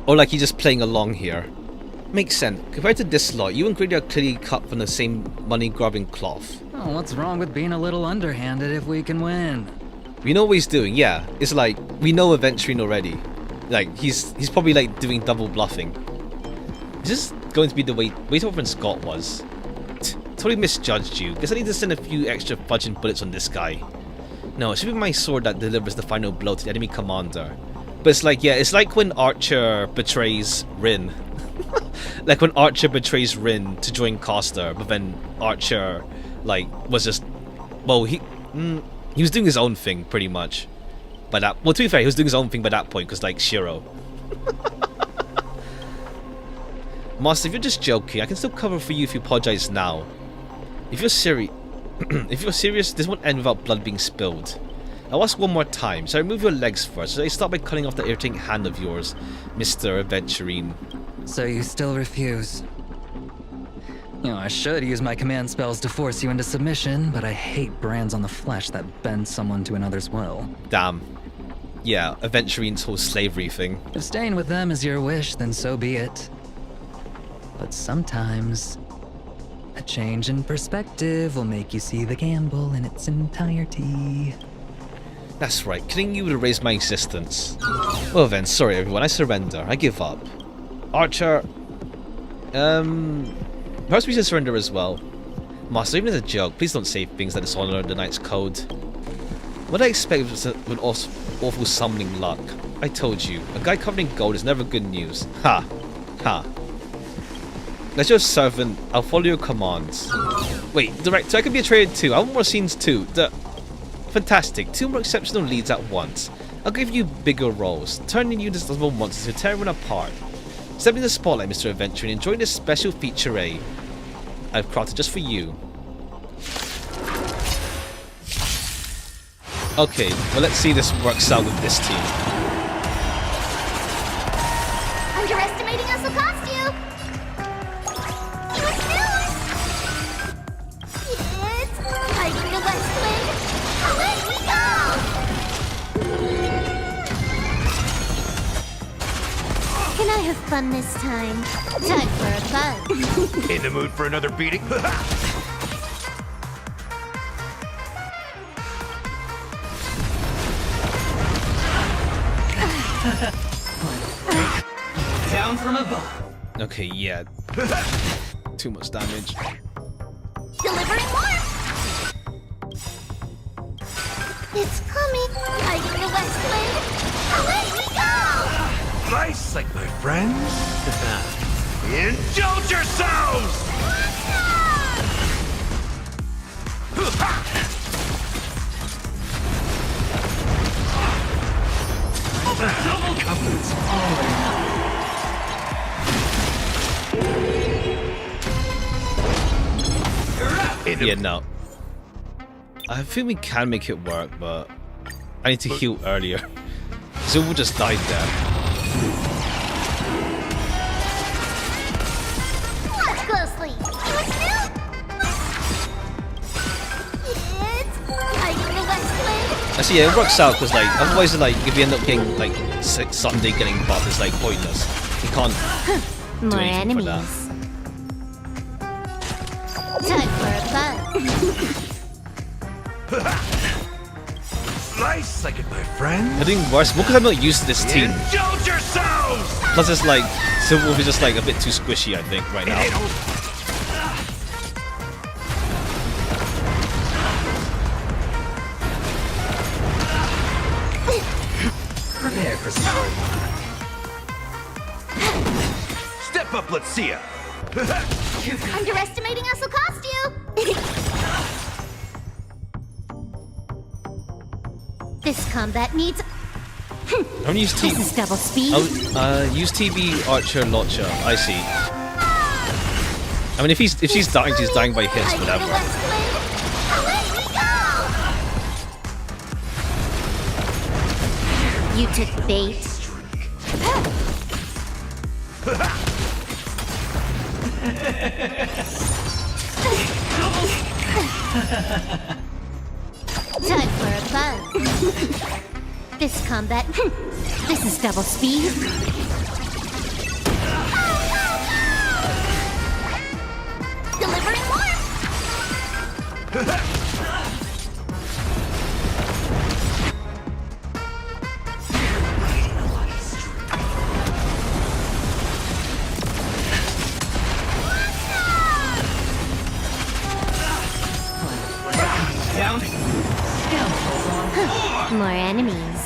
Or like he's just playing along here. Makes sense. Compared to this lot, you and Grady are clearly cut from the same money-grubbing cloth. Oh, what's wrong with being a little underhanded if we can win? We know what he's doing, yeah. It's like, we know Aventurine already. Like, he's probably like doing double bluffing. Is this going to be the way over in Scott was? Totally misjudged you. Guess I need to send a few extra fudging bullets on this guy. No, it should be my sword that delivers the final blow to the enemy commander. But it's like, yeah, it's like when Archer betrays Rin. Like when Archer betrays Rin to join Costa, but then Archer, like, was just... Well, he was doing his own thing, pretty much. By that... Well, to be fair, he was doing his own thing by that point, because, like, Shiro. Master, if you're just joking, I can still cover for you if you apologize now. If you're serious, this won't end without blood being spilled. I'll ask one more time, so remove your legs first, so I start by cutting off that irritating hand of yours, Mr. Aventurine. So you still refuse? You know, I should use my command spells to force you into submission, but I hate brands on the flesh that bend someone to another's will. Damn. Yeah, Aventurine's whole slavery thing. If staying with them is your wish, then so be it. But sometimes, a change in perspective will make you see the gamble in its entirety. That's right, killing you would erase my existence. Well then, sorry everyone, I surrender. I give up. Archer... Perhaps we should surrender as well. Master, even as a joke, please don't say things that dishonor the Knight's code. What I expect was awful summoning luck. I told you, a guy covered in gold is never good news. Ha! Ha! As your servant, I'll follow your commands. Wait, director, I could be a traitor too. I want more scenes too. Fantastic, 2 more exceptional leads at once. I'll give you bigger roles, turning you into detestable monsters to tear everyone apart. Step in the spotlight, Mr. Adventure, and enjoy this special feature I've crafted just for you. Okay, well let's see if this works out with this team. have fun this time. Time for a buzz. In the mood for another beating? Down from above. Okay, yeah. Too much damage. Delivering more! It's coming! Hiding the west wind! Away we go! Nice, like my friends. Indulge yourselves! Double confidence all around. Yeah, no. I think we can make it work, but I need to heal earlier. Zul just died there. Watch closely! It's hiding the west wind! Actually, yeah, it works out because like otherwise, like if you end up getting like Sunday getting buffed, it's like pointless. You can't do More anything for enemies. that. Time for a buzz. Nice, like it, my friends. I'm doing worse because I'm not used to this team. Indulge yourselves! Plus, it's like Silverwolf is just like a bit too squishy, I think, right now. Prepare for some. Step up, let's see ya. Underestimating us will cost you! This combat needs... I don't use TB. This is double speed. Use TB Archer Lotcha. I see. I mean, if she's dying by hits, whatever. You took bait. Time for a buzz. This combat... This is double speed. Delivering more! Down. More enemies.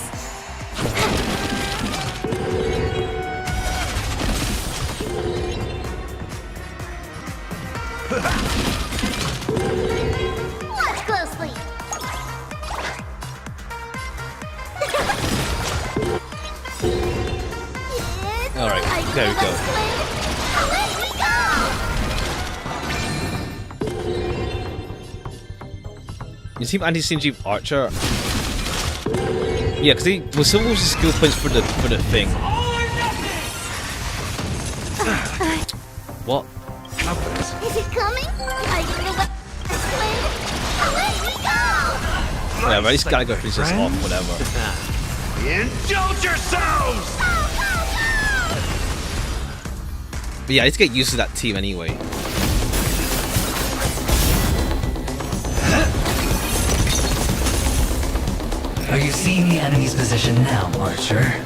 Watch closely. All right, there we go. You team anti-Sinji Archer. Yeah, because he was some of skill points for the thing. What? Is it coming? Hiding the west wind. Away we go! Whatever, this guy got princess off, whatever. Indulge yourselves! But yeah, I need to get used to that team anyway. Are you seeing the enemy's position now, Archer?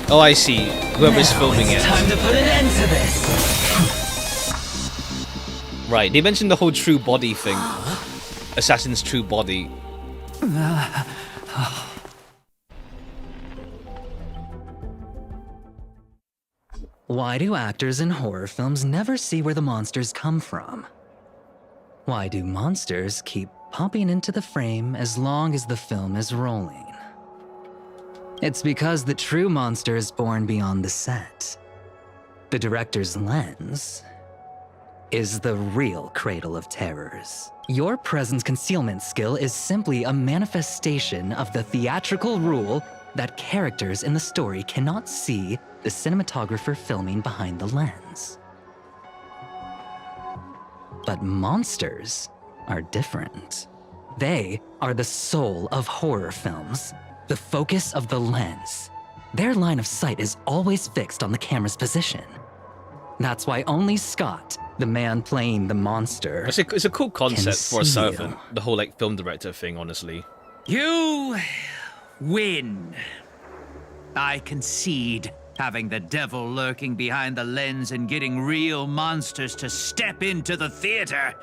Oh, I see. Whoever's filming it. Time to put an end to this. Right, they mentioned the whole true body thing. Assassin's true body. Why do actors in horror films never see where the monsters come from? Why do monsters keep popping into the frame as long as the film is rolling? It's because the true monster is born beyond the set. The director's lens is the real cradle of terrors. Your presence concealment skill is simply a manifestation of the theatrical rule that characters in the story cannot see the cinematographer filming behind the lens. But monsters are different. They are the soul of horror films, the focus of the lens, Their line of sight is always fixed on the camera's position. That's why only Scott, the man playing the monster, it's a cool concept for a see servant. The whole like film director thing, honestly. You win. I concede. Having the devil lurking behind the lens and getting real monsters to step into the theater.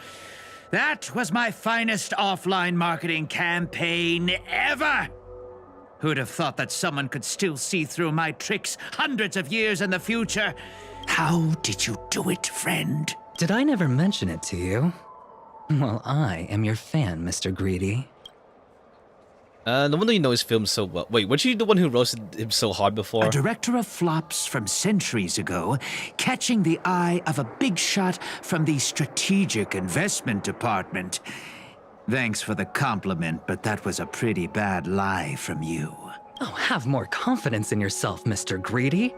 That was my finest offline marketing campaign ever. Who'd have thought that someone could still see through my tricks hundreds of years in the future? How did you do it, friend? Did I never mention it to you? Well, I am your fan, Mr. Greedy. No wonder you know his films so well. Wait, weren't you the one who roasted him so hard before? A director of flops from centuries ago, catching the eye of a big shot from the strategic investment department. Thanks for the compliment, but that was a pretty bad lie from you. Oh, have more confidence in yourself, Mr. Greedy.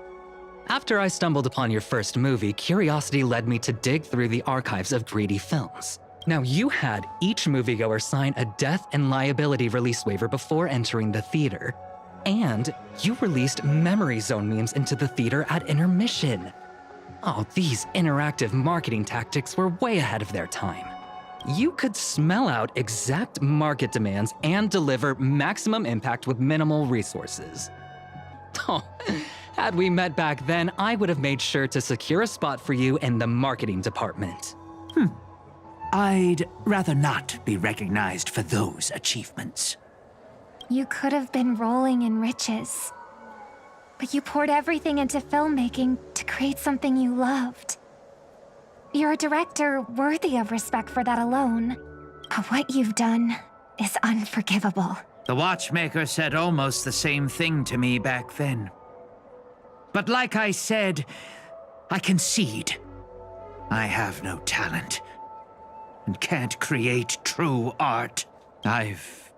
After I stumbled upon your first movie, curiosity led me to dig through the archives of Greedy films. Now, you had each moviegoer sign a death and liability release waiver before entering the theater. And you released memory zone memes into the theater at intermission. Oh, these interactive marketing tactics were way ahead of their time. You could smell out exact market demands and deliver maximum impact with minimal resources. Oh, had we met back then, I would have made sure to secure a spot for you in the marketing department. I'd rather not be recognized for those achievements. You could have been rolling in riches. But you poured everything into filmmaking to create something you loved. You're a director worthy of respect for that alone. But what you've done is unforgivable. The watchmaker said almost the same thing to me back then. But like I said, I concede. I have no talent. And can't create true art. I've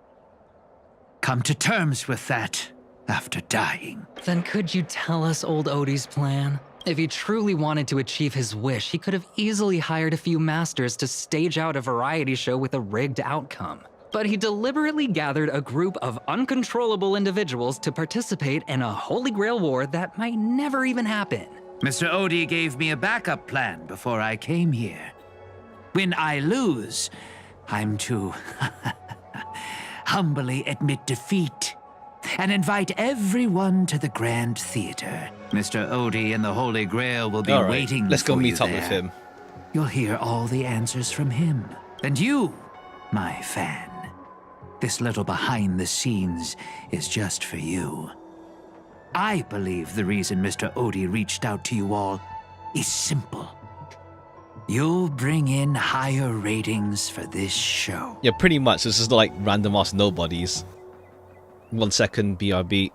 come to terms with that after dying. Then could you tell us old Odie's plan? If he truly wanted to achieve his wish, he could have easily hired a few masters to stage out a variety show with a rigged outcome. But he deliberately gathered a group of uncontrollable individuals to participate in a Holy Grail war that might never even happen. Mr. Odie gave me a backup plan before I came here. When I lose, I'm to humbly admit defeat and invite everyone to the Grand Theater. Mr. Odie and the Holy Grail will be waiting. Let's go meet you up with him. You'll hear all the answers from him. And you, my fan, this little behind the scenes is just for you. I believe the reason Mr. Odie reached out to you all is simple. You'll bring in higher ratings for this show. Yeah, pretty much. This is like random ass nobodies. 1 second, BRB.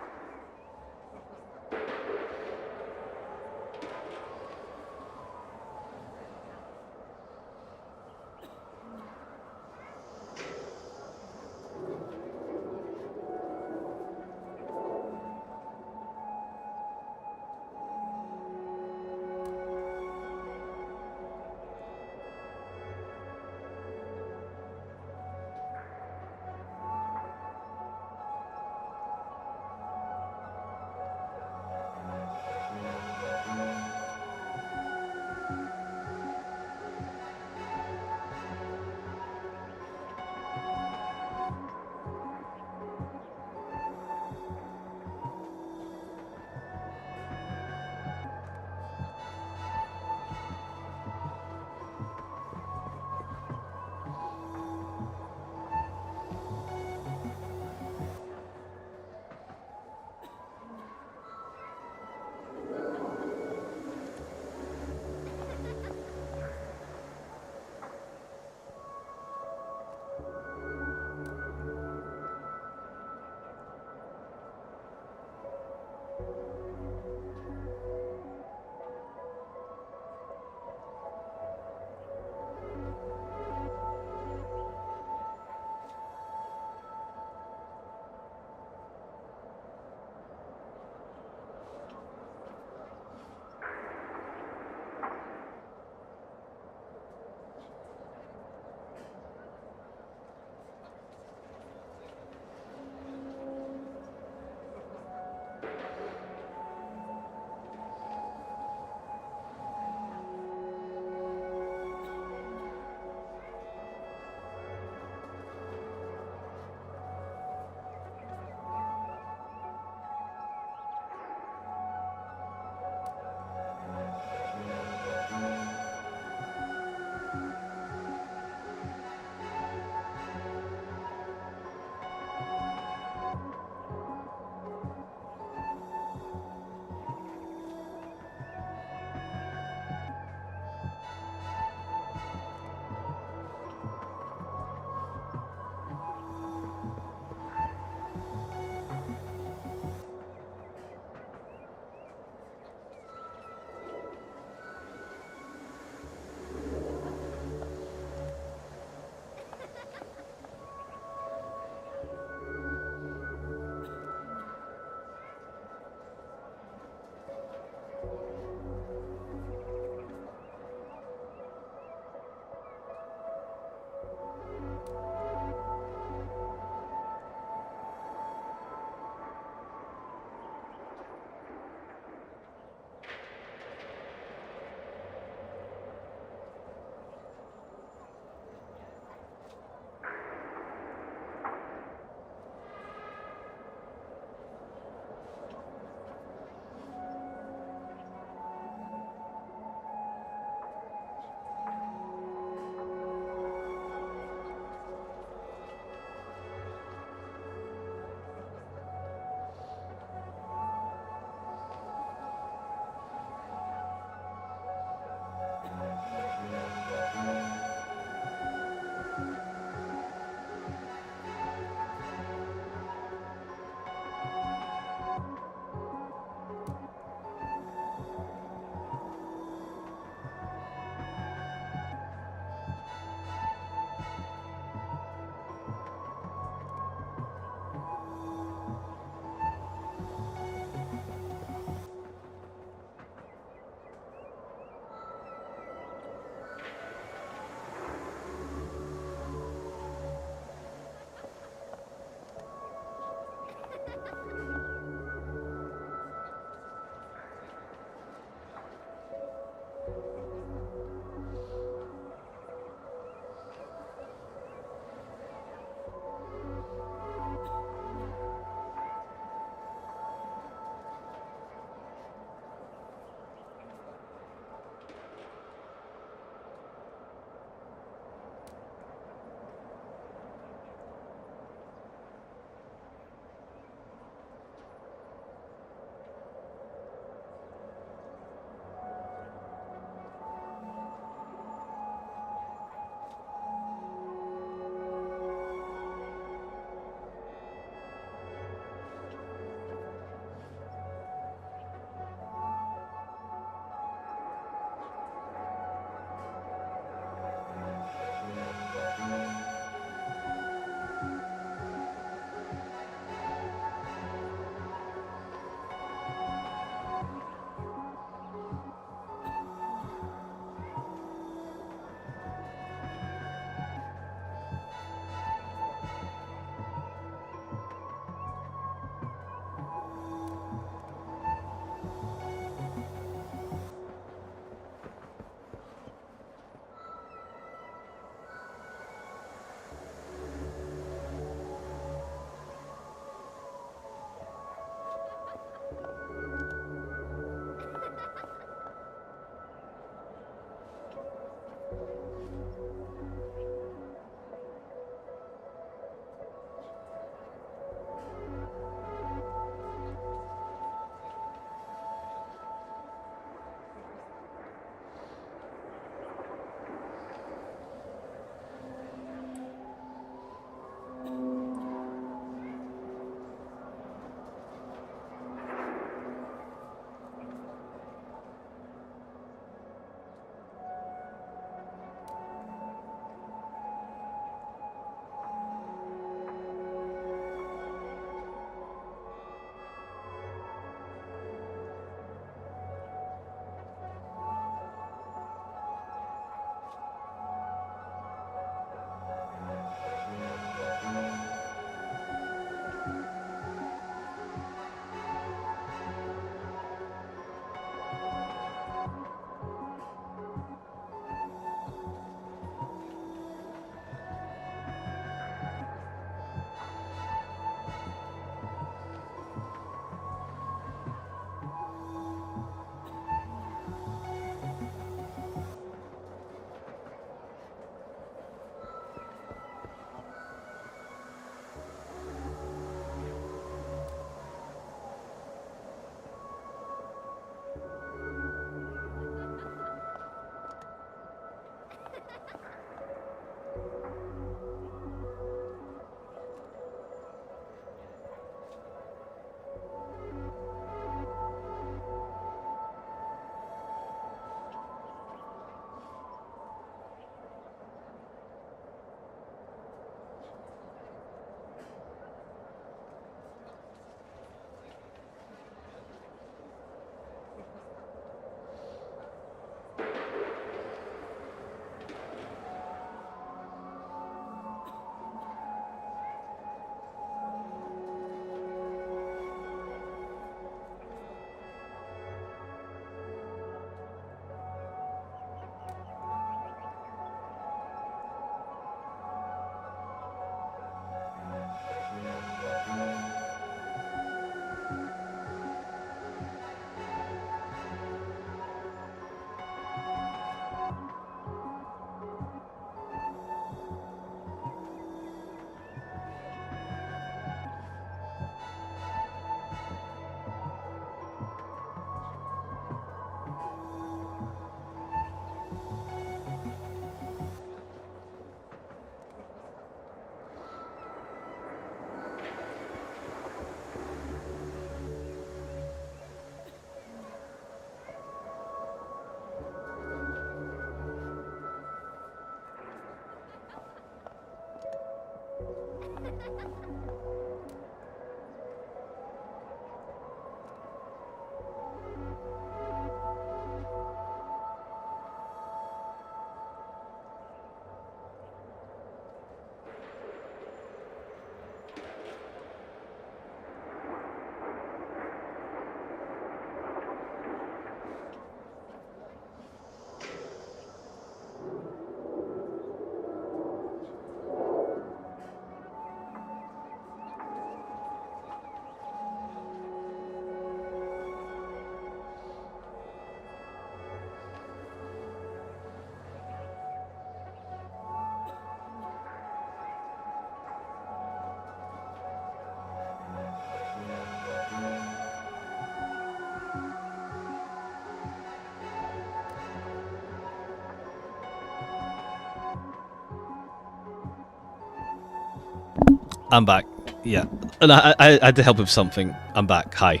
I'm back. Yeah. And I had to help with something. I'm back. Hi.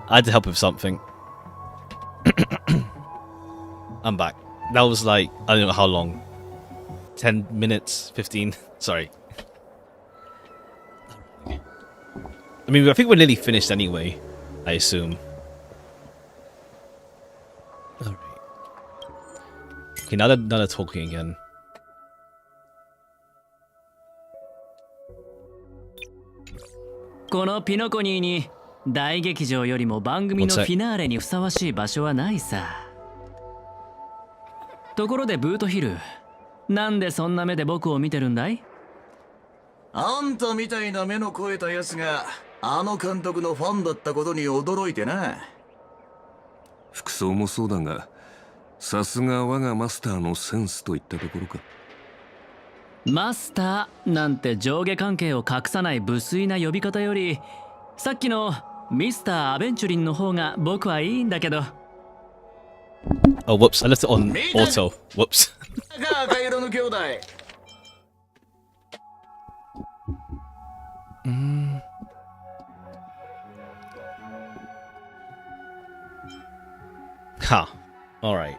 I had to help with something. I'm back. That was like, I don't know how long. 10 minutes? 15? Sorry. I mean, I think we're nearly finished anyway, I assume. Alright. Okay, now they're talking again. One sec. 大劇場よりも番組のフィナーレにふさわしい場所はないさ。ところでブートヒル、なんでそんな目で僕を見てるんだい？あんたみたいな目の肥えたやつがあの監督のファンだったことに驚いてな。服装もそうだが、さすが我がマスターのセンスといったところか。マスターなんて上下関係を隠さない無粋な呼び方より、さっきのミスターアベンチュリンの方が僕はいいんだけど。Oh, whoops! I left it on auto. Whoops. 赤色の兄弟。Ha. All right.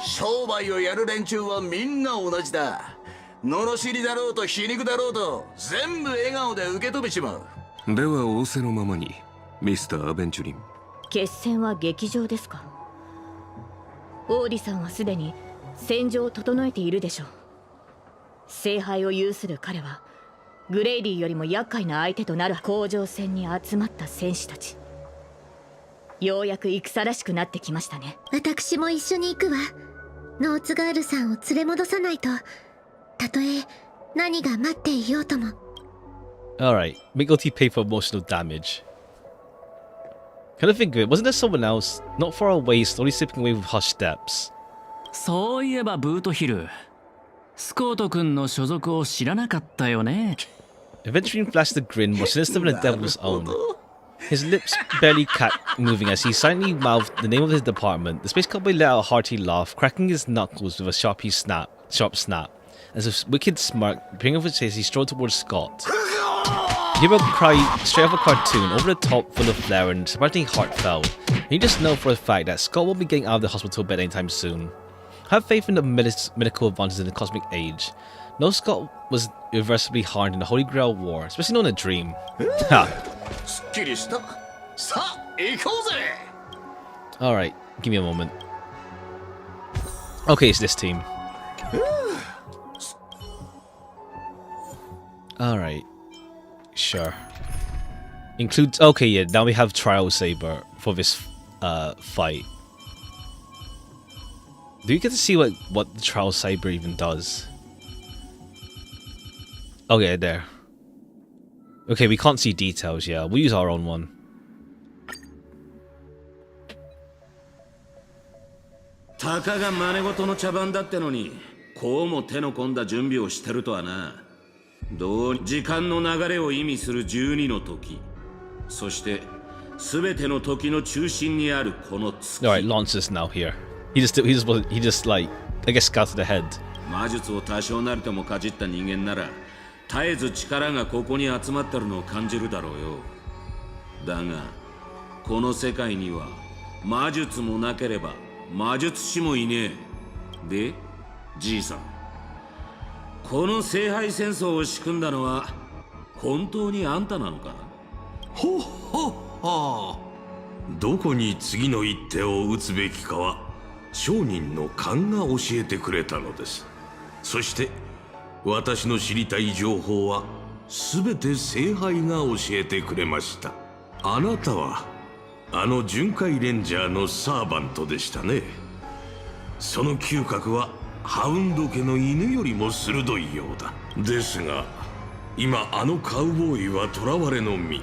商売をやる連中はみんな同じだ。罵りだろうと皮肉だろうと全部笑顔で受け止めちまう。では仰せのままにミスターアベンチュリン。決戦は劇場ですか。王李さんはすでに戦場を整えているでしょう。聖杯を有する彼はグレイディよりも厄介な相手となる甲状戦に集まった戦士たち。ようやく戦らしくなってきましたね。私も一緒に行くわ。ノーツガールさんを連れ戻さないと、たとえ何が待っていようとも。Alright, make OT pay for emotional damage. Kind of think of it, wasn't there someone else not far away, slowly slipping away with hushed steps? そういえばブートヒル、スコート君の所属を知らなかったよね。Eventually flashed a grin more sinister than the devil's own. His lips barely moving as he silently mouthed the name of his department. The space cowboy let out a hearty laugh, cracking his knuckles with a sharp snap, as a wicked smirk appearing over his face. He strode towards Scott. You hear a cry straight off a cartoon, over the top, full of flair and surprisingly heartfelt. And you just know for a fact that Scott won't be getting out of the hospital bed anytime soon. Have faith in the medical advances in the cosmic age. No, Scott was irreversibly harmed in the Holy Grail War, especially not in a dream. Alright, give me a moment. Okay, it's this team. Alright. Sure. Includes... Okay, yeah, now we have Trial Saber for this fight. Do you get to see what the Trial Saber even does? Okay, there. Okay, we can't see details, yeah. We'll use our own one. Takaが真似事の茶番だってのに、こうも手の込んだ準備をしてるとはな。どう時間の流れを意味する12の時。そして全ての時の中心にあるこの月。Alright, Lance's now here. He just like, I guess, scouted ahead. 魔術を多少なりともかじった人間なら、絶えず力がここに集まってるのを感じるだろうよ。だが、この世界には魔術もなければ魔術師もいねえ。で、じいさん。この聖杯戦争を仕組んだのは本当にあんたなのか？ほっほっほ。どこに次の一手を打つべきかは商人の勘が教えてくれたのです。そして私の知りたい情報は全て聖杯が教えてくれました。あなたはあの巡回レンジャーのサーバントでしたね。その嗅覚はハウンド家の犬よりも鋭いようだ。ですが今あのカウボーイは囚われの身。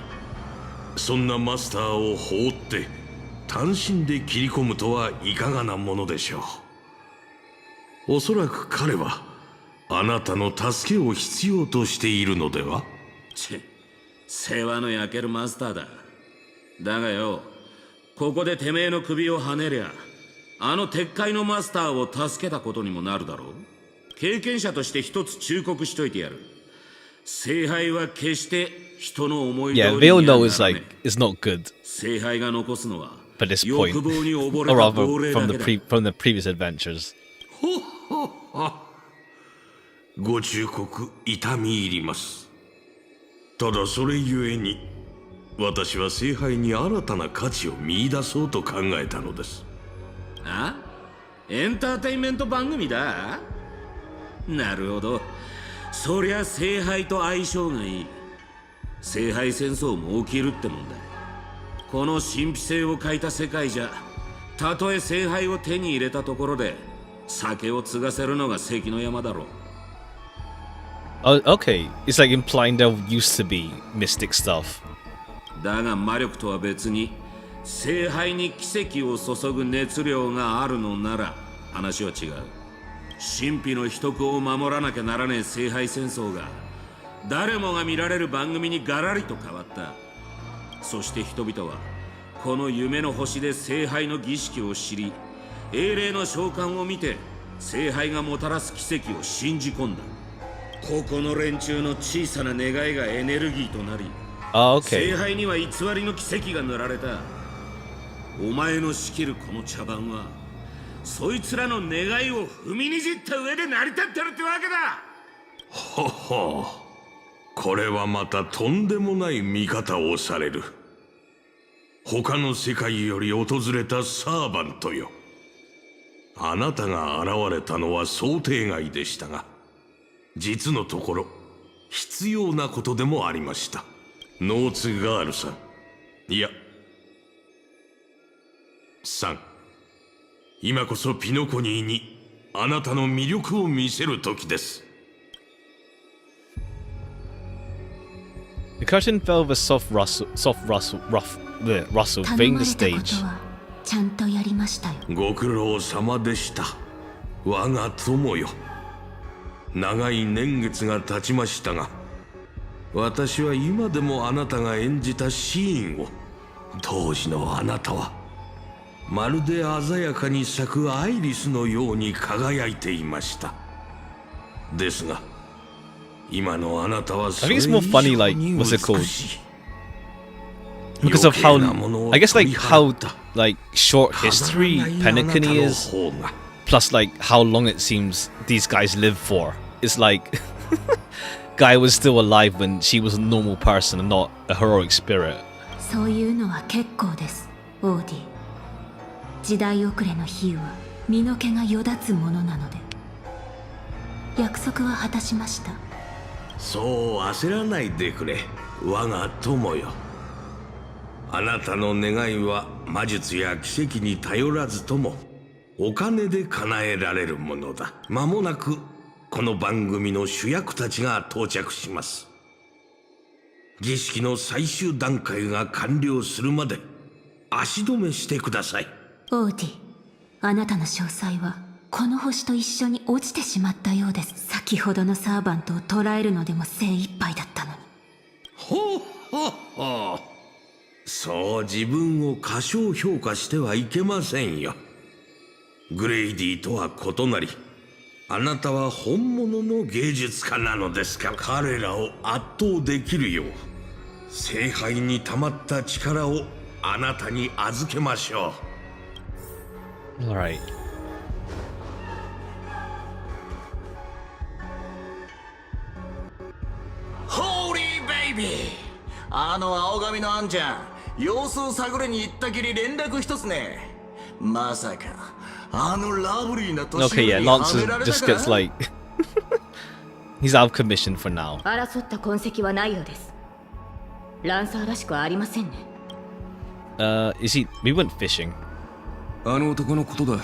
そんなマスターを放って単身で切り込むとはいかがなものでしょう。おそらく彼はあなたの助けを必要としているのでは？世話の焼けるマスターだ。だがよ、ここでてめえの首をはねりゃ、あの鉄塊のマスターを助けたことにもなるだろう。経験者として一つ忠告しといてやる。聖杯は決して人の思い通りにはならねえ。Yeah, they all know it's not good. 聖杯が残すのは But this point, 欲望に溺 or れた rather 亡霊だけだ。 from the previous adventures. ほっほっほ。ご忠告痛み入ります。ただそれゆえに私は聖杯に新たな価値を見出そうと考えたのです。あ？エンターテインメント番組だ？なるほど。そりゃ聖杯と相性がいい。聖杯戦争も起きるってもんだ。この神秘性を欠いた世界じゃ、たとえ聖杯を手に入れたところで酒を継がせるのが関の山だろう。Okay, it's like implying there used to be mystic stuff. だが魔力とは別に聖杯に奇跡を注ぐ熱量があるのなら話は違う。神秘の秘匿を守らなきゃならねえ聖杯戦争が誰もが見られる番組にガラリと変わった。そして人々はこの夢の星で聖杯の儀式を知り、英霊の召喚を見て聖杯がもたらす奇跡を信じ込んだ。ここの連中の小さな願いがエネルギーとなり、聖杯には偽りの奇跡が塗られた。お前の仕切るこの茶番はそいつらの願いを踏みにじった上で成り立ってるってわけだ。ほほう、これはまたとんでもない見方をされる。他の世界より訪れたサーバントよ。あなたが現れたのは想定外でしたが、実のところ必要なことでもありました。ノーツガールさん、いやさん、今こそピノコニーにあなたの魅力を見せる時です。The curtain fell with a soft rustle, filling the stage. ちゃんとやりましたよ。ご苦労様でした。我が友よ。長い年月が経ちましたが、私は今でもあなたが演じたシーンを、当時のあなたはまるで鮮やかに咲くアイリスのように輝いていました。ですが今のあなたはそれ以上に I think it's more funny, like, what's it called? Because of how, I guess, like, how, like, short history Penacony is, plus, like, how long it seems these guys live for. It's like, Guy was still alive when she was a normal person and not a heroic spirit. そういうのは結構です、オーディ。時代遅れの比喩は身の毛がよだつものなので。約束は果たしました。そう焦らないでくれ、我が友よ。あなたの願いは魔術や奇跡に頼らずともお金で叶えられるものだ。間もなくこの番組の主役たちが到着します。儀式の最終段階が完了するまで足止めしてください。オーディ、あなたの詳細はこの星と一緒に落ちてしまったようです。先ほどのサーバントを捕らえるのでも精一杯だったのに。ほっほっほ。そう自分を過小評価してはいけませんよ。グレイディとは異なり、あなたは本物の芸術家なのですから、彼らを圧倒できるよう聖杯に溜まった力をあなたに預けましょう。Alright. Holy baby! あの青髪のあんちゃん、様子を探りに行ったきり連絡一つね。まさかあのラブリーな年寄りにはめられたかな。 Okay, yeah, Lance just gets like he's out of commission for now. 争った痕跡はないようです。ランサーらしくはありませんね。Is he? We went fishing. あの男のことだ。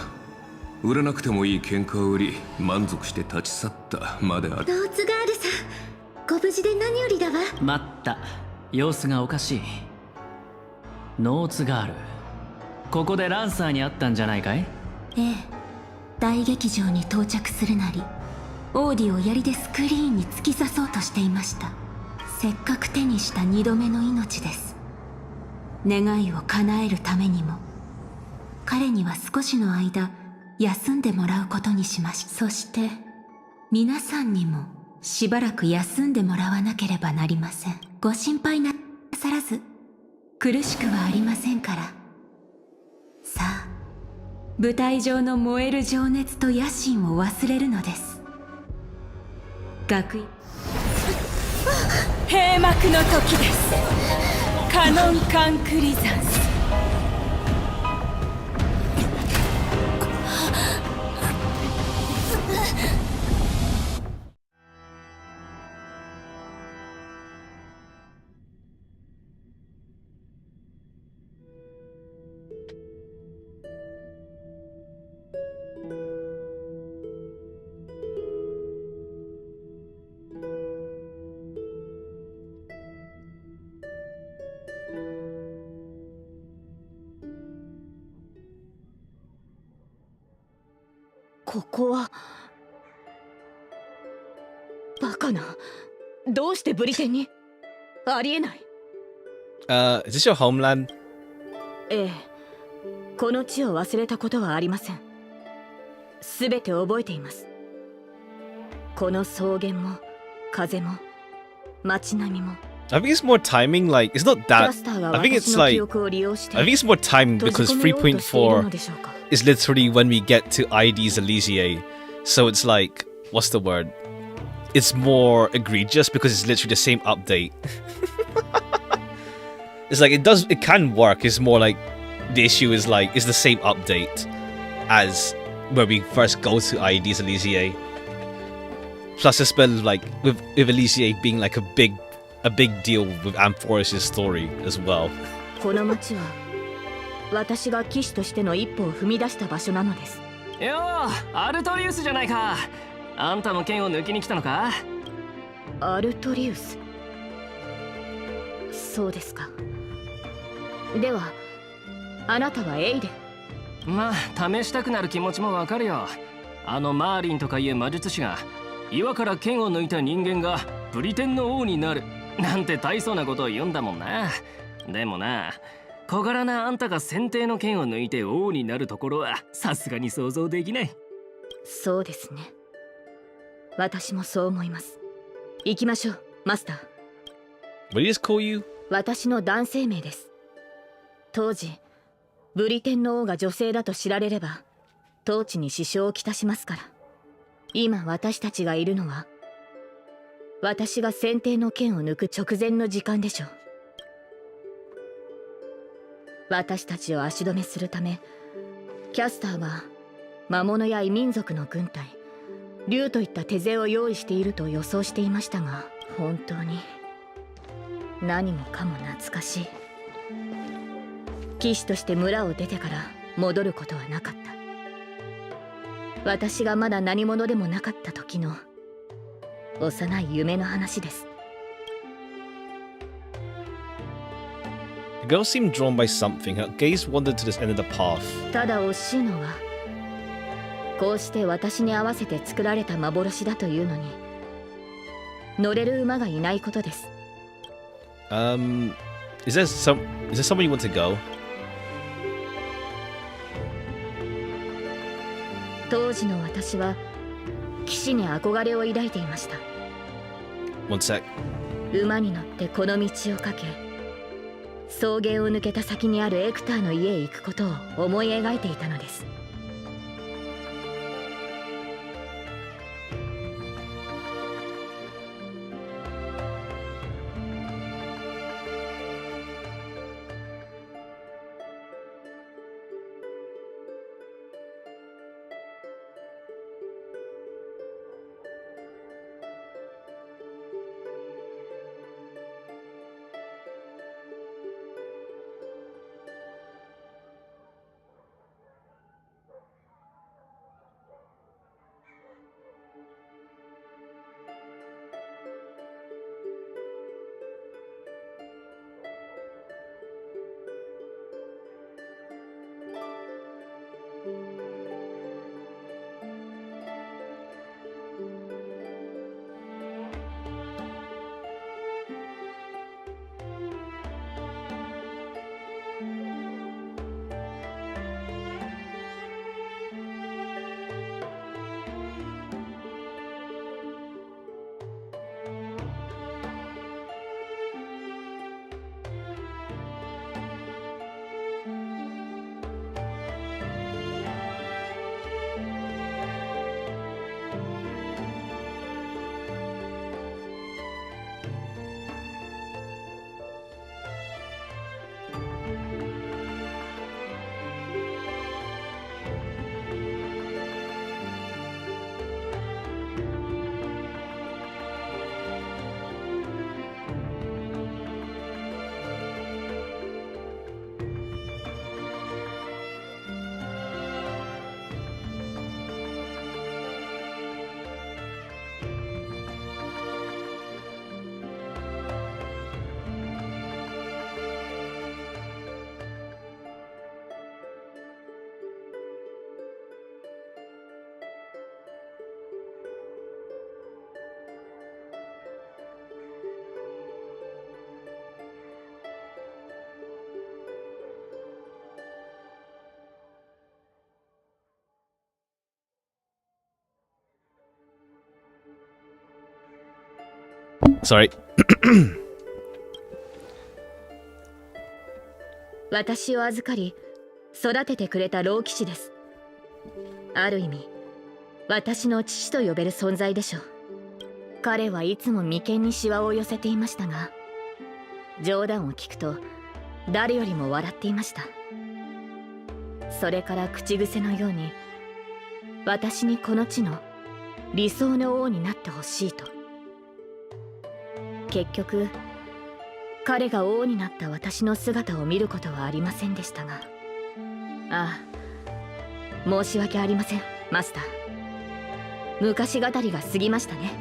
売れなくてもいい喧嘩を売り満足して立ち去ったまである。ローツガールさん、ご無事で何よりだわ。待った、様子がおかしい。ノーツガール、ここでランサーに会ったんじゃないかい？ええ、大劇場に到着するなりオーディを槍でスクリーンに突き刺そうとしていました。せっかく手にした2度目の命です。願いを叶えるためにも彼には少しの間休んでもらうことにしました。そして皆さんにもしばらく休んでもらわなければなりません。ご心配なさらず、苦しくはありませんから。さあ、舞台上の燃える情熱と野心を忘れるのです。学院閉幕の時です。カノンカンクリザンス。ここはバカな。どうしてブリテンに？ありえない。Is this your homeland? ええ、この地を忘れたことはありません。すべて覚えています。この草原も風も街並みも。I think it's more timing, like, it's not that. I think it's like. I think it's more timing because 3.4 is literally when we get to ID's Elysiae. So it's like, what's the word? It's more egregious because it's literally the same update. It's like, it can work. It's more like, the issue is like, it's the same update as where we first go to ID's Elysiae. Plus, I spell like, with Elysiae being like a big deal with Amphoris's story as well. この町は私が騎士としての一歩を踏み出した場所なのです。よー、アルトリウスじゃないか。あんたの剣を抜きに来たのか？アルトリウス。そうですか。では、あなたはエイデン。まあ、試したくなる気持ちもわかるよ。あのマーリンとかいう魔術師が岩から剣を抜いた人間がブリテンの王になるなんて大層なことを言うんだもんな。でもな、小柄なあんたが先手の剣を抜いて王になるところはさすがに想像できない。そうですね。私もそう思います。行きましょう、マスター。What do you just call you? 私の男性名です。当時、ブリテンの王が女性だと知られれば、統治に支障をきたしますから。今私たちがいるのは、私が先手の剣を抜く直前の時間でしょう。私たちを足止めするため、キャスターは魔物や異民族の軍隊、竜といった手勢を用意していると予想していましたが、本当に何もかも懐かしい。騎士として村を出てから戻ることはなかった。私がまだ何者でもなかった時の幼い夢の話です。The girl seemed drawn by something. Her gaze wandered to this end of the path. ただ惜しいのは、こうして私に合わせて作られた幻だというのに、乗れる馬がいないことです。Is there somewhere you want to go? 当時の私は騎士に憧れを抱いていました。One sec. 馬に乗ってこの道をかけ、草原を抜けた先にあるエクターの家へ行くことを思い描いていたのです。Sorry. 私を預かり育ててくれた老騎士です。ある意味私の父と呼べる存在でしょう。彼はいつも眉間にシワを寄せていましたが、冗談を聞くと誰よりも笑っていました。それから口癖のように私にこの地の理想の王になってほしいと。結局彼が王になった私の姿を見ることはありませんでしたが、ああ、申し訳ありませんマスター。昔語りが過ぎましたね。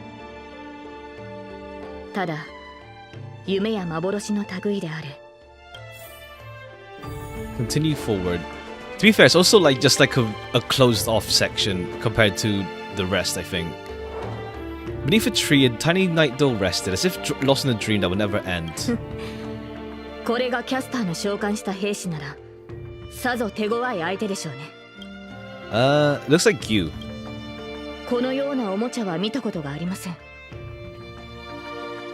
ただ夢や幻の類である。 Continue forward. To be fair, it's also like just like a closed off section compared to the rest, I think. Beneath a tree, a tiny night doll rested, as if lost in a dream that would never end. これがキャスターの召喚した兵士ならさぞ手強い相手でしょうね。Looks like you. このようなおもちゃは見たことがありません。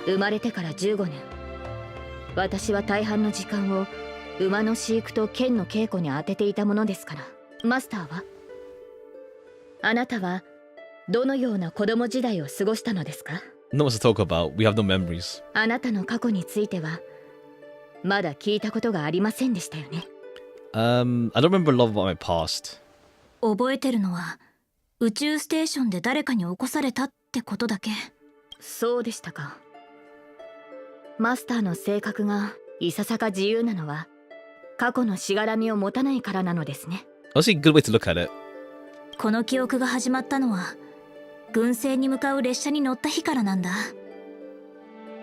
生まれてから15年、私は大半の時間を馬の飼育と剣の稽古に当てていたものですから。マスターは？あなたはどのような子供時代を過ごしたのですか？ Not much to talk about. We have no memories. あなたの過去についてはまだ聞いたことがありませんでしたよね。I don't remember a lot about my past. 覚えてるのは宇宙ステーションで誰かに起こされたってことだけ。そうでしたか。マスターの性格がいささか自由なのは過去のしがらみを持たないからなのですね。Honestly, good way to look at it. この記憶が始まったのは軍政に向かう列車に乗った日からなんだ。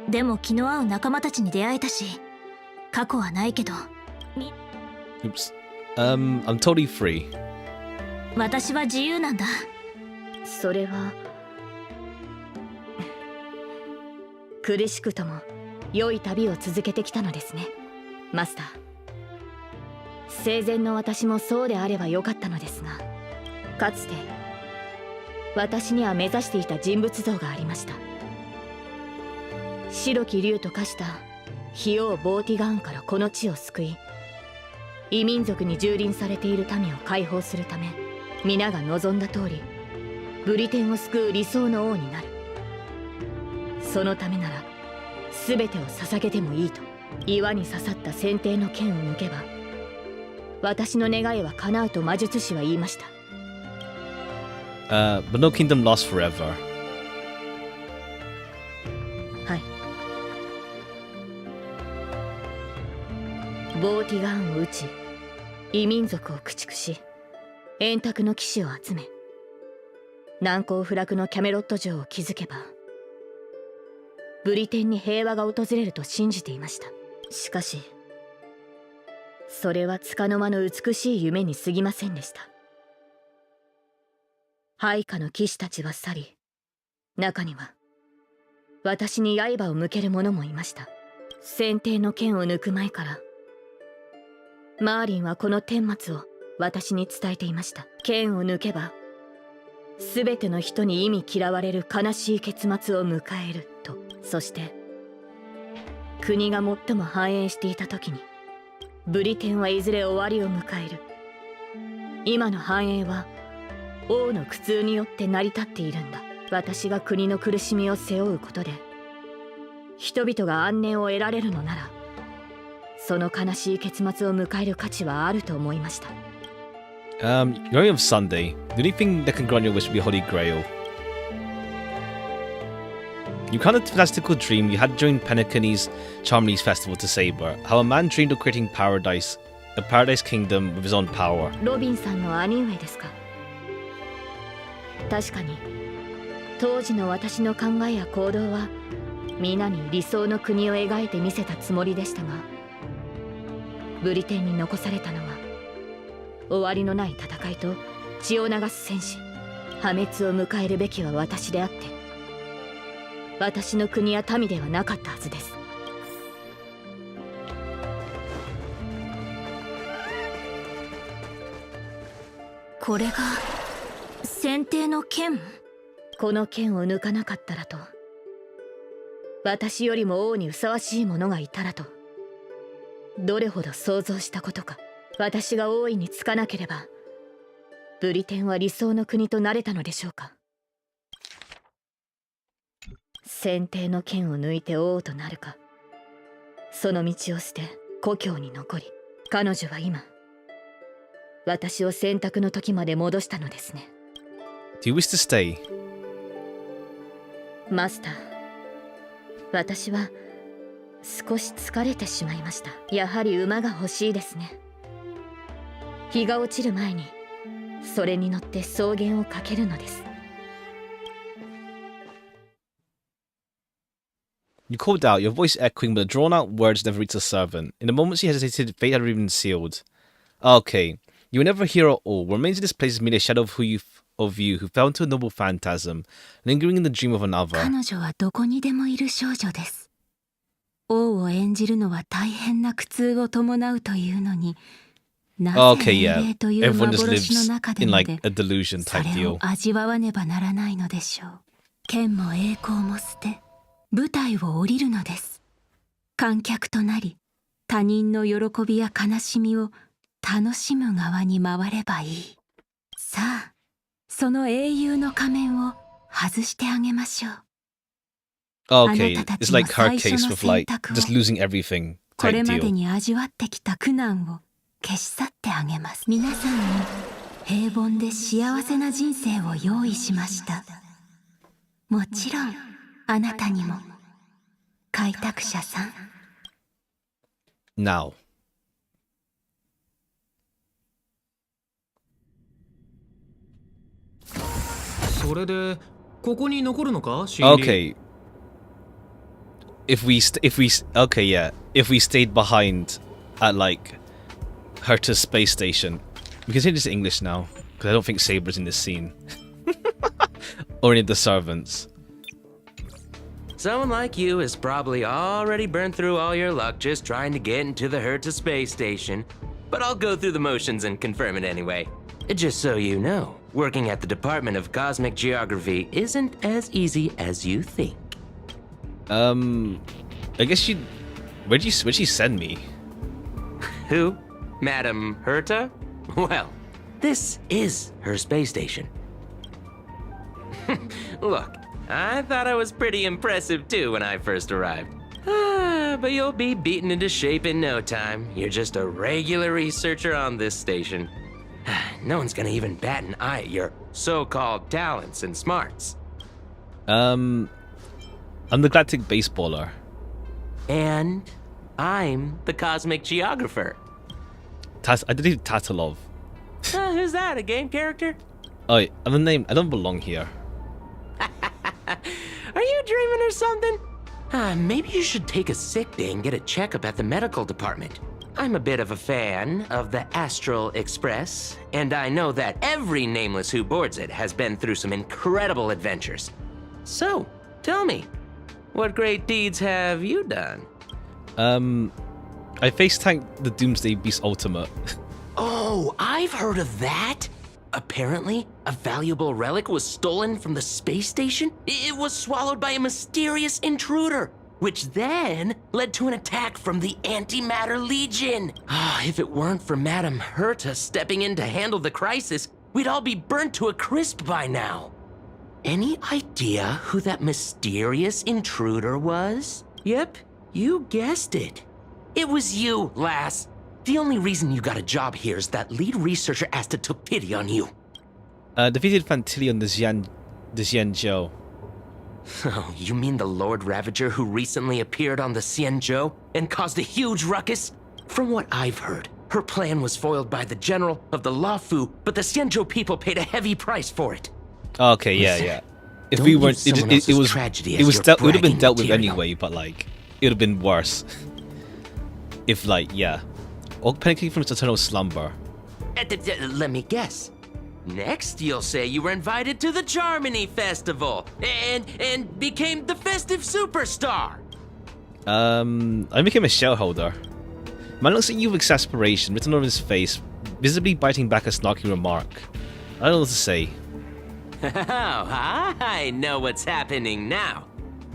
でも気の合う仲間たちに出会えたし、過去はないけど。Oops. I'm totally free. 私は自由なんだ。それは苦しくとも良い旅を続けてきたのですね、マスター。生前の私もそうであればよかったのですが、かつて私には目指していた人物像がありました。白き竜と化した費用ボーティガーンからこの地を救い、異民族に蹂躙されている民を解放するため、皆が望んだ通りブリテンを救う理想の王になる。そのためなら全てを捧げてもいいと。岩に刺さった先手の剣を抜けば私の願いは叶うと魔術師は言いました。But no kingdom lasts forever. はい。ボーティガーンを撃ち、異民族を駆逐し、円卓の騎士を集め、難攻不落のキャメロット城を築けばブリテンに平和が訪れると信じていました。しかしそれは束の間の美しい夢に過ぎませんでした。配下の騎士たちは去り、中には私に刃を向ける者もいました。先手の剣を抜く前からマーリンはこの顛末を私に伝えていました。剣を抜けば全ての人に忌み嫌われる悲しい結末を迎えると。そして国が最も繁栄していた時にブリテンはいずれ終わりを迎える。今の繁栄は王の苦痛によって成り立っているんだ。私が国の苦しみを背負うことで人々が安寧を得られるのなら、その悲しい結末を迎える価値はあると思いました。Going of Sunday. The only thing that can grant your wish would be Holy Grail. You kind of fantastical dream you had during Penacony's Charmony's festival to Saber, how a man dreamed of creating paradise, a paradise kingdom with his own power. ロビンさんの兄上ですか。確かに当時の私の考えや行動は皆に理想の国を描いてみせたつもりでしたが、ブリテンに残されたのは終わりのない戦いと血を流す戦士、破滅を迎えるべきは私であって、私の国や民ではなかったはずです。これが先手の剣？この剣を抜かなかったらと私よりも王にふさわしい者がいたらと、どれほど想像したことか。私が王位につかなければ、ブリテンは理想の国となれたのでしょうか。先帝の剣を抜いて王となるか、その道を捨て故郷に残り、彼女は今、私を選択の時まで戻したのですね。Do you wish to stay? マスター、私は少し疲れてしまいました。やはり馬が欲しいですね。日が落ちる前にそれに乗って草原を駆けるのです。You called out, your voice echoing, but the drawn-out words never reached the servant. In the moment she hesitated, fate had already been sealed. Okay, you were never here at all. What remains in this place is merely a shadow of you who fell into a noble phantasm, lingering in the dream of another. 彼女はどこにでもいる少女です。王を演じるのは大変な苦痛を伴うというのに、なぜ英霊という幻の中でまでそれを味わわねばならないのでしょう。剣も栄光も捨て、舞台を降りるのです。観客となり、他人の喜びや悲しみを楽しむ側に回ればいい。さあ、その英雄の仮面を外してあげましょう。Okay, it's like her case with like just losing everything こ type れまで deal. に味わってきた苦難を消し去ってあげます。皆さんに平凡で幸せな人生を用意しました。もちろんあなたにも、開拓者さん。Now. それでここに残るのか？Okay. If we stayed behind at like Herta's space station, we can say this in English now because I don't think Saber's in this scene or any of the servants. Someone like you has probably already burned through all your luck just trying to get into the Herta space station, but I'll go through the motions and confirm it anyway. Just so you know, working at the Department of Cosmic Geography isn't as easy as you think. I guess where'd she send me? Who? Madam Herta? Well, this is her space station. Look, I thought I was pretty impressive too when I first arrived. But you'll be beaten into shape in no time. You're just a regular researcher on this station. No one's gonna even bat an eye at your so-called talents and smarts. I'm the galactic baseballer. And I'm the cosmic geographer. I did need Tatalov. Who's that, a game character? Oh, wait, I'm the name. I don't belong here. Are you dreaming or something? Maybe you should take a sick day and get a checkup at the medical department. I'm a bit of a fan of the Astral Express, and I know that every nameless who boards it has been through some incredible adventures. So, tell me, what great deeds have you done? I face tanked the Doomsday Beast Ultimate. Oh, I've heard of that! Apparently, a valuable relic was stolen from the space station. It was swallowed by a mysterious intruder, which then led to an attack from the Antimatter Legion. If it weren't for Madam Herta stepping in to handle the crisis, we'd all be burnt to a crisp by now. Any idea who that mysterious intruder was? Yep, you guessed it. It was you, lass. The only reason you got a job here is that lead researcher Asta took pity on you. Defeated Fantilion the Xianzhou. Oh, you mean the Lord Ravager who recently appeared on the Xianzhou and caused a huge ruckus? From what I've heard, her plan was foiled by the general of the Luofu, but the Xianzhou people paid a heavy price for it. Okay, yeah. If we weren't, it would have been dealt with anyway, but like, it would have been worse. If like, yeah. Or panicking from its eternal slumber. Let me guess. Next, you'll say you were invited to the Charmony Festival and became the festive superstar. I became a shareholder. Man looks at you with exasperation written on his face, visibly biting back a snarky remark. I don't know what to say. Oh, I know what's happening now.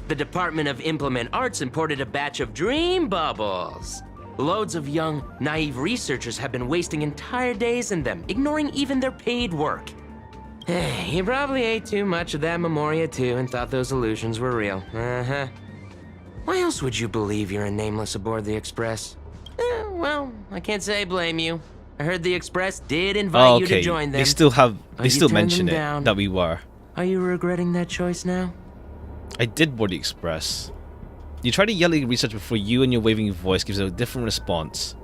The Department of Implement Arts imported a batch of dream bubbles. Loads of young, naive researchers have been wasting entire days in them, ignoring even their paid work. You probably ate too much of that Memoria too and thought those illusions were real. Uh-huh. Why else would you believe you're a nameless aboard the Express? Well, I can't say I blame you. I heard the Express did invite you to join them. They still mention it that we were. Are you regretting that choice now? I did board the Express. You try to yell at research before you and your waving voice gives a different response.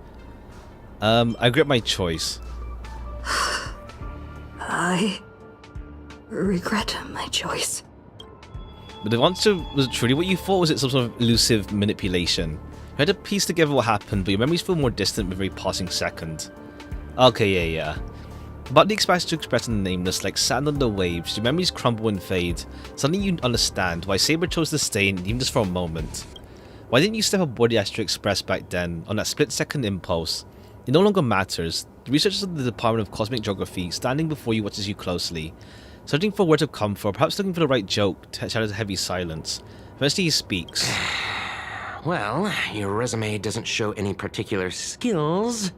I regret my choice. I regret my choice. But the answer was truly what you thought, or was it some sort of elusive manipulation? You had to piece together what happened, but your memories feel more distant with every passing second. Okay, yeah. But the express to express in the nameless, like sand on the waves, your memories crumble and fade. Suddenly you understand why Saber chose to stay, even just for a moment. Why didn't you step aboard the Astro Express back then, on that split-second impulse? It no longer matters. The researchers of the Department of Cosmic Geography, standing before you, watches you closely. Searching for words of comfort, perhaps looking for the right joke, shadows a heavy silence. Eventually he speaks. Well, your resume doesn't show any particular skills.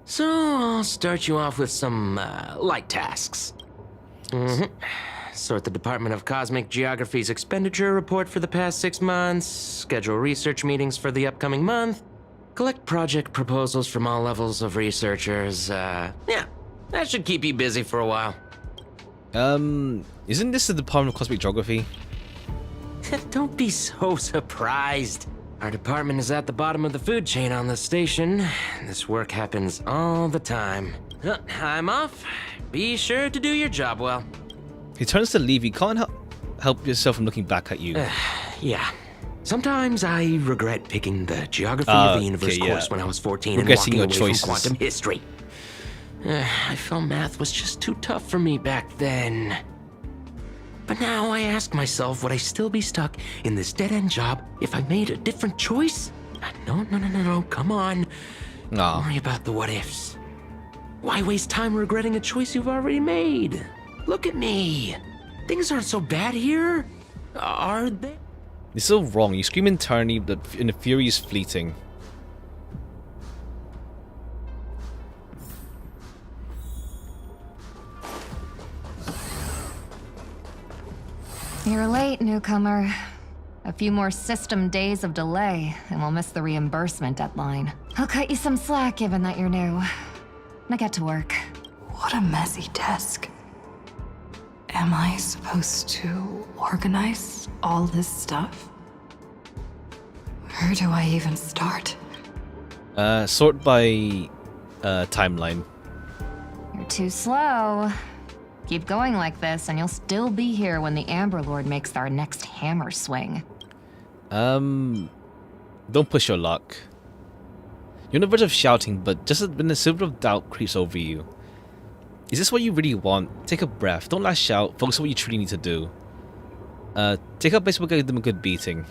So I'll start you off with some light tasks. Sort the Department of Cosmic Geography's expenditure report for the past 6 months, schedule research meetings for the upcoming month, collect project proposals from all levels of researchers. Yeah, that should keep you busy for a while. Isn't this the Department of Cosmic Geography? Don't be so surprised. Our department is at the bottom of the food chain on the station. This work happens all the time. I'm off. Be sure to do your job well. He turns to leave. You can't help yourself from looking back at you. Yeah. Sometimes I regret picking the Geography of the Universe course when I was 14 and walking away from quantum history. I felt math was just too tough for me back then. But now I ask myself, would I still be stuck in this dead-end job if I made a different choice? No, come on. Don't worry about the what-ifs. Why waste time regretting a choice you've already made? Look at me. Things aren't so bad here, are they? You're so wrong. You scream internally, but in a fury is fleeting. You're late, newcomer. A few more system days of delay, and we'll miss the reimbursement deadline. I'll cut you some slack given that you're new. Now get to work. What a messy desk. Am I supposed to organize all this stuff? Where do I even start? Sort by timeline. You're too slow. Keep going like this, and you'll still be here when the Amber Lord makes our next hammer swing. Don't push your luck. You're on the verge of shouting, but just when a silver of doubt creeps over you. Is this what you really want? Take a breath. Don't lash out. Focus on what you truly need to do. Take up baseball, give them a good beating.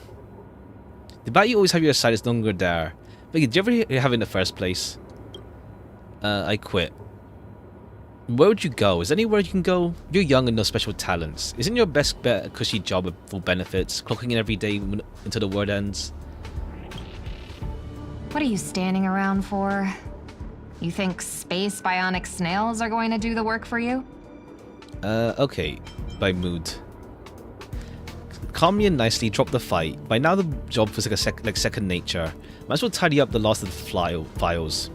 The bat you always have your side is no longer there. But did you ever have it in the first place? I quit. Where would you go? Is there anywhere you can go? You're young and no special talents. Isn't your best bet a cushy job with full benefits, clocking in every day until the word ends? What are you standing around for? You think space bionic snails are going to do the work for you? Okay. By mood. Calmly and nicely drop the fight. By now the job feels like second nature. Might as well tidy up the last of the files.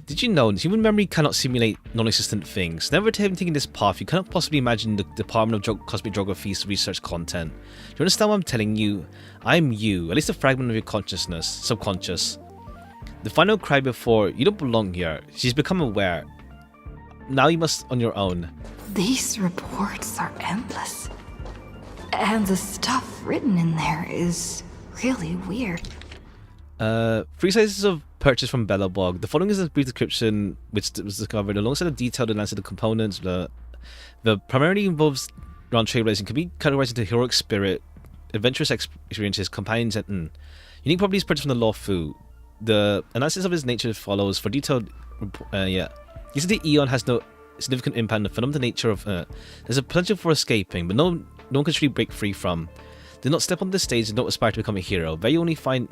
Did you know human memory cannot simulate non-existent things? Never taking this path, you cannot possibly imagine the Department of Cosmic Geography's research content. Do you understand what I'm telling you? I'm you, at least a fragment of your consciousness, subconscious. The final cry before, you don't belong here. She's become aware. Now you must on your own. These reports are endless. And the stuff written in there is really weird. 3 sizes of purchase from Bellabog. The following is a brief description which was discovered alongside a detailed analysis of the components. The primarily involves round trailblazing, can be categorized into heroic spirit, adventurous experiences, companions, and unique properties purchased from the Law Fu. The analysis of its nature follows for detailed. Usually Eon has no significant impact on the fundamental nature of. There's a potential for escaping, but no no one can truly break free from. Do not step on the stage and don't aspire to become a hero. Very only find...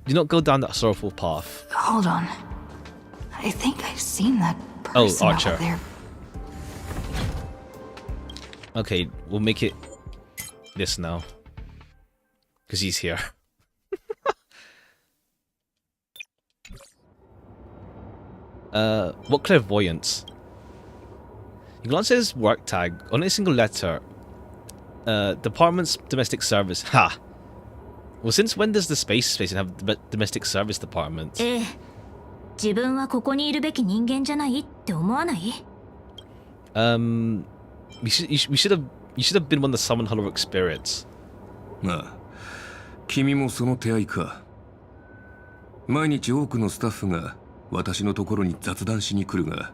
Do not go down that sorrowful path. Hold on. I think I've seen that person Archer. over there. Okay, we'll make it this now. Because he's here. What clairvoyance? You glance at his work tag. On a single letter. Department's domestic service. Ha! Well, since when does the space station have domestic service department? 自分はここにいるべき人間じゃないって思わない? You should have been one of the summoned hollow spirits. ああ、君もその手合いか。毎日多くのスタッフが私のところに雑談しに来るが、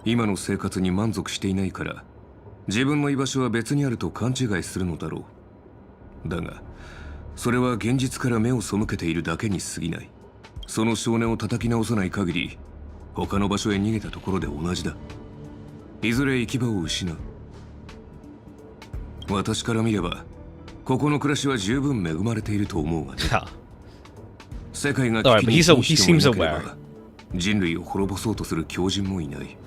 今の生活に満足していないから、自分の居場所は別にあると勘違いするのだろう。だが、それは現実から目を背けているだけに過ぎない。その少年を叩き直さない限り、他の場所へ逃げたところで同じだ。いずれ行き場を失う。私から見れば、ここの暮らしは十分恵まれていると思うがね。世界が危機に瀕してもいなければ、人類を滅ぼそうとする狂人もいない。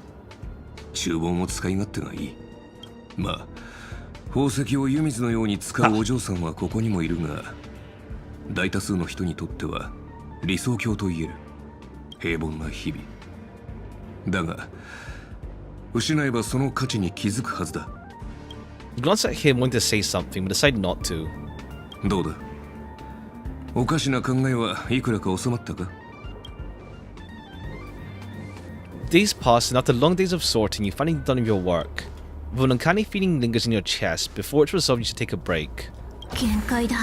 厨房も使い勝手がいい。まあ、宝石を湯水のように使うお嬢さんはここにもいるが、大多数の人にとっては理想郷と言える平凡な日々だが、失えばその価値に気づくはずだ。You glance at him wanting to say something, but decide not to. どうだ、おかしな考えはいくらか収まったか? Days pass, and after long days of sorting, you finally done your work. But an uncanny feeling lingers in your chest. Before it's resolved, you should take a break. 限界だ。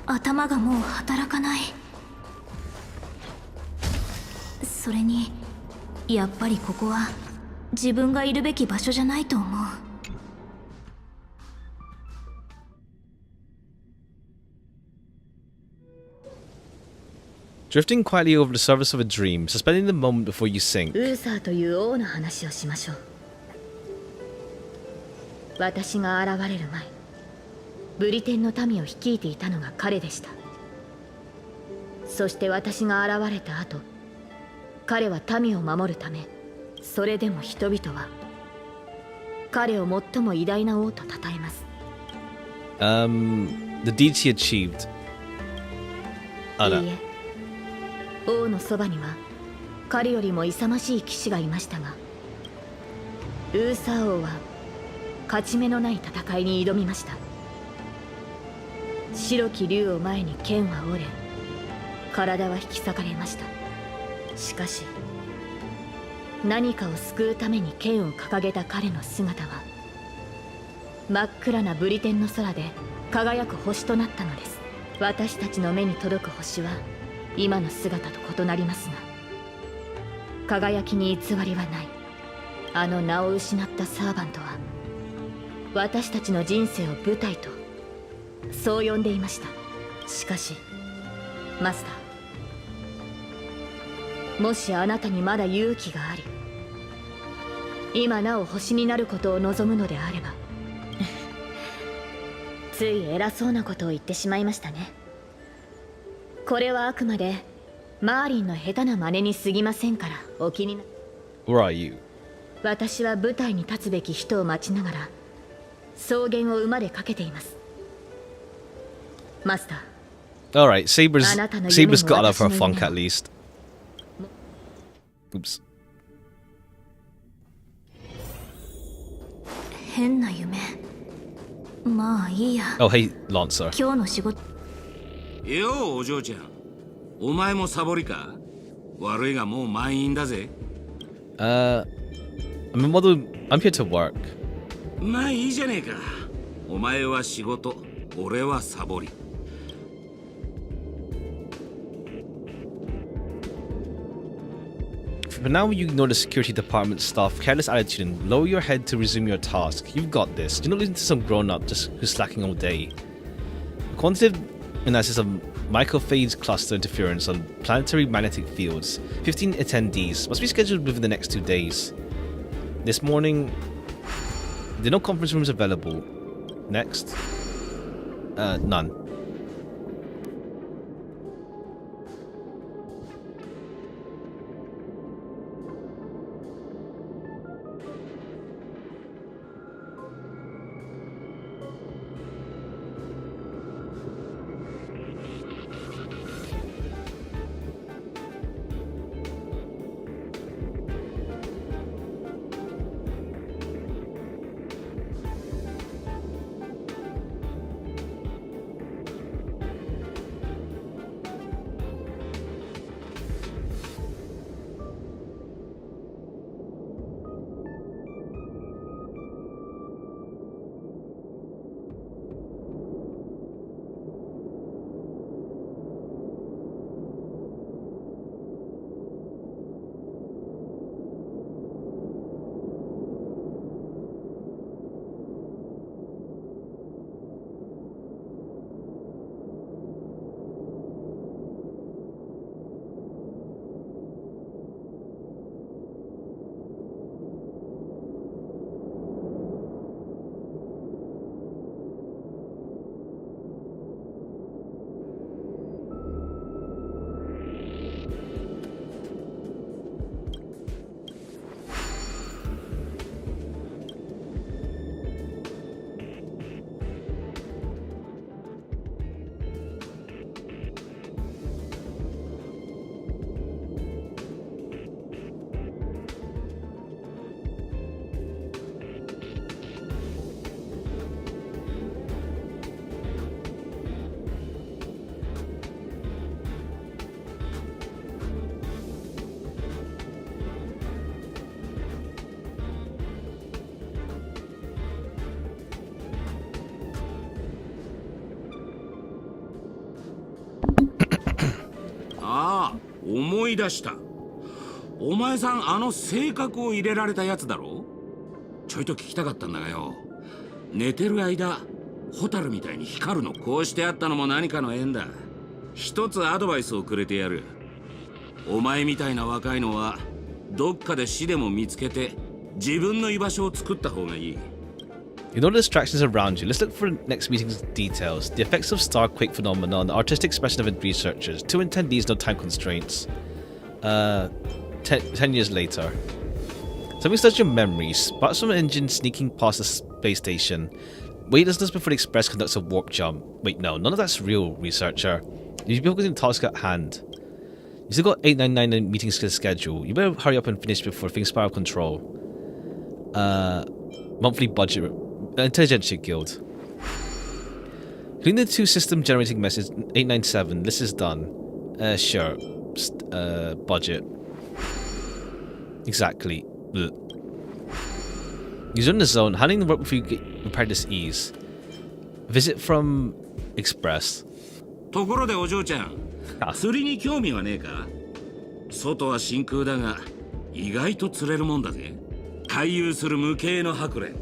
頭がもう働かない。それに、やっぱりここは自分がいるべき場所じゃないと思う。Drifting quietly over the surface of a dream, suspending the moment before you sink. ウーサーという王の話をしましょう。私が現れる前、ブリテンの民を率いていたのが彼でした。そして私が現れた後、彼は民を守るため、それでも人々は彼を最も偉大な王と称えます。The deeds he achieved. いいえ、王のそばには彼よりも勇ましい騎士がいましたが、ウーサー王は勝ち目のない戦いに挑みました。白き竜を前に剣は折れ、体は引き裂かれました。しかし何かを救うために剣を掲げた彼の姿は、真っ暗なブリテンの空で輝く星となったのです。私たちの目に届く星は今の姿と異なりますが、輝きに偽りはない。あの名を失ったサーバントは私たちの人生を舞台とそう呼んでいました。しかしマスター、もしあなたにまだ勇気があり、今なお星になることを望むのであればつい偉そうなことを言ってしまいましたね。これはあくまでマーリンの下手な真似に過ぎませんから、お気にな。 Where are you? 私は舞台に立つべき人を待ちながら草原を馬でかけています。マスター。 Alright, Saber's got out of her funk at least. Oops. 変な夢。まあいいや。 Oh, hey, Lancer. 今日の仕事。よう、お嬢ちゃん。お前もサボりか？悪いがもう満員だぜ。I'm here to work. まあいいじゃねえか。お前は仕事、俺はサボり。For now, you ignore the security department staff, careless attitude, and lower your head to resume your task. You've got this. Do not listen to some grown-up just who's slacking all day. Quantitative analysis of microphage cluster interference on planetary magnetic fields. 15 attendees must be scheduled within the next 2 days. This morning, there are no conference rooms available. next? None.ああ、思い出した。お前さん、あの性格を入れられたやつだろ？ちょいと聞きたかったんだがよ。寝てる間、ホタルみたいに光るのこうしてあったのも何かの縁だ。一つアドバイスをくれてやる。お前みたいな若いのは、どっかで死でも見つけて、自分の居場所を作った方がいい。Ignore the distractions around you. Let's look for next meeting's details. The effects of Starquake phenomenon, the artistic expression of researchers. 2 attendees, no time constraints. 10 years later. Something starts your memories. Sparks from an engine sneaking past the space station. Wait distance before the Express conducts a warp jump. Wait, no, none of that's real, researcher. You should be focusing on the task at hand. You still got 899 meetings to schedule. You better hurry up and finish before things spiral control. Monthly budget. Intelligentsia Guild. Clean the 2 system generating message 897. This is done. Sure. Budget. Exactly. Blech. User in the zone. Handling the work before you get repaired this ease. Visit from Express. ところでお嬢ちゃん、釣りに興味はねえか？外は真空だが、意外と釣れるもんだぜ。回遊する無形のハクレン。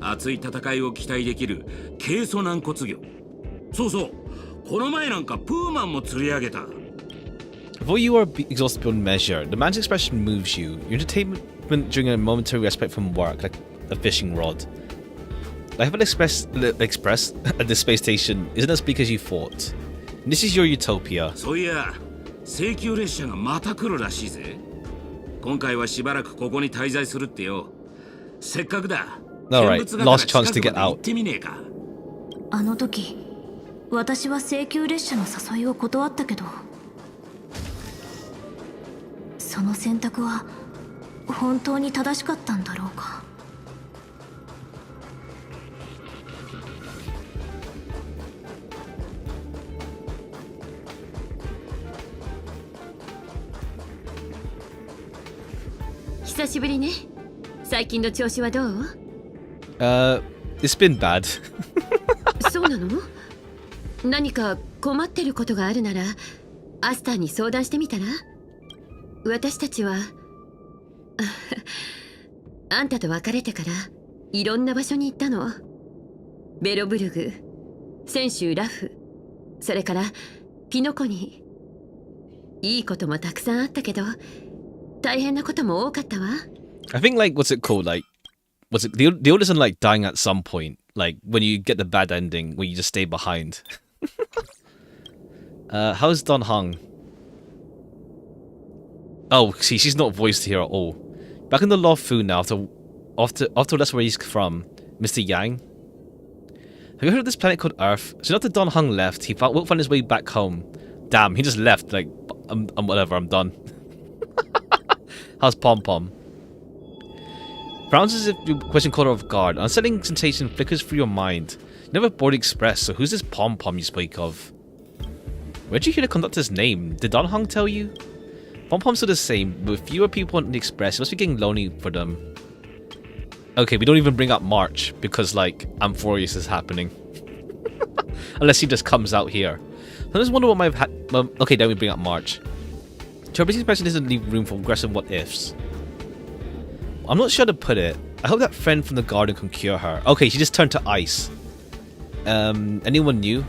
熱い戦いを期待できる軽素軟骨魚。そうそう、この前なんかプーマンも釣り上げた。Before you are exhausted beyond measure, the man's expression moves you. Your entertainment during a momentary respite from work, like a fishing rod. Life at Express at the space station isn't as bleak as you thought. This is your utopia. そういや、請求列車がまた来るらしいぜ。今回はしばらくここに滞在するってよ。せっかくだ。Alright, last chance to get out. あの時、私は請求列車の誘いを断ったけど、その選択は本当に正しかったんだろうか。久しぶりね。最近の調子はどう？ It's been bad. そうなの？何か困ってることがあるなら、アスターに相談してみたら？私たちはあんたと別れてからいろんな場所に行ったの。ベロブルグ、泉州ラフ、それからピノコに。いいこともたくさんあったけど、大変なことも多かったわ。I think like what's it called? Like, was it the oldest and like dying at some point? Like when you get the bad ending, where you just stay behind. How's Don Hung? Oh, see, she's not voiced here at all. Back in the Law Fu now, after that's where he's from, Mr. Yang. Have you heard of this planet called Earth? So after Don Hung left, he won't find his way back home. Damn, he just left. Like, I'm whatever, I'm done. How's Pom Pom? Frowns as if you question caught her off guard. An unsettling sensation flickers through your mind. You never board Express, so who's this Pom Pom you speak of? Where'd you hear the conductor's name? Did Don Hung tell you? Pom Poms are the same, but with fewer people on the Express, it must be getting lonely for them. Okay, we don't even bring up March, because, like, I'm Furious is happening. Unless he just comes out here. I just wonder what might have okay, then we bring up March. Trouble expression doesn't leave room for aggressive what-ifs. I'm not sure how to put it. I hope that friend from the garden can cure her. Okay, she just turned to ice. Anyone new?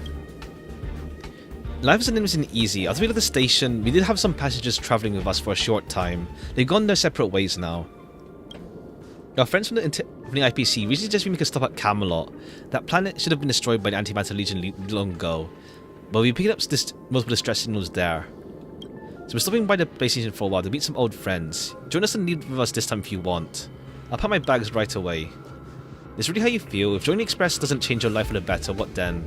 Life isn't easy. As we left the station, we did have some passengers travelling with us for a short time. They've gone their separate ways now. Our friends from the IPC recently just make a stop at Camelot. That planet should have been destroyed by the Antimatter Legion long ago, but we picked up multiple distress signals there. So we're stopping by the base station for a while to meet some old friends. Join us and leave with us this time if you want. I'll pack my bags right away. It's really how you feel. If joining Express doesn't change your life for the better, what then?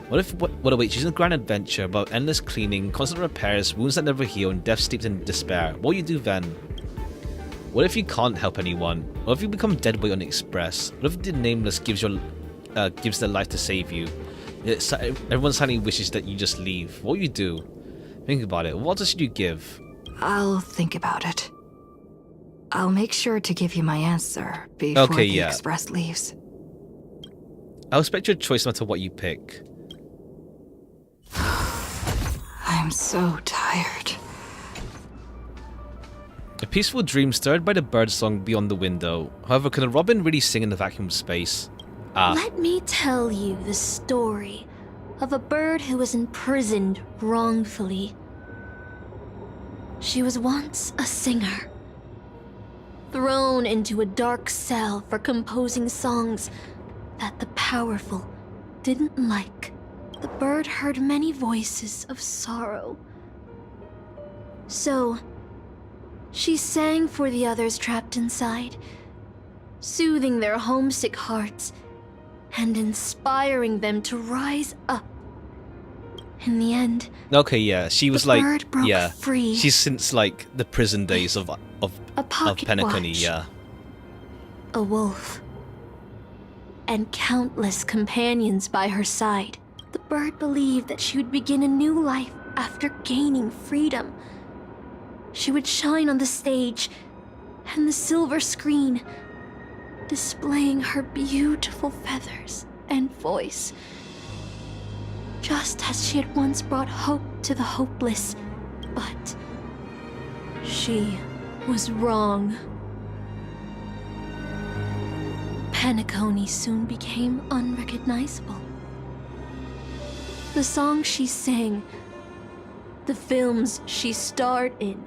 What if what awaits you is a grand adventure about endless cleaning, constant repairs, wounds that never heal, and death steeped in despair? What will you do then? What if you can't help anyone? What if you become dead weight on the Express? What if the Nameless gives their life to save you? Everyone suddenly wishes that you just leave. What will you do? Think about it. What else should you give? I'll think about it. I'll make sure to give you my answer before the Express leaves. I'll respect your choice no matter what you pick. I'm so tired. A peaceful dream stirred by the birdsong beyond the window. However, can a robin really sing in the vacuum of space? Let me tell you the story of a bird who was imprisoned wrongfully. She was once a singer, thrown into a dark cell for composing songs that the powerful didn't like. The bird heard many voices of sorrow. So, she sang for the others trapped inside, soothing their homesick hearts and inspiring them to rise up. In the end, okay, yeah, she was like, bird broke free. She's since like the prison days of Penacony, watch, yeah. A wolf, and countless companions by her side. The bird believed that she would begin a new life after gaining freedom. She would shine on the stage and the silver screen, displaying her beautiful feathers and voice, just as she had once brought hope to the hopeless. But she was wrong. Penacony soon became unrecognizable. The songs she sang, the films she starred in,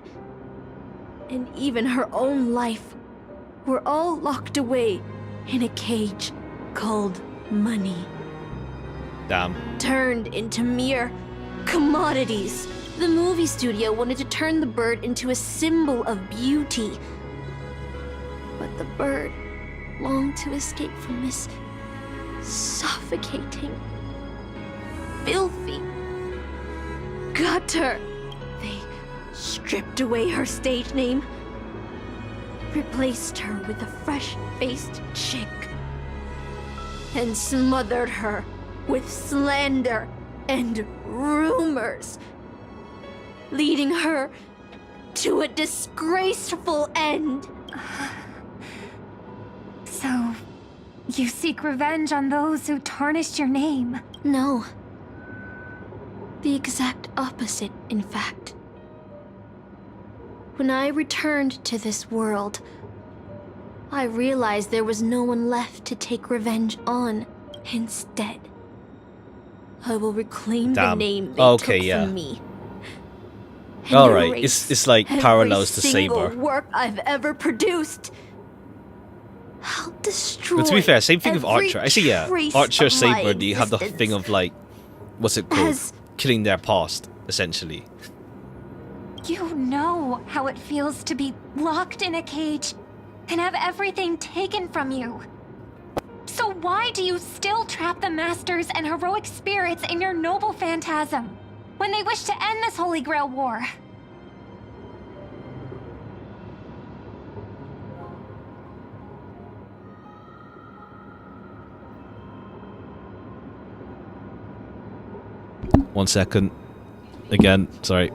and even her own life were all locked away in a cage called money. Damn. Turned into mere commodities. The movie studio wanted to turn the bird into a symbol of beauty. But the bird longed to escape from this suffocating, filthy gutter. They stripped away her stage name, replaced her with a fresh-faced chick, and smothered her with slander and rumors, leading her to a disgraceful end. So, you seek revenge on those who tarnished your name? No. The exact opposite, in fact. When I returned to this world, I realized there was no one left to take revenge on. Instead, I will reclaim the name they took from me. Alright, it's like parallels to Saber. Every single work I've ever produced. I'll destroy. But to be fair, same thing with every Archer. Actually, yeah, trace Archer, of my Saber, you have the thing of like, what's it called? Killing their past, essentially. You know how it feels to be locked in a cage and have everything taken from you. So why do you still trap the Masters and heroic spirits in your noble phantasm when they wish to end this Holy Grail war? One second. Again, sorry.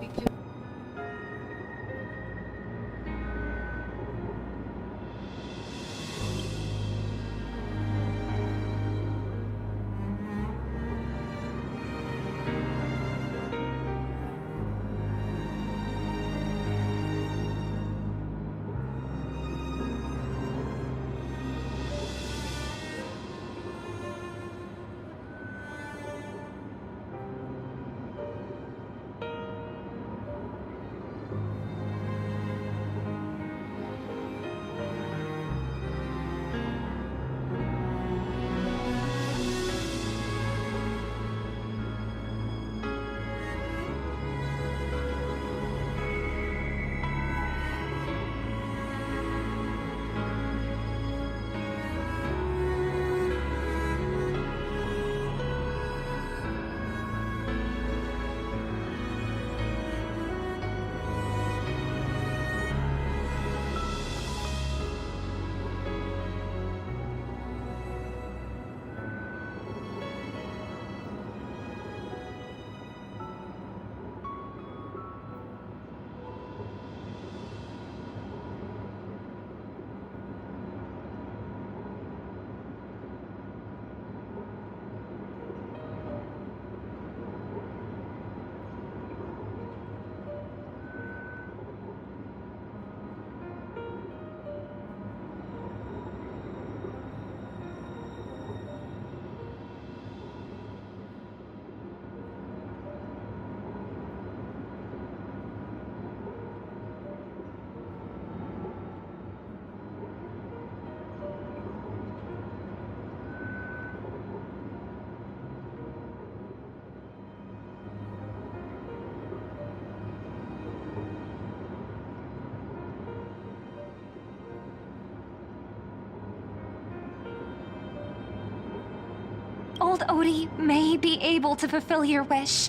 Old Odie may be able to fulfill your wish,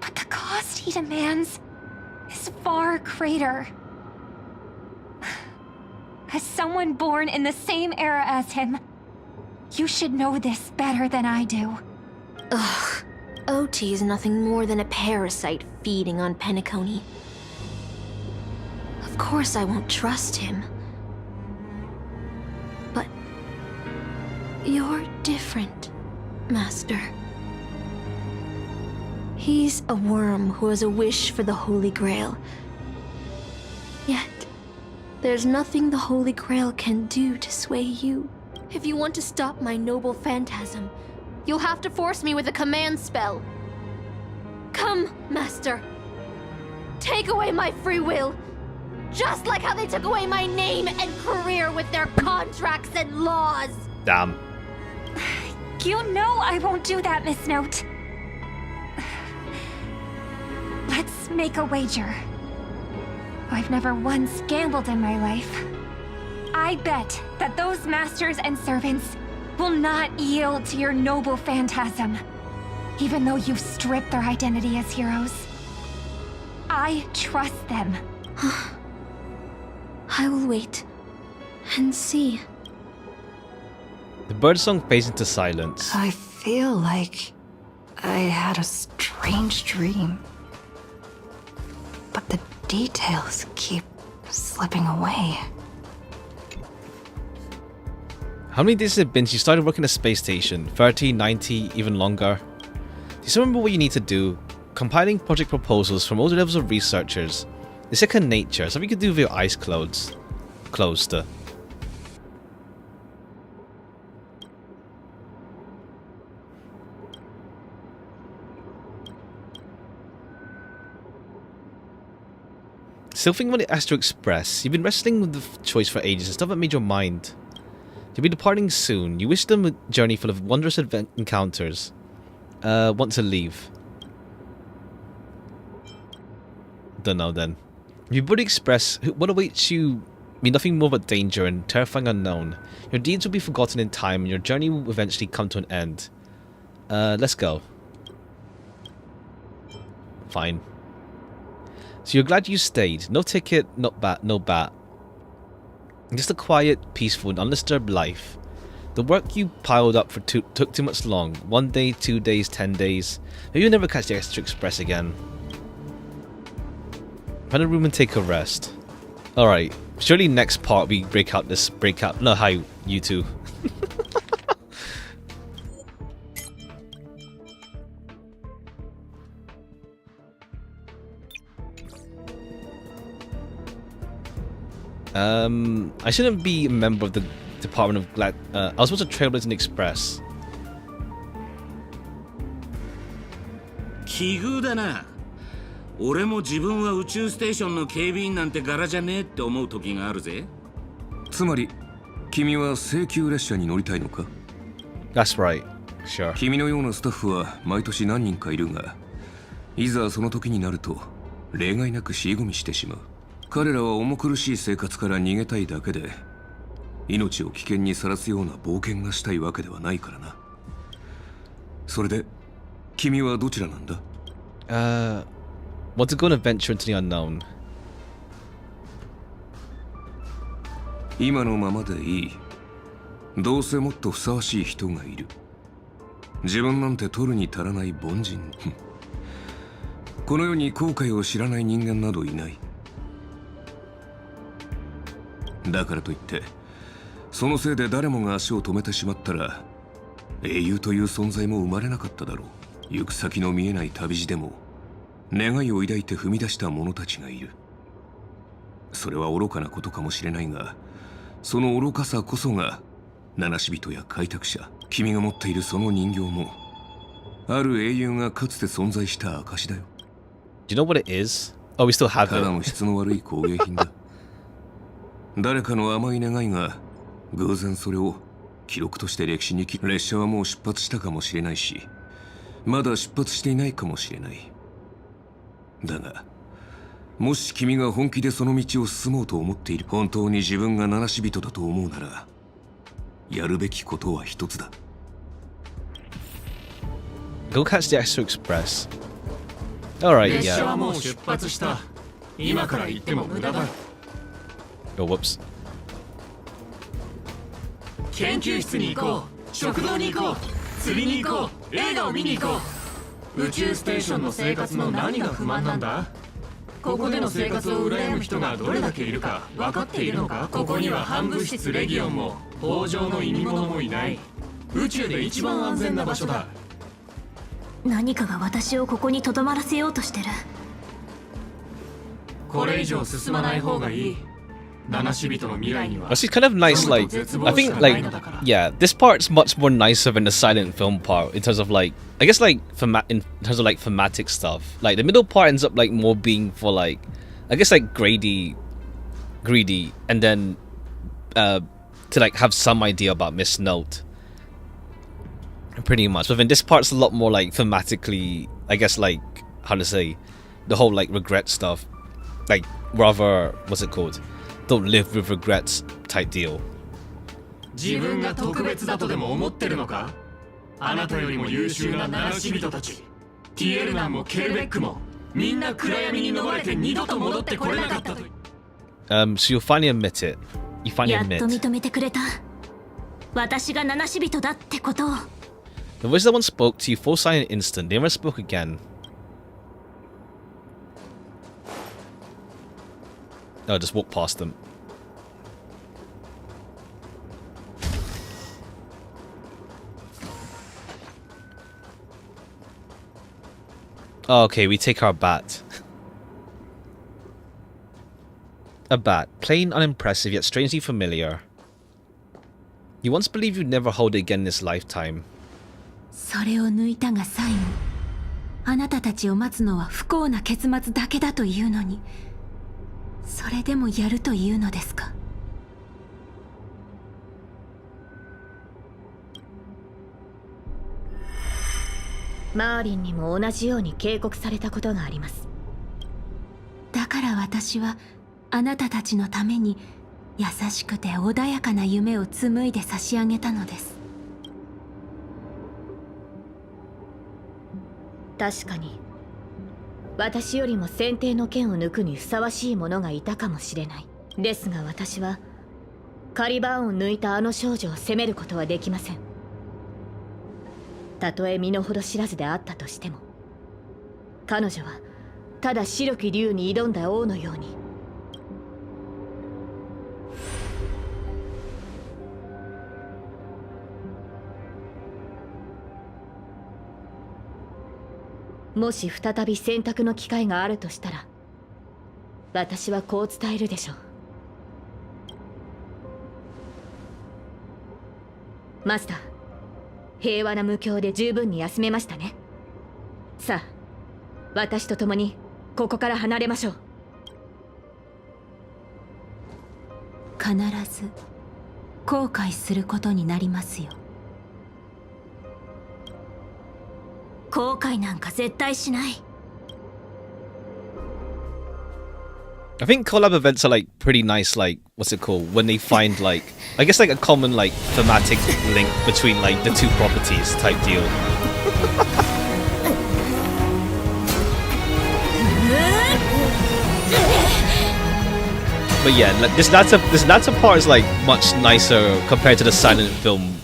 but the cost he demands is far greater. As someone born in the same era as him, you should know this better than I do. Ugh. OT is nothing more than a parasite feeding on Penacony. Of course I won't trust him. But you're different, Master. He's a worm who has a wish for the Holy Grail. Yet, there's nothing the Holy Grail can do to sway you. If you want to stop my noble phantasm, you'll have to force me with a command spell. Come, Master. Take away my free will. Just like how they took away my name and career with their contracts and laws. Damn. You know I won't do that, Miss Note. Let's make a wager. I've never once gambled in my life. I bet that those masters and servants will not yield to your noble phantasm, even though you've stripped their identity as heroes. I trust them. I will wait and see. The birdsong fades into silence. I feel like I had a strange dream, but the details keep slipping away. How many days has it been since you started working at a space station? 30, 90, even longer? Do you still remember what you need to do? Compiling project proposals from all the levels of researchers. It's second nature, something you can do with your eyes closed. Still thinking about the Astro Express. You've been wrestling with the choice for ages and stuff that made your mind. You'll be departing soon. You wish them a journey full of wondrous encounters. Want to leave. Don't know then. You would express what awaits you mean nothing more but danger and terrifying unknown. Your deeds will be forgotten in time and your journey will eventually come to an end. Let's go. Fine. So you're glad you stayed. No ticket, no bat. Just a quiet, peaceful and undisturbed life. The work you piled up took too much long. 1 day, 2 days, 10 days. Maybe you'll never catch the Extra Express again. Find a room and take a rest. Alright. Surely next part we break out. No, hi, you two. I shouldn't be a member of the Department of Glad. I was supposed to trailblaze an express. 奇遇だな。俺も自分は宇宙ステーションの警備員なんて柄じゃねえって思う時があるぜ。つまり、君は請求列車に乗りたいのか？ That's right. Sure. 君のようなスタッフは毎年何人かいるが、いざその時になると例外なく尻込みしてしまう。彼らは重苦しい生活から逃げたいだけで、命を危険にさらすような冒険がしたいわけではないからな。それで、君はどちらなんだ？ Want to go on an adventure into the unknown. 今のままでいい。どうせもっとふさわしい人がいる。自分なんて取るに足らない凡人。この世に後悔を知らない人間などいない。だからといって、そのせいで誰もが足を止めてしまったら、英雄という存在も生まれなかっただろう。行く先の見えない旅路でも、願いを抱いて踏み出した者たちがいる。それは愚かなことかもしれないが、その愚かさこそが、七死人や開拓者、君が持っているその人形も、ある英雄がかつて存在した証だよ。Do you know what it is? Oh, we still have it. ただの質の悪い工芸品だ。誰かの甘い願いが、偶然それを記録として歴史に列車はもう出発したかもしれないし、まだ出発していないかもしれない。だが、もし君が本気でその道を進もうと思っている、本当に自分が七死人だと思うなら、やるべきことは一つだ。Go catch the Extra Express. Alright, 列車は yeah. もう出発した。今から行っても無駄だ。Oh, whoops. 研究室に行こう。食堂に行こう。釣りに行こう。映画を見に行こう。宇宙ステーションの生活の何が不満なんだ？ここでの生活を羨む人がどれだけいるか分かっているのか？ここには反物質レギオンも北条の意味物もいない。宇宙で一番安全な場所だ。何かが私をここに留まらせようとしてる。これ以上進まない方がいい。 Actually, kind of nice, like, I think, like, yeah, this part's much more nicer than the silent film part in terms of, like, I guess, like, in terms of, like, thematic stuff. Like, the middle part ends up, like, more being for, like, I guess, like, greedy, and then, to, like, have some idea about Miss Note. Pretty much. But then this part's a lot more, like, thematically, I guess, like, how to say, the whole, like, regret stuff. Like, rather, what's it called? Don't live with regrets type deal. 自分が特別だとでも思ってるのか？あなたよりも優秀な七死人たち、ティエルナンもケルベックもみんな暗闇に逃れて二度と戻ってこれなかったと。So you'll finally admit it. You finally やっ admit. と認めてくれた。私が七死人だってことを。 The voice that once spoke to you full silent instant. They never spoke again. No, just walk past them. Oh, okay, we take our bat. A bat, plain, unimpressive, yet strangely familiar. You once believed you'd never hold it again in this lifetime. それを抜いたが最後。あなたたちを待つのは不幸な結末だけだというのに。 それでもやるというのですか？マーリンにも同じように警告されたことがあります。だから私はあなたたちのために優しくて穏やかな夢を紡いで差し上げたのです。確かに私よりも先手の剣を抜くにふさわしい者がいたかもしれない。ですが私はカリバーンを抜いたあの少女を責めることはできません。たとえ身の程知らずであったとしても、彼女はただ白き竜に挑んだ王のように、もし再び選択の機会があるとしたら、私はこう伝えるでしょう。マスター、平和な無境で十分に休めましたね。さあ、私と共にここから離れましょう。必ず後悔することになりますよ。後悔なんか絶対しない。I think collab events are like pretty nice, like, what's it called? When they find like, I guess like a common like thematic link between like the two properties type deal. But yeah, like, this latter part is like much nicer compared to the silent film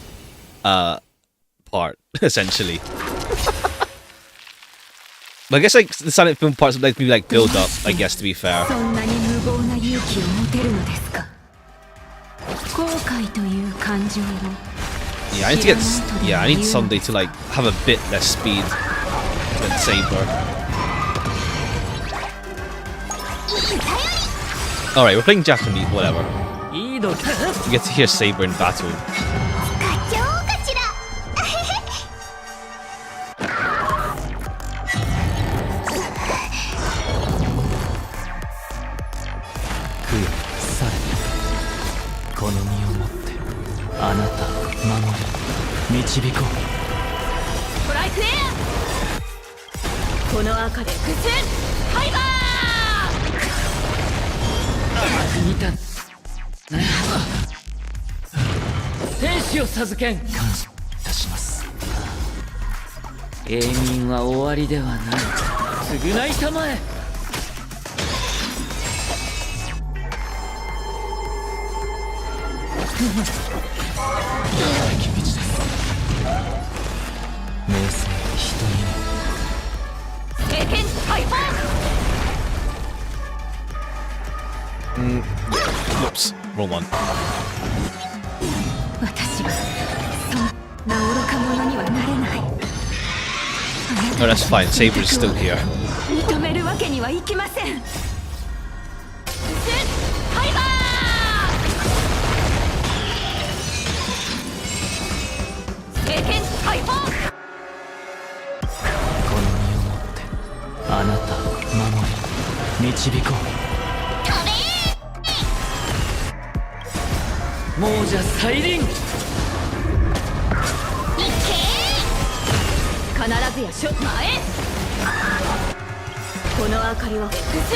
part, essentially. I guess like the silent film parts let me like build up, I guess, to be fair. Yeah, I need to get I need Sunday to like have a bit less speed than Saber. Alright, we're playing Japanese, whatever. You get to hear Saber in battle. Whoops, wrong one. Oh, that's fine. Saber is still here.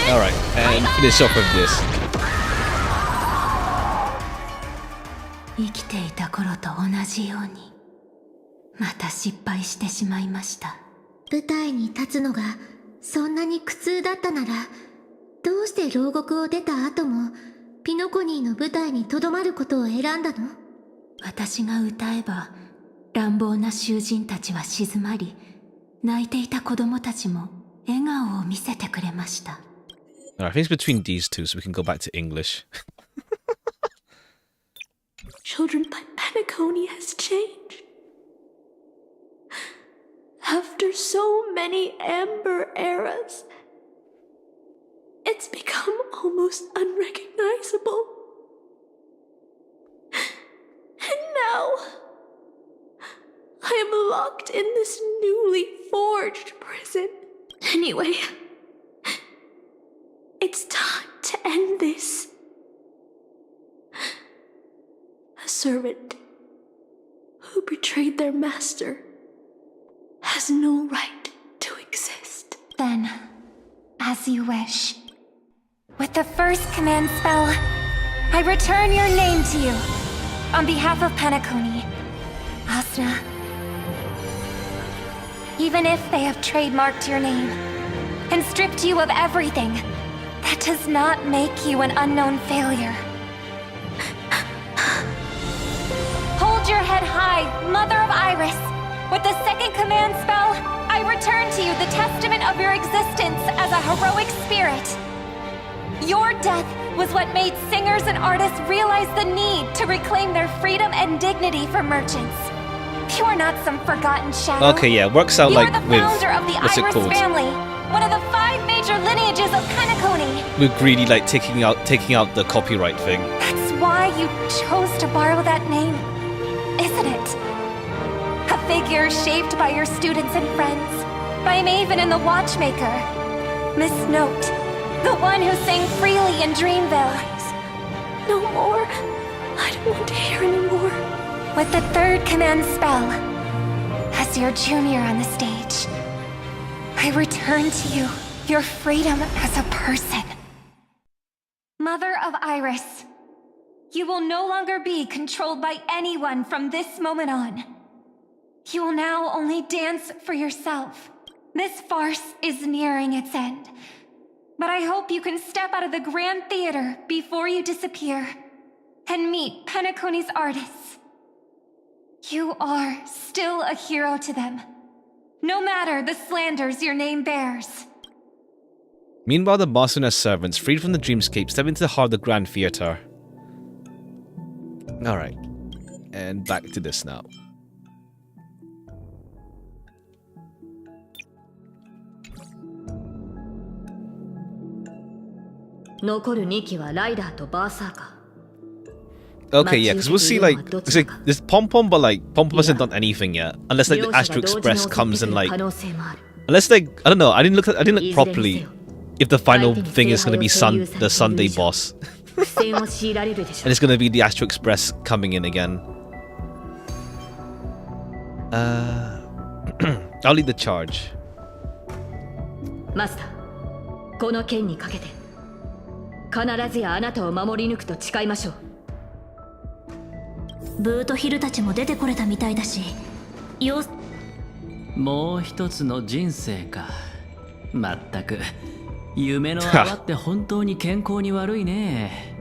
Alright, and finish off with this. 生きていた頃と同じようにまた失敗してしまいました。舞台に立つのがそんなに苦痛だったなら、どうして牢獄を出た後もピノコニーの舞台にとどまることを選んだの？私が歌えば乱暴な囚人たちは静まり、泣いていた子供たちも笑顔を見せてくれました。I think it's between these two, so we can go back to English. Children by Penacony has changed. After so many amber eras, it's become almost unrecognizable. And now, I am locked in this newly forged prison. Anyway, it's time to end this. A servant who betrayed their master has has no right to exist. Then, as you wish. With the first command spell, I return your name to you. On behalf of Penacony, Asuna. Even if they have trademarked your name and stripped you of everything, that does not make you an unknown failure. Hold your head high, Mother of Iris. With the second command spell, I return to you the testament of your existence as a heroic spirit. Your death was what made singers and artists realize the need to reclaim their freedom and dignity for merchants. You are not some forgotten shadow. Okay, yeah, works out you like are the with founder of the what's it Iris called? family, one of the 5 major lineages of Penacony. With Greedy like taking out the copyright thing. That's why you chose to borrow that name, isn't it? A figure shaped by your students and friends, by Maven and the Watchmaker, Miss Note, the one who sang freely in Dreamville. No more. I don't want to hear anymore. With the third command spell, as your junior on the stage, I return to you your freedom as a person. Mother of Iris, you will no longer be controlled by anyone from this moment on. You will now only dance for yourself. This farce is nearing its end, but I hope you can step out of the Grand Theater before you disappear and meet Penacony's artists. You are still a hero to them, no matter the slanders your name bears. Meanwhile, the master and her servants, freed from the dreamscape, step into the heart of the Grand Theater. Alright, and back to this now. Okay, yeah, because we'll see, like, it's like there's Pom Pom, but like Pom Pom hasn't done anything yet, unless like the Astro Express comes and like, unless like I don't know, I didn't look properly if the final thing is gonna be the Sunday boss, and it's gonna be the Astro Express coming in again. I'll lead the charge. Master, この剣にかけて必ずやあなたを守り抜くと誓いましょう。ブーとヒルたちも出てこれたみたいだし、もう一つの人生か。まったく夢の泡って本当に健康に悪いね。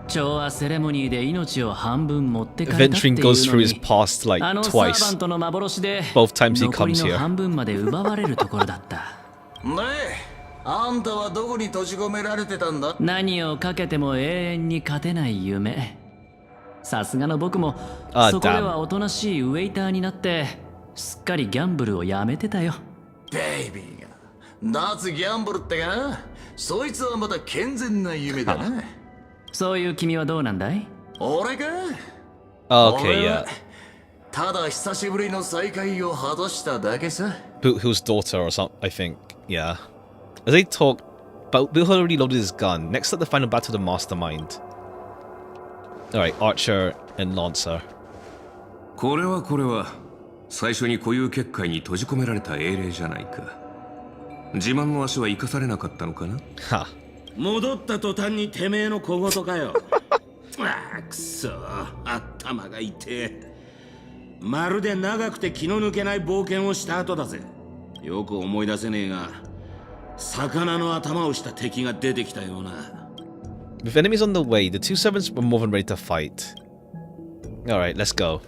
調和セレモニーで命を半分持ってかれたっていうのに、 Venturing goes through his past like あのサーバ twice. ントの幻で Both times he 残り comes の here. 半分まで奪われるところだった。ねえ、あんたはどこに閉じ込められてたんだ？何をかけても永遠に勝てない夢。さすがの僕もそこではおとなしいウェイターになってすっかりギャンブルをやめてたよ。ベイビーが脱ギャンブルってか？そいつはまた健全な夢だな。そういう君はどうなんだい？俺か？ Okay, yeah. ただ久しぶりの再会を果たしただけさ。Whose daughter or something, I think. Yeah. As they talk, but Bill had already loaded his gun. Next up, the final battle of the Mastermind. Alright, Archer and Lancer. これは最初に固有結界に閉じ込められた英霊じゃないか。自慢の足は生かされなかったのかな？は。戻った途端にてめえの小言かよ。ああ、くそ、頭が痛え。まるで長くて気の抜けない冒険をした後だぜ。よく思い出せねえが、魚の頭をした敵が出てきたような。With enemies on the way, the two servants were more than ready to fight. Alright, let's go.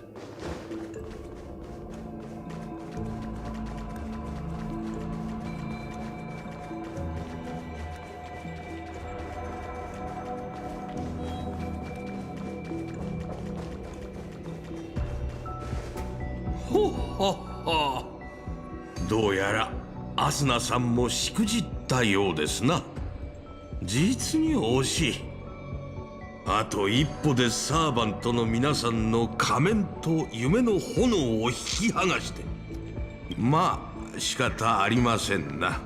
Ho ho ho. どうやらアスナさんもしくじったようですな。実に惜しい。あと一歩でサーバントの皆さんの仮面と夢の炎を引き剥がして。まあ仕方ありませんな。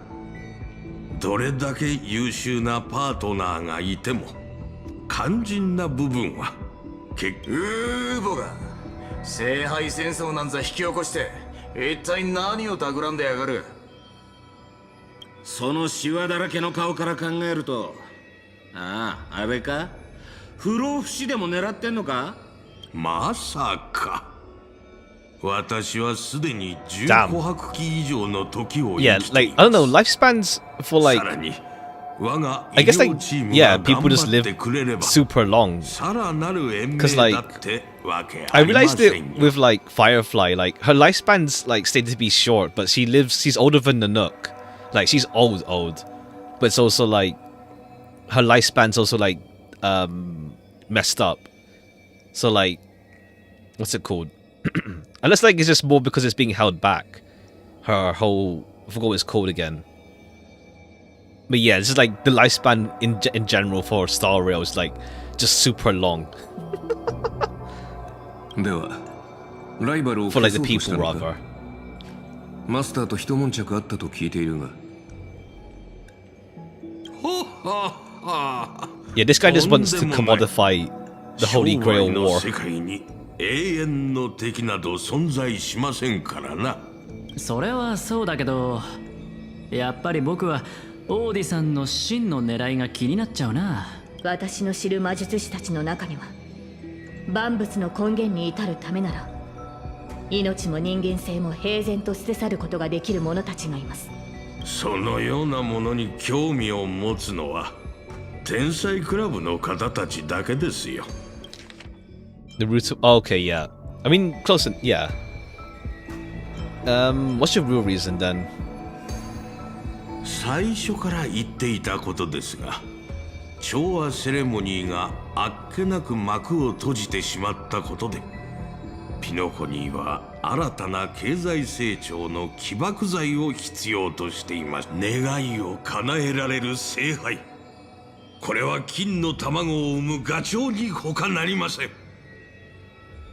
どれだけ優秀なパートナーがいても肝心な部分は結構。ボが聖杯戦争なんざ引き起こして一体何を企んでやがる。そのシワだらけの顔から考えると、ああ、あれか？不老不死でも狙ってんのか？まさか。私はすでに15泊期以上の時を生きています。Yeah, like, I don't know, lifespans for like, I guess like, yeah, people just live super long. Because like, I realized it with like Firefly, like her lifespan's like stated to be short, but she's older than the Nook. Like she's old, but it's also like her lifespan's also like messed up. So like, what's it called? Unless like it's just more because it's being held back. Her whole, I forgot what it's called again. But yeah, it's just like the lifespan in general for Star Rail is like just super long. For like the people rather. Master と一悶着あったと聞いているが。Yeah, this guy just wants to commodify the Holy Grail War. 永遠の敵など存在しませんからな。それはそうだけど、やっぱり僕はオーディさんの真の狙いが気になっちゃうな。私の知る魔術師たちの中には、万物の根源に至るためなら、命も人間性も平然と捨て去ることができる者たちがいます。そのようなものに興味を持つのは天才クラブの方たちだけですよ。The roots of, oh, okay, yeah. I mean, close, yeah. What's your real reason then? 最初から言っていたことですが、調和セレモニーがあっけなく幕を閉じてしまったことで、ピノコニーは新たな経済成長の起爆剤を必要としています。願いを叶えられる聖杯、これは金の卵を産むガチョウに他なりません。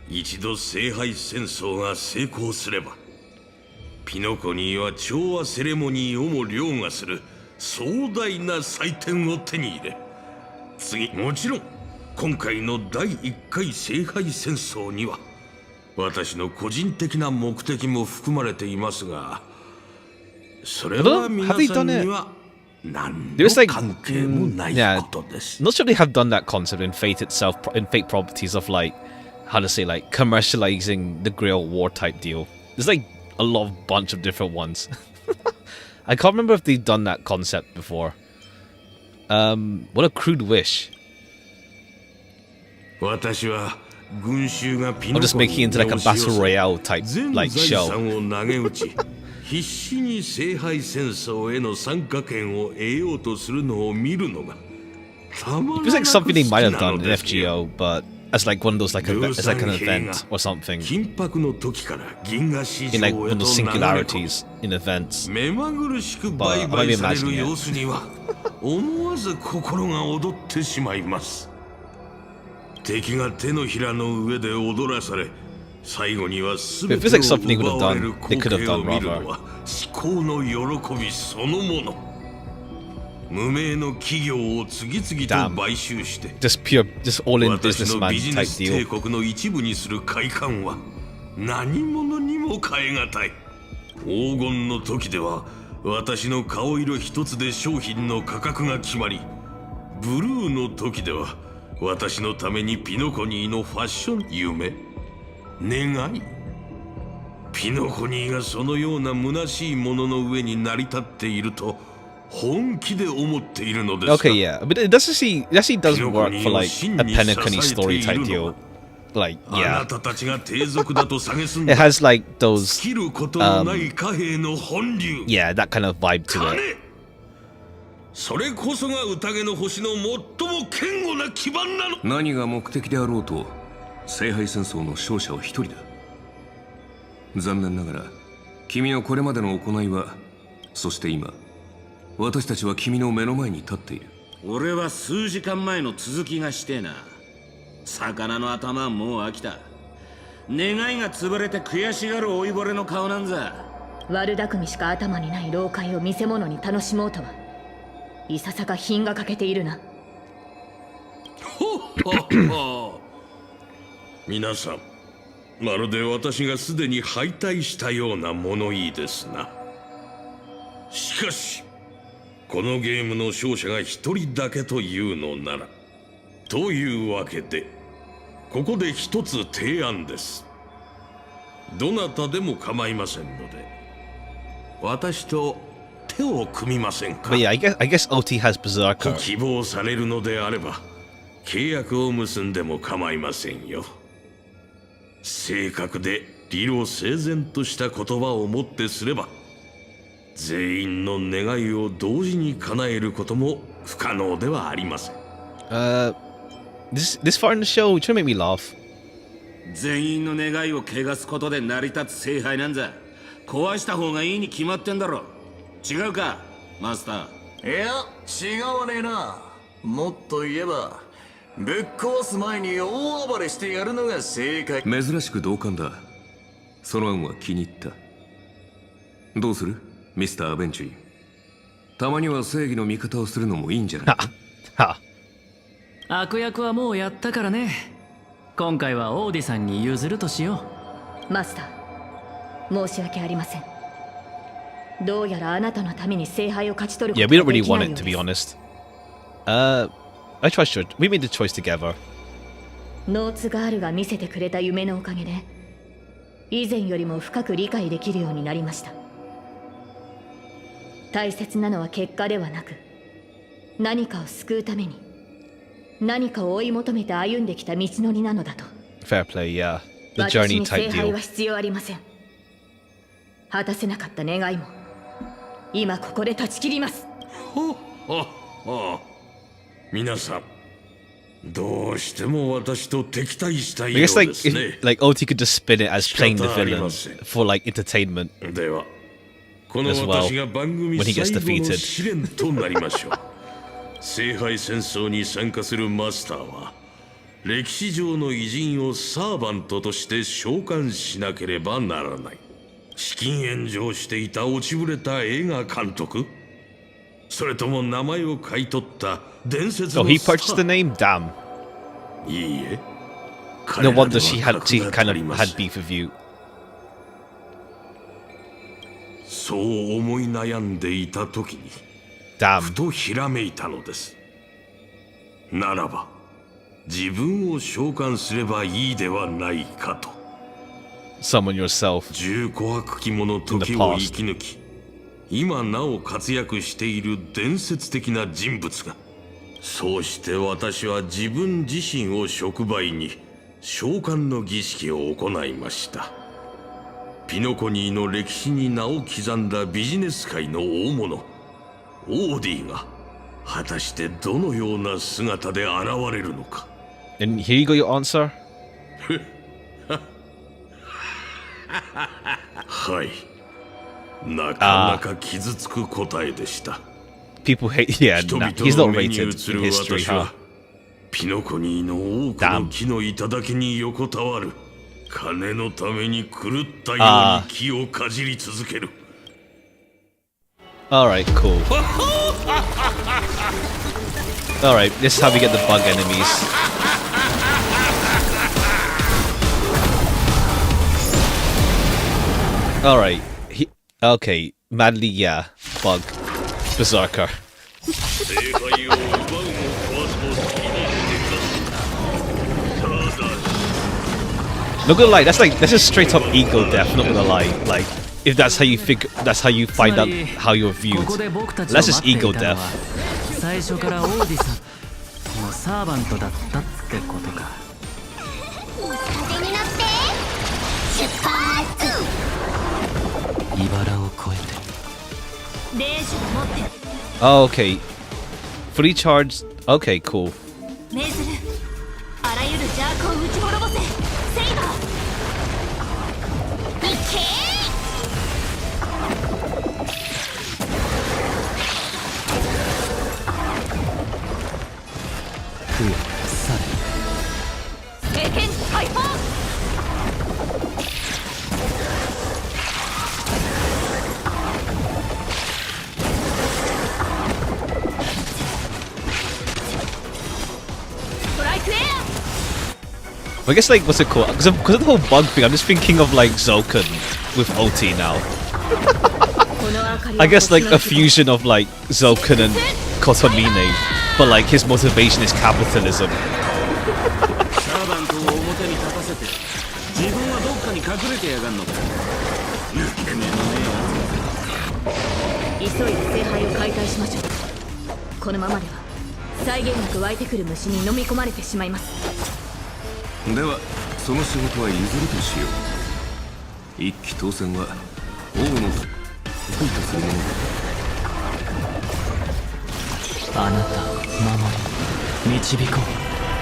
一度聖杯戦争が成功すれば、ピノコニーは調和セレモニーをも凌駕する壮大な祭典を手に入れ、次、もちろん今回の第1回聖杯戦争には私の個人的な目的も含まれていますが、それは皆さんには何の関係もないことです。Not sure they have done that concept in Fate itself, in Fate properties of like, how to say, like commercializing the Grail War type deal. There's like a lot of bunch of different ones. I can't remember if they've done that concept before. What a crude wish. I'm just making it into like a battle royale type like show. 必死に聖杯戦争への参加権を得ようとするのを見るのがたまらなく好きなのです。 It feels like something they might have done in FGO, but as like one of those like as like an event or something. In like one of those singularities in events. But I might be imagining it. 思わず心が躍ってしまいます。敵が手のひらの上で踊らされ、最後には全てを奪われる光景を見るのは至高の喜びそのもの。無名の企業を次々と買収して、just all in 私の businessman ビジネ type ス deal. 帝国の一部にする快感は何者にも代え難い。黄金の時では私の顔色一つで商品の価格が決まり、ブルーの時では私のためにピノコニーのファッション夢、願い。ピノコニーがそのような虚しいものの上に成り立っていると本気で思っているのですか。 Okay, yeah, but it actually does work for like a Penacony story type deal. Like, yeah. It has like those, yeah, that kind of vibe to it. それこそが宴の星の最も堅固な基盤なの。何が目的であろうと、聖杯戦争の勝者は一人だ。残念ながら、君のこれまでの行いは、そして今、私たちは君の目の前に立っている。俺は数時間前の続きがしてえな。魚の頭はもう飽きた。願いが潰れて悔しがる老いぼれの顔なんざ。悪巧みしか頭にない老快を見せ物に楽しもうとは、いささか品が欠けているな。皆さん、まるで私がすでに敗退したような物言いですな。しかしこのゲームの勝者が一人だけというのなら、というわけでここで一つ提案です。どなたでも構いませんので私と手を組みませんか。 But yeah, I guess OT has Berserker. 希望されるのであれば契約を結んでも構いませんよ。正確で理路整然とした言葉をもってすれば全員の願いを同時に叶えることも不可能ではありません。This far in the show, you're trying to make me laugh. 全員の願いを汚すことで成り立つ聖杯なんざ壊した方がいいに決まってんだろ。違うかマスター。いや違わねえな。もっと言えばぶっ壊す前に大暴れしてやるのが正解。珍しく同感だ。その案は気に入った。どうするミスター・アベンチュリー。たまには正義の味方をするのもいいんじゃないか。悪役はもうやったからね。今回はオーディさんに譲るとしよう。マスター、申し訳ありません。どうやらあなたのために聖杯を勝ち取ることができないようです。 Yeah, we don't really want it, to be honest. I trust you. We made the choice together. ノーツガールが見せてくれた夢のおかげで以前よりも深く理解できるようになりました。大切なのは結果ではなく、何かを救うために何かを追い求めて歩んできた道のりなのだと。 Fair play, yeah. The journey type 私に聖杯 deal. は必要ありません。果たせなかった願いも今ここで断ち切ります。皆さんどうしても私と敵対したい I よう guess ですね。 like OT could just spin it as playing the villain for like entertainment ではこの as well 私が番組 when he 最 gets 後の defeated. 試練となりましょう。聖杯戦争に参加するマスターは歴史上の偉人をサーバントとして召喚しなければならない。資金援助をしていた落ちぶれた映画監督、それとも名前を買い取った伝説 Oh, の he スター。 purchased the name? Damn. いいえ。 No wonder she kind of had beef with you. そう思い悩んでいた時に Damn. ふとひらめいたのです。ならば自分を召喚すればいいではないかと。Summon yourself 重琥珀期もの時を生き抜き今なお活躍している伝説的な人物が。そうして私は自分自身を触媒に召喚の儀式を行いました。ピノコニーの歴史に名を刻んだビジネス界の大物オーディが果たしてどのような姿で現れるのか。 And here you go, your answer. はい。なかなか傷つく答えでした。People hate. Yeah, nah, he's not rated in history, huh? ピノコニーの多くの木の頂に横たわる。金のために狂ったように木をかじり続ける。Alright, cool. Alright, this is how we get the bug enemies. Alright, okay, madly, yeah, bug, berserker. Not gonna lie, that's just straight up ego death, not gonna lie. Like, if that's how you figure, that's how you find out how you're viewed. That's just ego death. 最初からオーディさんのサーバントだったってことか。風になって出発。茨を越えて。霊樹を持ってる。 Oh, okay. Fully charged. Okay, cool. 命ずる。あらゆる邪悪を打ち滅ぼせ。セイバー。いけー。経験解放。I guess like what's it called? Because of the whole bug thing, I'm just thinking of like Zoken with OT now. I guess like a fusion of like Zoken and Kotomine, but like his motivation is capitalism.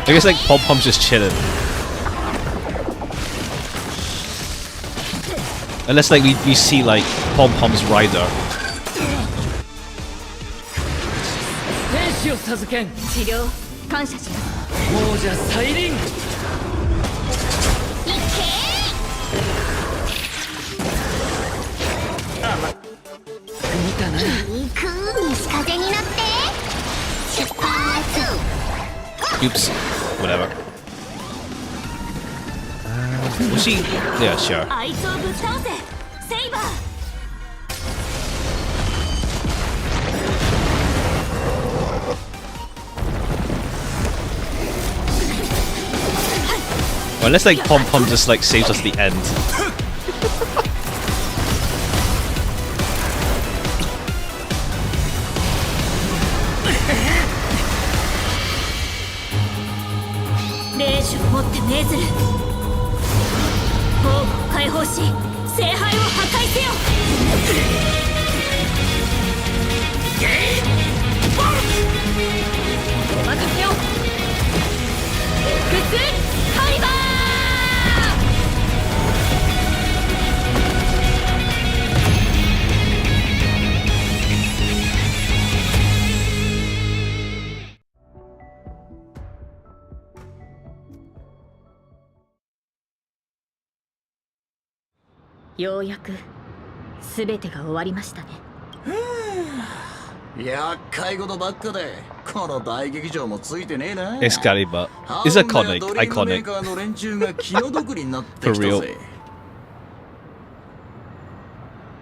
I guess like Pom Pom's just chilling. Unless like we see like Pom Pom's rider. Oops. Whatever. Was she? Yeah, sure. Well, unless like Pom Pom just like saves us the end. Excalibur is iconic. For real.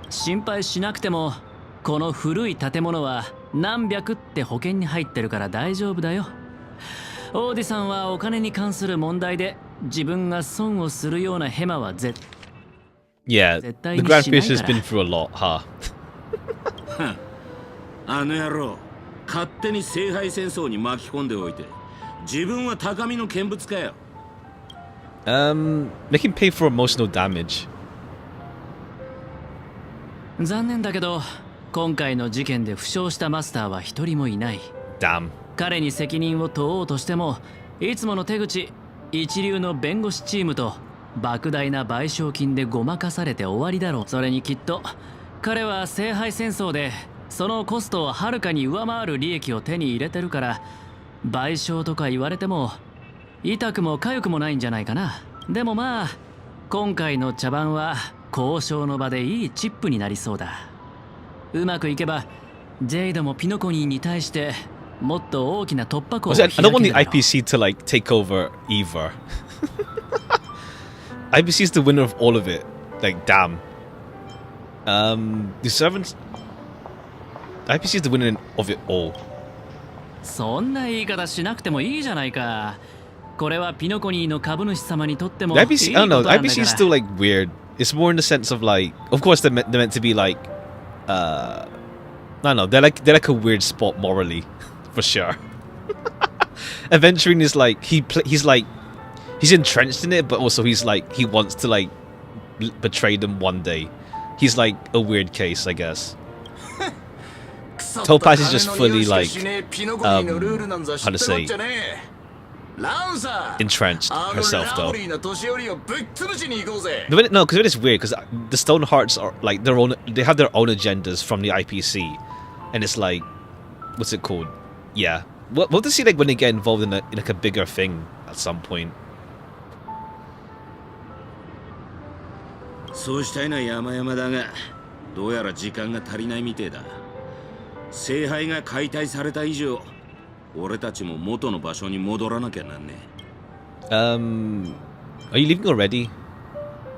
心配しなくてもこの古い建物は何百って保険に入ってるから大丈夫だよ。オーディさんはお金に関する問題で自分が損をするようなヘマはYeah, the Grand Fish has been through a lot, huh? あの野郎、勝手に聖杯戦争に巻き込んでおいて、自分は高みの見物かよ。Make him pay for emotional damage. 残念だけど、今回の事件で負傷したマスターは一人もいない。Damn. 彼に責任を問おうとしても、いつもの手口、一流の弁護士チームと莫大な賠償金でごまかされて終わりだろう。それにきっと彼は聖杯戦争でそのコストをはるかに上回る利益を手に入れてるから、賠償とか言われても痛くも痒くもないんじゃないかな。でもまあ今回の茶番は交渉の場でいいチップになりそうだ。うまくいけばジェイドもピノコニーに対してもっと大きな突破口を開けるだろう。I don't want the IPC to like take over either. IPC is the winner of all of it. Like, damn. The servants. IPC is the winner of it all. そんな言い方しなくてもいいじゃないか。これはピノコニーの株主様にとっても。The IPC, I don't know. The IPC is still like weird. It's more in the sense of like, of course they're meant to be like, I don't know. They're like a weird spot morally, for sure. Adventuring is like he's entrenched in it, but also he's like he wants to like betray them one day. He's like a weird case, I guess. Topaz is just fully like how to say entrenched herself though. No, because it is weird because the Stonehearts are like their own. They have their own agendas from the IPC, and it's like, what's it called? Yeah, we'll have to see like when they get involved in like a bigger thing at some point. そうしたいのは山々だが、どうやら時間が足りないみてえだ。聖杯が解体された以上、俺たちも元の場所に戻らなきゃなんねえ。Are you leaving already?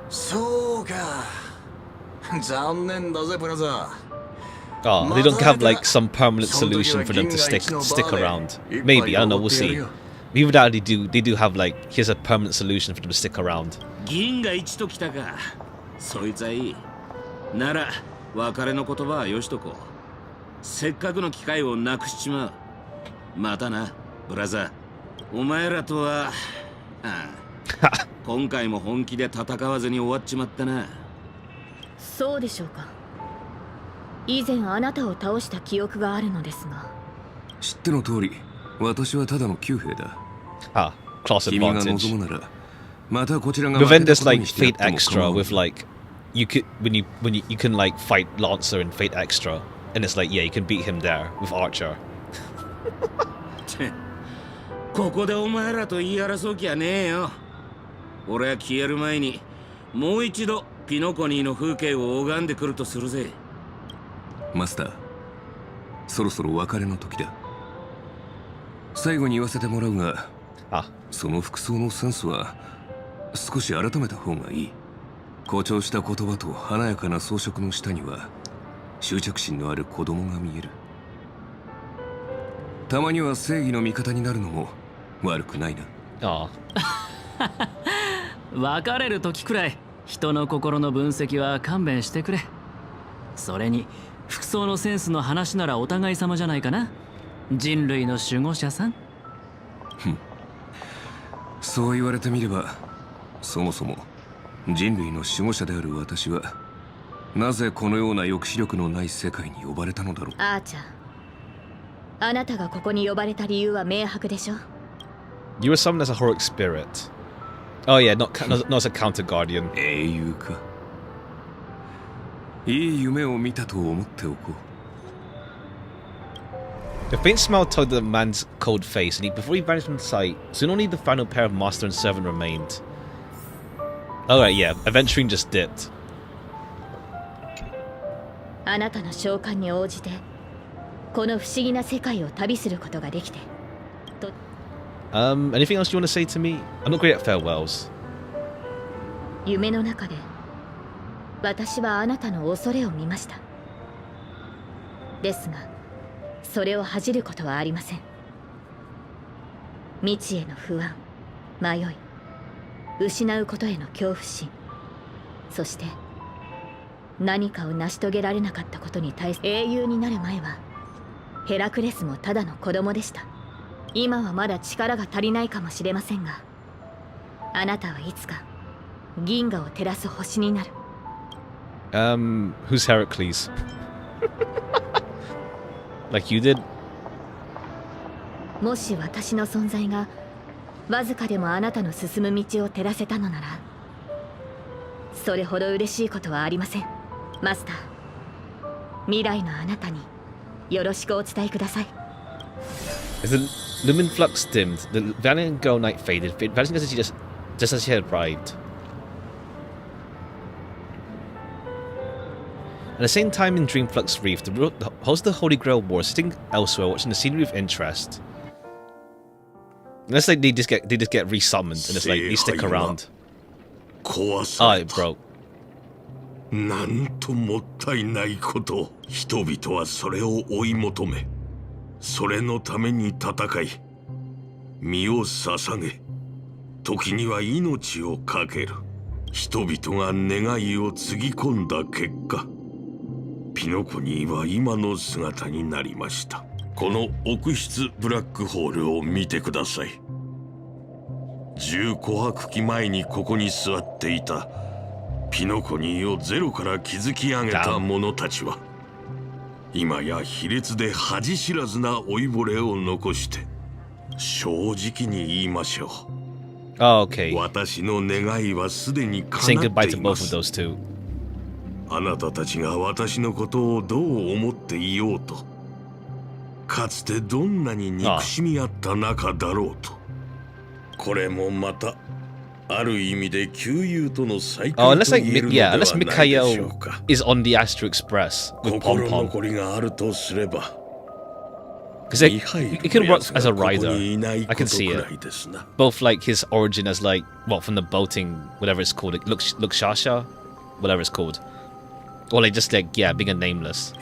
そうか。残念だぜ、ブラザー。 Oh, they don't have like some permanent solution for them to stick around. Maybe, I don't know, we'll see. Even that they do have like, here's a permanent solution for them to stick around. 銀が一と来たか。そいつはいい。なら別れの言葉はよしとこう。せっかくの機会をなくしちまう。またな、ブラザー。お前らとは、今回も本気で戦わずに終わっちまったな。そうでしょうか。以前あなたを倒した記憶があるのですが。知っての通り、私はただの旧兵だ。Class advantage. 君が望むなら、またこちらが But then there's like Fate Extra with like, you could when you can like fight Lancer in Fate Extra, and it's like, yeah, you can beat him there with Archer. ここでお前らと言い争う気はねえよ。俺は消える前にもう一度ピノコニーの風景を拝んでくるとするぜ。マスター、そろそろ別れの時だ。最後に言わせてもらうが、その服装のセンスは少し改めた方がいい。誇張した言葉と華やかな装飾の下には執着心のある子供が見える。たまには正義の味方になるのも悪くないな。別れる時くらい人の心の分析は勘弁してくれ。それに服装のセンスの話ならお互い様じゃないかな。人類の守護者さん。そう言われてみれば、そもそも人類の守護者である私はなぜこのような抑止力のない世界に呼ばれたのだろう。アーチャー、あなたがここに呼ばれた理由は明白でしょ。 You were summoned as a heroic spirit. Oh yeah, not as a counter guardian. 英雄か。いい夢を見たと思っておこう。The faint smile tugged at the man's cold face, and before he vanished from sight, soon only the final pair of master and servant remained. Alright, yeah, Aventurine just dipped. あなたの召喚に応じて、この不思議な世界を旅することができて。Anything else you want to say to me? I'm not great at farewells. 夢の中で、私はあなたの恐れを見ました。ですが、それを恥じることはありません。未知への不安、迷い、失うことへの恐怖心、そして何かを成し遂げられなかったことに対する英雄になる前は、ヘラクレスもただの子供でした。今はまだ力が足りないかもしれませんが、あなたはいつか銀河を照らす星になる。Who's Heracles? Like you did? もし私の存在がわずかでもあなたの進む道を照らせたのなら、それほど嬉しいことはありません。マスター、未来のあなたによろしくお伝えください。 As the lumen flux dimmed, the valiant girl night faded, vanishing just as she had arrived. At the same time in Dreamflux Reef, the host of the Holy Grail War sitting elsewhere watching the scenery with interest. Unless like they just get resummoned and it's like they stick around. Ah, it broke. なんともったいないこと。人々はそれを追い求め、それのために戦い、身を捧げ、時には命を懸ける。人々が願いをつぎ込んだ結果、ピノコニーは今の姿になりました。この奥室ブラックホールを見てください。10琥珀期前にここに座っていたピノコニーをゼロから築き上げた者たちは、今や卑劣で恥知らずな老いぼれを残して正直に言いましょう。私の願いはすでに叶っています。あなたたちが私のことをどう思っていようと、かつてどんなに憎しみ合った仲だろうと、これもまたある意味で旧友との再会と言えるのではないでしょうか。is on the Astro Express with Pom Pom. 心残りがあるとすれば、Because it could work as a rider. I can see it. Both like his origin as like, well, from the boating, whatever it's called, Luxasha, whatever it's called. Or like just like, yeah, being a nameless.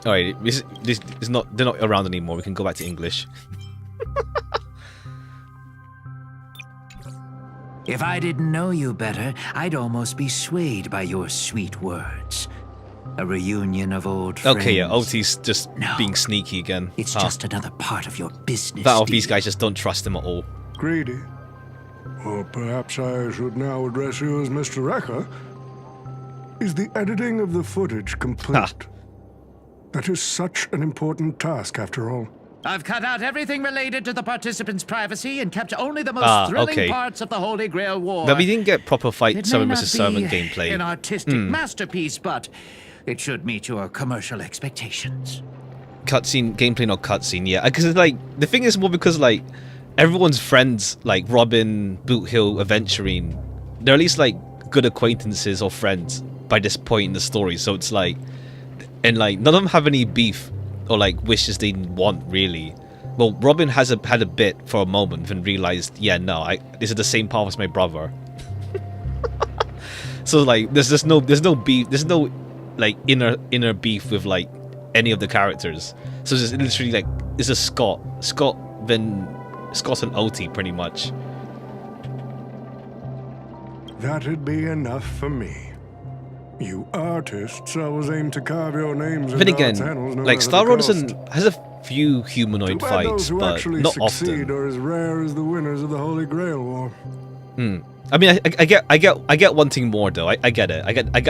Alright, this is not, they're not around anymore. We can go back to English. If I didn't know you better, I'd almost be swayed by your sweet words. A reunion of old friends. Okay, yeah, OT's just being sneaky again. It's just another part of your business. That or these guys just don't trust him at all. Greedy. Or perhaps I should now address you as Mr. Recker. Is the editing of the footage complete? That is such an important task, after all. I've cut out everything related to the participants' privacy and kept only the most thrilling parts of the Holy Grail War. But we didn't get proper fight Servant vs. Servant gameplay. An artistic masterpiece, but it should meet your commercial expectations. Cutscene, gameplay, not cutscene, yeah. Because like the thing is more because like everyone's friends, like Robin, Boot Hill, Aventurine, they're at least like good acquaintances or friends by this point in the story. So it's like, and like none of them have any beef or like wishes they want really. Well, Robin had a bit for a moment and realized, yeah, no, this is the same path as my brother. So like, there's no beef, there's no like inner beef with like any of the characters. So it's literally like it's a Scott and OT pretty much. That'd be enough for me. You artists always aim to carve your names. Then again, like Star Road has a few humanoid fights, but not often. Are as rare as the winners of the Holy Grail War. I mean, I get wanting more though. I get it.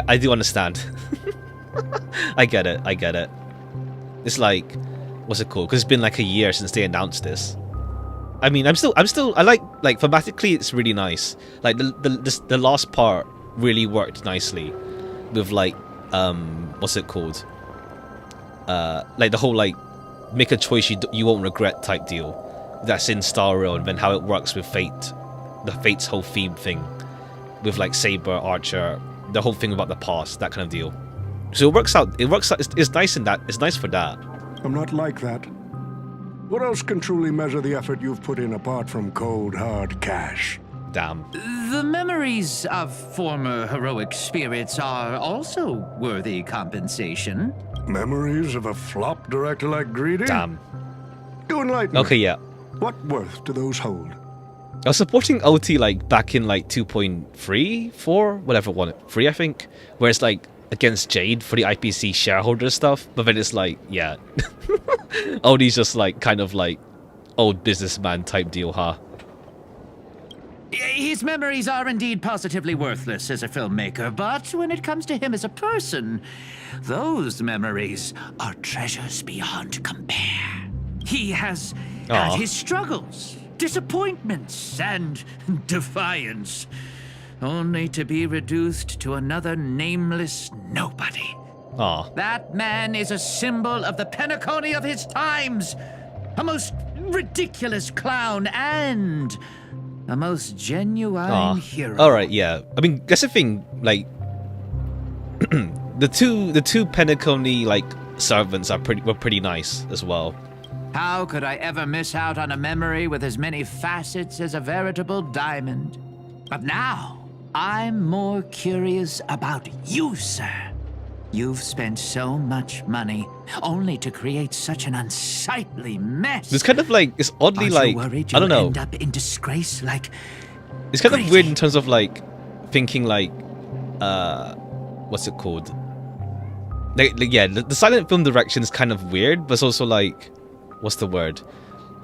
I do understand. I get it. It's like, what's it called? Because it's been like a year since they announced this. I mean, I like thematically, it's really nice. Like the last part really worked nicely with like what's it called? Like the whole like make a choice you won't regret type deal. That's in Star Rail, and then how it works with Fate, the Fate's whole theme thing with like Saber, Archer, the whole thing about the past, that kind of deal. So it works out. It's nice in that. It's nice for that. I'm not like that. What else can truly measure the effort you've put in apart from cold, hard cash? Damn. The memories of former heroic spirits are also worthy compensation. Memories of a flop director like Greedy? Damn. Do enlighten me. Okay, yeah. What worth do those hold? I was supporting OT like back in like 2.3, 4, whatever one, 3 I think, where it's like against Jade for the IPC shareholder stuff, but then it's like, yeah. OT's just like kind of like old businessman type deal, huh? His memories are indeed positively worthless as a filmmaker, but when it comes to him as a person, those memories are treasures beyond compare. He has had his struggles, disappointments, and defiance, only to be reduced to another nameless nobody. That man is a symbol of the Penacony of his times, a most ridiculous clown and a most genuine hero. Alright, yeah. I mean, that's the thing, like the two Penacony like servants were pretty nice as well. How could I ever miss out on a memory with as many facets as a veritable diamond? But now, I'm more curious about you, sir. You've spent so much money only to create such an unsightly mess. It's kind of like, it's oddly like, I don't know. End up in disgrace like it's kind of weird in terms of like thinking like, what's it called? Like yeah, the silent film direction is kind of weird, but it's also like, what's the word?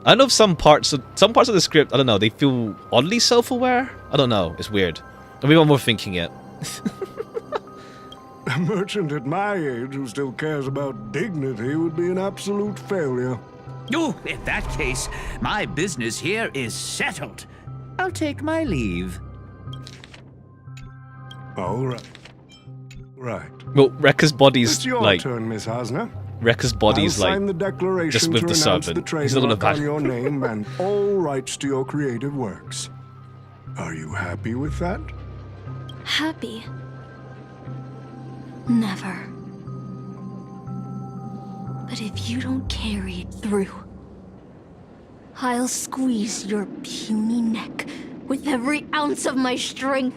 I don't know if some parts of the script, I don't know, they feel oddly self-aware. I don't know. It's weird. Maybe I'm overthinking it. A merchant at my age who still cares about dignity would be an absolute failure. Oh, in that case, my business here is settled. I'll take my leave. All right. Right. Well, Rekka's body's it's your like... turn, Miss Hasna. Rekka's body's I'll like... sign the declaration just with to the servant. He's not gonna trademark on your name and all rights to your creative works. Are you happy with that? Happy? Never. But if you don't carry it through, I'll squeeze your puny neck with every ounce of my strength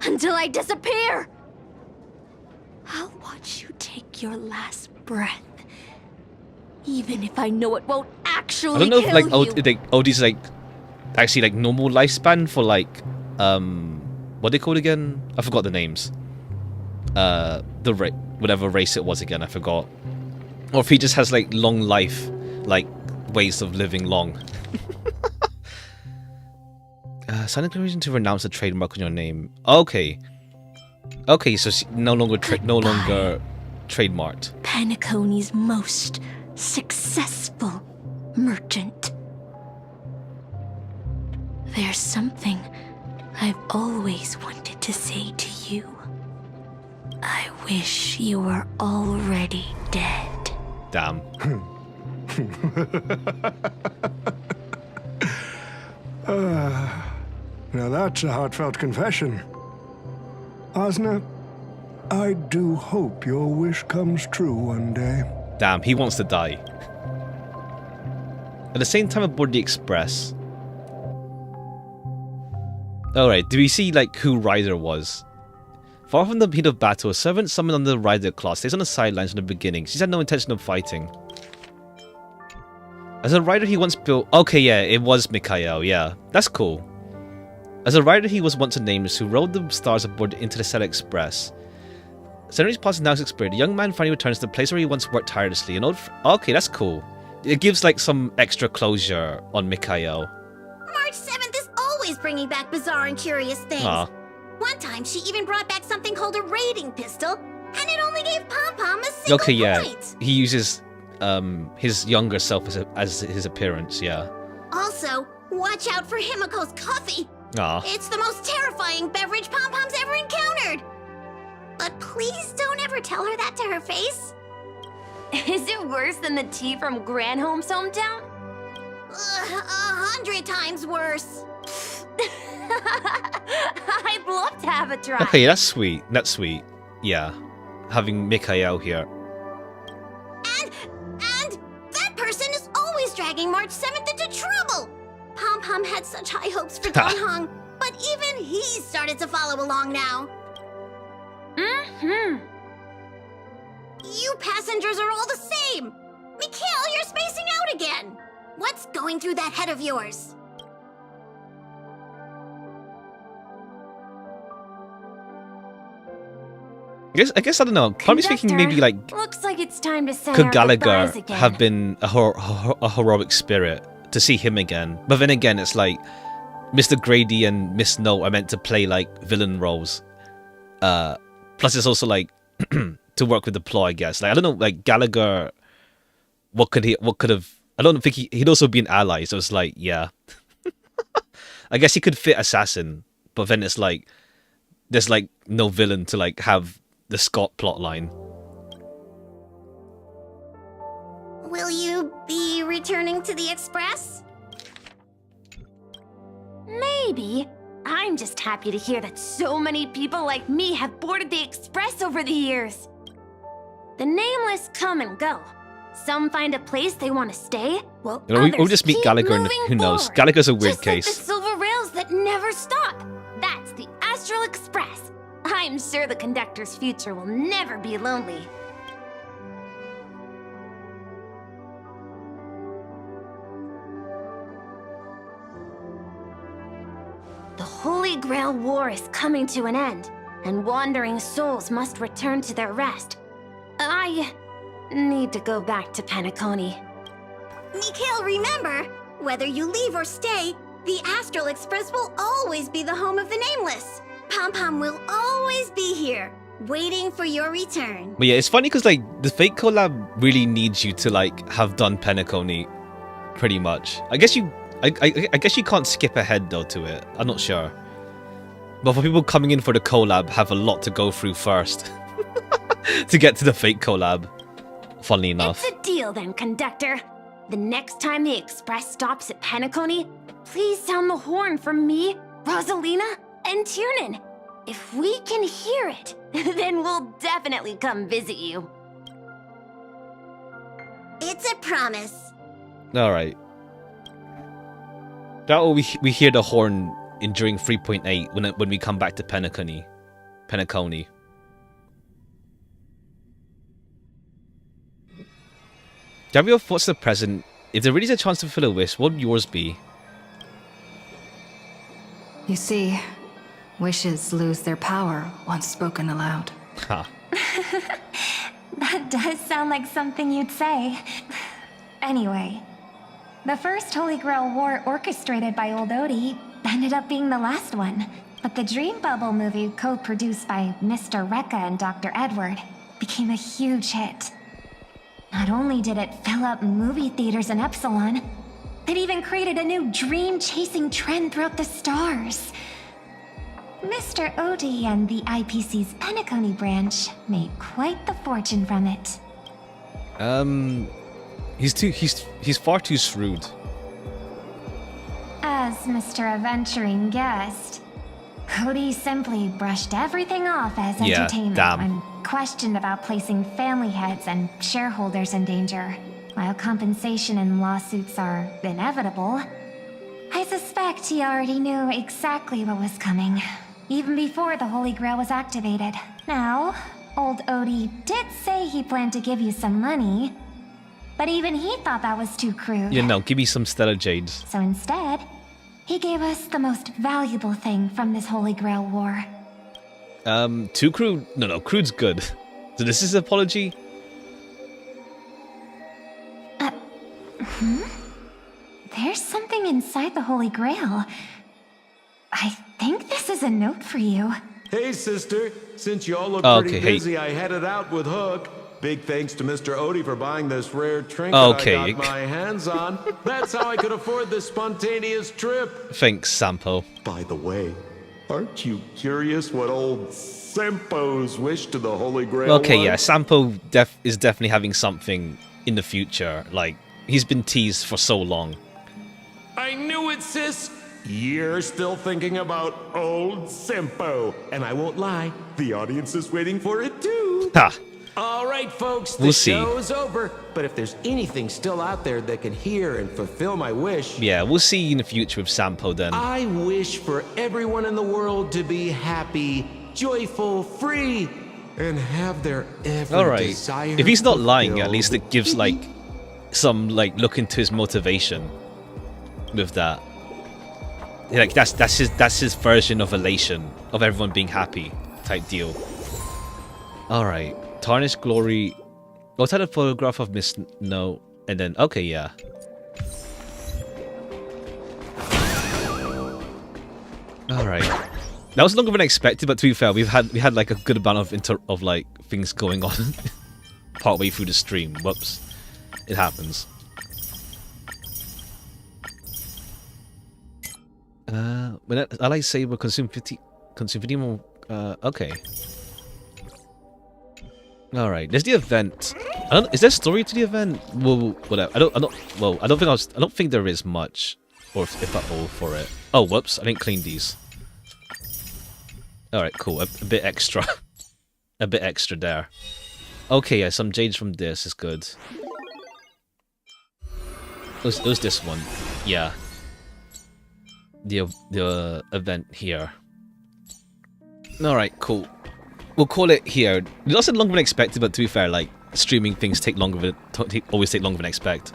until I disappear. I'll watch you take your last breath, even if I know it won't actually I don't know if like you. OD's like actually like normal lifespan for like what they called again? I forgot the names. Whatever race it was again, I forgot. Or if he just has like long life, like ways of living long. Sign a reason to renounce a trademark on your name. Okay. Okay, so no longer trademarked. Penacony's most successful merchant. There's something I've always wanted to say to you. I wish you were already dead. Damn. Now that's a heartfelt confession. Asna, I do hope your wish comes true one day. Damn, he wants to die. At the same time aboard the Express. Alright, do we see like who Rider was? Far from the heat of battle, a servant summoned under the Rider class stays on the sidelines from the beginning. She's had no intention of fighting. As a rider he once built... Okay, yeah, it was Mikhail, yeah. That's cool. As a rider he was once a nameless who rode the stars aboard the Interstellar Express. Centuries past now expired. The young man finally returns to the place where he once worked tirelessly. An old... Okay, that's cool. It gives like some extra closure on Mikhail. March 7th is always bringing back bizarre and curious things. Aww. One time she even brought back something called a raiding pistol, and it only gave Pom-Pom a single Okay, yeah. point. He uses his younger self as his appearance, yeah. Also, watch out for Himiko's coffee. Aw. It's the most terrifying beverage Pom-Pom's ever encountered. But please don't ever tell her that to her face. Is it worse than the tea from Granholm's hometown? 100 times worse. I'd love to have a try. Okay, that's sweet. That's sweet. Yeah. Having Mikhail here. And that person is always dragging March 7th into trouble. Pom-Pom had such high hopes for Don Hong, but even he started to follow along now. Mm-hmm. You passengers are all the same. Mikhail, you're spacing out again. What's going through that head of yours? I guess I don't know. Probably speaking, maybe like Looks like it's time to send could our Gallagher goodbyes again. have been a heroic spirit to see him again? But then again, it's like Mr. Grady and Miss Snow are meant to play like villain roles. Plus, it's also like to work with the plot, I guess. Like I don't know, like Gallagher. What could have? I don't think he'd also be an ally. So it's like, yeah. I guess he could fit assassin, but then it's like there's like no villain to like have the Scott plotline. Will you be returning to the Express? Maybe. I'm just happy to hear that so many people like me have boarded the Express over the years. The nameless come and go. Some find a place they want to stay, while We'll just meet Gallagher and who knows. forward. Gallagher's a weird Just case. Like the silver rails that never stop. That's the Astral Express. I'm sure the conductor's future will never be lonely. The Holy Grail War is coming to an end, and wandering souls must return to their rest. I need to go back to Penacony. Mikhail, remember, whether you leave or stay, the Astral Express will always be the home of the Nameless. Pom-Pom will always be here, waiting for your return. But yeah, it's funny because like the Fate Collab really needs you to like have done Penacony, pretty much. I guess you can't skip ahead though to it. I'm not sure. But for people coming in for the collab, have a lot to go through first to get to the Fate Collab. Funnily enough. It's a deal then, conductor. The next time the Express stops at Penacony, please sound the horn for me, Rosalina, and Tiernan. If we can hear it, then we'll definitely come visit you. That's a promise. All right. That way we hear the horn during 3.8 when we come back to Penacony. Gabriel, what's the present? If there really is a chance to fulfill a wish, what would yours be? You see, wishes lose their power once spoken aloud. Ha. That does sound like something you'd say. Anyway, the first Holy Grail War orchestrated by Old Odie ended up being the last one. But the Dream Bubble movie, co-produced by Mr. Rekka and Dr. Edward, became a huge hit. Not only did it fill up movie theaters in Epsilon, it even created a new dream-chasing trend throughout the stars. Mr. Odie and the IPC's Penacony branch made quite the fortune from it. He's far too shrewd. As Mr. Adventuring guessed, Odie simply brushed everything off as entertainment when questioned about placing family heads and shareholders in danger. While compensation and lawsuits are inevitable, I suspect he already knew exactly what was coming, even before the Holy Grail was activated. Now, old Odie did say he planned to give you some money, but even he thought that was too crude. Yeah, no, give me some Stellar Jades. So instead, he gave us the most valuable thing from this Holy Grail War. Too crude? No, crude's good. So this is an apology? There's something inside the Holy Grail. I think this is a note for you. Hey, sister. Since you all look pretty busy, I headed out with Hook. Big thanks to Mr. Odie for buying this rare trinket I got my hands on. That's how I could afford this spontaneous trip. Thanks, Sampo. By the way, aren't you curious what old Sampo's wish to the Holy Grail Okay, was? yeah, Sampo is definitely having something in the future. Like, he's been teased for so long. I knew it, sis. You're still thinking about old Sampo. And I won't lie, the audience is waiting for it too. Ha! All right, folks, the We'll see. show's over. But if there's anything still out there that can hear and fulfill my wish, Yeah, we'll see you in the future with Sampo then. I wish for everyone in the world to be happy, joyful, free, and have their every Alright. desire If he's not lying, fulfilled. at least it gives, like, some, like, look into his motivation with that. Like, that's his version of elation, of everyone being happy type deal. Alright. Tarnished Glory. What's that a photograph of Miss No? And then, okay, yeah. Alright. That was longer than expected, but to be fair, we had like a good amount of like things going on partway through the stream. Whoops. It happens. When I like say we're consume 50 more. Okay. All right. There's the event. Is there a story to the event? Well, whatever. I don't think there is much, or if at all, for it. Oh, whoops! I didn't clean these. All right, cool. A bit extra, a bit extra there. Okay, yeah, some jades from this is good. It was this one, yeah. The event here. All right, cool. We'll call it here. It lasted longer than expected, but to be fair, like streaming things take longer than always take longer than expect.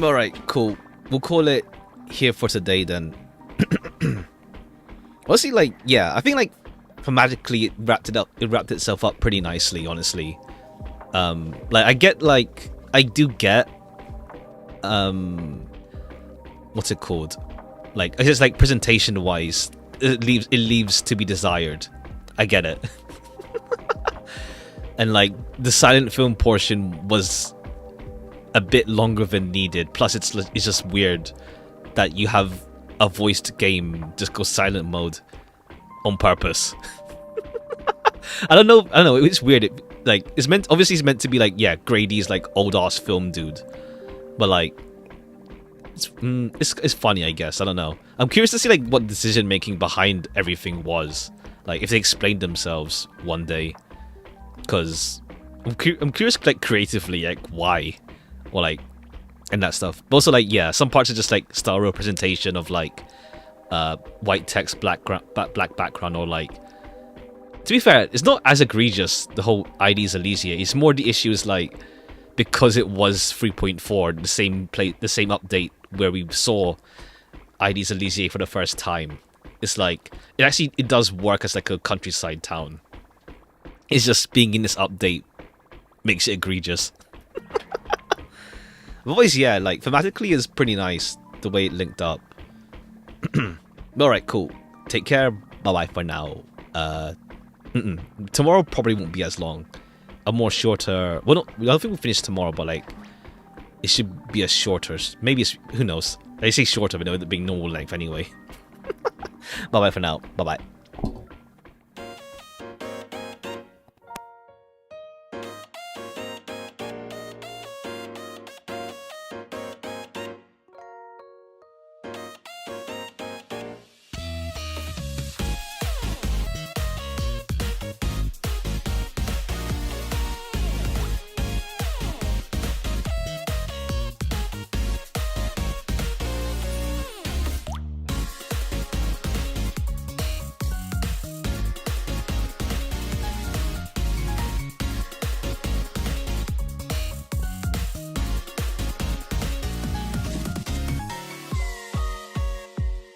All right, cool. We'll call it here for today then. Honestly, like, yeah, I think like thematically it wrapped itself up pretty nicely, honestly. Like I do get what's it called? Like, it's just like presentation wise, it leaves to be desired. I get it. And like the silent film portion was a bit longer than needed. Plus it's just weird that you have a voiced game just go silent mode on purpose. I don't know. It's weird. It's meant to be like, yeah, Grady's like old ass film dude, but like it's funny, I guess. I don't know. I'm curious to see like what decision making behind everything was. Like if they explained themselves one day, because I'm curious, like, creatively, like, why, or like, and that stuff. But also, like, yeah, some parts are just like style representation of like white text, black background, or like. To be fair, it's not as egregious, the whole IDs Elysia. It's more the issue is like, because it was 3.4, the same update where we saw IDs Elysia for the first time. It's like it does work as like a countryside town. It's just being in this update makes it egregious. But otherwise, yeah, like thematically is pretty nice the way it linked up. Alright, cool. Take care. Bye bye for now. Tomorrow probably won't be as long. A more shorter. Well, I don't think we'll finish tomorrow, but like it should be a shorter. Maybe it's, who knows? They say shorter, but it being normal length anyway. Bye bye for now. Bye bye.